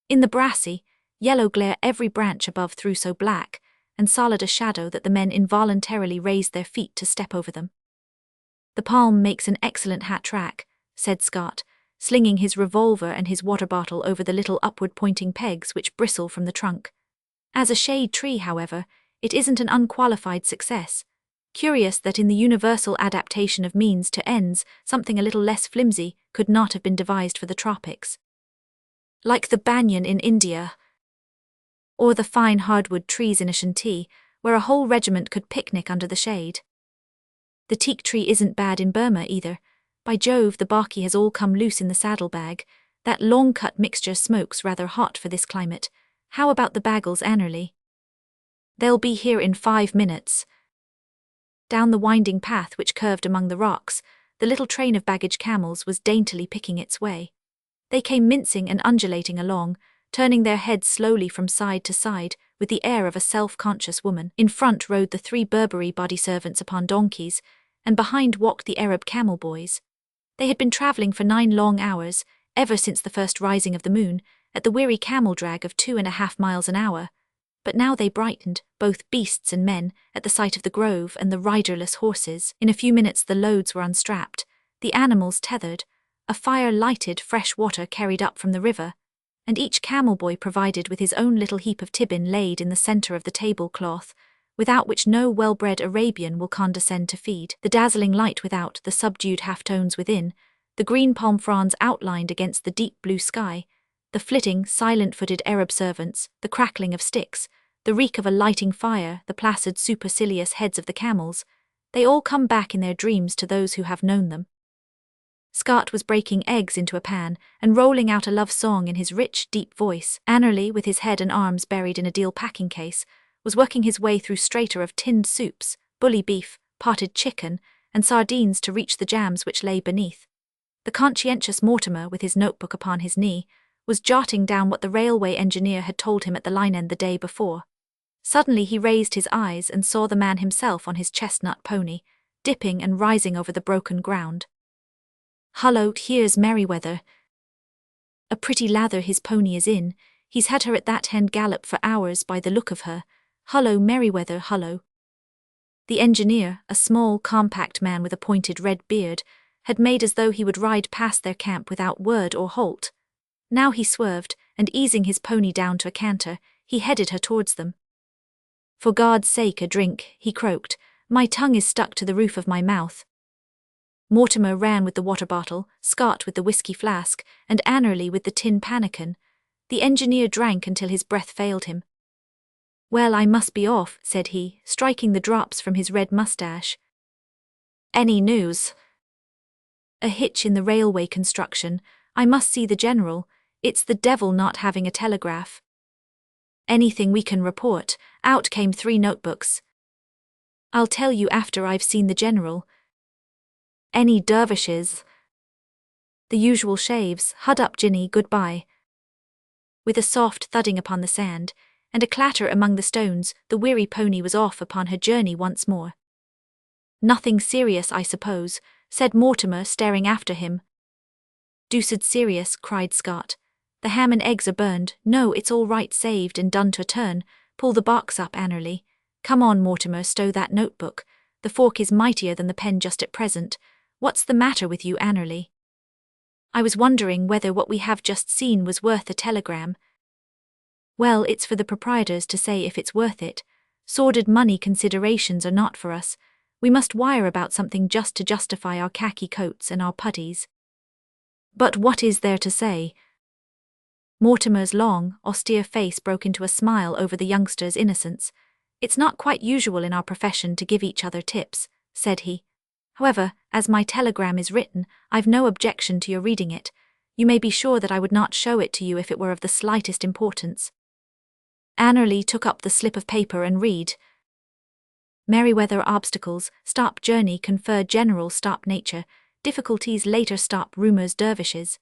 In the brassy, yellow glare every branch above threw so black and solid a shadow that the men involuntarily raised their feet to step over them. "The palm makes an excellent hat-rack," said Scott, slinging his revolver and his water bottle over the little upward-pointing pegs which bristle from the trunk. "As a shade tree, however, it isn't an unqualified success. Curious that in the universal adaptation of means to ends, something a little less flimsy could not have been devised for the tropics. Like the banyan in India, or the fine hardwood trees in Ashanti, where a whole regiment could picnic under the shade. The teak tree isn't bad in Burma either. By Jove, the barky has all come loose in the saddlebag. That long-cut mixture smokes rather hot for this climate. How about the bagels, Annerly?" "They'll be here in 5 minutes." Down the winding path which curved among the rocks, the little train of baggage camels was daintily picking its way. They came mincing and undulating along, turning their heads slowly from side to side, with the air of a self-conscious woman. In front rode the 3 Berberi body servants upon donkeys, and behind walked the Arab camel boys. They had been travelling for 9 long hours, ever since the first rising of the moon, at the weary camel drag of 2.5 miles an hour. But now they brightened, both beasts and men, at the sight of the grove and the riderless horses. In a few minutes the loads were unstrapped, the animals tethered, a fire lighted, fresh water carried up from the river, and each camel boy provided with his own little heap of tibbin laid in the centre of the tablecloth, without which no well-bred Arabian will condescend to feed. The dazzling light without, the subdued half-tones within, the green palm fronds outlined against the deep blue sky, the flitting, silent-footed Arab servants, the crackling of sticks, the reek of a lighting fire, the placid supercilious heads of the camels, they all come back in their dreams to those who have known them. Scott was breaking eggs into a pan and rolling out a love song in his rich, deep voice. Annerly, with his head and arms buried in a deal packing case, was working his way through strata of tinned soups, bully beef, potted chicken, and sardines to reach the jams which lay beneath. The conscientious Mortimer, with his notebook upon his knee, was jotting down what the railway engineer had told him at the line end the day before. Suddenly he raised his eyes and saw the man himself on his chestnut pony, dipping and rising over the broken ground. "Hullo, here's Merryweather. A pretty lather his pony is in. He's had her at that hen gallop for hours by the look of her. Hullo, Merryweather, hullo." The engineer, a small, compact man with a pointed red beard, had made as though he would ride past their camp without word or halt. Now he swerved, and easing his pony down to a canter, he headed her towards them. "For God's sake, a drink," he croaked. "My tongue is stuck to the roof of my mouth." Mortimer ran with the water bottle, Scott with the whiskey flask, and Annerly with the tin pannikin. The engineer drank until his breath failed him. "Well, I must be off," said he, striking the drops from his red moustache. "Any news?" "A hitch in the railway construction. I must see the general. It's the devil not having a telegraph." "Anything we can report?" Out came 3 notebooks. "I'll tell you after I've seen the general." "Any dervishes?" "The usual shaves. Hud up, Ginny, goodbye." With a soft thudding upon the sand, and a clatter among the stones, the weary pony was off upon her journey once more. "Nothing serious, I suppose," said Mortimer, staring after him. "Deuced serious," cried Scott. "The ham and eggs are burned. No, it's all right, saved and done to a turn. Pull the box up, Annerly. Come on, Mortimer, stow that notebook. The fork is mightier than the pen just at present. What's the matter with you, Annerly?" "I was wondering whether what we have just seen was worth a telegram." "Well, it's for the proprietors to say if it's worth it. Sordid money considerations are not for us. We must wire about something just to justify our khaki coats and our puttees." "But what is there to say?" Mortimer's long, austere face broke into a smile over the youngster's innocence. "It's not quite usual in our profession to give each other tips," said he. "However, as my telegram is written, I've no objection to your reading it. You may be sure that I would not show it to you if it were of the slightest importance." Annerly took up the slip of paper and read. "Merryweather obstacles, stop journey confer general stop nature, difficulties later stop rumors dervishes."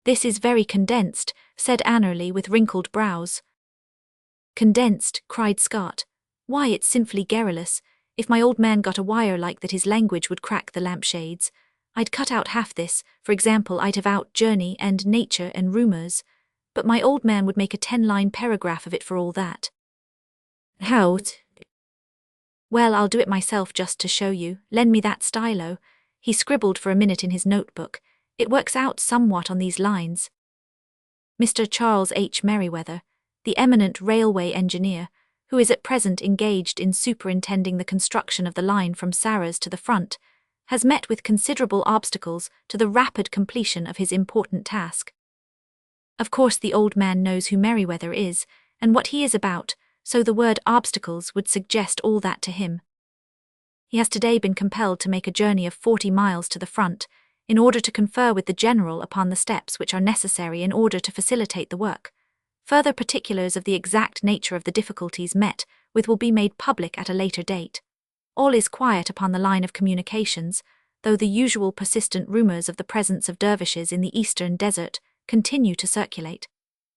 "This is very condensed," said Annerly with wrinkled brows. "Condensed," cried Scott. "Why, it's simply garrulous. If my old man got a wire like that, his language would crack the lampshades. I'd cut out half this. For example, I'd have out journey and nature and rumors. But my old man would make a 10-line paragraph of it for all that." "How?" "Well, I'll do it myself just to show you. Lend me that stylo." He scribbled for a minute in his notebook. "It works out somewhat on these lines. Mr. Charles H. Merryweather, the eminent railway engineer, who is at present engaged in superintending the construction of the line from Sarras to the front, has met with considerable obstacles to the rapid completion of his important task." Of course the old man knows who Merryweather is, and what he is about, so the word obstacles would suggest all that to him. He has today been compelled to make a journey of 40 miles to the front, in order to confer with the general upon the steps which are necessary in order to facilitate the work. Further particulars of the exact nature of the difficulties met with will be made public at a later date. All is quiet upon the line of communications, though the usual persistent rumors of the presence of dervishes in the eastern desert continue to circulate.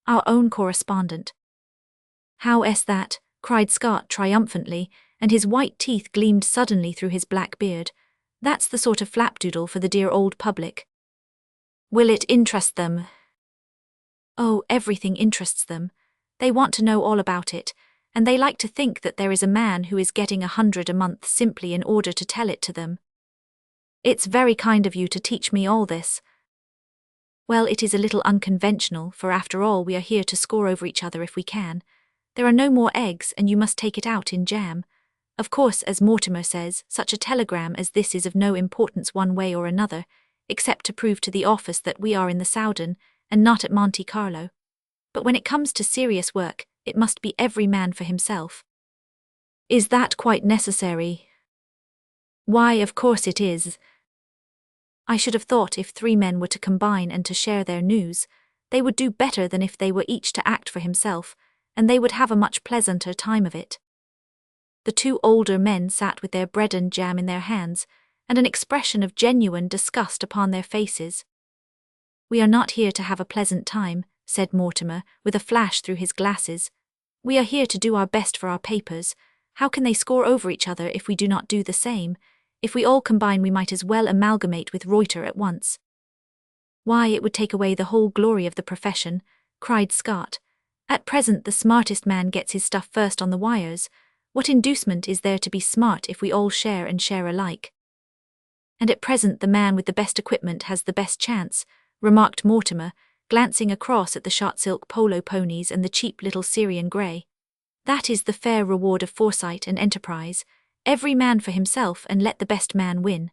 Our own correspondent. "How is that?" cried Scott triumphantly, and his white teeth gleamed suddenly through his black beard. "That's the sort of flapdoodle for the dear old public." "Will it interest them?" "Oh, everything interests them. They want to know all about it, and they like to think that there is a man who is getting 100 a month simply in order to tell it to them." "It's very kind of you to teach me all this." "Well, it is a little unconventional, for after all we are here to score over each other if we can. There are no more eggs, and you must take it out in jam. Of course, as Mortimer says, such a telegram as this is of no importance one way or another, except to prove to the office that we are in the Soudan and not at Monte Carlo. But when it comes to serious work, it must be every man for himself." "Is that quite necessary?" "Why, of course it is." I should have thought if 3 men were to combine and to share their news, they would do better than if they were each to act for himself, and they would have a much pleasanter time of it. The 2 older men sat with their bread and jam in their hands, and an expression of genuine disgust upon their faces. "We are not here to have a pleasant time," said Mortimer, with a flash through his glasses. "We are here to do our best for our papers. How can they score over each other if we do not do the same? If we all combine, we might as well amalgamate with Reuter at once." "Why, it would take away the whole glory of the profession," cried Scott. "At present the smartest man gets his stuff first on the wires. What inducement is there to be smart if we all share and share alike?" "And at present the man with the best equipment has the best chance," remarked Mortimer, glancing across at the shot silk polo ponies and the cheap little Syrian grey. "That is the fair reward of foresight and enterprise. Every man for himself, and let the best man win."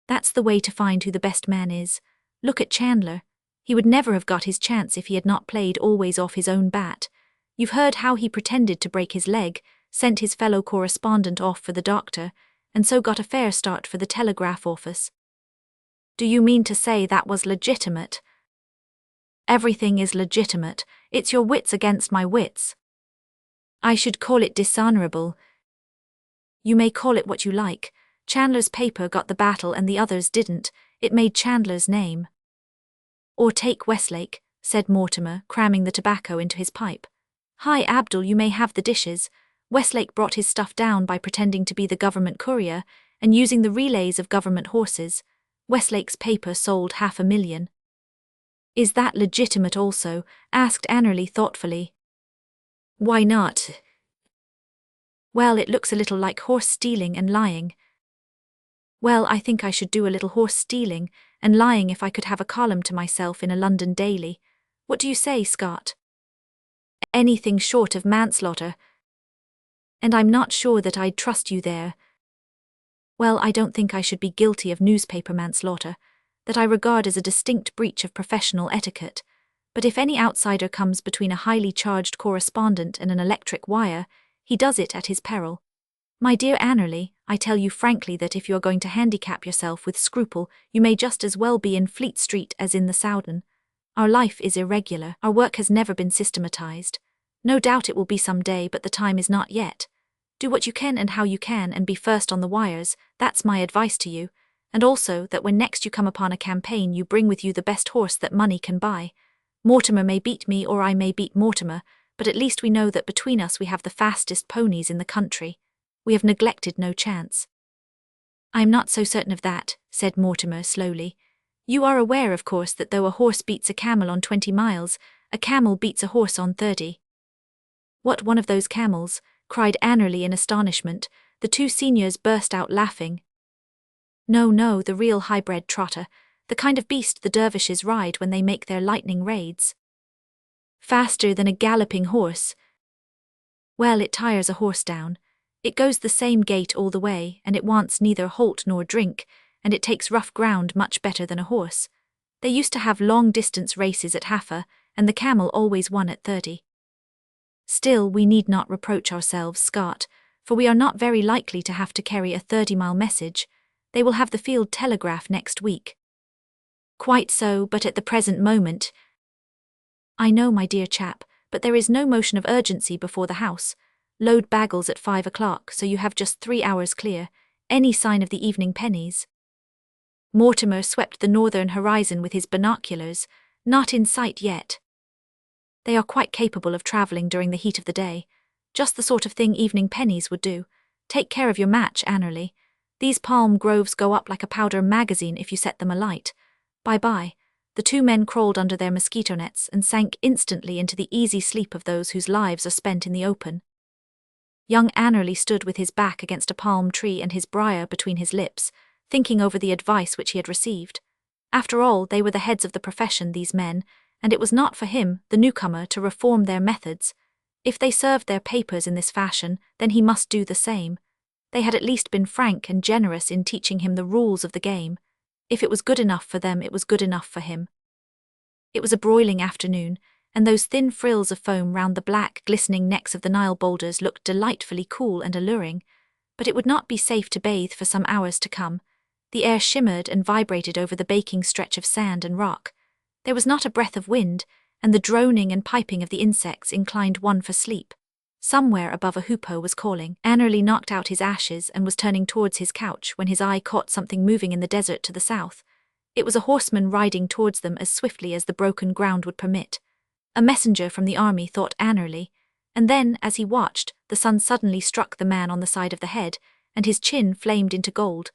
"That's the way to find who the best man is. Look at Chandler. He would never have got his chance if he had not played always off his own bat. You've heard how he pretended to break his leg, sent his fellow correspondent off for the doctor, and so got a fair start for the telegraph office." "Do you mean to say that was legitimate?" "Everything is legitimate. It's your wits against my wits." "I should call it dishonorable." "You may call it what you like. Chandler's paper got the battle and the others didn't. It made Chandler's name." "Or take Westlake," said Mortimer, cramming the tobacco into his pipe. "Hi, Abdul, you may have the dishes. Westlake brought his stuff down by pretending to be the government courier and using the relays of government horses. Westlake's paper sold 500,000. "Is that legitimate also?" asked Annerly thoughtfully. "Why not?" "Well, it looks a little like horse stealing and lying." "Well, I think I should do a little horse stealing and lying if I could have a column to myself in a London daily. What do you say, Scott?" "Anything short of manslaughter." "And I'm not sure that I'd trust you there." "Well, I don't think I should be guilty of newspaper manslaughter. That I regard as a distinct breach of professional etiquette. But if any outsider comes between a highly charged correspondent and an electric wire, he does it at his peril. My dear Annerly, I tell you frankly that if you are going to handicap yourself with scruple, you may just as well be in Fleet Street as in the Soudan. Our life is irregular, our work has never been systematized. No doubt it will be some day, but the time is not yet. Do what you can and how you can and be first on the wires, that's my advice to you, and also that when next you come upon a campaign you bring with you the best horse that money can buy. Mortimer may beat me or I may beat Mortimer, but at least we know that between us we have the fastest ponies in the country. We have neglected no chance." "I am not so certain of that," said Mortimer slowly. "You are aware, of course, that though a horse beats a camel on 20 miles, a camel beats a horse on 30. "What, one of those camels?" cried Annerly in astonishment. The 2 seniors burst out laughing. No, the real high-bred trotter, the kind of beast the dervishes ride when they make their lightning raids." "Faster than a galloping horse." "Well, it tires a horse down. It goes the same gait all the way, and it wants neither halt nor drink, and it takes rough ground much better than a horse. They used to have long-distance races at Haifa, and the camel always won at 30. Still, we need not reproach ourselves, Scott, for we are not very likely to have to carry a 30-mile message. They will have the field telegraph next week." "Quite so, but at the present moment—" "I know, my dear chap, but there is no motion of urgency before the House. Load bagels at 5 o'clock, so you have just 3 hours clear. Any sign of the evening pennies?" Mortimer swept the northern horizon with his binoculars. "Not in sight yet." "They are quite capable of travelling during the heat of the day. Just the sort of thing evening pennies would do. Take care of your match, Annerly. These palm groves go up like a powder magazine if you set them alight. Bye-bye." The 2 men crawled under their mosquito nets and sank instantly into the easy sleep of those whose lives are spent in the open. Young Annerly stood with his back against a palm tree and his briar between his lips, thinking over the advice which he had received. After all, they were the heads of the profession, these men, and it was not for him, the newcomer, to reform their methods. If they served their papers in this fashion, then he must do the same. They had at least been frank and generous in teaching him the rules of the game. If it was good enough for them, it was good enough for him. It was a broiling afternoon, and those thin frills of foam round the black, glistening necks of the Nile boulders looked delightfully cool and alluring, but it would not be safe to bathe for some hours to come. The air shimmered and vibrated over the baking stretch of sand and rock. There was not a breath of wind, and the droning and piping of the insects inclined one for sleep. Somewhere above a hoopoe was calling. Annerly knocked out his ashes and was turning towards his couch when his eye caught something moving in the desert to the south. It was a horseman riding towards them as swiftly as the broken ground would permit. A messenger from the army, thought Annerly, and then, as he watched, the sun suddenly struck the man on the side of the head, and his chin flamed into gold.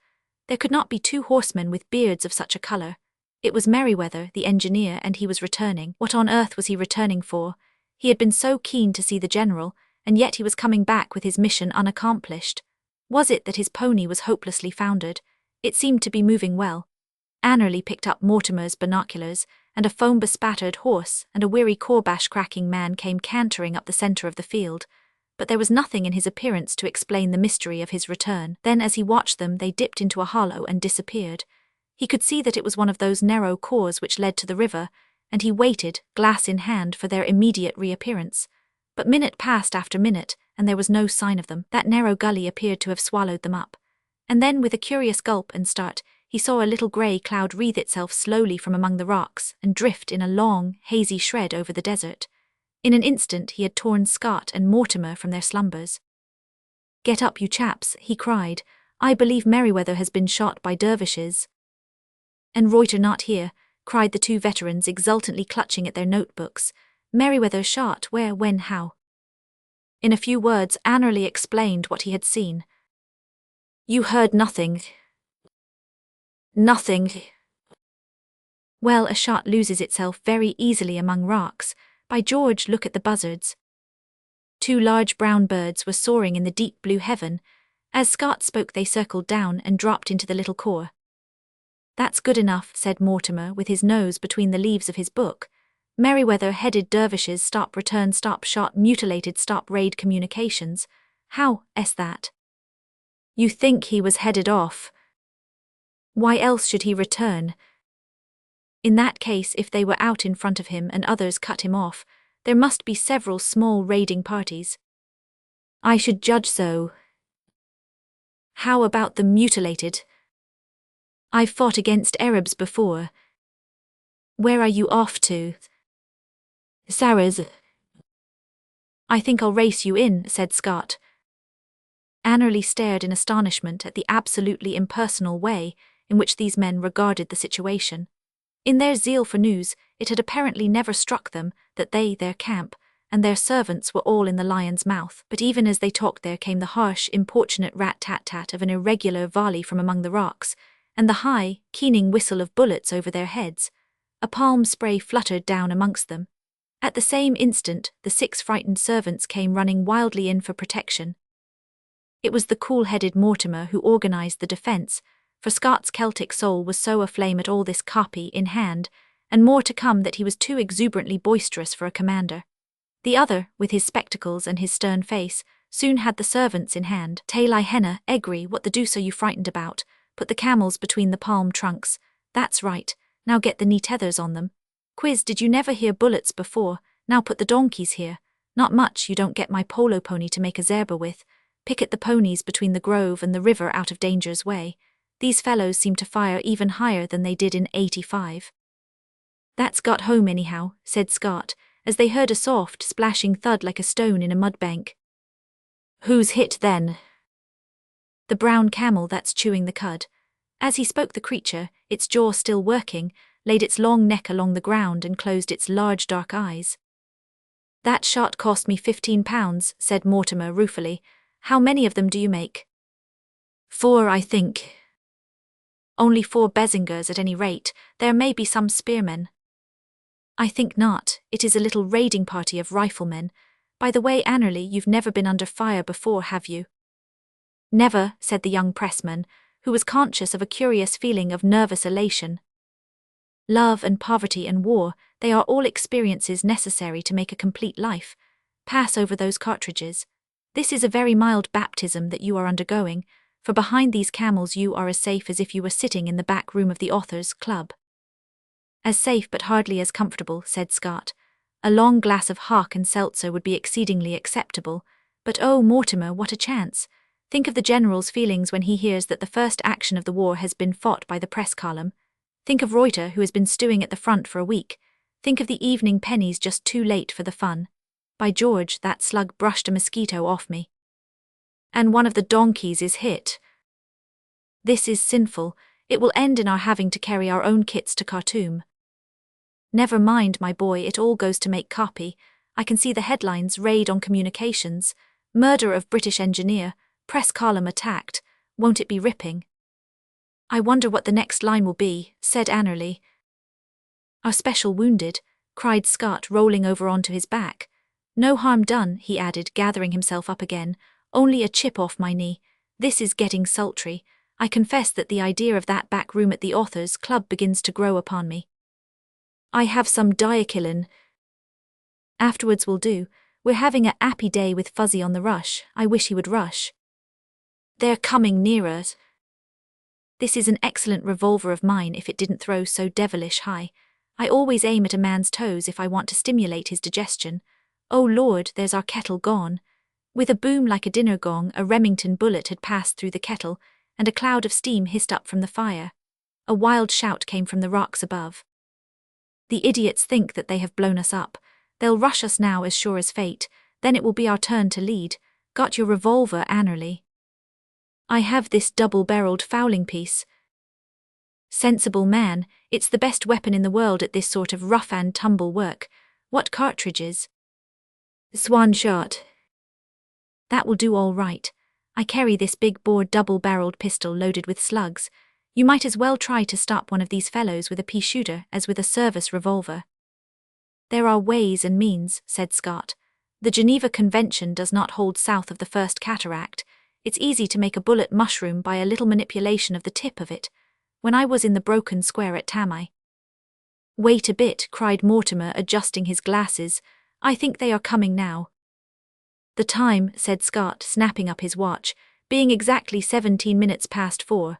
There could not be two horsemen with beards of such a colour. It was Merryweather, the engineer, and he was returning. What on earth was he returning for? He had been so keen to see the general, and yet he was coming back with his mission unaccomplished. Was it that his pony was hopelessly foundered? It seemed to be moving well. Annerly picked up Mortimer's binoculars, and a foam-bespattered horse and a weary Corbash-cracking man came cantering up the centre of the field. But there was nothing in his appearance to explain the mystery of his return. Then as he watched them they dipped into a hollow and disappeared. He could see that it was one of those narrow khors which led to the river, and he waited, glass in hand, for their immediate reappearance. But minute passed after minute, and there was no sign of them. That narrow gully appeared to have swallowed them up. And then, with a curious gulp and start, he saw a little grey cloud wreathe itself slowly from among the rocks and drift in a long, hazy shred over the desert. In an instant he had torn Scott and Mortimer from their slumbers. "Get up, you chaps," he cried. "I believe Merryweather has been shot by dervishes." "And Reuter not here," cried the two veterans, exultantly clutching at their notebooks. "Merryweather shot where, when, how?" In a few words Annerly explained what he had seen. "You heard nothing." "Nothing." "Well, a shot loses itself very easily among rocks. By George, look at the buzzards." Two large brown birds were soaring in the deep blue heaven. As Scott spoke they circled down and dropped into the little khor. "That's good enough," said Mortimer, with his nose between the leaves of his book. "Merryweather headed dervishes, stop, return, stop, shot, mutilated, stop, raid, communications. How is that?" "You think he was headed off? Why else should he return?" "In that case, if they were out in front of him and others cut him off, there must be several small raiding parties." "I should judge so." "How about the mutilated?" "I've fought against Arabs before." "Where are you off to?" "Sarah's." "I think I'll race you in," said Scott. Annerly stared in astonishment at the absolutely impersonal way in which these men regarded the situation. In their zeal for news, it had apparently never struck them that they, their camp, and their servants were all in the lion's mouth. But even as they talked there came the harsh, importunate rat-tat-tat of an irregular volley from among the rocks, and the high, keening whistle of bullets over their heads. A palm spray fluttered down amongst them. At the same instant, the 6 frightened servants came running wildly in for protection. It was the cool-headed Mortimer who organized the defense, for Scott's Celtic soul was so aflame at all this copy in hand, and more to come, that he was too exuberantly boisterous for a commander. The other, with his spectacles and his stern face, soon had the servants in hand. "Tailai henna, Egri, what the deuce are you frightened about? Put the camels between the palm trunks. That's right, now get the knee tethers on them. Quiz, did you never hear bullets before? Now put the donkeys here. Not much, you don't get my polo pony to make a zerba with. Picket the ponies between the grove and the river out of danger's way. These fellows seem to fire even higher than they did in '85. "That's got home anyhow," said Scott, as they heard a soft, splashing thud like a stone in a mudbank. "Who's hit then?" "The brown camel that's chewing the cud." As he spoke the creature, its jaw still working, laid its long neck along the ground and closed its large dark eyes. "That shot cost me £15, said Mortimer ruefully. "How many of them do you make?" "4, I think." "Only 4 Bezingers at any rate. There may be some spearmen." "I think not. It is a little raiding party of riflemen. By the way, Annerly, you've never been under fire before, have you?" "Never," said the young pressman, who was conscious of a curious feeling of nervous elation. Love and poverty and war, they are all experiences necessary to make a complete life. Pass over those cartridges. This is a very mild baptism that you are undergoing, for behind these camels you are as safe as if you were sitting in the back room of the Authors' Club." "As safe but hardly as comfortable," said Scott. "A long glass of hock and seltzer would be exceedingly acceptable, but oh, Mortimer, what a chance! Think of the general's feelings when he hears that the first action of the war has been fought by the press column. Think of Reuter, who has been stewing at the front for a week. Think of the evening pennies just too late for the fun. By George, that slug brushed a mosquito off me. And one of the donkeys is hit. This is sinful. It will end in our having to carry our own kits to Khartoum. Never mind, my boy, it all goes to make copy. I can see the headlines: raid on communications, murder of British engineer, press column attacked. Won't it be ripping? I wonder what the next line will be, said Annerly. Our special wounded, cried Scott, rolling over onto his back. No harm done, he added, gathering himself up again. Only a chip off my knee. This is getting sultry. I confess that the idea of that back room at the Authors' Club begins to grow upon me. I have some diachylin. Afterwards will do. We're having a happy day with Fuzzy on the rush. I wish he would rush. They're coming near us. This is an excellent revolver of mine if it didn't throw so devilish high. I always aim at a man's toes if I want to stimulate his digestion. Oh Lord, there's our kettle gone. With a boom like a dinner gong, a Remington bullet had passed through the kettle, and a cloud of steam hissed up from the fire. A wild shout came from the rocks above. The idiots think that they have blown us up. They'll rush us now as sure as fate. Then it will be our turn to lead. Got your revolver, Annerly? I have this double-barreled fowling piece. Sensible man, it's the best weapon in the world at this sort of rough-and-tumble work. What cartridges? Swan shot. That will do all right. I carry this big-bore double-barreled pistol loaded with slugs. You might as well try to stop one of these fellows with a pea shooter as with a service revolver. There are ways and means, said Scott. The Geneva Convention does not hold south of the First Cataract. It's easy to make a bullet mushroom by a little manipulation of the tip of it. When I was in the broken square at Tamai. Wait a bit, cried Mortimer, adjusting his glasses. I think they are coming now. The time, said Scott, snapping up his watch, being exactly 17 minutes past 4.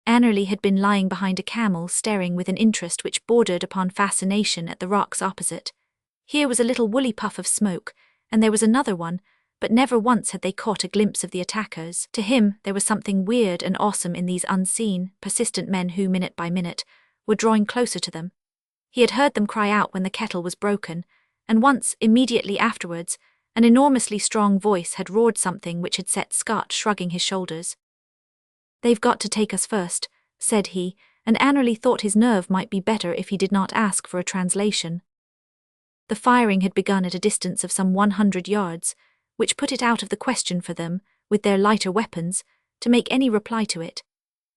Annerly had been lying behind a camel, staring with an interest which bordered upon fascination at the rocks opposite. Here was a little woolly puff of smoke, and there was another one, but never once had they caught a glimpse of the attackers. To him, there was something weird and awesome in these unseen, persistent men who, minute by minute, were drawing closer to them. He had heard them cry out when the kettle was broken, and once, immediately afterwards, an enormously strong voice had roared something which had set Scott shrugging his shoulders. They've got to take us first, said he, and Annerly thought his nerve might be better if he did not ask for a translation. The firing had begun at a distance of some 100 yards, which put it out of the question for them, with their lighter weapons, to make any reply to it.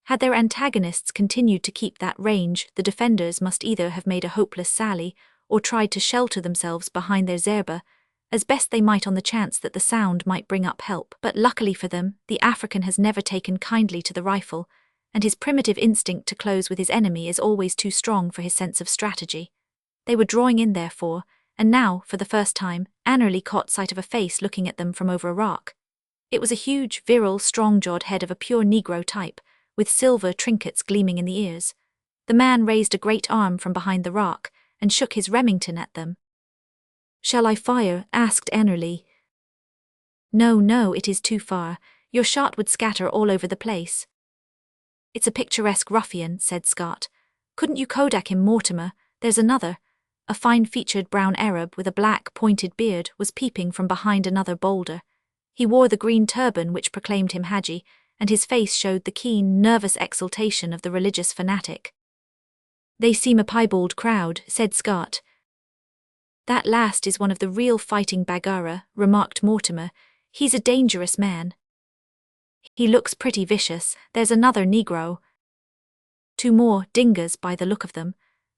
Had their antagonists continued to keep that range, the defenders must either have made a hopeless sally, or tried to shelter themselves behind their zerba, as best they might on the chance that the sound might bring up help. But luckily for them, the African has never taken kindly to the rifle, and his primitive instinct to close with his enemy is always too strong for his sense of strategy. They were drawing in, therefore, and now, for the first time, Annerly caught sight of a face looking at them from over a rock. It was a huge, virile, strong-jawed head of a pure Negro type, with silver trinkets gleaming in the ears. The man raised a great arm from behind the rock, and shook his Remington at them. Shall I fire? Asked Annerly. No, it is too far. Your shot would scatter all over the place. It's a picturesque ruffian, said Scott. Couldn't you Kodak him, Mortimer? There's another. A fine-featured brown Arab with a black, pointed beard was peeping from behind another boulder. He wore the green turban which proclaimed him Haji, and his face showed the keen, nervous exultation of the religious fanatic. They seem a piebald crowd, said Scott. That last is one of the real fighting Baggara, remarked Mortimer. He's a dangerous man. He looks pretty vicious. There's another Negro. 2 more, Dingas by the look of them.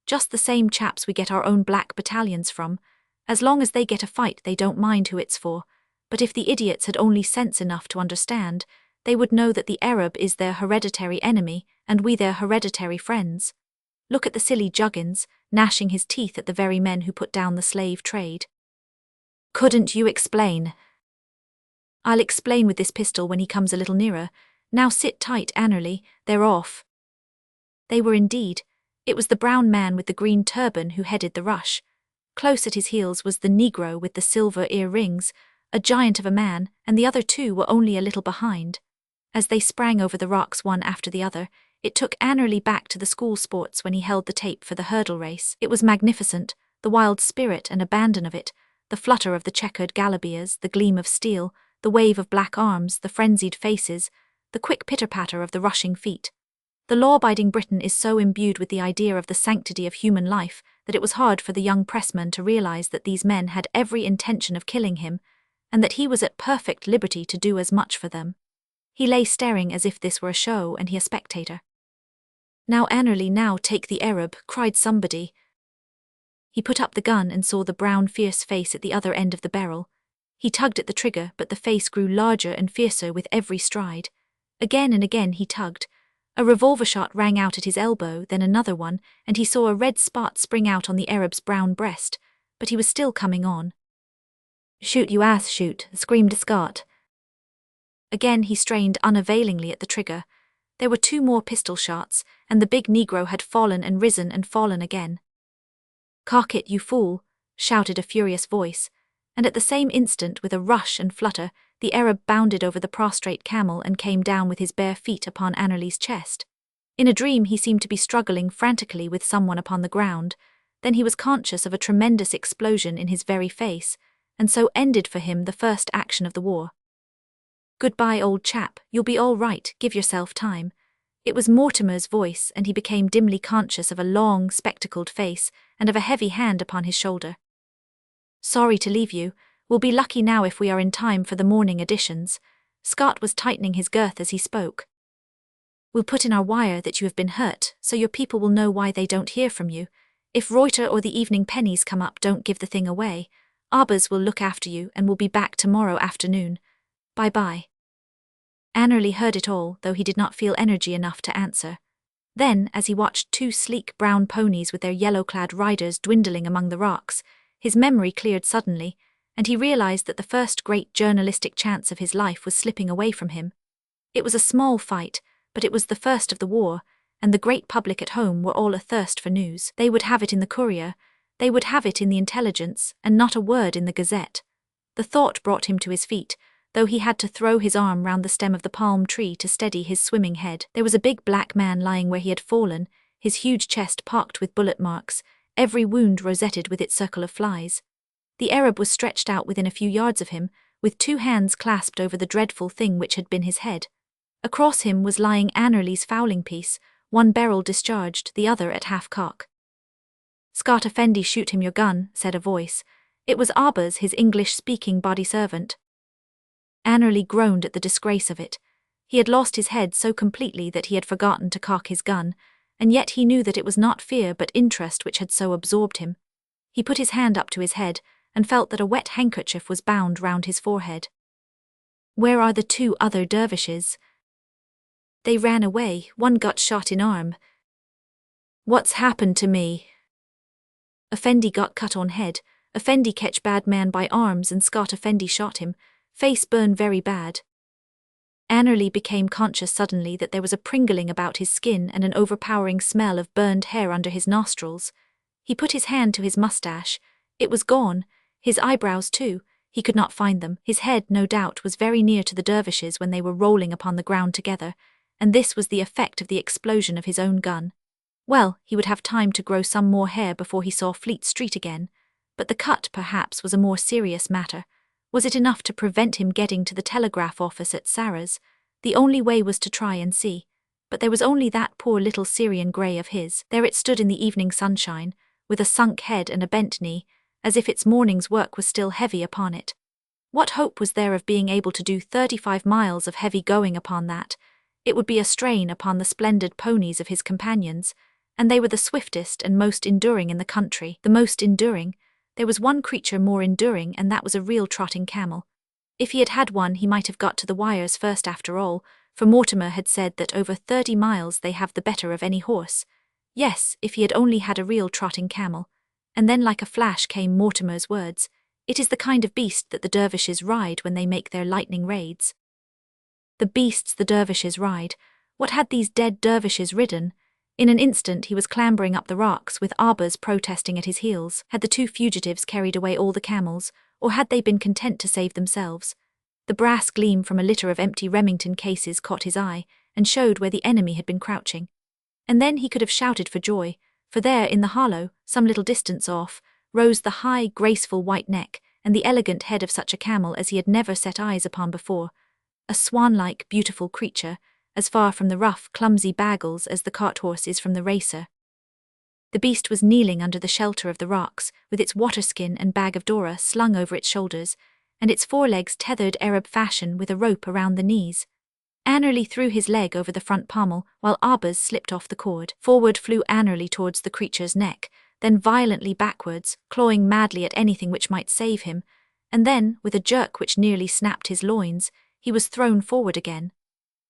Just the same chaps we get our own black battalions from. As long as they get a fight, they don't mind who it's for. But if the idiots had only sense enough to understand, they would know that the Arab is their hereditary enemy, and we their hereditary friends. Look at the silly Juggins, gnashing his teeth at the very men who put down the slave trade. Couldn't you explain? I'll explain with this pistol when he comes a little nearer. Now sit tight, Annerly, they're off. They were indeed. It was the brown man with the green turban who headed the rush. Close at his heels was the Negro with the silver ear-rings, a giant of a man, and the other two were only a little behind. As they sprang over the rocks one after the other, it took Annerly back to the school sports when he held the tape for the hurdle race. It was magnificent, the wild spirit and abandon of it, the flutter of the checkered galabeers, the gleam of steel, the wave of black arms, the frenzied faces, the quick pitter-patter of the rushing feet. The law-abiding Briton is so imbued with the idea of the sanctity of human life that it was hard for the young pressman to realize that these men had every intention of killing him, and that he was at perfect liberty to do as much for them. He lay staring as if this were a show and he a spectator. "Now, Annerly, now take the Arab," cried somebody. He put up the gun and saw the brown, fierce face at the other end of the barrel. He tugged at the trigger, but the face grew larger and fiercer with every stride. Again and again he tugged. A revolver shot rang out at his elbow, then another one, and he saw a red spot spring out on the Arab's brown breast, but he was still coming on. "Shoot, you ass, shoot," screamed Scott. Again he strained unavailingly at the trigger. There were 2 more pistol shots, and the big Negro had fallen and risen and fallen again. "Cock it, you fool," shouted a furious voice, and at the same instant, with a rush and flutter, the Arab bounded over the prostrate camel and came down with his bare feet upon Annerly's chest. In a dream he seemed to be struggling frantically with someone upon the ground, then he was conscious of a tremendous explosion in his very face, and so ended for him the first action of the war. "Goodbye, old chap, you'll be all right, give yourself time." It was Mortimer's voice, and he became dimly conscious of a long, spectacled face and of a heavy hand upon his shoulder. "Sorry to leave you. We'll be lucky now if we are in time for the morning editions." Scott was tightening his girth as he spoke. "We'll put in our wire that you have been hurt, so your people will know why they don't hear from you. If Reuter or the evening pennies come up, don't give the thing away. Arbers will look after you and will be back tomorrow afternoon. Bye-bye." Annerly heard it all, though he did not feel energy enough to answer. Then, as he watched 2 sleek brown ponies with their yellow-clad riders dwindling among the rocks, his memory cleared suddenly, and he realized that the first great journalistic chance of his life was slipping away from him. It was a small fight, but it was the first of the war, and the great public at home were all athirst for news. They would have it in the Courier, they would have it in the Intelligence, and not a word in the Gazette. The thought brought him to his feet, though he had to throw his arm round the stem of the palm tree to steady his swimming head. There was a big black man lying where he had fallen, his huge chest pocked with bullet marks, every wound rosetted with its circle of flies. The Arab was stretched out within a few yards of him, with 2 hands clasped over the dreadful thing which had been his head. Across him was lying Annerly's fowling piece, one barrel discharged, the other at half-cock. "Scott Effendi, shoot him your gun," said a voice. It was Arbers, his English-speaking body-servant. Annerly groaned at the disgrace of it. He had lost his head so completely that he had forgotten to cock his gun, and yet he knew that it was not fear but interest which had so absorbed him. He put his hand up to his head, and felt that a wet handkerchief was bound round his forehead. "Where are the 2 other dervishes?" "They ran away, one got shot in arm." "What's happened to me?" "Effendi got cut on head, Effendi catch bad man by arms and Scott Effendi shot him, face burn very bad." Annerly became conscious suddenly that there was a pringling about his skin and an overpowering smell of burned hair under his nostrils. He put his hand to his mustache. It was gone, his eyebrows too. He could not find them. His head, no doubt, was very near to the dervishes when they were rolling upon the ground together, and this was the effect of the explosion of his own gun. Well, he would have time to grow some more hair before he saw Fleet Street again, but the cut, perhaps, was a more serious matter. Was it enough to prevent him getting to the telegraph office at Sarah's? The only way was to try and see. But there was only that poor little Syrian grey of his. There it stood in the evening sunshine, with a sunk head and a bent knee, as if its morning's work was still heavy upon it. What hope was there of being able to do 35 miles of heavy going upon that? It would be a strain upon the splendid ponies of his companions, and they were the swiftest and most enduring in the country. The most enduring. There was one creature more enduring, and that was a real trotting camel. If he had had one, he might have got to the wires first after all, for Mortimer had said that over 30 miles they have the better of any horse. Yes, if he had only had a real trotting camel. And then like a flash came Mortimer's words. It is the kind of beast that the dervishes ride when they make their lightning raids. The beasts the dervishes ride. What had these dead dervishes ridden? In an instant he was clambering up the rocks, with Arbers protesting at his heels. Had the 2 fugitives carried away all the camels, or had they been content to save themselves? The brass gleam from a litter of empty Remington cases caught his eye, and showed where the enemy had been crouching. And then he could have shouted for joy, for there in the hollow, some little distance off, rose the high, graceful white neck and the elegant head of such a camel as he had never set eyes upon before, a swan-like, beautiful creature, as far from the rough, clumsy Baggles as the cart-horse is from the racer. The beast was kneeling under the shelter of the rocks, with its waterskin and bag of doora slung over its shoulders, and its forelegs tethered Arab fashion with a rope around the knees. Annerly threw his leg over the front pommel, while Arbaz slipped off the cord. Forward flew Annerly towards the creature's neck, then violently backwards, clawing madly at anything which might save him, and then, with a jerk which nearly snapped his loins, he was thrown forward again.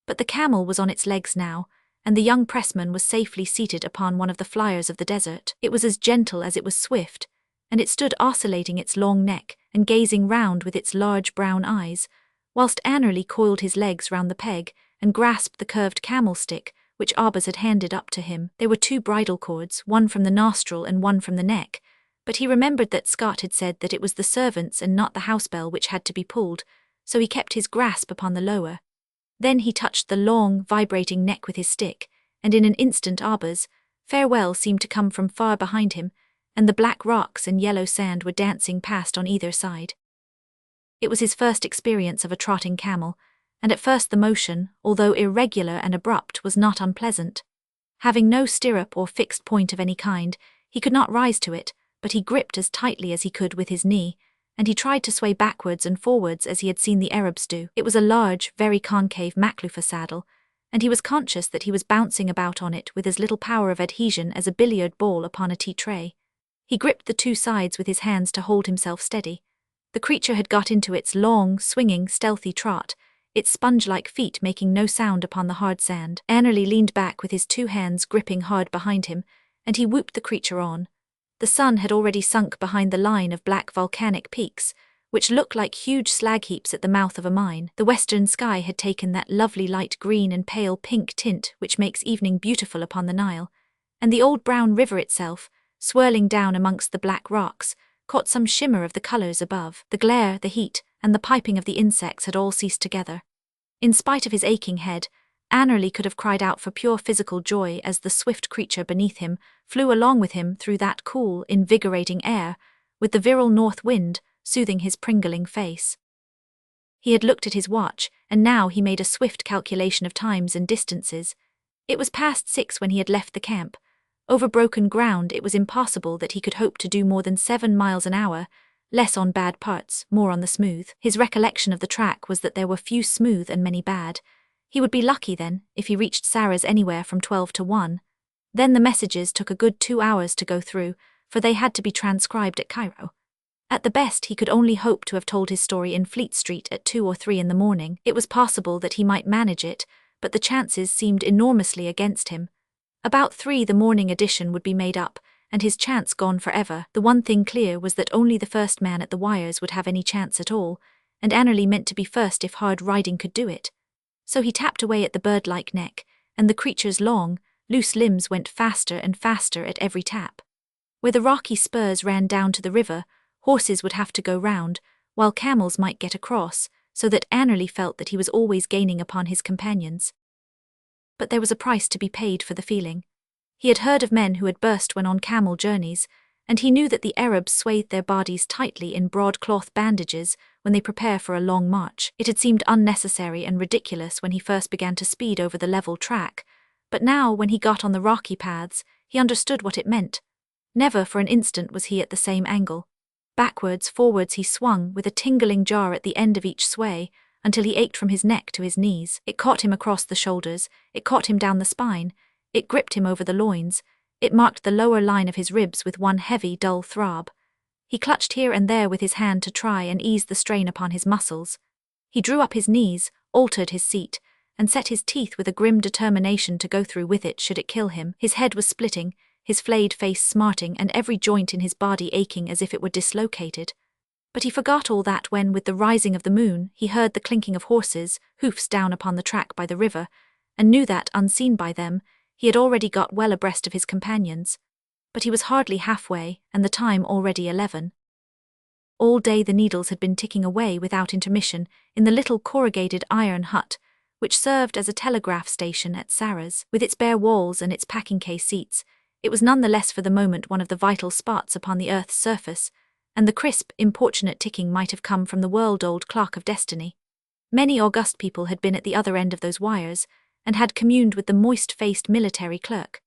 But the camel was on its legs now, and the young pressman was safely seated upon one of the flyers of the desert. It was as gentle as it was swift, and it stood oscillating its long neck and gazing round with its large brown eyes, whilst Annerly coiled his legs round the peg and grasped the curved camel stick which Arbaz had handed up to him. There were 2 bridle cords, one from the nostril and one from the neck, but he remembered that Scott had said that it was the servants and not the house bell which had to be pulled, so he kept his grasp upon the lower. Then he touched the long, vibrating neck with his stick, and in an instant Arbaz' farewell seemed to come from far behind him, and the black rocks and yellow sand were dancing past on either side. It was his first experience of a trotting camel, and at first the motion, although irregular and abrupt, was not unpleasant. Having no stirrup or fixed point of any kind, he could not rise to it, but he gripped as tightly as he could with his knee, and he tried to sway backwards and forwards as he had seen the Arabs do. It was a large, very concave Makhlufa saddle, and he was conscious that he was bouncing about on it with as little power of adhesion as a billiard ball upon a tea tray. He gripped the 2 sides with his hands to hold himself steady. The creature had got into its long, swinging, stealthy trot, its sponge-like feet making no sound upon the hard sand. Annerly leaned back with his 2 hands gripping hard behind him, and he whooped the creature on. The sun had already sunk behind the line of black volcanic peaks, which looked like huge slag heaps at the mouth of a mine. The western sky had taken that lovely light green and pale pink tint which makes evening beautiful upon the Nile, and the old brown river itself, swirling down amongst the black rocks, caught some shimmer of the colours above. The glare, the heat, and the piping of the insects had all ceased together. In spite of his aching head, Annerly could have cried out for pure physical joy as the swift creature beneath him flew along with him through that cool, invigorating air, with the virile north wind soothing his pringling face. He had looked at his watch, and now he made a swift calculation of times and distances. It was past 6 when he had left the camp. Over broken ground it was impossible that he could hope to do more than 7 miles an hour, less on bad parts, more on the smooth. His recollection of the track was that there were few smooth and many bad. He would be lucky then, if he reached Sarah's anywhere from 12 to 1. Then the messages took a good 2 hours to go through, for they had to be transcribed at Cairo. At the best he could only hope to have told his story in Fleet Street at 2 or 3 in the morning. It was possible that he might manage it, but the chances seemed enormously against him. About 3 the morning edition would be made up, and his chance gone forever. The one thing clear was that only the first man at the wires would have any chance at all, and Annerly meant to be first if hard riding could do it. So he tapped away at the bird-like neck, and the creature's long, loose limbs went faster and faster at every tap. Where the rocky spurs ran down to the river, horses would have to go round, while camels might get across, so that Annerly felt that he was always gaining upon his companions. But there was a price to be paid for the feeling. He had heard of men who had burst when on camel journeys, and he knew that the Arabs swathe their bodies tightly in broadcloth bandages when they prepare for a long march. It had seemed unnecessary and ridiculous when he first began to speed over the level track, but now when he got on the rocky paths, he understood what it meant. Never for an instant was he at the same angle. Backwards, forwards he swung with a tingling jar at the end of each sway, until he ached from his neck to his knees. It caught him across the shoulders, it caught him down the spine, it gripped him over the loins, it marked the lower line of his ribs with one heavy, dull throb. He clutched here and there with his hand to try and ease the strain upon his muscles. He drew up his knees, altered his seat, and set his teeth with a grim determination to go through with it should it kill him. His head was splitting, his flayed face smarting, and every joint in his body aching as if it were dislocated. But he forgot all that when, with the rising of the moon, he heard the clinking of horses' hoofs down upon the track by the river, and knew that, unseen by them, he had already got well abreast of his companions. But he was hardly halfway, and the time already 11. All day the needles had been ticking away without intermission in the little corrugated iron hut, which served as a telegraph station at Sarah's. With its bare walls and its packing-case seats, it was none the less for the moment one of the vital spots upon the earth's surface, and the crisp, importunate ticking might have come from the world-old clock of destiny. Many august people had been at the other end of those wires, and had communed with the moist-faced military clerk.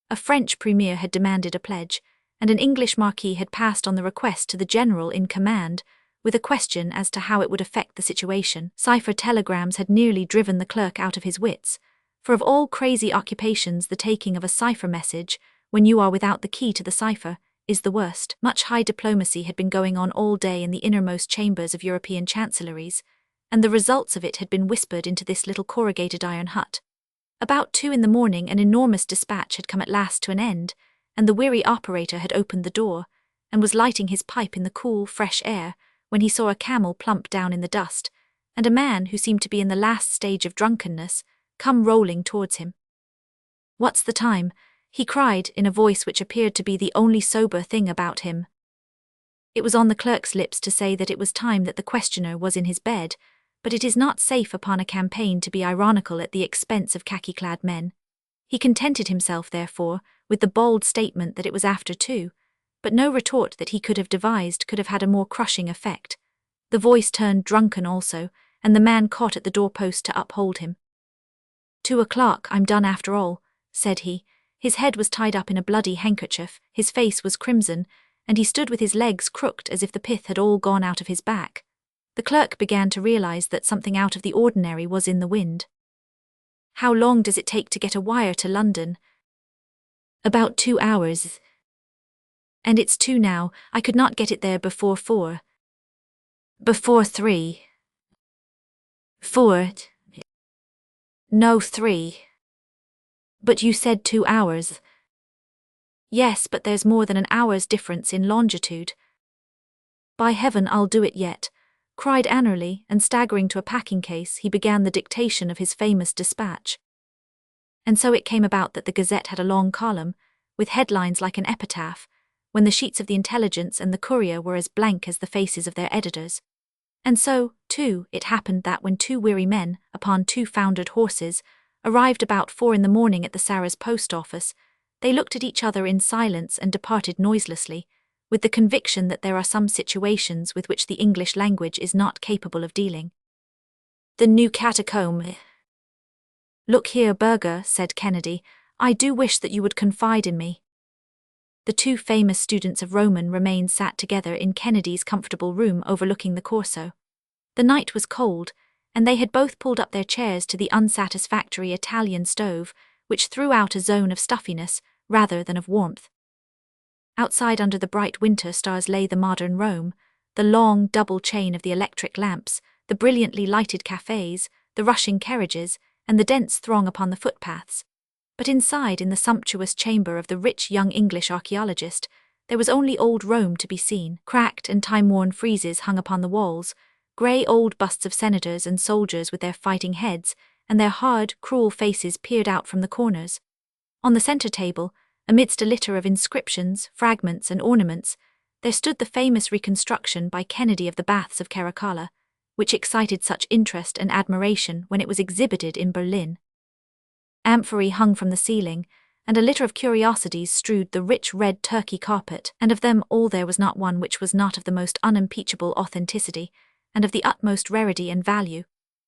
A French premier had demanded a pledge, and an English marquis had passed on the request to the general in command, with a question as to how it would affect the situation. Cipher telegrams had nearly driven the clerk out of his wits, for of all crazy occupations the taking of a cipher message, when you are without the key to the cipher, is the worst. Much high diplomacy had been going on all day in the innermost chambers of European chancelleries, and the results of it had been whispered into this little corrugated iron hut. About 2 in the morning an enormous dispatch had come at last to an end, and the weary operator had opened the door, and was lighting his pipe in the cool, fresh air, when he saw a camel plump down in the dust, and a man who seemed to be in the last stage of drunkenness come rolling towards him. "What's the time?" he cried in a voice which appeared to be the only sober thing about him. It was on the clerk's lips to say that it was time that the questioner was in his bed, but it is not safe upon a campaign to be ironical at the expense of khaki-clad men. He contented himself, therefore, with the bold statement that it was after 2, but no retort that he could have devised could have had a more crushing effect. The voice turned drunken also, and the man caught at the doorpost to uphold him. 2 o'clock, I'm done after all, said he. His head was tied up in a bloody handkerchief, his face was crimson, and he stood with his legs crooked as if the pith had all gone out of his back. The clerk began to realize that something out of the ordinary was in the wind. "How long does it take to get a wire to London?" "About 2 hours. And it's 2 now, I could not get it there before 4. Before 3. 4. No, 3. But you said 2 hours. Yes, but there's more than an hour's difference in longitude. By heaven, I'll do it yet, cried Annerly, and staggering to a packing-case he began the dictation of his famous dispatch. And so it came about that the Gazette had a long column, with headlines like an epitaph, when the sheets of the Intelligence and the Courier were as blank as the faces of their editors. And so, too, it happened that when 2 weary men, upon 2 foundered horses, arrived about 4 in the morning at the Sarah's post office, they looked at each other in silence and departed noiselessly, with the conviction that there are some situations with which the English language is not capable of dealing. The new catacomb. "Look here, Burger," said Kennedy, "I do wish that you would confide in me." The 2 famous students of Roman remained sat together in Kennedy's comfortable room overlooking the Corso. The night was cold, and they had both pulled up their chairs to the unsatisfactory Italian stove, which threw out a zone of stuffiness rather than of warmth. Outside under the bright winter stars lay the modern Rome, the long double chain of the electric lamps, the brilliantly lighted cafes, the rushing carriages, and the dense throng upon the footpaths. But inside, in the sumptuous chamber of the rich young English archaeologist, there was only old Rome to be seen. Cracked and time-worn friezes hung upon the walls, grey old busts of senators and soldiers with their fighting heads, and their hard, cruel faces peered out from the corners. On the centre table, amidst a litter of inscriptions, fragments, and ornaments, there stood the famous reconstruction by Kennedy of the Baths of Caracalla, which excited such interest and admiration when it was exhibited in Berlin. Amphorae hung from the ceiling, and a litter of curiosities strewed the rich red Turkey carpet, and of them all there was not one which was not of the most unimpeachable authenticity, and of the utmost rarity and value.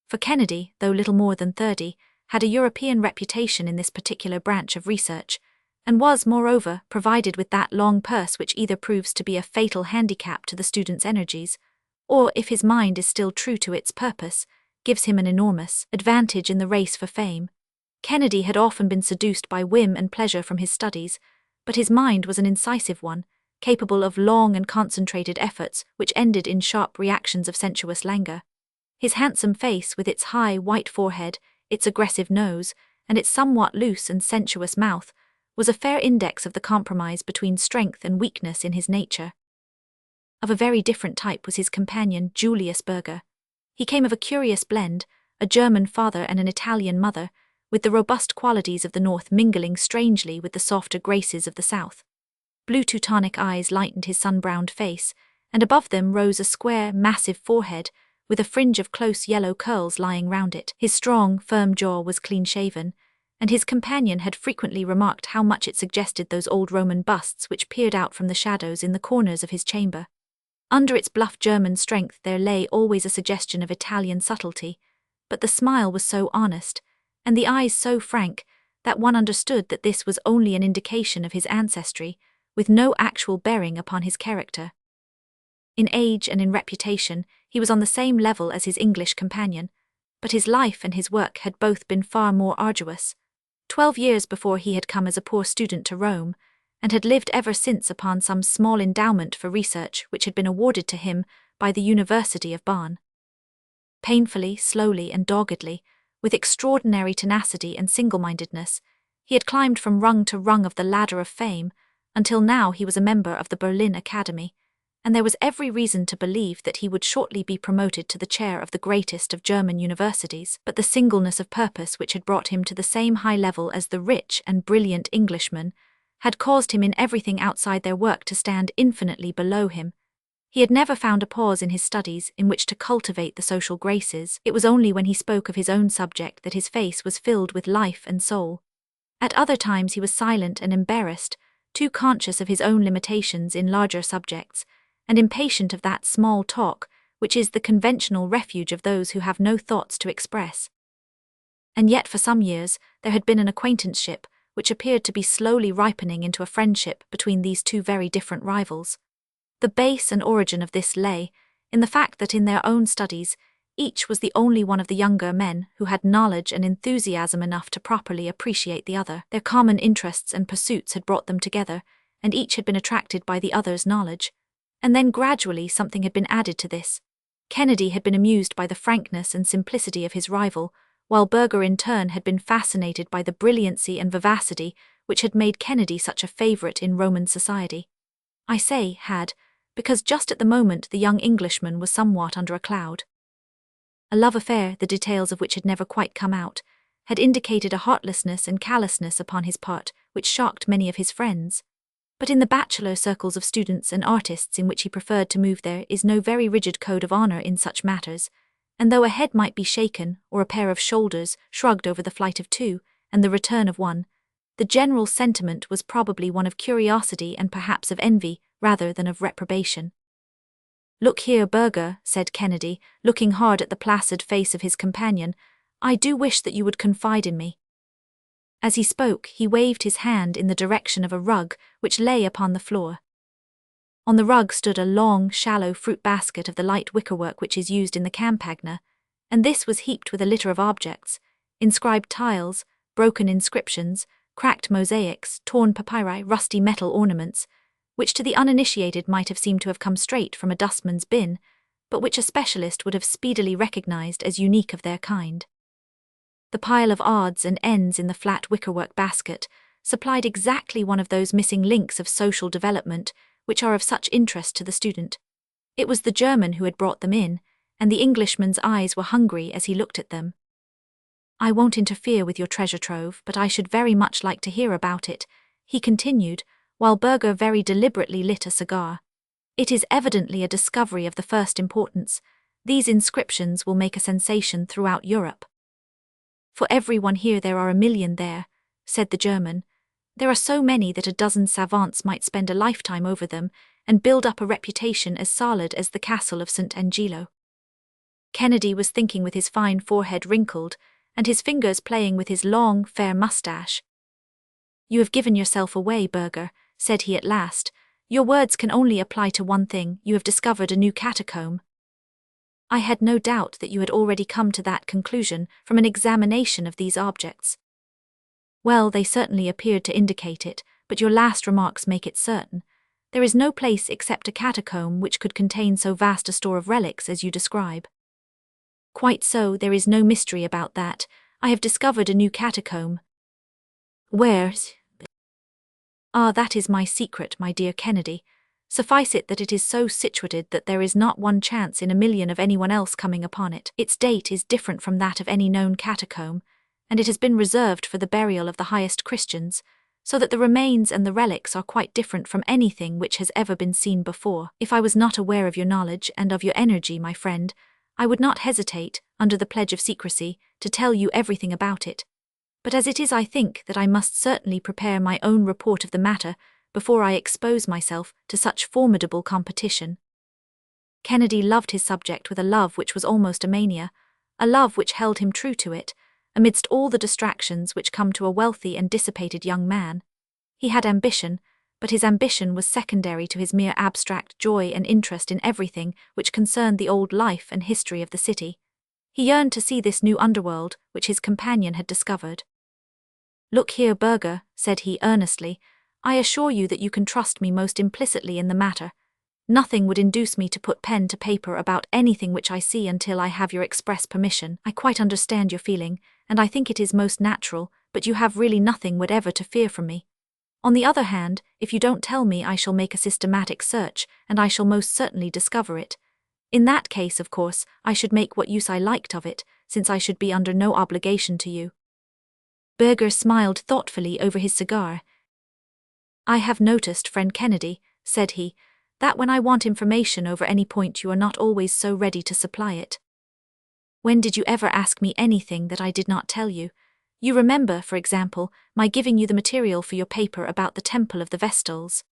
For Kennedy, though little more than 30, had a European reputation in this particular branch of research, and was, moreover, provided with that long purse which either proves to be a fatal handicap to the student's energies, or, if his mind is still true to its purpose, gives him an enormous advantage in the race for fame. Kennedy had often been seduced by whim and pleasure from his studies, but his mind was an incisive one, capable of long and concentrated efforts which ended in sharp reactions of sensuous languor. His handsome face, with its high, white forehead, its aggressive nose, and its somewhat loose and sensuous mouth, was a fair index of the compromise between strength and weakness in his nature. Of a very different type was his companion, Julius Burger. He came of a curious blend, a German father and an Italian mother, with the robust qualities of the North mingling strangely with the softer graces of the South. Blue Teutonic eyes lightened his sun-browned face, and above them rose a square, massive forehead, with a fringe of close yellow curls lying round it. His strong, firm jaw was clean-shaven, and his companion had frequently remarked how much it suggested those old Roman busts which peered out from the shadows in the corners of his chamber. Under its bluff German strength there lay always a suggestion of Italian subtlety, but the smile was so honest, and the eyes so frank, that one understood that this was only an indication of his ancestry, with no actual bearing upon his character. In age and in reputation, he was on the same level as his English companion, but his life and his work had both been far more arduous. 12 years before he had come as a poor student to Rome, and had lived ever since upon some small endowment for research which had been awarded to him by the University of Bonn. Painfully, slowly, and doggedly, with extraordinary tenacity and single-mindedness, he had climbed from rung to rung of the ladder of fame, until now he was a member of the Berlin Academy, and there was every reason to believe that he would shortly be promoted to the chair of the greatest of German universities. But the singleness of purpose which had brought him to the same high level as the rich and brilliant Englishmen had caused him in everything outside their work to stand infinitely below him. He had never found a pause in his studies in which to cultivate the social graces. It was only when he spoke of his own subject that his face was filled with life and soul. At other times he was silent and embarrassed, too conscious of his own limitations in larger subjects, and impatient of that small talk which is the conventional refuge of those who have no thoughts to express. And yet for some years there had been an acquaintanceship which appeared to be slowly ripening into a friendship between these two very different rivals. The base and origin of this lay in the fact that in their own studies each was the only one of the younger men who had knowledge and enthusiasm enough to properly appreciate the other. Their common interests and pursuits had brought them together, and each had been attracted by the other's knowledge. And then gradually something had been added to this. Kennedy had been amused by the frankness and simplicity of his rival, while Berger in turn had been fascinated by the brilliancy and vivacity which had made Kennedy such a favorite in Roman society. I say had, because just at the moment the young Englishman was somewhat under a cloud. A love affair, the details of which had never quite come out, had indicated a heartlessness and callousness upon his part which shocked many of his friends. But in the bachelor circles of students and artists in which he preferred to move there is no very rigid code of honor in such matters, and though a head might be shaken or a pair of shoulders shrugged over the flight of two and the return of one, the general sentiment was probably one of curiosity and perhaps of envy rather than of reprobation. "Look here, Berger," said Kennedy, looking hard at the placid face of his companion, "I do wish that you would confide in me." As he spoke, he waved his hand in the direction of a rug which lay upon the floor. On the rug stood a long, shallow fruit basket of the light wickerwork which is used in the Campagna, and this was heaped with a litter of objects: inscribed tiles, broken inscriptions, cracked mosaics, torn papyri, rusty metal ornaments, which to the uninitiated might have seemed to have come straight from a dustman's bin, but which a specialist would have speedily recognized as unique of their kind. The pile of odds and ends in the flat wickerwork basket supplied exactly one of those missing links of social development which are of such interest to the student. It was the German who had brought them in, and the Englishman's eyes were hungry as he looked at them. "I won't interfere with your treasure trove, but I should very much like to hear about it," he continued, while Berger very deliberately lit a cigar. "It is evidently a discovery of the first importance. These inscriptions will make a sensation throughout Europe." "For everyone here there are 1,000,000 there," said the German. "There are so many that a dozen savants might spend a lifetime over them and build up a reputation as solid as the castle of St. Angelo." Kennedy was thinking with his fine forehead wrinkled, and his fingers playing with his long, fair moustache. "You have given yourself away, Berger," said he at last. "Your words can only apply to one thing: you have discovered a new catacomb." "I had no doubt that you had already come to that conclusion from an examination of these objects." "Well, they certainly appeared to indicate it, but your last remarks make it certain. There is no place except a catacomb which could contain so vast a store of relics as you describe." "Quite so, there is no mystery about that. I have discovered a new catacomb." "Where?" "Ah, that is my secret, my dear Kennedy. Suffice it that it is so situated that there is not one chance in 1,000,000 of anyone else coming upon it. Its date is different from that of any known catacomb, and it has been reserved for the burial of the highest Christians, so that the remains and the relics are quite different from anything which has ever been seen before. If I was not aware of your knowledge and of your energy, my friend, I would not hesitate, under the pledge of secrecy, to tell you everything about it. But as it is, I think that I must certainly prepare my own report of the matter before I expose myself to such formidable competition. Kennedy loved his subject with a love which was almost a mania, a love which held him true to it, amidst all the distractions which come to a wealthy and dissipated young man. He had ambition, but his ambition was secondary to his mere abstract joy and interest in everything which concerned the old life and history of the city. He yearned to see this new underworld which his companion had discovered. "Look here, Burger," said he earnestly, "I assure you that you can trust me most implicitly in the matter. Nothing would induce me to put pen to paper about anything which I see until I have your express permission. I quite understand your feeling, and I think it is most natural, but you have really nothing whatever to fear from me. On the other hand, if you don't tell me, I shall make a systematic search, and I shall most certainly discover it. In that case, of course, I should make what use I liked of it, since I should be under no obligation to you." Burger smiled thoughtfully over his cigar. "I have noticed, friend Kennedy," said he, "that when I want information over any point you are not always so ready to supply it. When did you ever ask me anything that I did not tell you? You remember, for example, my giving you the material for your paper about the Temple of the Vestals."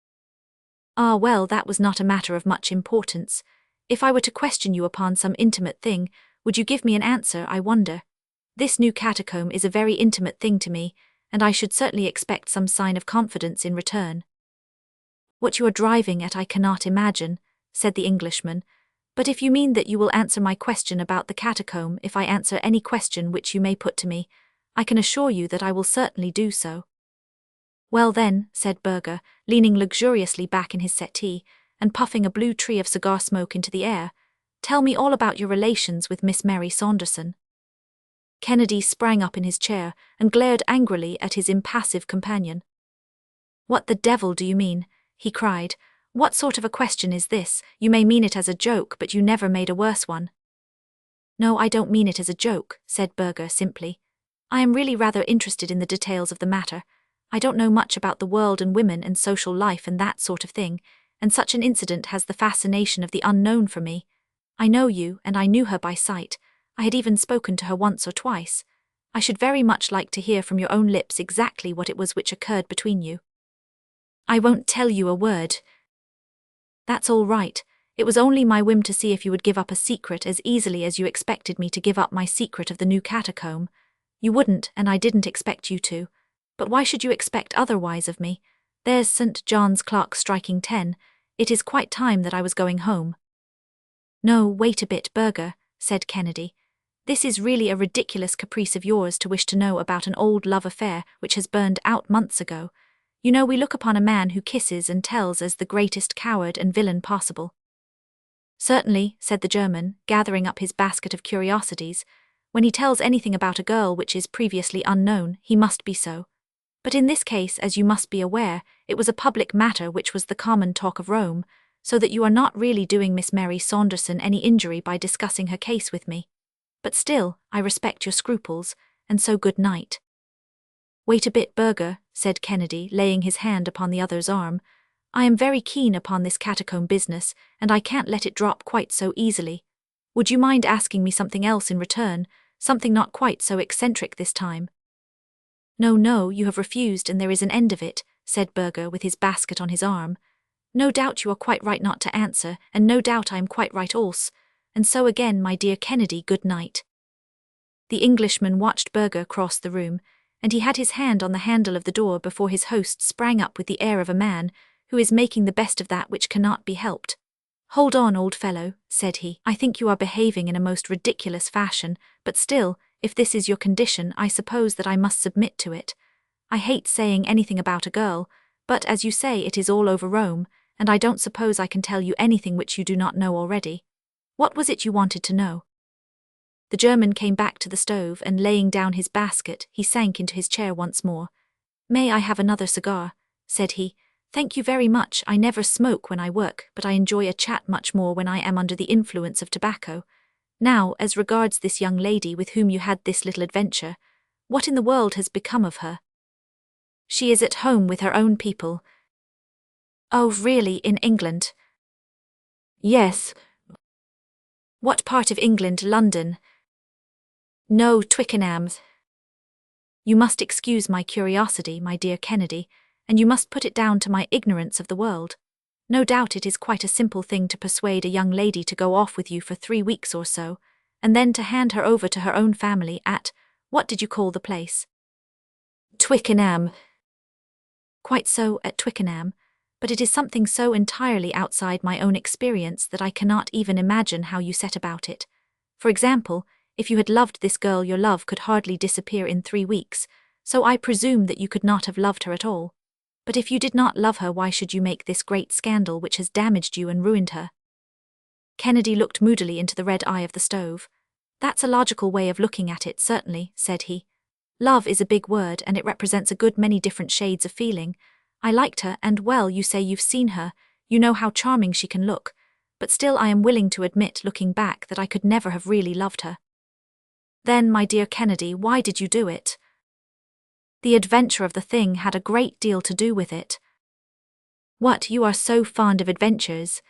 "Ah, well, that was not a matter of much importance. If I were to question you upon some intimate thing, would you give me an answer, I wonder? This new catacomb is a very intimate thing to me, and I should certainly expect some sign of confidence in return." "What you are driving at I cannot imagine," said the Englishman, "but if you mean that you will answer my question about the catacomb if I answer any question which you may put to me, I can assure you that I will certainly do so." "Well then," said Burger, leaning luxuriously back in his settee, and puffing a blue tree of cigar smoke into the air, "tell me all about your relations with Miss Mary Saunderson." Kennedy sprang up in his chair and glared angrily at his impassive companion. "What the devil do you mean?" he cried. "What sort of a question is this? You may mean it as a joke, but you never made a worse one." "No, I don't mean it as a joke," said Burger simply. "I am really rather interested in the details of the matter. I don't know much about the world and women and social life and that sort of thing, and such an incident has the fascination of the unknown for me. I know you, and I knew her by sight. I had even spoken to her once or twice. I should very much like to hear from your own lips exactly what it was which occurred between you." "I won't tell you a word." "That's all right. It was only my whim to see if you would give up a secret as easily as you expected me to give up my secret of the new catacomb. You wouldn't, and I didn't expect you to. But why should you expect otherwise of me? There's St. John's clock striking 10. It is quite time that I was going home." "No, wait a bit, Burger," said Kennedy. "This is really a ridiculous caprice of yours to wish to know about an old love affair which has burned out months ago. You know, we look upon a man who kisses and tells as the greatest coward and villain possible." "Certainly," said the German, gathering up his basket of curiosities. "When he tells anything about a girl which is previously unknown, he must be so. But in this case, as you must be aware, it was a public matter which was the common talk of Rome, so that you are not really doing Miss Mary Saunderson any injury by discussing her case with me. But still, I respect your scruples, and so good night." "Wait a bit, Burger," said Kennedy, laying his hand upon the other's arm. "I am very keen upon this catacomb business, and I can't let it drop quite so easily. Would you mind asking me something else in return, something not quite so eccentric this time?" "No, no, you have refused, and there is an end of it," said Burger with his basket on his arm. "No doubt you are quite right not to answer, and no doubt I am quite right also. And so again, my dear Kennedy, good night." The Englishman watched Burger cross the room, and he had his hand on the handle of the door before his host sprang up with the air of a man who is making the best of that which cannot be helped. "Hold on, old fellow," said he. "I think you are behaving in a most ridiculous fashion, but still, if this is your condition, I suppose that I must submit to it. I hate saying anything about a girl, but as you say, it is all over Rome, and I don't suppose I can tell you anything which you do not know already. What was it you wanted to know?" The German came back to the stove, and laying down his basket, he sank into his chair once more. "May I have another cigar?" said he. "Thank you very much. I never smoke when I work, but I enjoy a chat much more when I am under the influence of tobacco. Now, as regards this young lady with whom you had this little adventure, what in the world has become of her?" She is at home with her own people. Oh, really, in England? Yes. What part of England? London? No, Twickenham. You must excuse my curiosity, my dear Kennedy, and you must put it down to my ignorance of the world. No doubt it is quite a simple thing to persuade a young lady to go off with you for 3 weeks or so, and then to hand her over to her own family at, what did you call the place? Twickenham. Quite so, at Twickenham, but it is something so entirely outside my own experience that I cannot even imagine how you set about it. For example, if you had loved this girl, your love could hardly disappear in 3 weeks, so I presume that you could not have loved her at all. But if you did not love her, why should you make this great scandal which has damaged you and ruined her? Kennedy looked moodily into the red eye of the stove. That's a logical way of looking at it, certainly, said he. Love is a big word, and it represents a good many different shades of feeling. I liked her, and well, you say you've seen her, you know how charming she can look, but still I am willing to admit, looking back, that I could never have really loved her. Then, my dear Kennedy, why did you do it? The adventure of the thing had a great deal to do with it. What, you are so fond of adventures?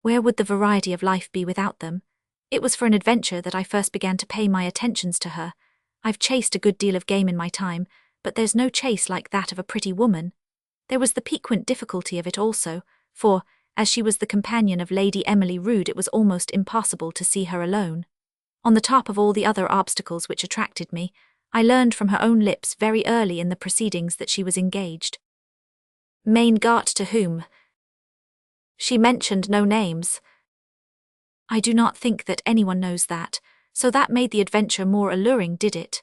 Where would the variety of life be without them? It was for an adventure that I first began to pay my attentions to her. I've chased a good deal of game in my time, but there's no chase like that of a pretty woman. There was the piquant difficulty of it also, for, as she was the companion of Lady Emily Rood, it was almost impossible to see her alone. On the top of all the other obstacles which attracted me, I learned from her own lips very early in the proceedings that she was engaged. Main Gart to whom? She mentioned no names. I do not think that anyone knows that, so that made the adventure more alluring, did it?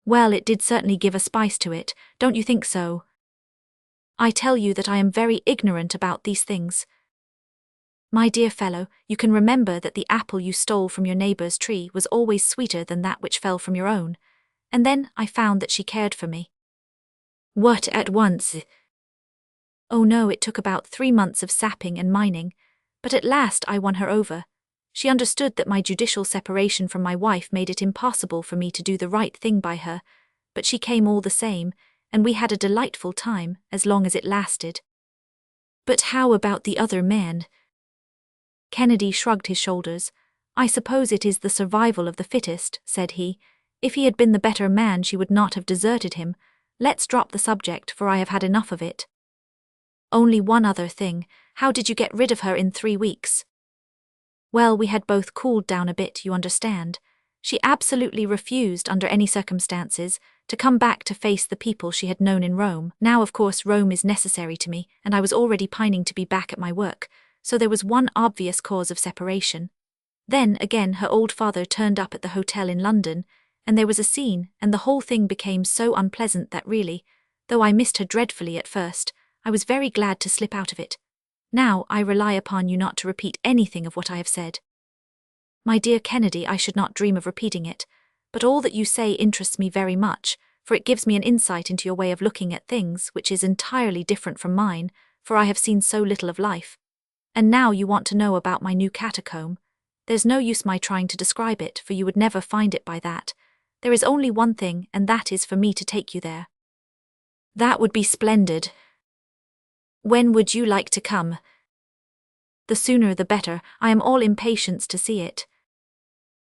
Well, it did certainly give a spice to it, don't you think so? I tell you that I am very ignorant about these things. My dear fellow, you can remember that the apple you stole from your neighbour's tree was always sweeter than that which fell from your own, and then I found that she cared for me. What, at once? Oh no, it took about 3 months of sapping and mining, but at last I won her over. She understood that my judicial separation from my wife made it impossible for me to do the right thing by her, but she came all the same, and we had a delightful time, as long as it lasted. But how about the other man? Kennedy shrugged his shoulders. I suppose it is the survival of the fittest, said he. If he had been the better man, she would not have deserted him. Let's drop the subject, for I have had enough of it. Only one other thing. How did you get rid of her in 3 weeks? Well, we had both cooled down a bit, you understand. She absolutely refused, under any circumstances, to come back to face the people she had known in Rome. Now, of course, Rome is necessary to me, and I was already pining to be back at my work, so there was one obvious cause of separation. Then, again, her old father turned up at the hotel in London, and there was a scene, and the whole thing became so unpleasant that really, though I missed her dreadfully at first, I was very glad to slip out of it. Now, I rely upon you not to repeat anything of what I have said. My dear Kennedy, I should not dream of repeating it, but all that you say interests me very much, for it gives me an insight into your way of looking at things, which is entirely different from mine, for I have seen so little of life. And now you want to know about my new catacomb. There's no use my trying to describe it, for you would never find it by that. There is only one thing, and that is for me to take you there. That would be splendid. When would you like to come? The sooner the better. I am all impatience to see it.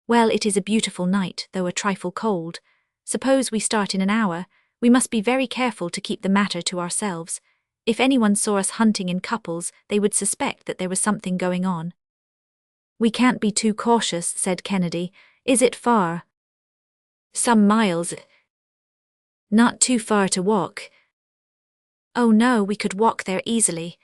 Well, it is a beautiful night, though a trifle cold. Suppose we start in an hour. We must be very careful to keep the matter to ourselves. If anyone saw us hunting in couples, they would suspect that there was something going on. We can't be too cautious, said Kennedy. Is it far? Some miles. Not too far to walk. Oh no, we could walk there easily.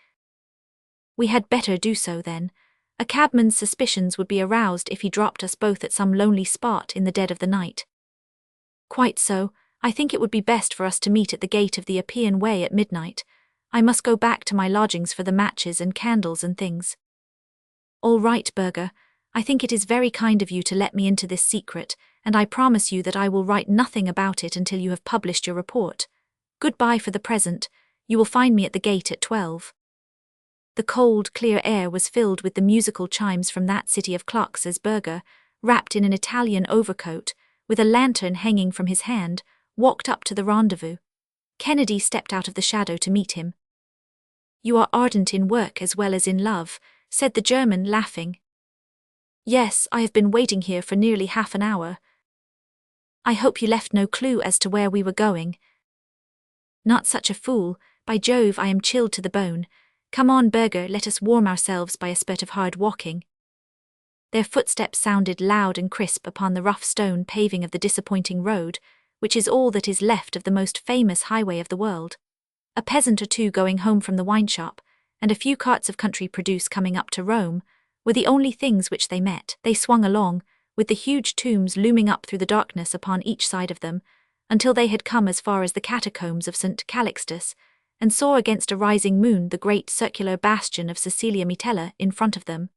We had better do so then. A cabman's suspicions would be aroused if he dropped us both at some lonely spot in the dead of the night. Quite so. I think it would be best for us to meet at the gate of the Appian Way at midnight. I must go back to my lodgings for the matches and candles and things. All right, Burger. I think it is very kind of you to let me into this secret, and I promise you that I will write nothing about it until you have published your report. Goodbye for the present. You will find me at the gate at 12. The cold, clear air was filled with the musical chimes from that city of clocks as Burger, wrapped in an Italian overcoat, with a lantern hanging from his hand, walked up to the rendezvous. Kennedy stepped out of the shadow to meet him. "You are ardent in work as well as in love," said the German, laughing. "Yes, I have been waiting here for nearly half an hour. I hope you left no clue as to where we were going." "Not such a fool, by Jove, I am chilled to the bone. Come on, Berger, let us warm ourselves by a spurt of hard walking." Their footsteps sounded loud and crisp upon the rough stone paving of the disappointing road, which is all that is left of the most famous highway of the world. A peasant or two going home from the wine shop, and a few carts of country produce coming up to Rome, were the only things which they met. They swung along, with the huge tombs looming up through the darkness upon each side of them, until they had come as far as the catacombs of St. Calixtus, and saw against a rising moon the great circular bastion of Cecilia Metella in front of them.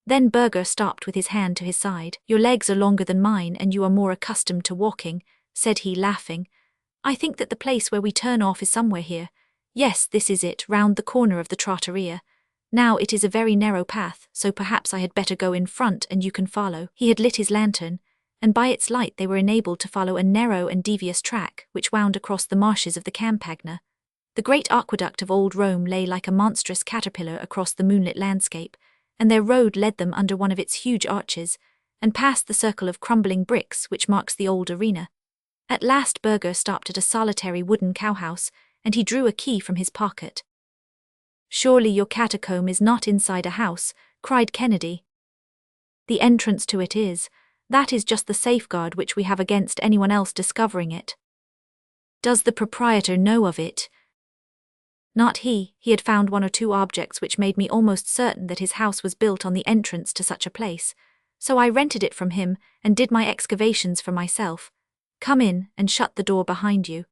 Then Berger stopped with his hand to his side. "Your legs are longer than mine and you are more accustomed to walking," said he, laughing. "I think that the place where we turn off is somewhere here. Yes, this is it, round the corner of the trattoria. Now it is a very narrow path, so perhaps I had better go in front and you can follow." He had lit his lantern, and by its light they were enabled to follow a narrow and devious track which wound across the marshes of the Campagna. The great aqueduct of old Rome lay like a monstrous caterpillar across the moonlit landscape, and their road led them under one of its huge arches, and past the circle of crumbling bricks which marks the old arena. At last Berger stopped at a solitary wooden cowhouse, and he drew a key from his pocket. "Surely your catacomb is not inside a house," cried Kennedy. "The entrance to it is. That is just the safeguard which we have against anyone else discovering it." "Does the proprietor know of it?" "Not he. He had found one or two objects which made me almost certain that his house was built on the entrance to such a place, so I rented it from him and did my excavations for myself. Come in and shut the door behind you."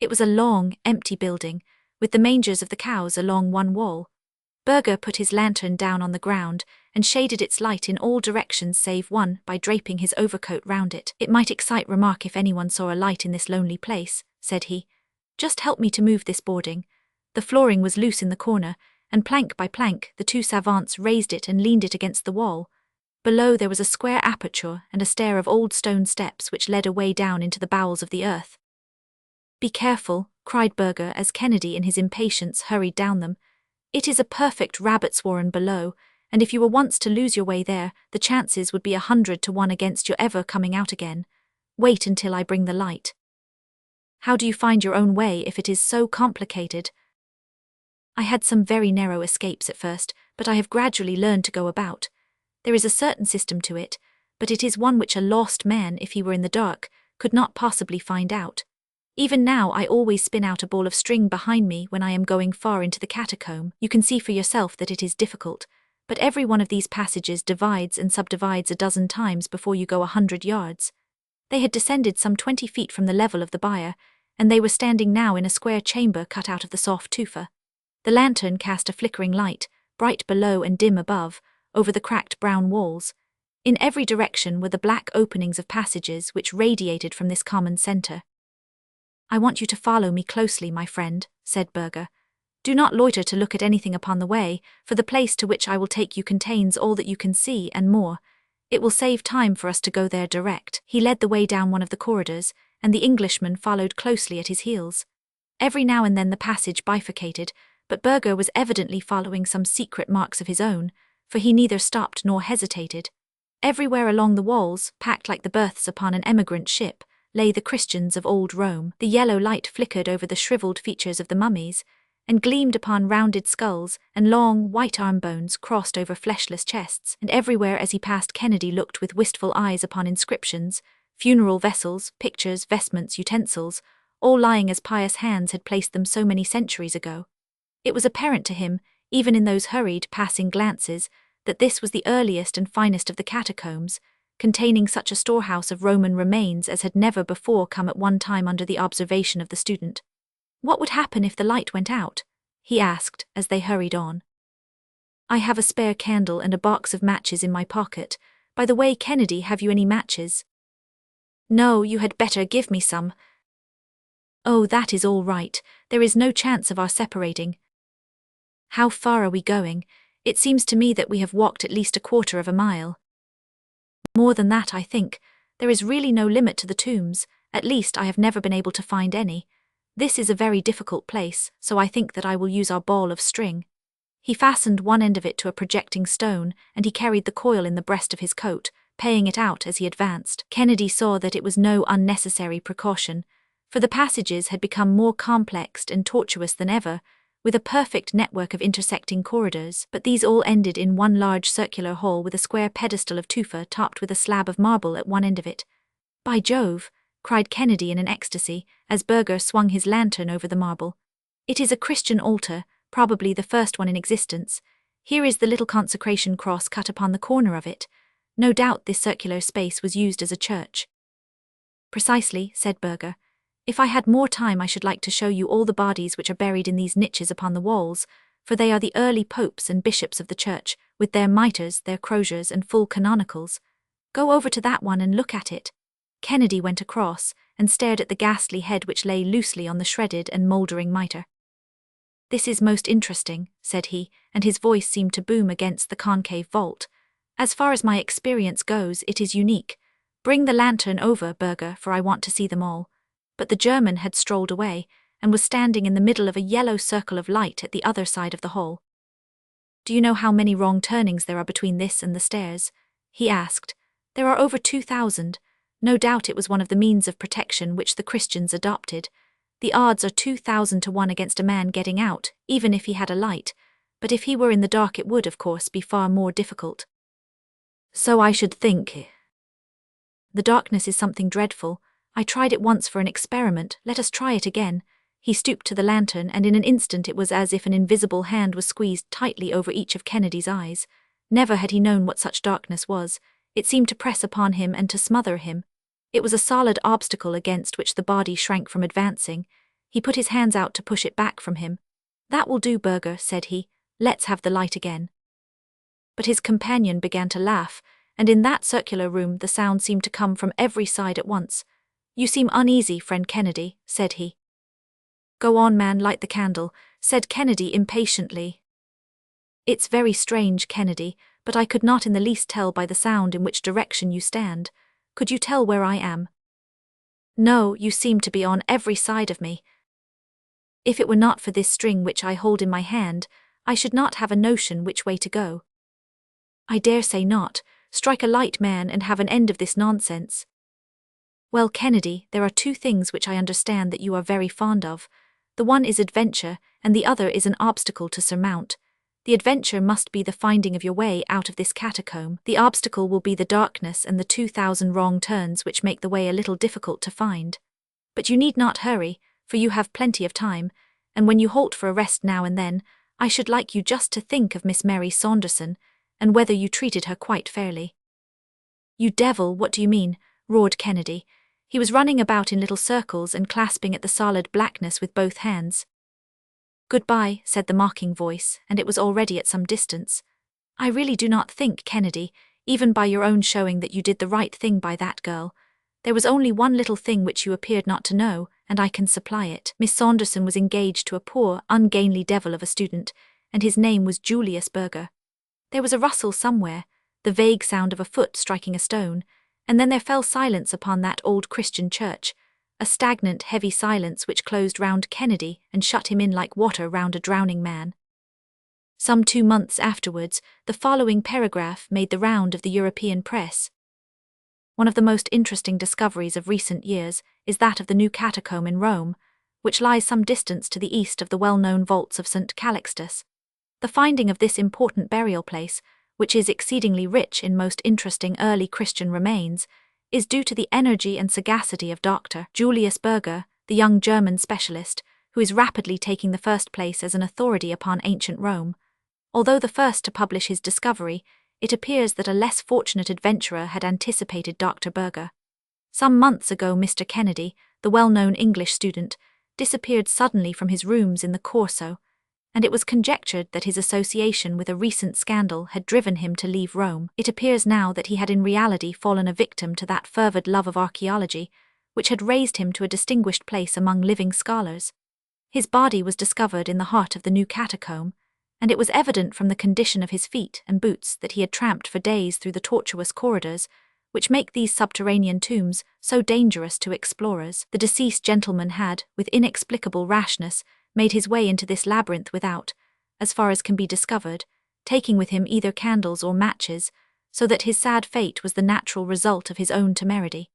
It was a long, empty building, with the mangers of the cows along one wall. Berger put his lantern down on the ground and shaded its light in all directions save one by draping his overcoat round it. "It might excite remark if anyone saw a light in this lonely place," said he. "Just help me to move this boarding." The flooring was loose in the corner, and plank by plank the two savants raised it and leaned it against the wall. Below there was a square aperture and a stair of old stone steps which led away down into the bowels of the earth. "Be careful," cried Berger as Kennedy in his impatience hurried down them. "It is a perfect rabbit's warren below, and if you were once to lose your way there, the chances would be 100 to 1 against your ever coming out again. Wait until I bring the light." "How do you find your own way if it is so complicated?" "I had some very narrow escapes at first, but I have gradually learned to go about. There is a certain system to it, but it is one which a lost man, if he were in the dark, could not possibly find out. Even now I always spin out a ball of string behind me when I am going far into the catacomb. You can see for yourself that it is difficult, but every one of these passages divides and subdivides a dozen times before you go 100 yards. They had descended some 20 feet from the level of the byre, and they were standing now in a square chamber cut out of the soft tufa. The lantern cast a flickering light, bright below and dim above, over the cracked brown walls. In every direction were the black openings of passages which radiated from this common centre. "I want you to follow me closely, my friend," said Berger. "Do not loiter to look at anything upon the way, for the place to which I will take you contains all that you can see and more. It will save time for us to go there direct." He led the way down one of the corridors, and the Englishman followed closely at his heels. Every now and then the passage bifurcated, but Berger was evidently following some secret marks of his own, for he neither stopped nor hesitated. Everywhere along the walls, packed like the berths upon an emigrant ship, lay the Christians of old Rome. The yellow light flickered over the shriveled features of the mummies, and gleamed upon rounded skulls, and long, white arm bones crossed over fleshless chests, and everywhere as he passed Kennedy looked with wistful eyes upon inscriptions, funeral vessels, pictures, vestments, utensils, all lying as pious hands had placed them so many centuries ago. It was apparent to him, even in those hurried, passing glances, that this was the earliest and finest of the catacombs, containing such a storehouse of Roman remains as had never before come at one time under the observation of the student. "What would happen if the light went out?" he asked as they hurried on. "I have a spare candle and a box of matches in my pocket. By the way, Kennedy, have you any matches?" "No, you had better give me some." "Oh, that is all right. There is no chance of our separating." "How far are we going? It seems to me that we have walked at least 1/4 of a mile." "More than that, I think. There is really no limit to the tombs, at least I have never been able to find any. This is a very difficult place, so I think that I will use our ball of string. He fastened one end of it to a projecting stone, and he carried the coil in the breast of his coat, paying it out as he advanced. Kennedy saw that it was no unnecessary precaution, for the passages had become more complex and tortuous than ever, with a perfect network of intersecting corridors, but these all ended in one large circular hall with a square pedestal of tufa topped with a slab of marble at one end of it. "By Jove!" cried Kennedy in an ecstasy, as Berger swung his lantern over the marble. "It is a Christian altar, probably the first one in existence. Here is the little consecration cross cut upon the corner of it. No doubt this circular space was used as a church." "Precisely," said Berger. "If I had more time I should like to show you all the bodies which are buried in these niches upon the walls, for they are the early popes and bishops of the church, with their mitres, their croziers, and full canonicals. Go over to that one and look at it." Kennedy went across, and stared at the ghastly head which lay loosely on the shredded and mouldering mitre. "This is most interesting," said he, and his voice seemed to boom against the concave vault. "As far as my experience goes, it is unique. Bring the lantern over, Berger, for I want to see them all." But the German had strolled away, and was standing in the middle of a yellow circle of light at the other side of the hall. "Do you know how many wrong turnings there are between this and the stairs?" he asked. "There are over 2,000. No doubt it was one of the means of protection which the Christians adopted. The odds are 2,000 to 1 against a man getting out, even if he had a light, but if he were in the dark it would, of course, be far more difficult." "So I should think." "The darkness is something dreadful. I tried it once for an experiment, let us try it again." He stooped to the lantern, and in an instant it was as if an invisible hand was squeezed tightly over each of Kennedy's eyes. Never had he known what such darkness was. It seemed to press upon him and to smother him. It was a solid obstacle against which the body shrank from advancing. He put his hands out to push it back from him. "That will do, Berger," said he. "Let's have the light again." But his companion began to laugh, and in that circular room the sound seemed to come from every side at once. "You seem uneasy, friend Kennedy," said he. "Go on, man, light the candle," said Kennedy impatiently. "It's very strange, Kennedy, but I could not in the least tell by the sound in which direction you stand. Could you tell where I am?" "No, you seem to be on every side of me. If it were not for this string which I hold in my hand, I should not have a notion which way to go." "I dare say not. Strike a light, man, and have an end of this nonsense." "Well, Kennedy, there are two things which I understand that you are very fond of. The one is adventure, and the other is an obstacle to surmount. The adventure must be the finding of your way out of this catacomb. The obstacle will be the darkness and the 2,000 wrong turns which make the way a little difficult to find. But you need not hurry, for you have plenty of time, and when you halt for a rest now and then, I should like you just to think of Miss Mary Saunderson, and whether you treated her quite fairly." "You devil, what do you mean?" roared Kennedy. He was running about in little circles and clasping at the solid blackness with both hands. "Goodbye," said the mocking voice, and it was already at some distance. "I really do not think, Kennedy, even by your own showing, that you did the right thing by that girl. There was only one little thing which you appeared not to know, and I can supply it. Miss Saunderson was engaged to a poor, ungainly devil of a student, and his name was Julius Berger. There was a rustle somewhere, the vague sound of a foot striking a stone, and then there fell silence upon that old Christian church, a stagnant, heavy silence which closed round Kennedy and shut him in like water round a drowning man. Some 2 months afterwards, the following paragraph made the round of the European press. "One of the most interesting discoveries of recent years is that of the new catacomb in Rome, which lies some distance to the east of the well-known vaults of St. Calixtus. The finding of this important burial place, which is exceedingly rich in most interesting early Christian remains, is due to the energy and sagacity of Dr. Julius Berger, the young German specialist, who is rapidly taking the first place as an authority upon ancient Rome. Although the first to publish his discovery, it appears that a less fortunate adventurer had anticipated Dr. Berger. Some months ago Mr. Kennedy, the well-known English student, disappeared suddenly from his rooms in the Corso, and it was conjectured that his association with a recent scandal had driven him to leave Rome. It appears now that he had in reality fallen a victim to that fervid love of archaeology, which had raised him to a distinguished place among living scholars. His body was discovered in the heart of the new catacomb, and it was evident from the condition of his feet and boots that he had tramped for days through the tortuous corridors, which make these subterranean tombs so dangerous to explorers. The deceased gentleman had, with inexplicable rashness, made his way into this labyrinth without, as far as can be discovered, taking with him either candles or matches, so that his sad fate was the natural result of his own temerity.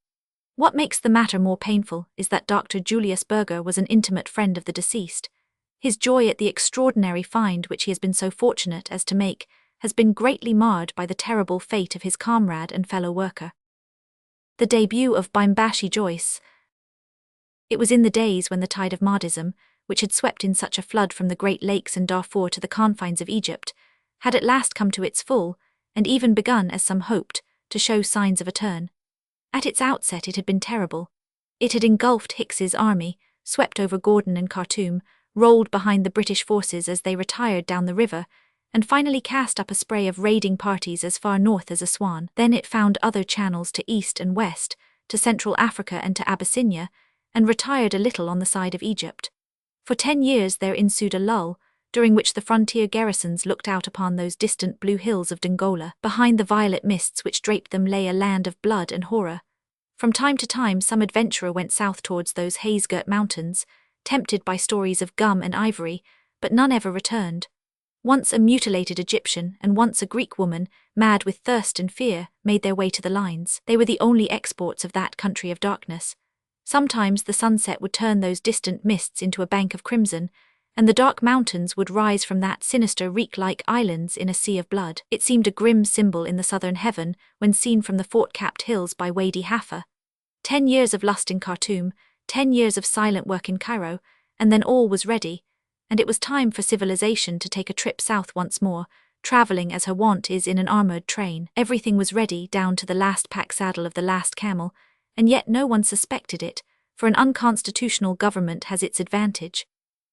What makes the matter more painful is that Dr. Julius Berger was an intimate friend of the deceased. His joy at the extraordinary find which he has been so fortunate as to make has been greatly marred by the terrible fate of his comrade and fellow worker. The debut of Bimbashi Joyce. It was in the days when the tide of Mahdism, which had swept in such a flood from the Great Lakes and Darfur to the confines of Egypt, had at last come to its full, and even begun, as some hoped, to show signs of a turn. At its outset it had been terrible. It had engulfed Hicks's army, swept over Gordon and Khartoum, rolled behind the British forces as they retired down the river, and finally cast up a spray of raiding parties as far north as Aswan. Then it found other channels to east and west, to Central Africa and to Abyssinia, and retired a little on the side of Egypt. For 10 years there ensued a lull, during which the frontier garrisons looked out upon those distant blue hills of Dongola. Behind the violet mists which draped them lay a land of blood and horror. From time to time some adventurer went south towards those haze-girt mountains, tempted by stories of gum and ivory, but none ever returned. Once a mutilated Egyptian and once a Greek woman, mad with thirst and fear, made their way to the lines. They were the only exports of that country of darkness. Sometimes the sunset would turn those distant mists into a bank of crimson, and the dark mountains would rise from that sinister reek-like islands in a sea of blood. It seemed a grim symbol in the southern heaven when seen from the fort-capped hills by Wadi Halfa. 10 years of lust in Khartoum, 10 years of silent work in Cairo, and then all was ready, and it was time for civilization to take a trip south once more, travelling as her wont is in an armoured train. Everything was ready, down to the last pack saddle of the last camel, and yet no one suspected it, for an unconstitutional government has its advantage.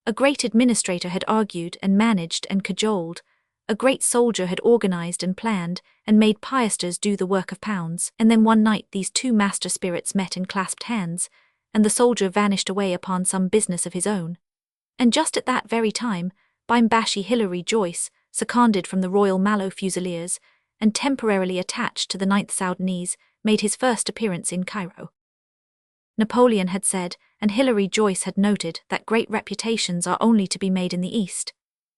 A great administrator had argued and managed and cajoled. A great soldier had organised and planned, and made piasters do the work of pounds. And then one night these two master spirits met and clasped hands, and the soldier vanished away upon some business of his own. And just at that very time, Bimbashi Hilary Joyce, seconded from the Royal Mallow Fusiliers, and temporarily attached to the 9th Soudanese, made his first appearance in Cairo. Napoleon had said, and Hilary Joyce had noted, that great reputations are only to be made in the East.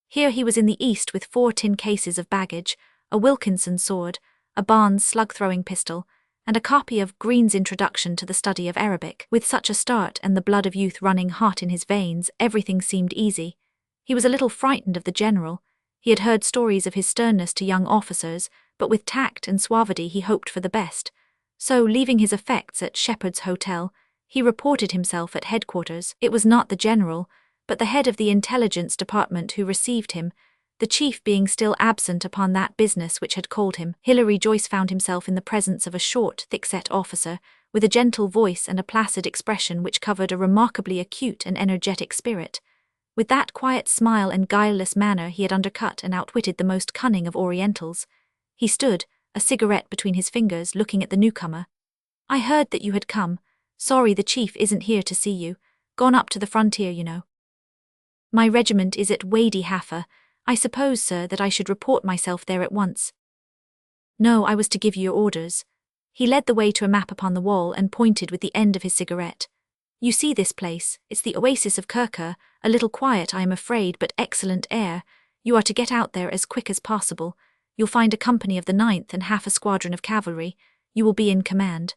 Here he was in the East with 4 tin cases of baggage, a Wilkinson sword, a Barnes slug-throwing pistol, and a copy of Green's Introduction to the Study of Arabic. With such a start and the blood of youth running hot in his veins, everything seemed easy. He was a little frightened of the general. He had heard stories of his sternness to young officers, but with tact and suavity he hoped for the best. So, leaving his effects at Shepherd's Hotel, he reported himself at headquarters. It was not the general, but the head of the intelligence department who received him, the chief being still absent upon that business which had called him. Hilary Joyce found himself in the presence of a short, thick-set officer, with a gentle voice and a placid expression which covered a remarkably acute and energetic spirit. With that quiet smile and guileless manner he had undercut and outwitted the most cunning of Orientals. He stood, a cigarette between his fingers, looking at the newcomer. "I heard that you had come. Sorry the chief isn't here to see you. Gone up to the frontier, you know." "My regiment is at Wadi Halfa. I suppose, sir, that I should report myself there at once." "No, I was to give you your orders." He led the way to a map upon the wall and pointed with the end of his cigarette. "You see this place, it's the oasis of Kirkur, a little quiet I am afraid, but excellent air. You are to get out there as quick as possible. You'll find a company of the 9th and half a squadron of cavalry. You will be in command."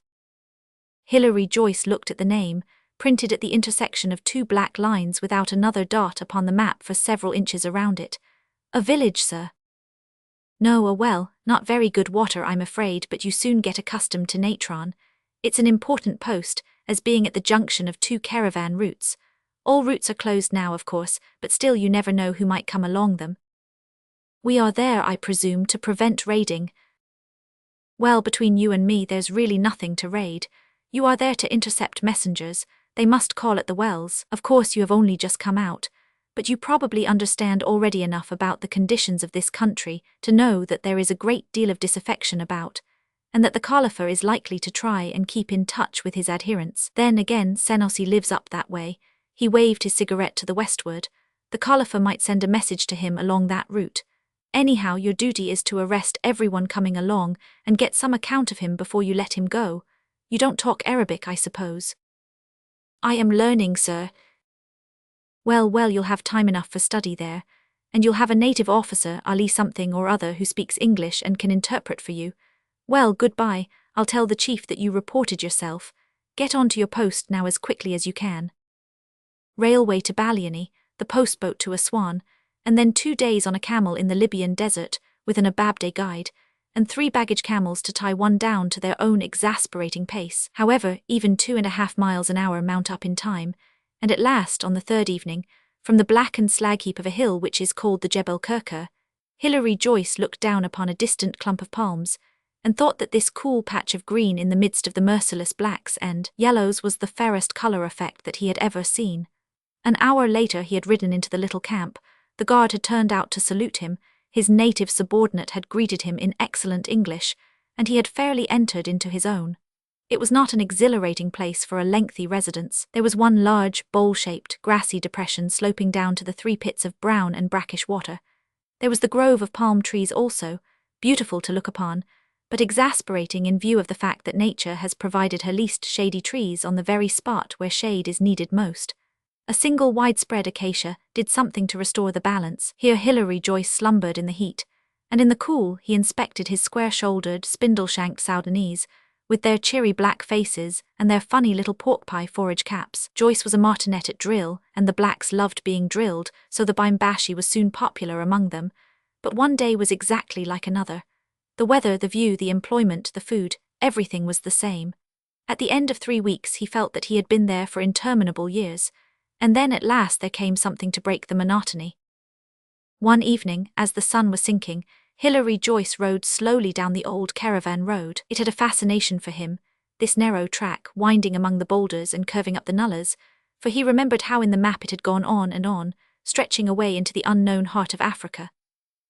Hilary Joyce looked at the name, printed at the intersection of 2 black lines without another dot upon the map for several inches around it. "A village, sir?" "No, a well, not very good water I'm afraid, but you soon get accustomed to natron. It's an important post, as being at the junction of 2 caravan routes. All routes are closed now, of course, but still you never know who might come along them." "We are there, I presume, to prevent raiding." "Well, between you and me there's really nothing to raid. You are there to intercept messengers. They must call at the wells. Of course you have only just come out, but you probably understand already enough about the conditions of this country to know that there is a great deal of disaffection about, and that the Khalifa is likely to try and keep in touch with his adherents. Then again, Senussi lives up that way." He waved his cigarette to the westward. "The Khalifa might send a message to him along that route. Anyhow, your duty is to arrest everyone coming along and get some account of him before you let him go. You don't talk Arabic, I suppose?" "I am learning, sir." Well, you'll have time enough for study there, and you'll have a native officer, Ali something or other, who speaks English and can interpret for you. Well, goodbye, I'll tell the chief that you reported yourself. Get on to your post now as quickly as you can. Railway to Baliani, the postboat to Aswan, and then 2 days on a camel in the Libyan desert, with an Ababde guide, and 3 baggage camels to tie one down to their own exasperating pace. However, even 2.5 miles an hour mount up in time, and at last, on the 3rd evening, from the blackened slag heap of a hill which is called the Jebel Kirka, Hilary Joyce looked down upon a distant clump of palms, and thought that this cool patch of green in the midst of the merciless blacks and yellows was the fairest colour effect that he had ever seen. An hour later he had ridden into the little camp. The guard had turned out to salute him, his native subordinate had greeted him in excellent English, and he had fairly entered into his own. It was not an exhilarating place for a lengthy residence. There was one large, bowl-shaped, grassy depression sloping down to the 3 pits of brown and brackish water. There was the grove of palm trees also, beautiful to look upon, but exasperating in view of the fact that nature has provided her least shady trees on the very spot where shade is needed most. A single widespread acacia did something to restore the balance. Here Hilary Joyce slumbered in the heat, and in the cool he inspected his square-shouldered, spindle-shanked Soudanese, with their cheery black faces and their funny little pork-pie forage caps. Joyce was a martinet at drill, and the blacks loved being drilled, so the Bimbashi was soon popular among them. But one day was exactly like another. The weather, the view, the employment, the food, everything was the same. At the end of 3 weeks he felt that he had been there for interminable years, and then at last there came something to break the monotony. One evening, as the sun was sinking, Hilary Joyce rode slowly down the old caravan road. It had a fascination for him, this narrow track, winding among the boulders and curving up the nullahs, for he remembered how in the map it had gone on, stretching away into the unknown heart of Africa.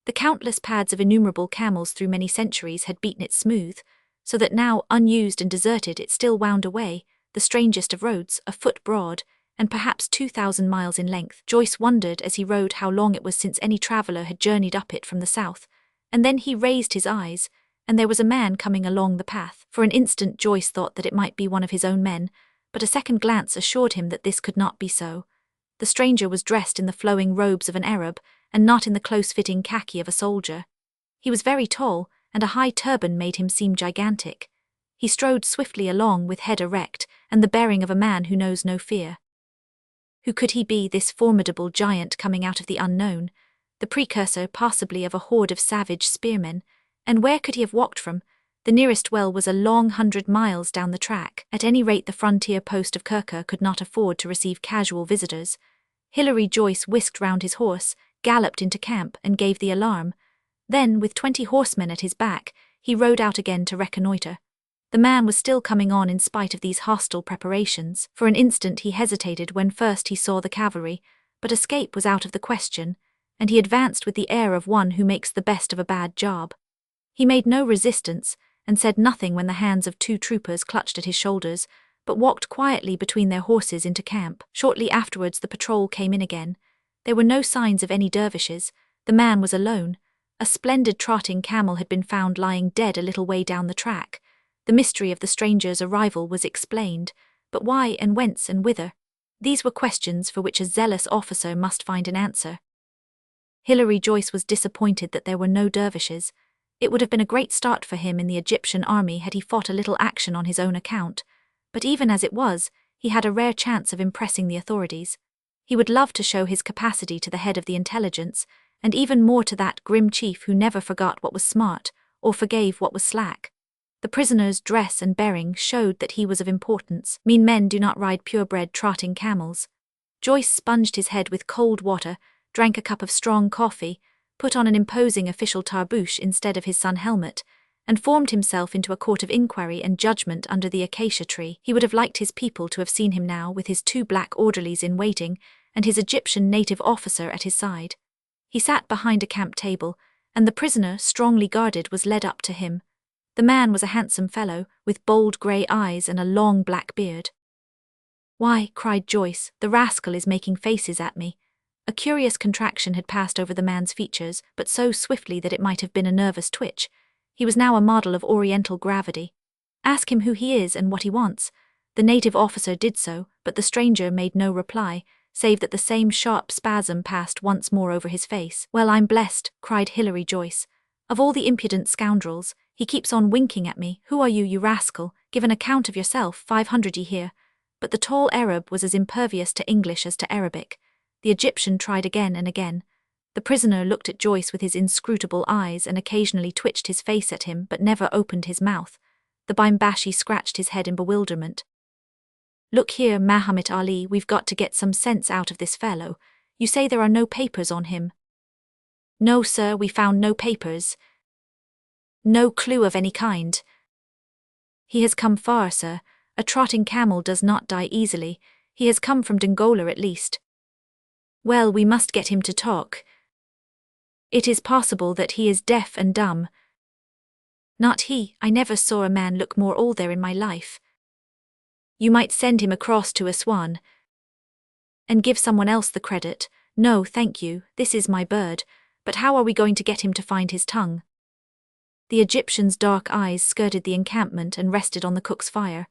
The countless pads of innumerable camels through many centuries had beaten it smooth, so that now, unused and deserted, it still wound away, the strangest of roads, a foot broad, and perhaps 2,000 miles in length. Joyce wondered as he rode how long it was since any traveller had journeyed up it from the south, and then he raised his eyes, and there was a man coming along the path. For an instant Joyce thought that it might be one of his own men, but a second glance assured him that this could not be so. The stranger was dressed in the flowing robes of an Arab, and not in the close-fitting khaki of a soldier. He was very tall, and a high turban made him seem gigantic. He strode swiftly along with head erect, and the bearing of a man who knows no fear. Who could he be, this formidable giant coming out of the unknown, the precursor possibly of a horde of savage spearmen, and where could he have walked from? The nearest well was a long 100 miles down the track. At any rate the frontier post of Kirka could not afford to receive casual visitors. Hilary Joyce whisked round his horse, galloped into camp, and gave the alarm. Then, with 20 horsemen at his back, he rode out again to reconnoitre. The man was still coming on in spite of these hostile preparations. For an instant he hesitated when first he saw the cavalry, but escape was out of the question, and he advanced with the air of one who makes the best of a bad job. He made no resistance, and said nothing when the hands of 2 troopers clutched at his shoulders, but walked quietly between their horses into camp. Shortly afterwards the patrol came in again. There were no signs of any dervishes. The man was alone. A splendid trotting camel had been found lying dead a little way down the track. The mystery of the stranger's arrival was explained, but why and whence and whither? These were questions for which a zealous officer must find an answer. Hilary Joyce was disappointed that there were no dervishes. It would have been a great start for him in the Egyptian army had he fought a little action on his own account, but even as it was, he had a rare chance of impressing the authorities. He would love to show his capacity to the head of the intelligence, and even more to that grim chief who never forgot what was smart, or forgave what was slack. The prisoner's dress and bearing showed that he was of importance. Mean men do not ride purebred trotting camels. Joyce sponged his head with cold water, drank a cup of strong coffee, put on an imposing official tarbouche instead of his sun helmet, and formed himself into a court of inquiry and judgment under the acacia tree. He would have liked his people to have seen him now with his 2 black orderlies in waiting and his Egyptian native officer at his side. He sat behind a camp table, and the prisoner, strongly guarded, was led up to him. The man was a handsome fellow, with bold grey eyes and a long black beard. "Why," cried Joyce, "the rascal is making faces at me. A curious contraction had passed over the man's features, but so swiftly that it might have been a nervous twitch. He was now a model of oriental gravity. Ask him who he is and what he wants. The native officer did so, but the stranger made no reply, save that the same sharp spasm passed once more over his face. "Well, I'm blessed," cried Hilary Joyce. "Of all the impudent scoundrels, he keeps on winking at me. Who are you, you rascal? Give an account of yourself, 500 ye here." But the tall Arab was as impervious to English as to Arabic. The Egyptian tried again and again. The prisoner looked at Joyce with his inscrutable eyes and occasionally twitched his face at him but never opened his mouth. The Bimbashi scratched his head in bewilderment. "Look here, Muhammad Ali, we've got to get some sense out of this fellow. You say there are no papers on him?" "No, sir, we found no papers. No clue of any kind." "He has come far, sir. A trotting camel does not die easily. He has come from Dongola at least." "Well, we must get him to talk. It is possible that he is deaf and dumb." "Not he, I never saw a man look more old there in my life." "You might send him across to Aswan and give someone else the credit." "No, thank you, this is my bird. But how are we going to get him to find his tongue?" The Egyptian's dark eyes skirted the encampment and rested on the cook's fire.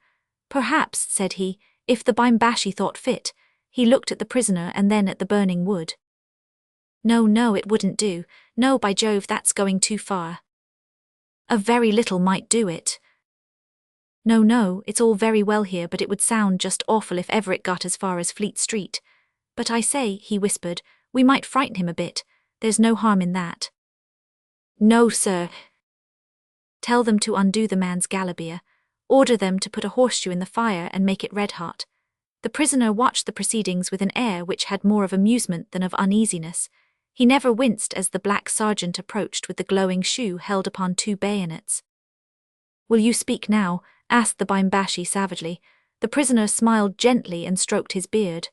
"Perhaps," said he, "if the Bimbashi thought fit." He looked at the prisoner and then at the burning wood. No, it wouldn't do. No, by Jove, that's going too far." "A very little might do it." No, it's all very well here, but it would sound just awful if ever it got as far as Fleet Street." "But I say," he whispered, "we might frighten him a bit. There's no harm in that." "No, sir." "Tell them to undo the man's galabeer. Order them to put a horseshoe in the fire and make it red hot." The prisoner watched the proceedings with an air which had more of amusement than of uneasiness. He never winced as the black sergeant approached with the glowing shoe held upon 2 bayonets. "Will you speak now?" asked the Bimbashi savagely. The prisoner smiled gently and stroked his beard.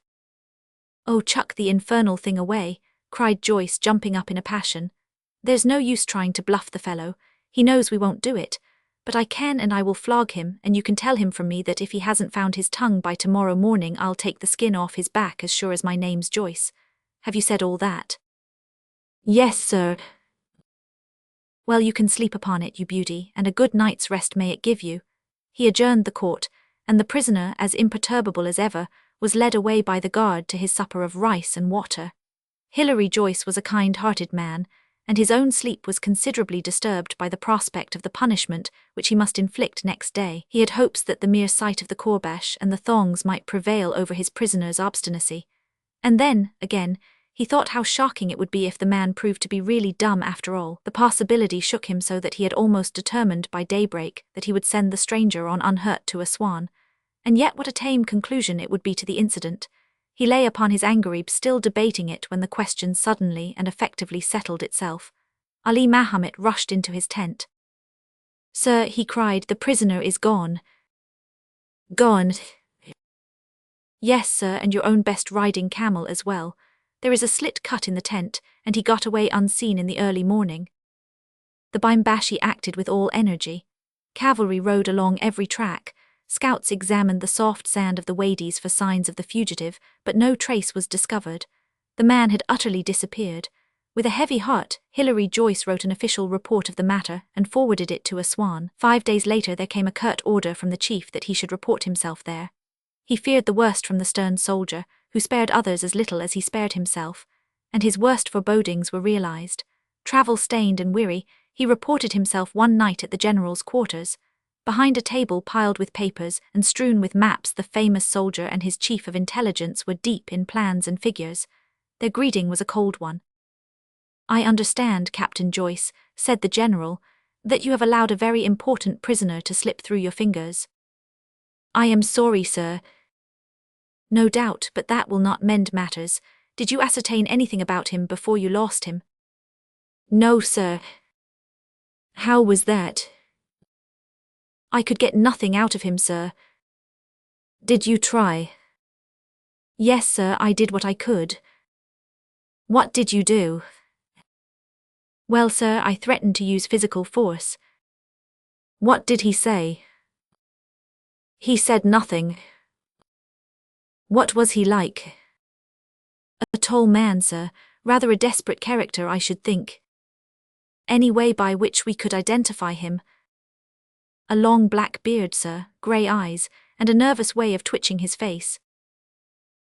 "Oh, chuck the infernal thing away," cried Joyce, jumping up in a passion. "There's no use trying to bluff the fellow. He knows we won't do it. But I can, and I will flog him, and you can tell him from me that if he hasn't found his tongue by tomorrow morning I'll take the skin off his back as sure as my name's Joyce. Have you said all that?" "Yes, sir." "Well, you can sleep upon it, you beauty, and a good night's rest may it give you." He adjourned the court, and the prisoner, as imperturbable as ever, was led away by the guard to his supper of rice and water. Hilary Joyce was a kind-hearted man, and his own sleep was considerably disturbed by the prospect of the punishment which he must inflict next day. He had hopes that the mere sight of the courbash and the thongs might prevail over his prisoner's obstinacy. And then, again, he thought how shocking it would be if the man proved to be really dumb after all. The possibility shook him so that he had almost determined by daybreak that he would send the stranger on unhurt to Aswan. And yet what a tame conclusion it would be to the incident. He lay upon his angareb still debating it when the question suddenly and effectively settled itself. Ali Mahomet rushed into his tent. "Sir," he cried, "the prisoner is gone." "Gone?" "Yes, sir, and your own best riding camel as well. There is a slit cut in the tent, and he got away unseen in the early morning." The Bimbashi acted with all energy. Cavalry rode along every track. Scouts examined the soft sand of the wadis for signs of the fugitive, but no trace was discovered. The man had utterly disappeared. With a heavy heart, Hilary Joyce wrote an official report of the matter and forwarded it to Aswan. 5 days later there came a curt order from the chief that he should report himself there. He feared the worst from the stern soldier, who spared others as little as he spared himself, and his worst forebodings were realized. Travel-stained and weary, he reported himself one night at the general's quarters. Behind a table piled with papers and strewn with maps, the famous soldier and his chief of intelligence were deep in plans and figures. Their greeting was a cold one. "I understand, Captain Joyce," said the general, "that you have allowed a very important prisoner to slip through your fingers." "I am sorry, sir." "No doubt, but that will not mend matters. Did you ascertain anything about him before you lost him?" "No, sir." "How was that?" "I could get nothing out of him, sir." "Did you try?" "Yes, sir, I did what I could." "What did you do?" "Well, sir, I threatened to use physical force." "What did he say?" "He said nothing." "What was he like?" A tall man, sir, rather a desperate character, I should think. Any way by which we could identify him? A long black beard, sir, grey eyes, and a nervous way of twitching his face.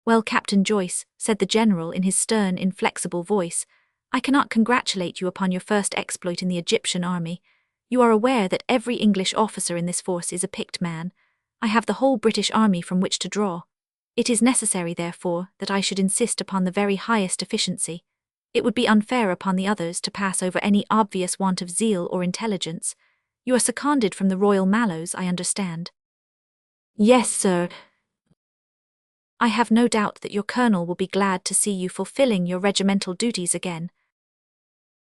Well, Captain Joyce, said the General in his stern, inflexible voice, I cannot congratulate you upon your first exploit in the Egyptian army. You are aware that every English officer in this force is a picked man. I have the whole British army from which to draw. It is necessary, therefore, that I should insist upon the very highest efficiency. It would be unfair upon the others to pass over any obvious want of zeal or intelligence. You are seconded from the Royal Mallows, I understand. Yes, sir. I have no doubt that your colonel will be glad to see you fulfilling your regimental duties again.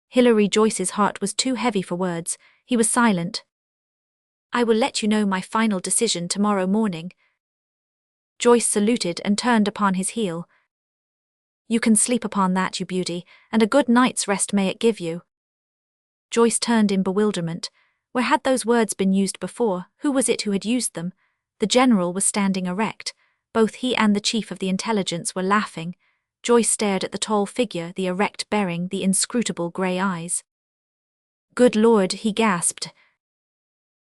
Hilary Joyce's heart was too heavy for words. He was silent. I will let you know my final decision tomorrow morning. Joyce saluted and turned upon his heel. You can sleep upon that, you beauty, and a good night's rest may it give you. Joyce turned in bewilderment. Where had those words been used before? Who was it who had used them? The General was standing erect. Both he and the Chief of the Intelligence were laughing. Joyce stared at the tall figure, the erect bearing, the inscrutable grey eyes. Good Lord, he gasped.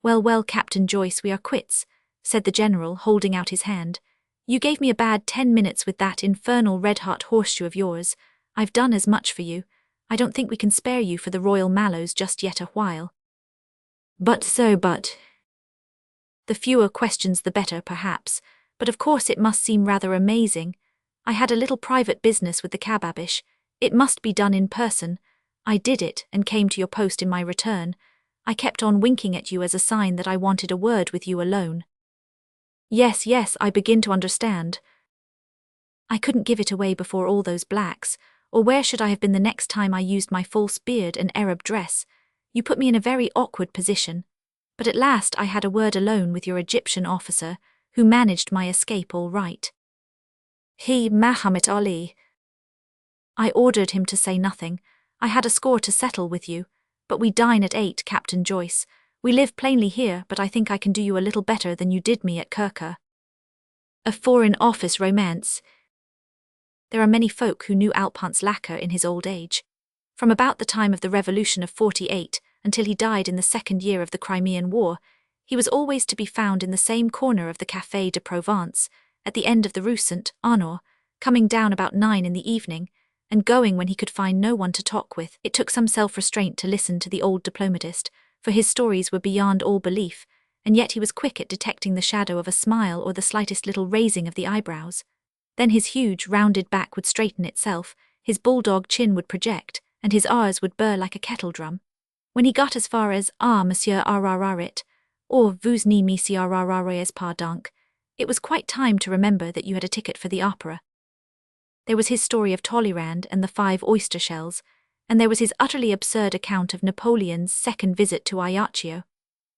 Well, well, Captain Joyce, we are quits, said the General, holding out his hand. You gave me a bad 10 minutes with that infernal red-hot horseshoe of yours. I've done as much for you. I don't think we can spare you for the Royal Mallows just yet a while. But the fewer questions the better, perhaps, but of course it must seem rather amazing. I had a little private business with the Kababish. It must be done in person. I did it and came to your post in my return. I kept on winking at you as a sign that I wanted a word with you alone. Yes, I begin to understand. I couldn't give it away before all those blacks, or where should I have been the next time I used my false beard and Arab dress? You put me in a very awkward position. But at last I had a word alone with your Egyptian officer, who managed my escape all right. He, Muhammad Ali. I ordered him to say nothing. I had a score to settle with you. But we dine at 8, Captain Joyce. We live plainly here, but I think I can do you a little better than you did me at Kirka. A Foreign Office romance. There are many folk who knew Alphonse Lacker in his old age. From about the time of the Revolution of 48, until he died in the second year of the Crimean War, he was always to be found in the same corner of the Café de Provence, at the end of the Rue Saint-Honor, coming down about 9 in the evening, and going when he could find no one to talk with. It took some self-restraint to listen to the old diplomatist, for his stories were beyond all belief, and yet he was quick at detecting the shadow of a smile or the slightest little raising of the eyebrows. Then his huge, rounded back would straighten itself, his bulldog chin would project, and his R's would burr like a kettle drum. When he got as far as, Monsieur Arararit, or Vous ni Monsieur Ararares pardonk, it was quite time to remember that you had a ticket for the opera. There was his story of Talleyrand and the 5 oyster shells, and there was his utterly absurd account of Napoleon's second visit to Ajaccio.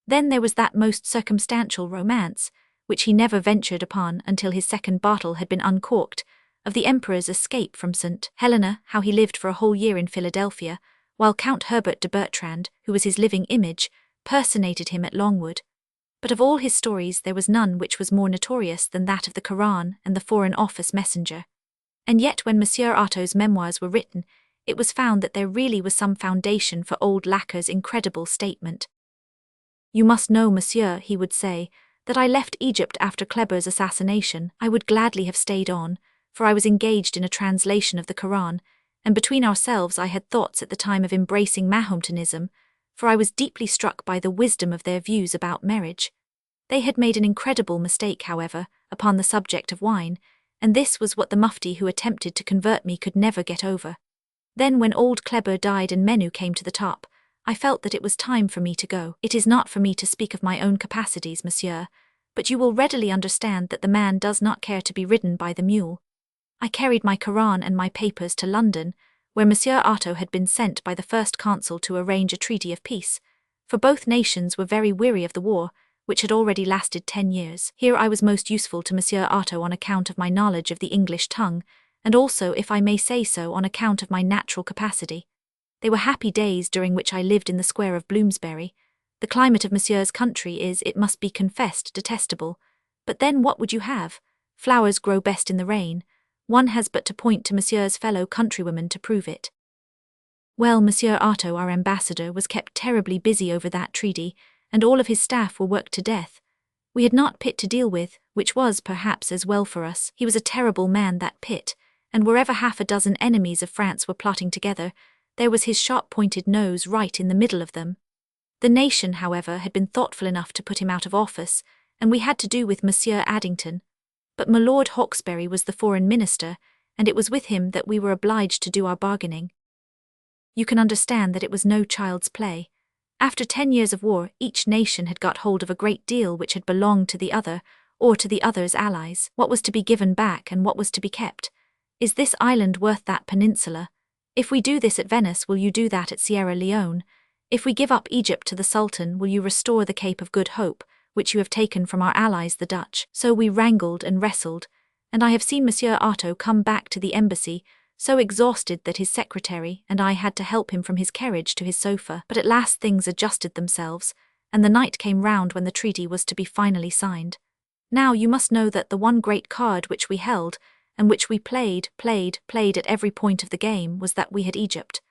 Then there was that most circumstantial romance, which he never ventured upon until his second bottle had been uncorked, of the Emperor's escape from St. Helena, how he lived for a whole year in Philadelphia, while Count Herbert de Bertrand, who was his living image, personated him at Longwood. But of all his stories there was none which was more notorious than that of the Koran and the Foreign Office messenger. And yet when Monsieur Otto's memoirs were written, it was found that there really was some foundation for old Lacker's incredible statement. You must know, monsieur, he would say, that I left Egypt after Kleber's assassination. I would gladly have stayed on, for I was engaged in a translation of the Koran, and between ourselves I had thoughts at the time of embracing Mahomedanism, for I was deeply struck by the wisdom of their views about marriage. They had made an incredible mistake, however, upon the subject of wine, and this was what the mufti who attempted to convert me could never get over. Then when old Kleber died and Menu came to the top, I felt that it was time for me to go. It is not for me to speak of my own capacities, monsieur, but you will readily understand that the man does not care to be ridden by the mule. I carried my Koran and my papers to London, where Monsieur Otto had been sent by the First Consul to arrange a treaty of peace, for both nations were very weary of the war, which had already lasted 10 years. Here I was most useful to Monsieur Otto on account of my knowledge of the English tongue, and also, if I may say so, on account of my natural capacity. They were happy days during which I lived in the square of Bloomsbury. The climate of Monsieur's country is, it must be confessed, detestable. But then what would you have? Flowers grow best in the rain. One has but to point to Monsieur's fellow countrywomen to prove it. Well, Monsieur Otto, our ambassador, was kept terribly busy over that treaty, and all of his staff were worked to death. We had not Pitt to deal with, which was, perhaps, as well for us. He was a terrible man, that Pitt, and wherever half a dozen enemies of France were plotting together, there was his sharp-pointed nose right in the middle of them. The nation, however, had been thoughtful enough to put him out of office, and we had to do with Monsieur Addington. But my Lord Hawkesbury was the foreign minister, and it was with him that we were obliged to do our bargaining. You can understand that it was no child's play. After 10 years of war, each nation had got hold of a great deal which had belonged to the other, or to the other's allies. What was to be given back and what was to be kept? Is this island worth that peninsula? If we do this at Venice, will you do that at Sierra Leone? If we give up Egypt to the Sultan, will you restore the Cape of Good Hope, which you have taken from our allies the Dutch? So we wrangled and wrestled, and I have seen Monsieur Otto come back to the embassy, so exhausted that his secretary and I had to help him from his carriage to his sofa. But at last things adjusted themselves, and the night came round when the treaty was to be finally signed. Now you must know that the one great card which we held, and which we played at every point of the game, was that we had Egypt.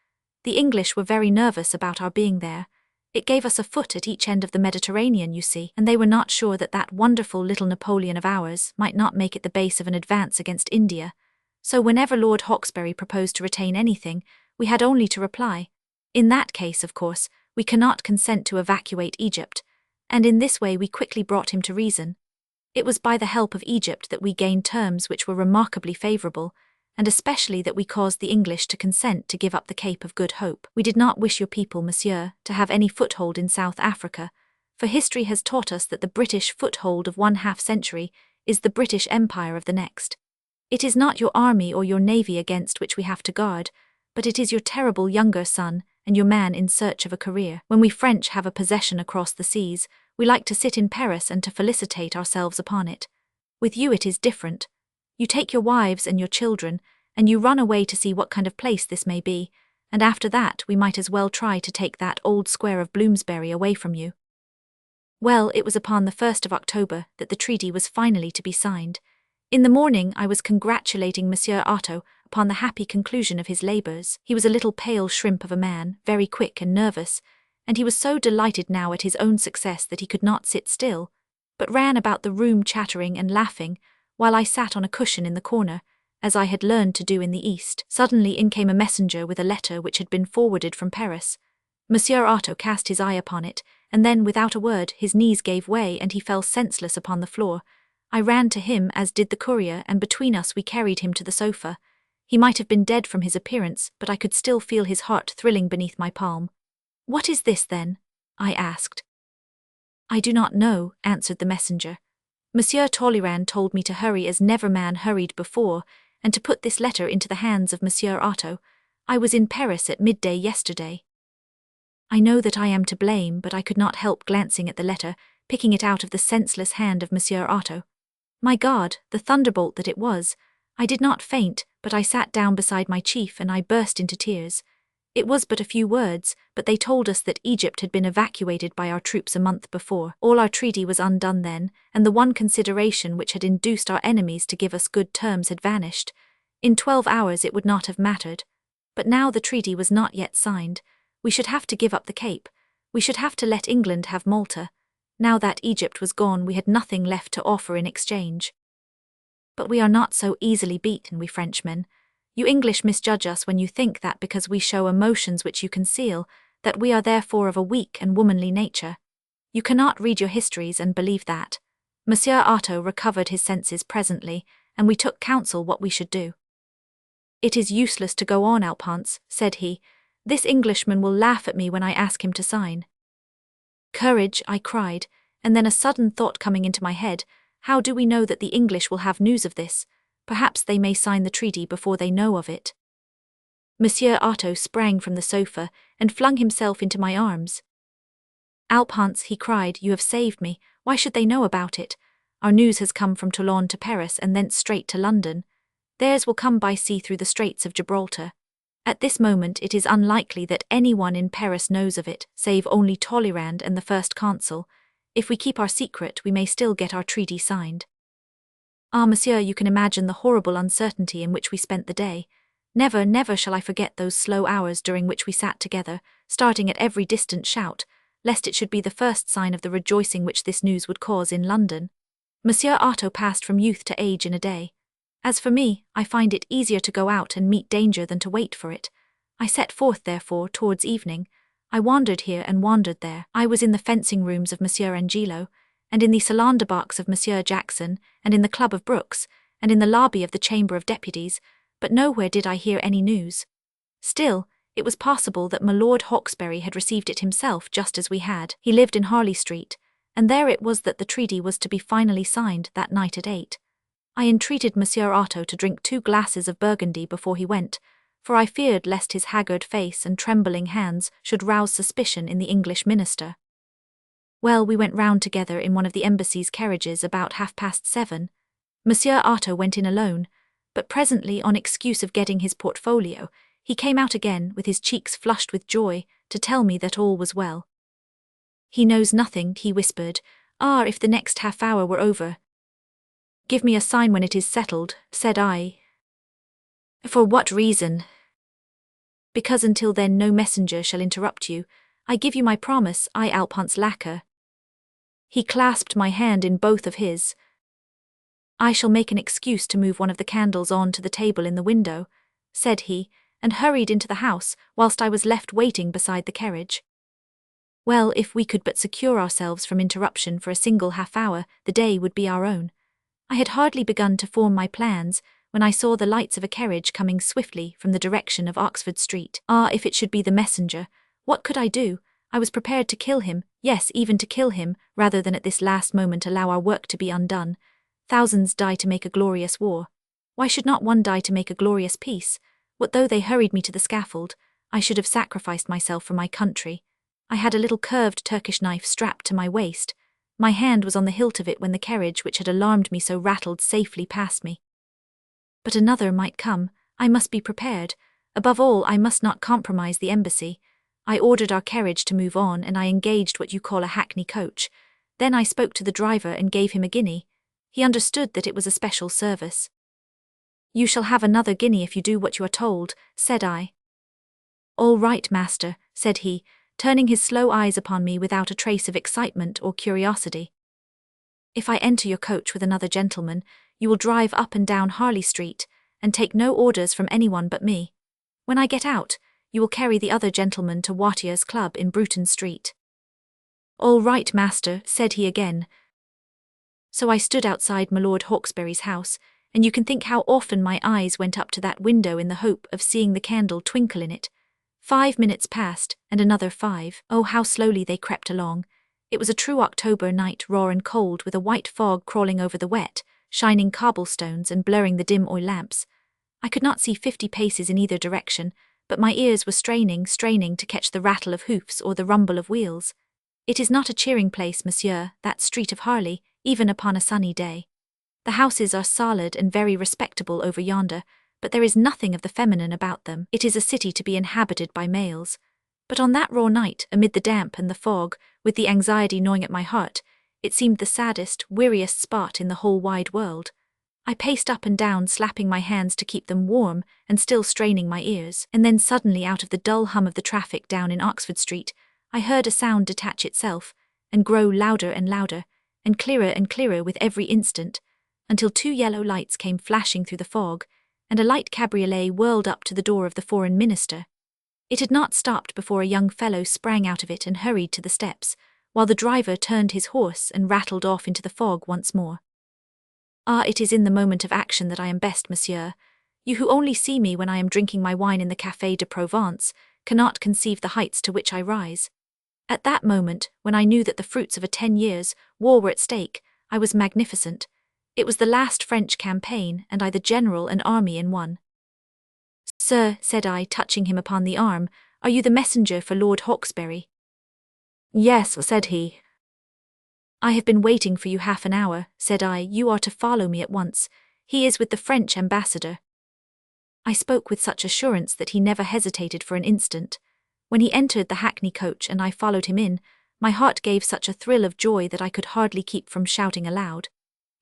The English were very nervous about our being there. It gave us a foot at each end of the Mediterranean, you see, and they were not sure that that wonderful little Napoleon of ours might not make it the base of an advance against India. So whenever Lord Hawkesbury proposed to retain anything, we had only to reply, "In that case, of course, we cannot consent to evacuate Egypt," and in this way we quickly brought him to reason. It was by the help of Egypt that we gained terms which were remarkably favourable, and especially that we caused the English to consent to give up the Cape of Good Hope. We did not wish your people, monsieur, to have any foothold in South Africa, for history has taught us that the British foothold of 1/2 century is the British Empire of the next. It is not your army or your navy against which we have to guard, but it is your terrible younger son and your man in search of a career. When we French have a possession across the seas, we like to sit in Paris and to felicitate ourselves upon it. With you it is different. You take your wives and your children, and you run away to see what kind of place this may be, and after that we might as well try to take that old square of Bloomsbury away from you. Well, it was upon the 1st of October that the treaty was finally to be signed. In the morning I was congratulating Monsieur Otto upon the happy conclusion of his labours. He was a little pale shrimp of a man, very quick and nervous, and he was so delighted now at his own success that he could not sit still, but ran about the room chattering and laughing, while I sat on a cushion in the corner, as I had learned to do in the East. Suddenly in came a messenger with a letter which had been forwarded from Paris. Monsieur Otto cast his eye upon it, and then, without a word, his knees gave way and he fell senseless upon the floor. I ran to him, as did the courier, and between us we carried him to the sofa. He might have been dead from his appearance, but I could still feel his heart thrilling beneath my palm. "What is this, then?" I asked. "I do not know," answered the messenger. "Monsieur Talleyrand told me to hurry as never man hurried before, and to put this letter into the hands of Monsieur Otto. I was in Paris at midday yesterday." I know that I am to blame, but I could not help glancing at the letter, picking it out of the senseless hand of Monsieur Otto. My God, the thunderbolt that it was! I did not faint, but I sat down beside my chief and I burst into tears. It was but a few words, but they told us that Egypt had been evacuated by our troops a month before. All our treaty was undone then, and the one consideration which had induced our enemies to give us good terms had vanished. In 12 hours it would not have mattered. But now the treaty was not yet signed. We should have to give up the Cape. We should have to let England have Malta. Now that Egypt was gone, we had nothing left to offer in exchange. But we are not so easily beaten, we Frenchmen. You English misjudge us when you think that because we show emotions which you conceal, that we are therefore of a weak and womanly nature. You cannot read your histories and believe that. Monsieur Otto recovered his senses presently, and we took counsel what we should do. "It is useless to go on, Alphonse," said he. "This Englishman will laugh at me when I ask him to sign." "Courage," I cried, and then a sudden thought coming into my head, how do we know that the English will have news of this? Perhaps they may sign the treaty before they know of it. Monsieur Otto sprang from the sofa and flung himself into my arms. "Alphonse," he cried, "you have saved me. Why should they know about it? Our news has come from Toulon to Paris and thence straight to London. Theirs will come by sea through the Straits of Gibraltar. At this moment it is unlikely that anyone in Paris knows of it, save only Talleyrand and the First Consul. If we keep our secret, we may still get our treaty signed." Ah, monsieur, you can imagine the horrible uncertainty in which we spent the day. Never, never shall I forget those slow hours during which we sat together, starting at every distant shout, lest it should be the first sign of the rejoicing which this news would cause in London. Monsieur Otto passed from youth to age in a day. As for me, I find it easier to go out and meet danger than to wait for it. I set forth, therefore, towards evening. I wandered here and wandered there. I was in the fencing rooms of Monsieur Angelo, and in the salon de barques of Monsieur Jackson, and in the Club of Brooks, and in the lobby of the Chamber of Deputies, but nowhere did I hear any news. Still, it was possible that my Lord Hawkesbury had received it himself just as we had. He lived in Harley Street, and there it was that the treaty was to be finally signed that night at 8. I entreated Monsieur Otto to drink 2 glasses of Burgundy before he went, for I feared lest his haggard face and trembling hands should rouse suspicion in the English minister. Well, we went round together in one of the embassy's carriages about 7:30. Monsieur Otto went in alone, but presently, on excuse of getting his portfolio, he came out again with his cheeks flushed with joy to tell me that all was well. He knows nothing, he whispered. Ah, if the next half hour were over. Give me a sign when it is settled, said I. For what reason? Because until then no messenger shall interrupt you. I give you my promise, I Alphonse Lacquer. He clasped my hand in both of his. I shall make an excuse to move one of the candles on to the table in the window, said he, and hurried into the house whilst I was left waiting beside the carriage. Well, if we could but secure ourselves from interruption for a single half hour, the day would be our own. I had hardly begun to form my plans when I saw the lights of a carriage coming swiftly from the direction of Oxford Street. Ah, if it should be the messenger, what could I do? I was prepared to kill him, yes, even to kill him, rather than at this last moment allow our work to be undone. Thousands die to make a glorious war. Why should not one die to make a glorious peace? What though they hurried me to the scaffold? I should have sacrificed myself for my country. I had a little curved Turkish knife strapped to my waist. My hand was on the hilt of it when the carriage which had alarmed me so rattled safely past me. But another might come. I must be prepared. Above all, I must not compromise the embassy. I ordered our carriage to move on, and I engaged what you call a hackney coach. Then I spoke to the driver and gave him a guinea. He understood that it was a special service. You shall have another guinea if you do what you are told, said I. All right, master, said he, turning his slow eyes upon me without a trace of excitement or curiosity. If I enter your coach with another gentleman, you will drive up and down Harley Street, and take no orders from anyone but me. When I get out, you will carry the other gentleman to Watier's Club in Bruton Street. All right, master, said he again. So I stood outside my Lord Hawkesbury's house, and you can think how often my eyes went up to that window in the hope of seeing the candle twinkle in it. 5 minutes passed, and another 5. Oh, how slowly they crept along. It was a true October night, raw and cold, with a white fog crawling over the wet, shining cobblestones and blurring the dim oil lamps. I could not see 50 paces in either direction, but my ears were straining to catch the rattle of hoofs or the rumble of wheels. It is not a cheering place, monsieur, that street of Harley, even upon a sunny day. The houses are solid and very respectable over yonder, but there is nothing of the feminine about them. It is a city to be inhabited by males. But on that raw night, amid the damp and the fog, with the anxiety gnawing at my heart, it seemed the saddest, weariest spot in the whole wide world. I paced up and down, slapping my hands to keep them warm, and still straining my ears. And then suddenly, out of the dull hum of the traffic down in Oxford Street, I heard a sound detach itself, and grow louder and louder, and clearer with every instant, until 2 yellow lights came flashing through the fog, and a light cabriolet whirled up to the door of the foreign minister. It had not stopped before a young fellow sprang out of it and hurried to the steps, while the driver turned his horse and rattled off into the fog once more. Ah, it is in the moment of action that I am best, monsieur. You who only see me when I am drinking my wine in the Café de Provence cannot conceive the heights to which I rise. At that moment, when I knew that the fruits of a 10 years' war were at stake, I was magnificent. It was the last French campaign, and I the general and army in one. Sir, said I, touching him upon the arm, are you the messenger for Lord Hawkesbury? Yes, said he. I have been waiting for you half an hour, said I. You are to follow me at once. He is with the French ambassador. I spoke with such assurance that he never hesitated for an instant. When he entered the hackney coach and I followed him in, my heart gave such a thrill of joy that I could hardly keep from shouting aloud.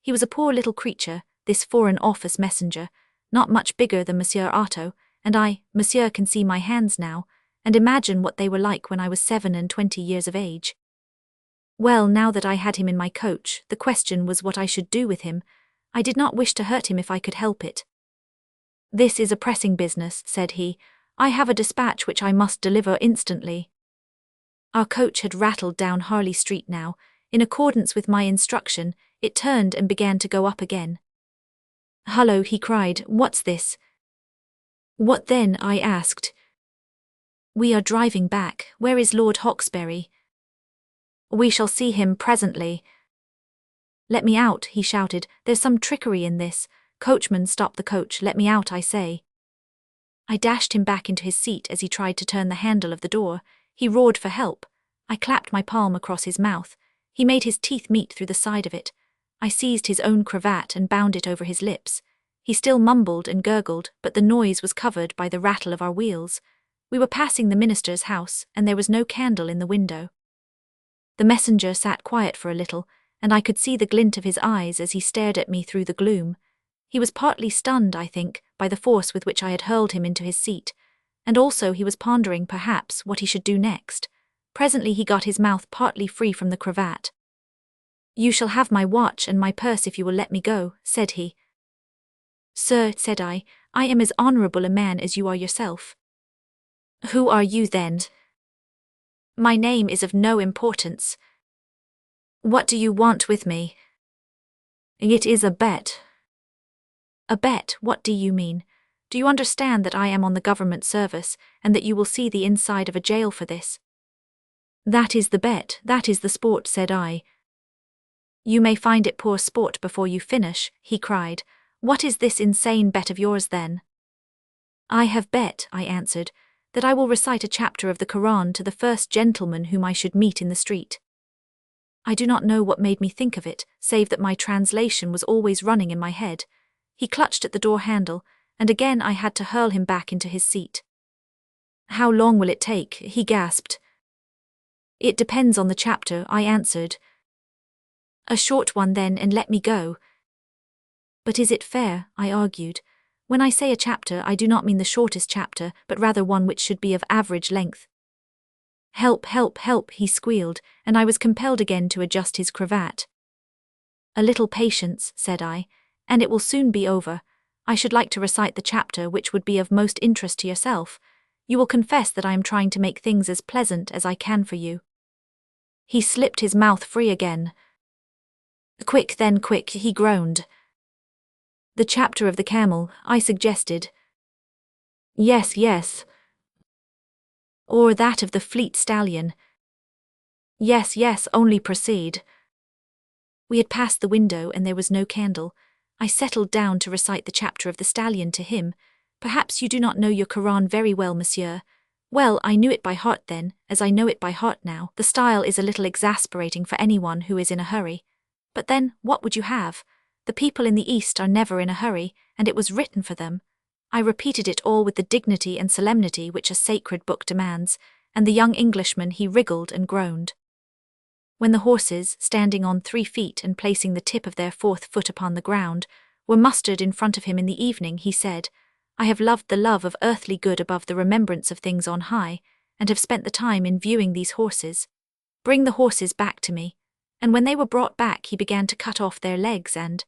He was a poor little creature, this Foreign Office messenger, not much bigger than Monsieur Otto, and Monsieur can see my hands now, and imagine what they were like when I was 27 years of age. Well, now that I had him in my coach, the question was what I should do with him. I did not wish to hurt him if I could help it. "This is a pressing business," said he. "I have a dispatch which I must deliver instantly." Our coach had rattled down Harley Street now. In accordance with my instruction, it turned and began to go up again. "Hullo," he cried, "what's this?" "What then?" I asked. "We are driving back. Where is Lord Hawkesbury?" "We shall see him presently." "Let me out," he shouted. "There's some trickery in this. Coachman, stop the coach. Let me out, I say." I dashed him back into his seat as he tried to turn the handle of the door. He roared for help. I clapped my palm across his mouth. He made his teeth meet through the side of it. I seized his own cravat and bound it over his lips. He still mumbled and gurgled, but the noise was covered by the rattle of our wheels. We were passing the minister's house, and there was no candle in the window. The messenger sat quiet for a little, and I could see the glint of his eyes as he stared at me through the gloom. He was partly stunned, I think, by the force with which I had hurled him into his seat, and also he was pondering, perhaps, what he should do next. Presently he got his mouth partly free from the cravat. "You shall have my watch and my purse if you will let me go," said he. "Sir," said I am as honourable a man as you are yourself." "Who are you then?" "My name is of no importance." "What do you want with me?" "It is a bet." "A bet? What do you mean? Do you understand that I am on the government service, and that you will see the inside of a jail for this?" "That is the bet, that is the sport," said I. "You may find it poor sport before you finish," he cried. "What is this insane bet of yours then?" "I have bet," I answered, "that I will recite a chapter of the Koran to the first gentleman whom I should meet in the street." I do not know what made me think of it, save that my translation was always running in my head. He clutched at the door handle, and again I had to hurl him back into his seat. "How long will it take?" he gasped. "It depends on the chapter," I answered. "A short one then, and let me go." "But is it fair?" I argued. "When I say a chapter, I do not mean the shortest chapter, but rather one which should be of average length." "Help, help, help," he squealed, and I was compelled again to adjust his cravat. "A little patience," said I, "and it will soon be over. I should like to recite the chapter which would be of most interest to yourself. You will confess that I am trying to make things as pleasant as I can for you." He slipped his mouth free again. "Quick then, quick," he groaned. "The chapter of the camel," I suggested. "Yes, yes." "Or that of the fleet stallion." "Yes, yes, only proceed." We had passed the window and there was no candle. I settled down to recite the chapter of the stallion to him. "Perhaps you do not know your Koran very well, monsieur." Well, I knew it by heart then, as I know it by heart now. The style is a little exasperating for anyone who is in a hurry. But then, what would you have? The people in the East are never in a hurry, and it was written for them. I repeated it all with the dignity and solemnity which a sacred book demands, and the young Englishman, he wriggled and groaned. When the horses, standing on 3 feet and placing the tip of their 4th foot upon the ground, were mustered in front of him in the evening, he said, "I have loved the love of earthly good above the remembrance of things on high, and have spent the time in viewing these horses. Bring the horses back to me." And when they were brought back, he began to cut off their legs and...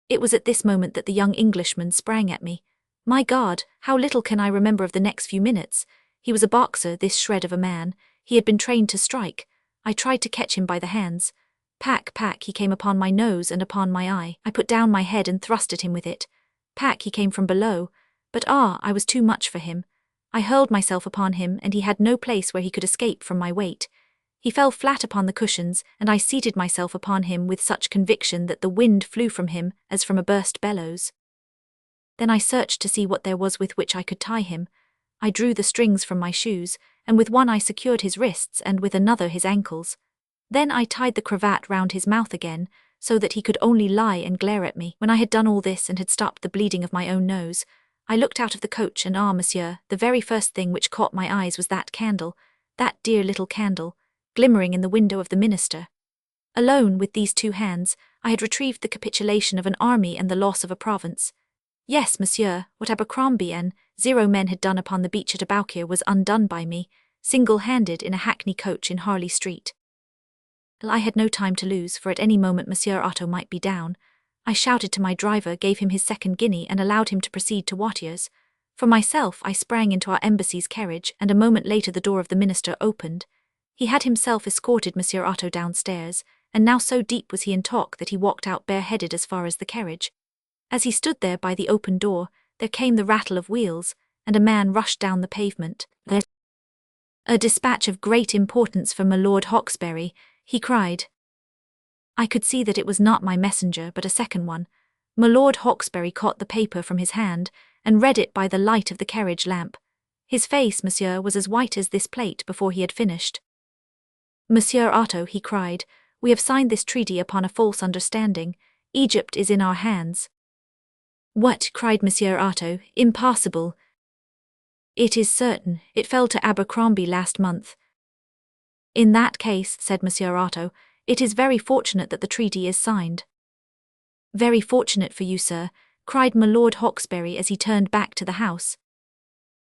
It was at this moment that the young Englishman sprang at me. My God, how little can I remember of the next few minutes. He was a boxer, this shred of a man. He had been trained to strike. I tried to catch him by the hands. Pack, pack, he came upon my nose and upon my eye. I put down my head and thrust at him with it. Pack, he came from below. But I was too much for him. I hurled myself upon him, and he had no place where he could escape from my weight. He fell flat upon the cushions, and I seated myself upon him with such conviction that the wind flew from him as from a burst bellows. Then I searched to see what there was with which I could tie him. I drew the strings from my shoes, and with one I secured his wrists and with another his ankles. Then I tied the cravat round his mouth again, so that he could only lie and glare at me. When I had done all this and had stopped the bleeding of my own nose, I looked out of the coach and monsieur, the very first thing which caught my eyes was that candle, that dear little candle, glimmering in the window of the minister. Alone, with these two hands, I had retrieved the capitulation of an army and the loss of a province. Yes, monsieur, what Abercrombie and 0 men had done upon the beach at Aboukir was undone by me, single-handed in a hackney coach in Harley Street. I had no time to lose, for at any moment Monsieur Otto might be down. I shouted to my driver, gave him his second guinea, and allowed him to proceed to Watier's. For myself, I sprang into our embassy's carriage, and a moment later the door of the minister opened. He had himself escorted Monsieur Otto downstairs, and now so deep was he in talk that he walked out bareheaded as far as the carriage. As he stood there by the open door, there came the rattle of wheels, and a man rushed down the pavement. "A dispatch of great importance for my Lord Hawkesbury," he cried. I could see that it was not my messenger, but a second one. My Lord Hawkesbury caught the paper from his hand, and read it by the light of the carriage lamp. His face, monsieur, was as white as this plate before he had finished. "Monsieur Otto," he cried, "we have signed this treaty upon a false understanding. Egypt is in our hands." "What?" cried Monsieur Otto, "impossible." "It is certain. It fell to Abercrombie last month." "In that case," said Monsieur Otto, "it is very fortunate that the treaty is signed." "Very fortunate for you, sir," cried my Lord Hawkesbury as he turned back to the house.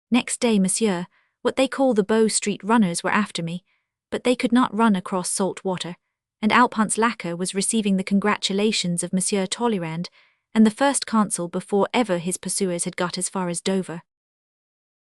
Next day, monsieur, what they call the Bow Street runners were after me, but they could not run across salt water, and Alphonse Lacker was receiving the congratulations of Monsieur Talleyrand and the First Consul before ever his pursuers had got as far as Dover.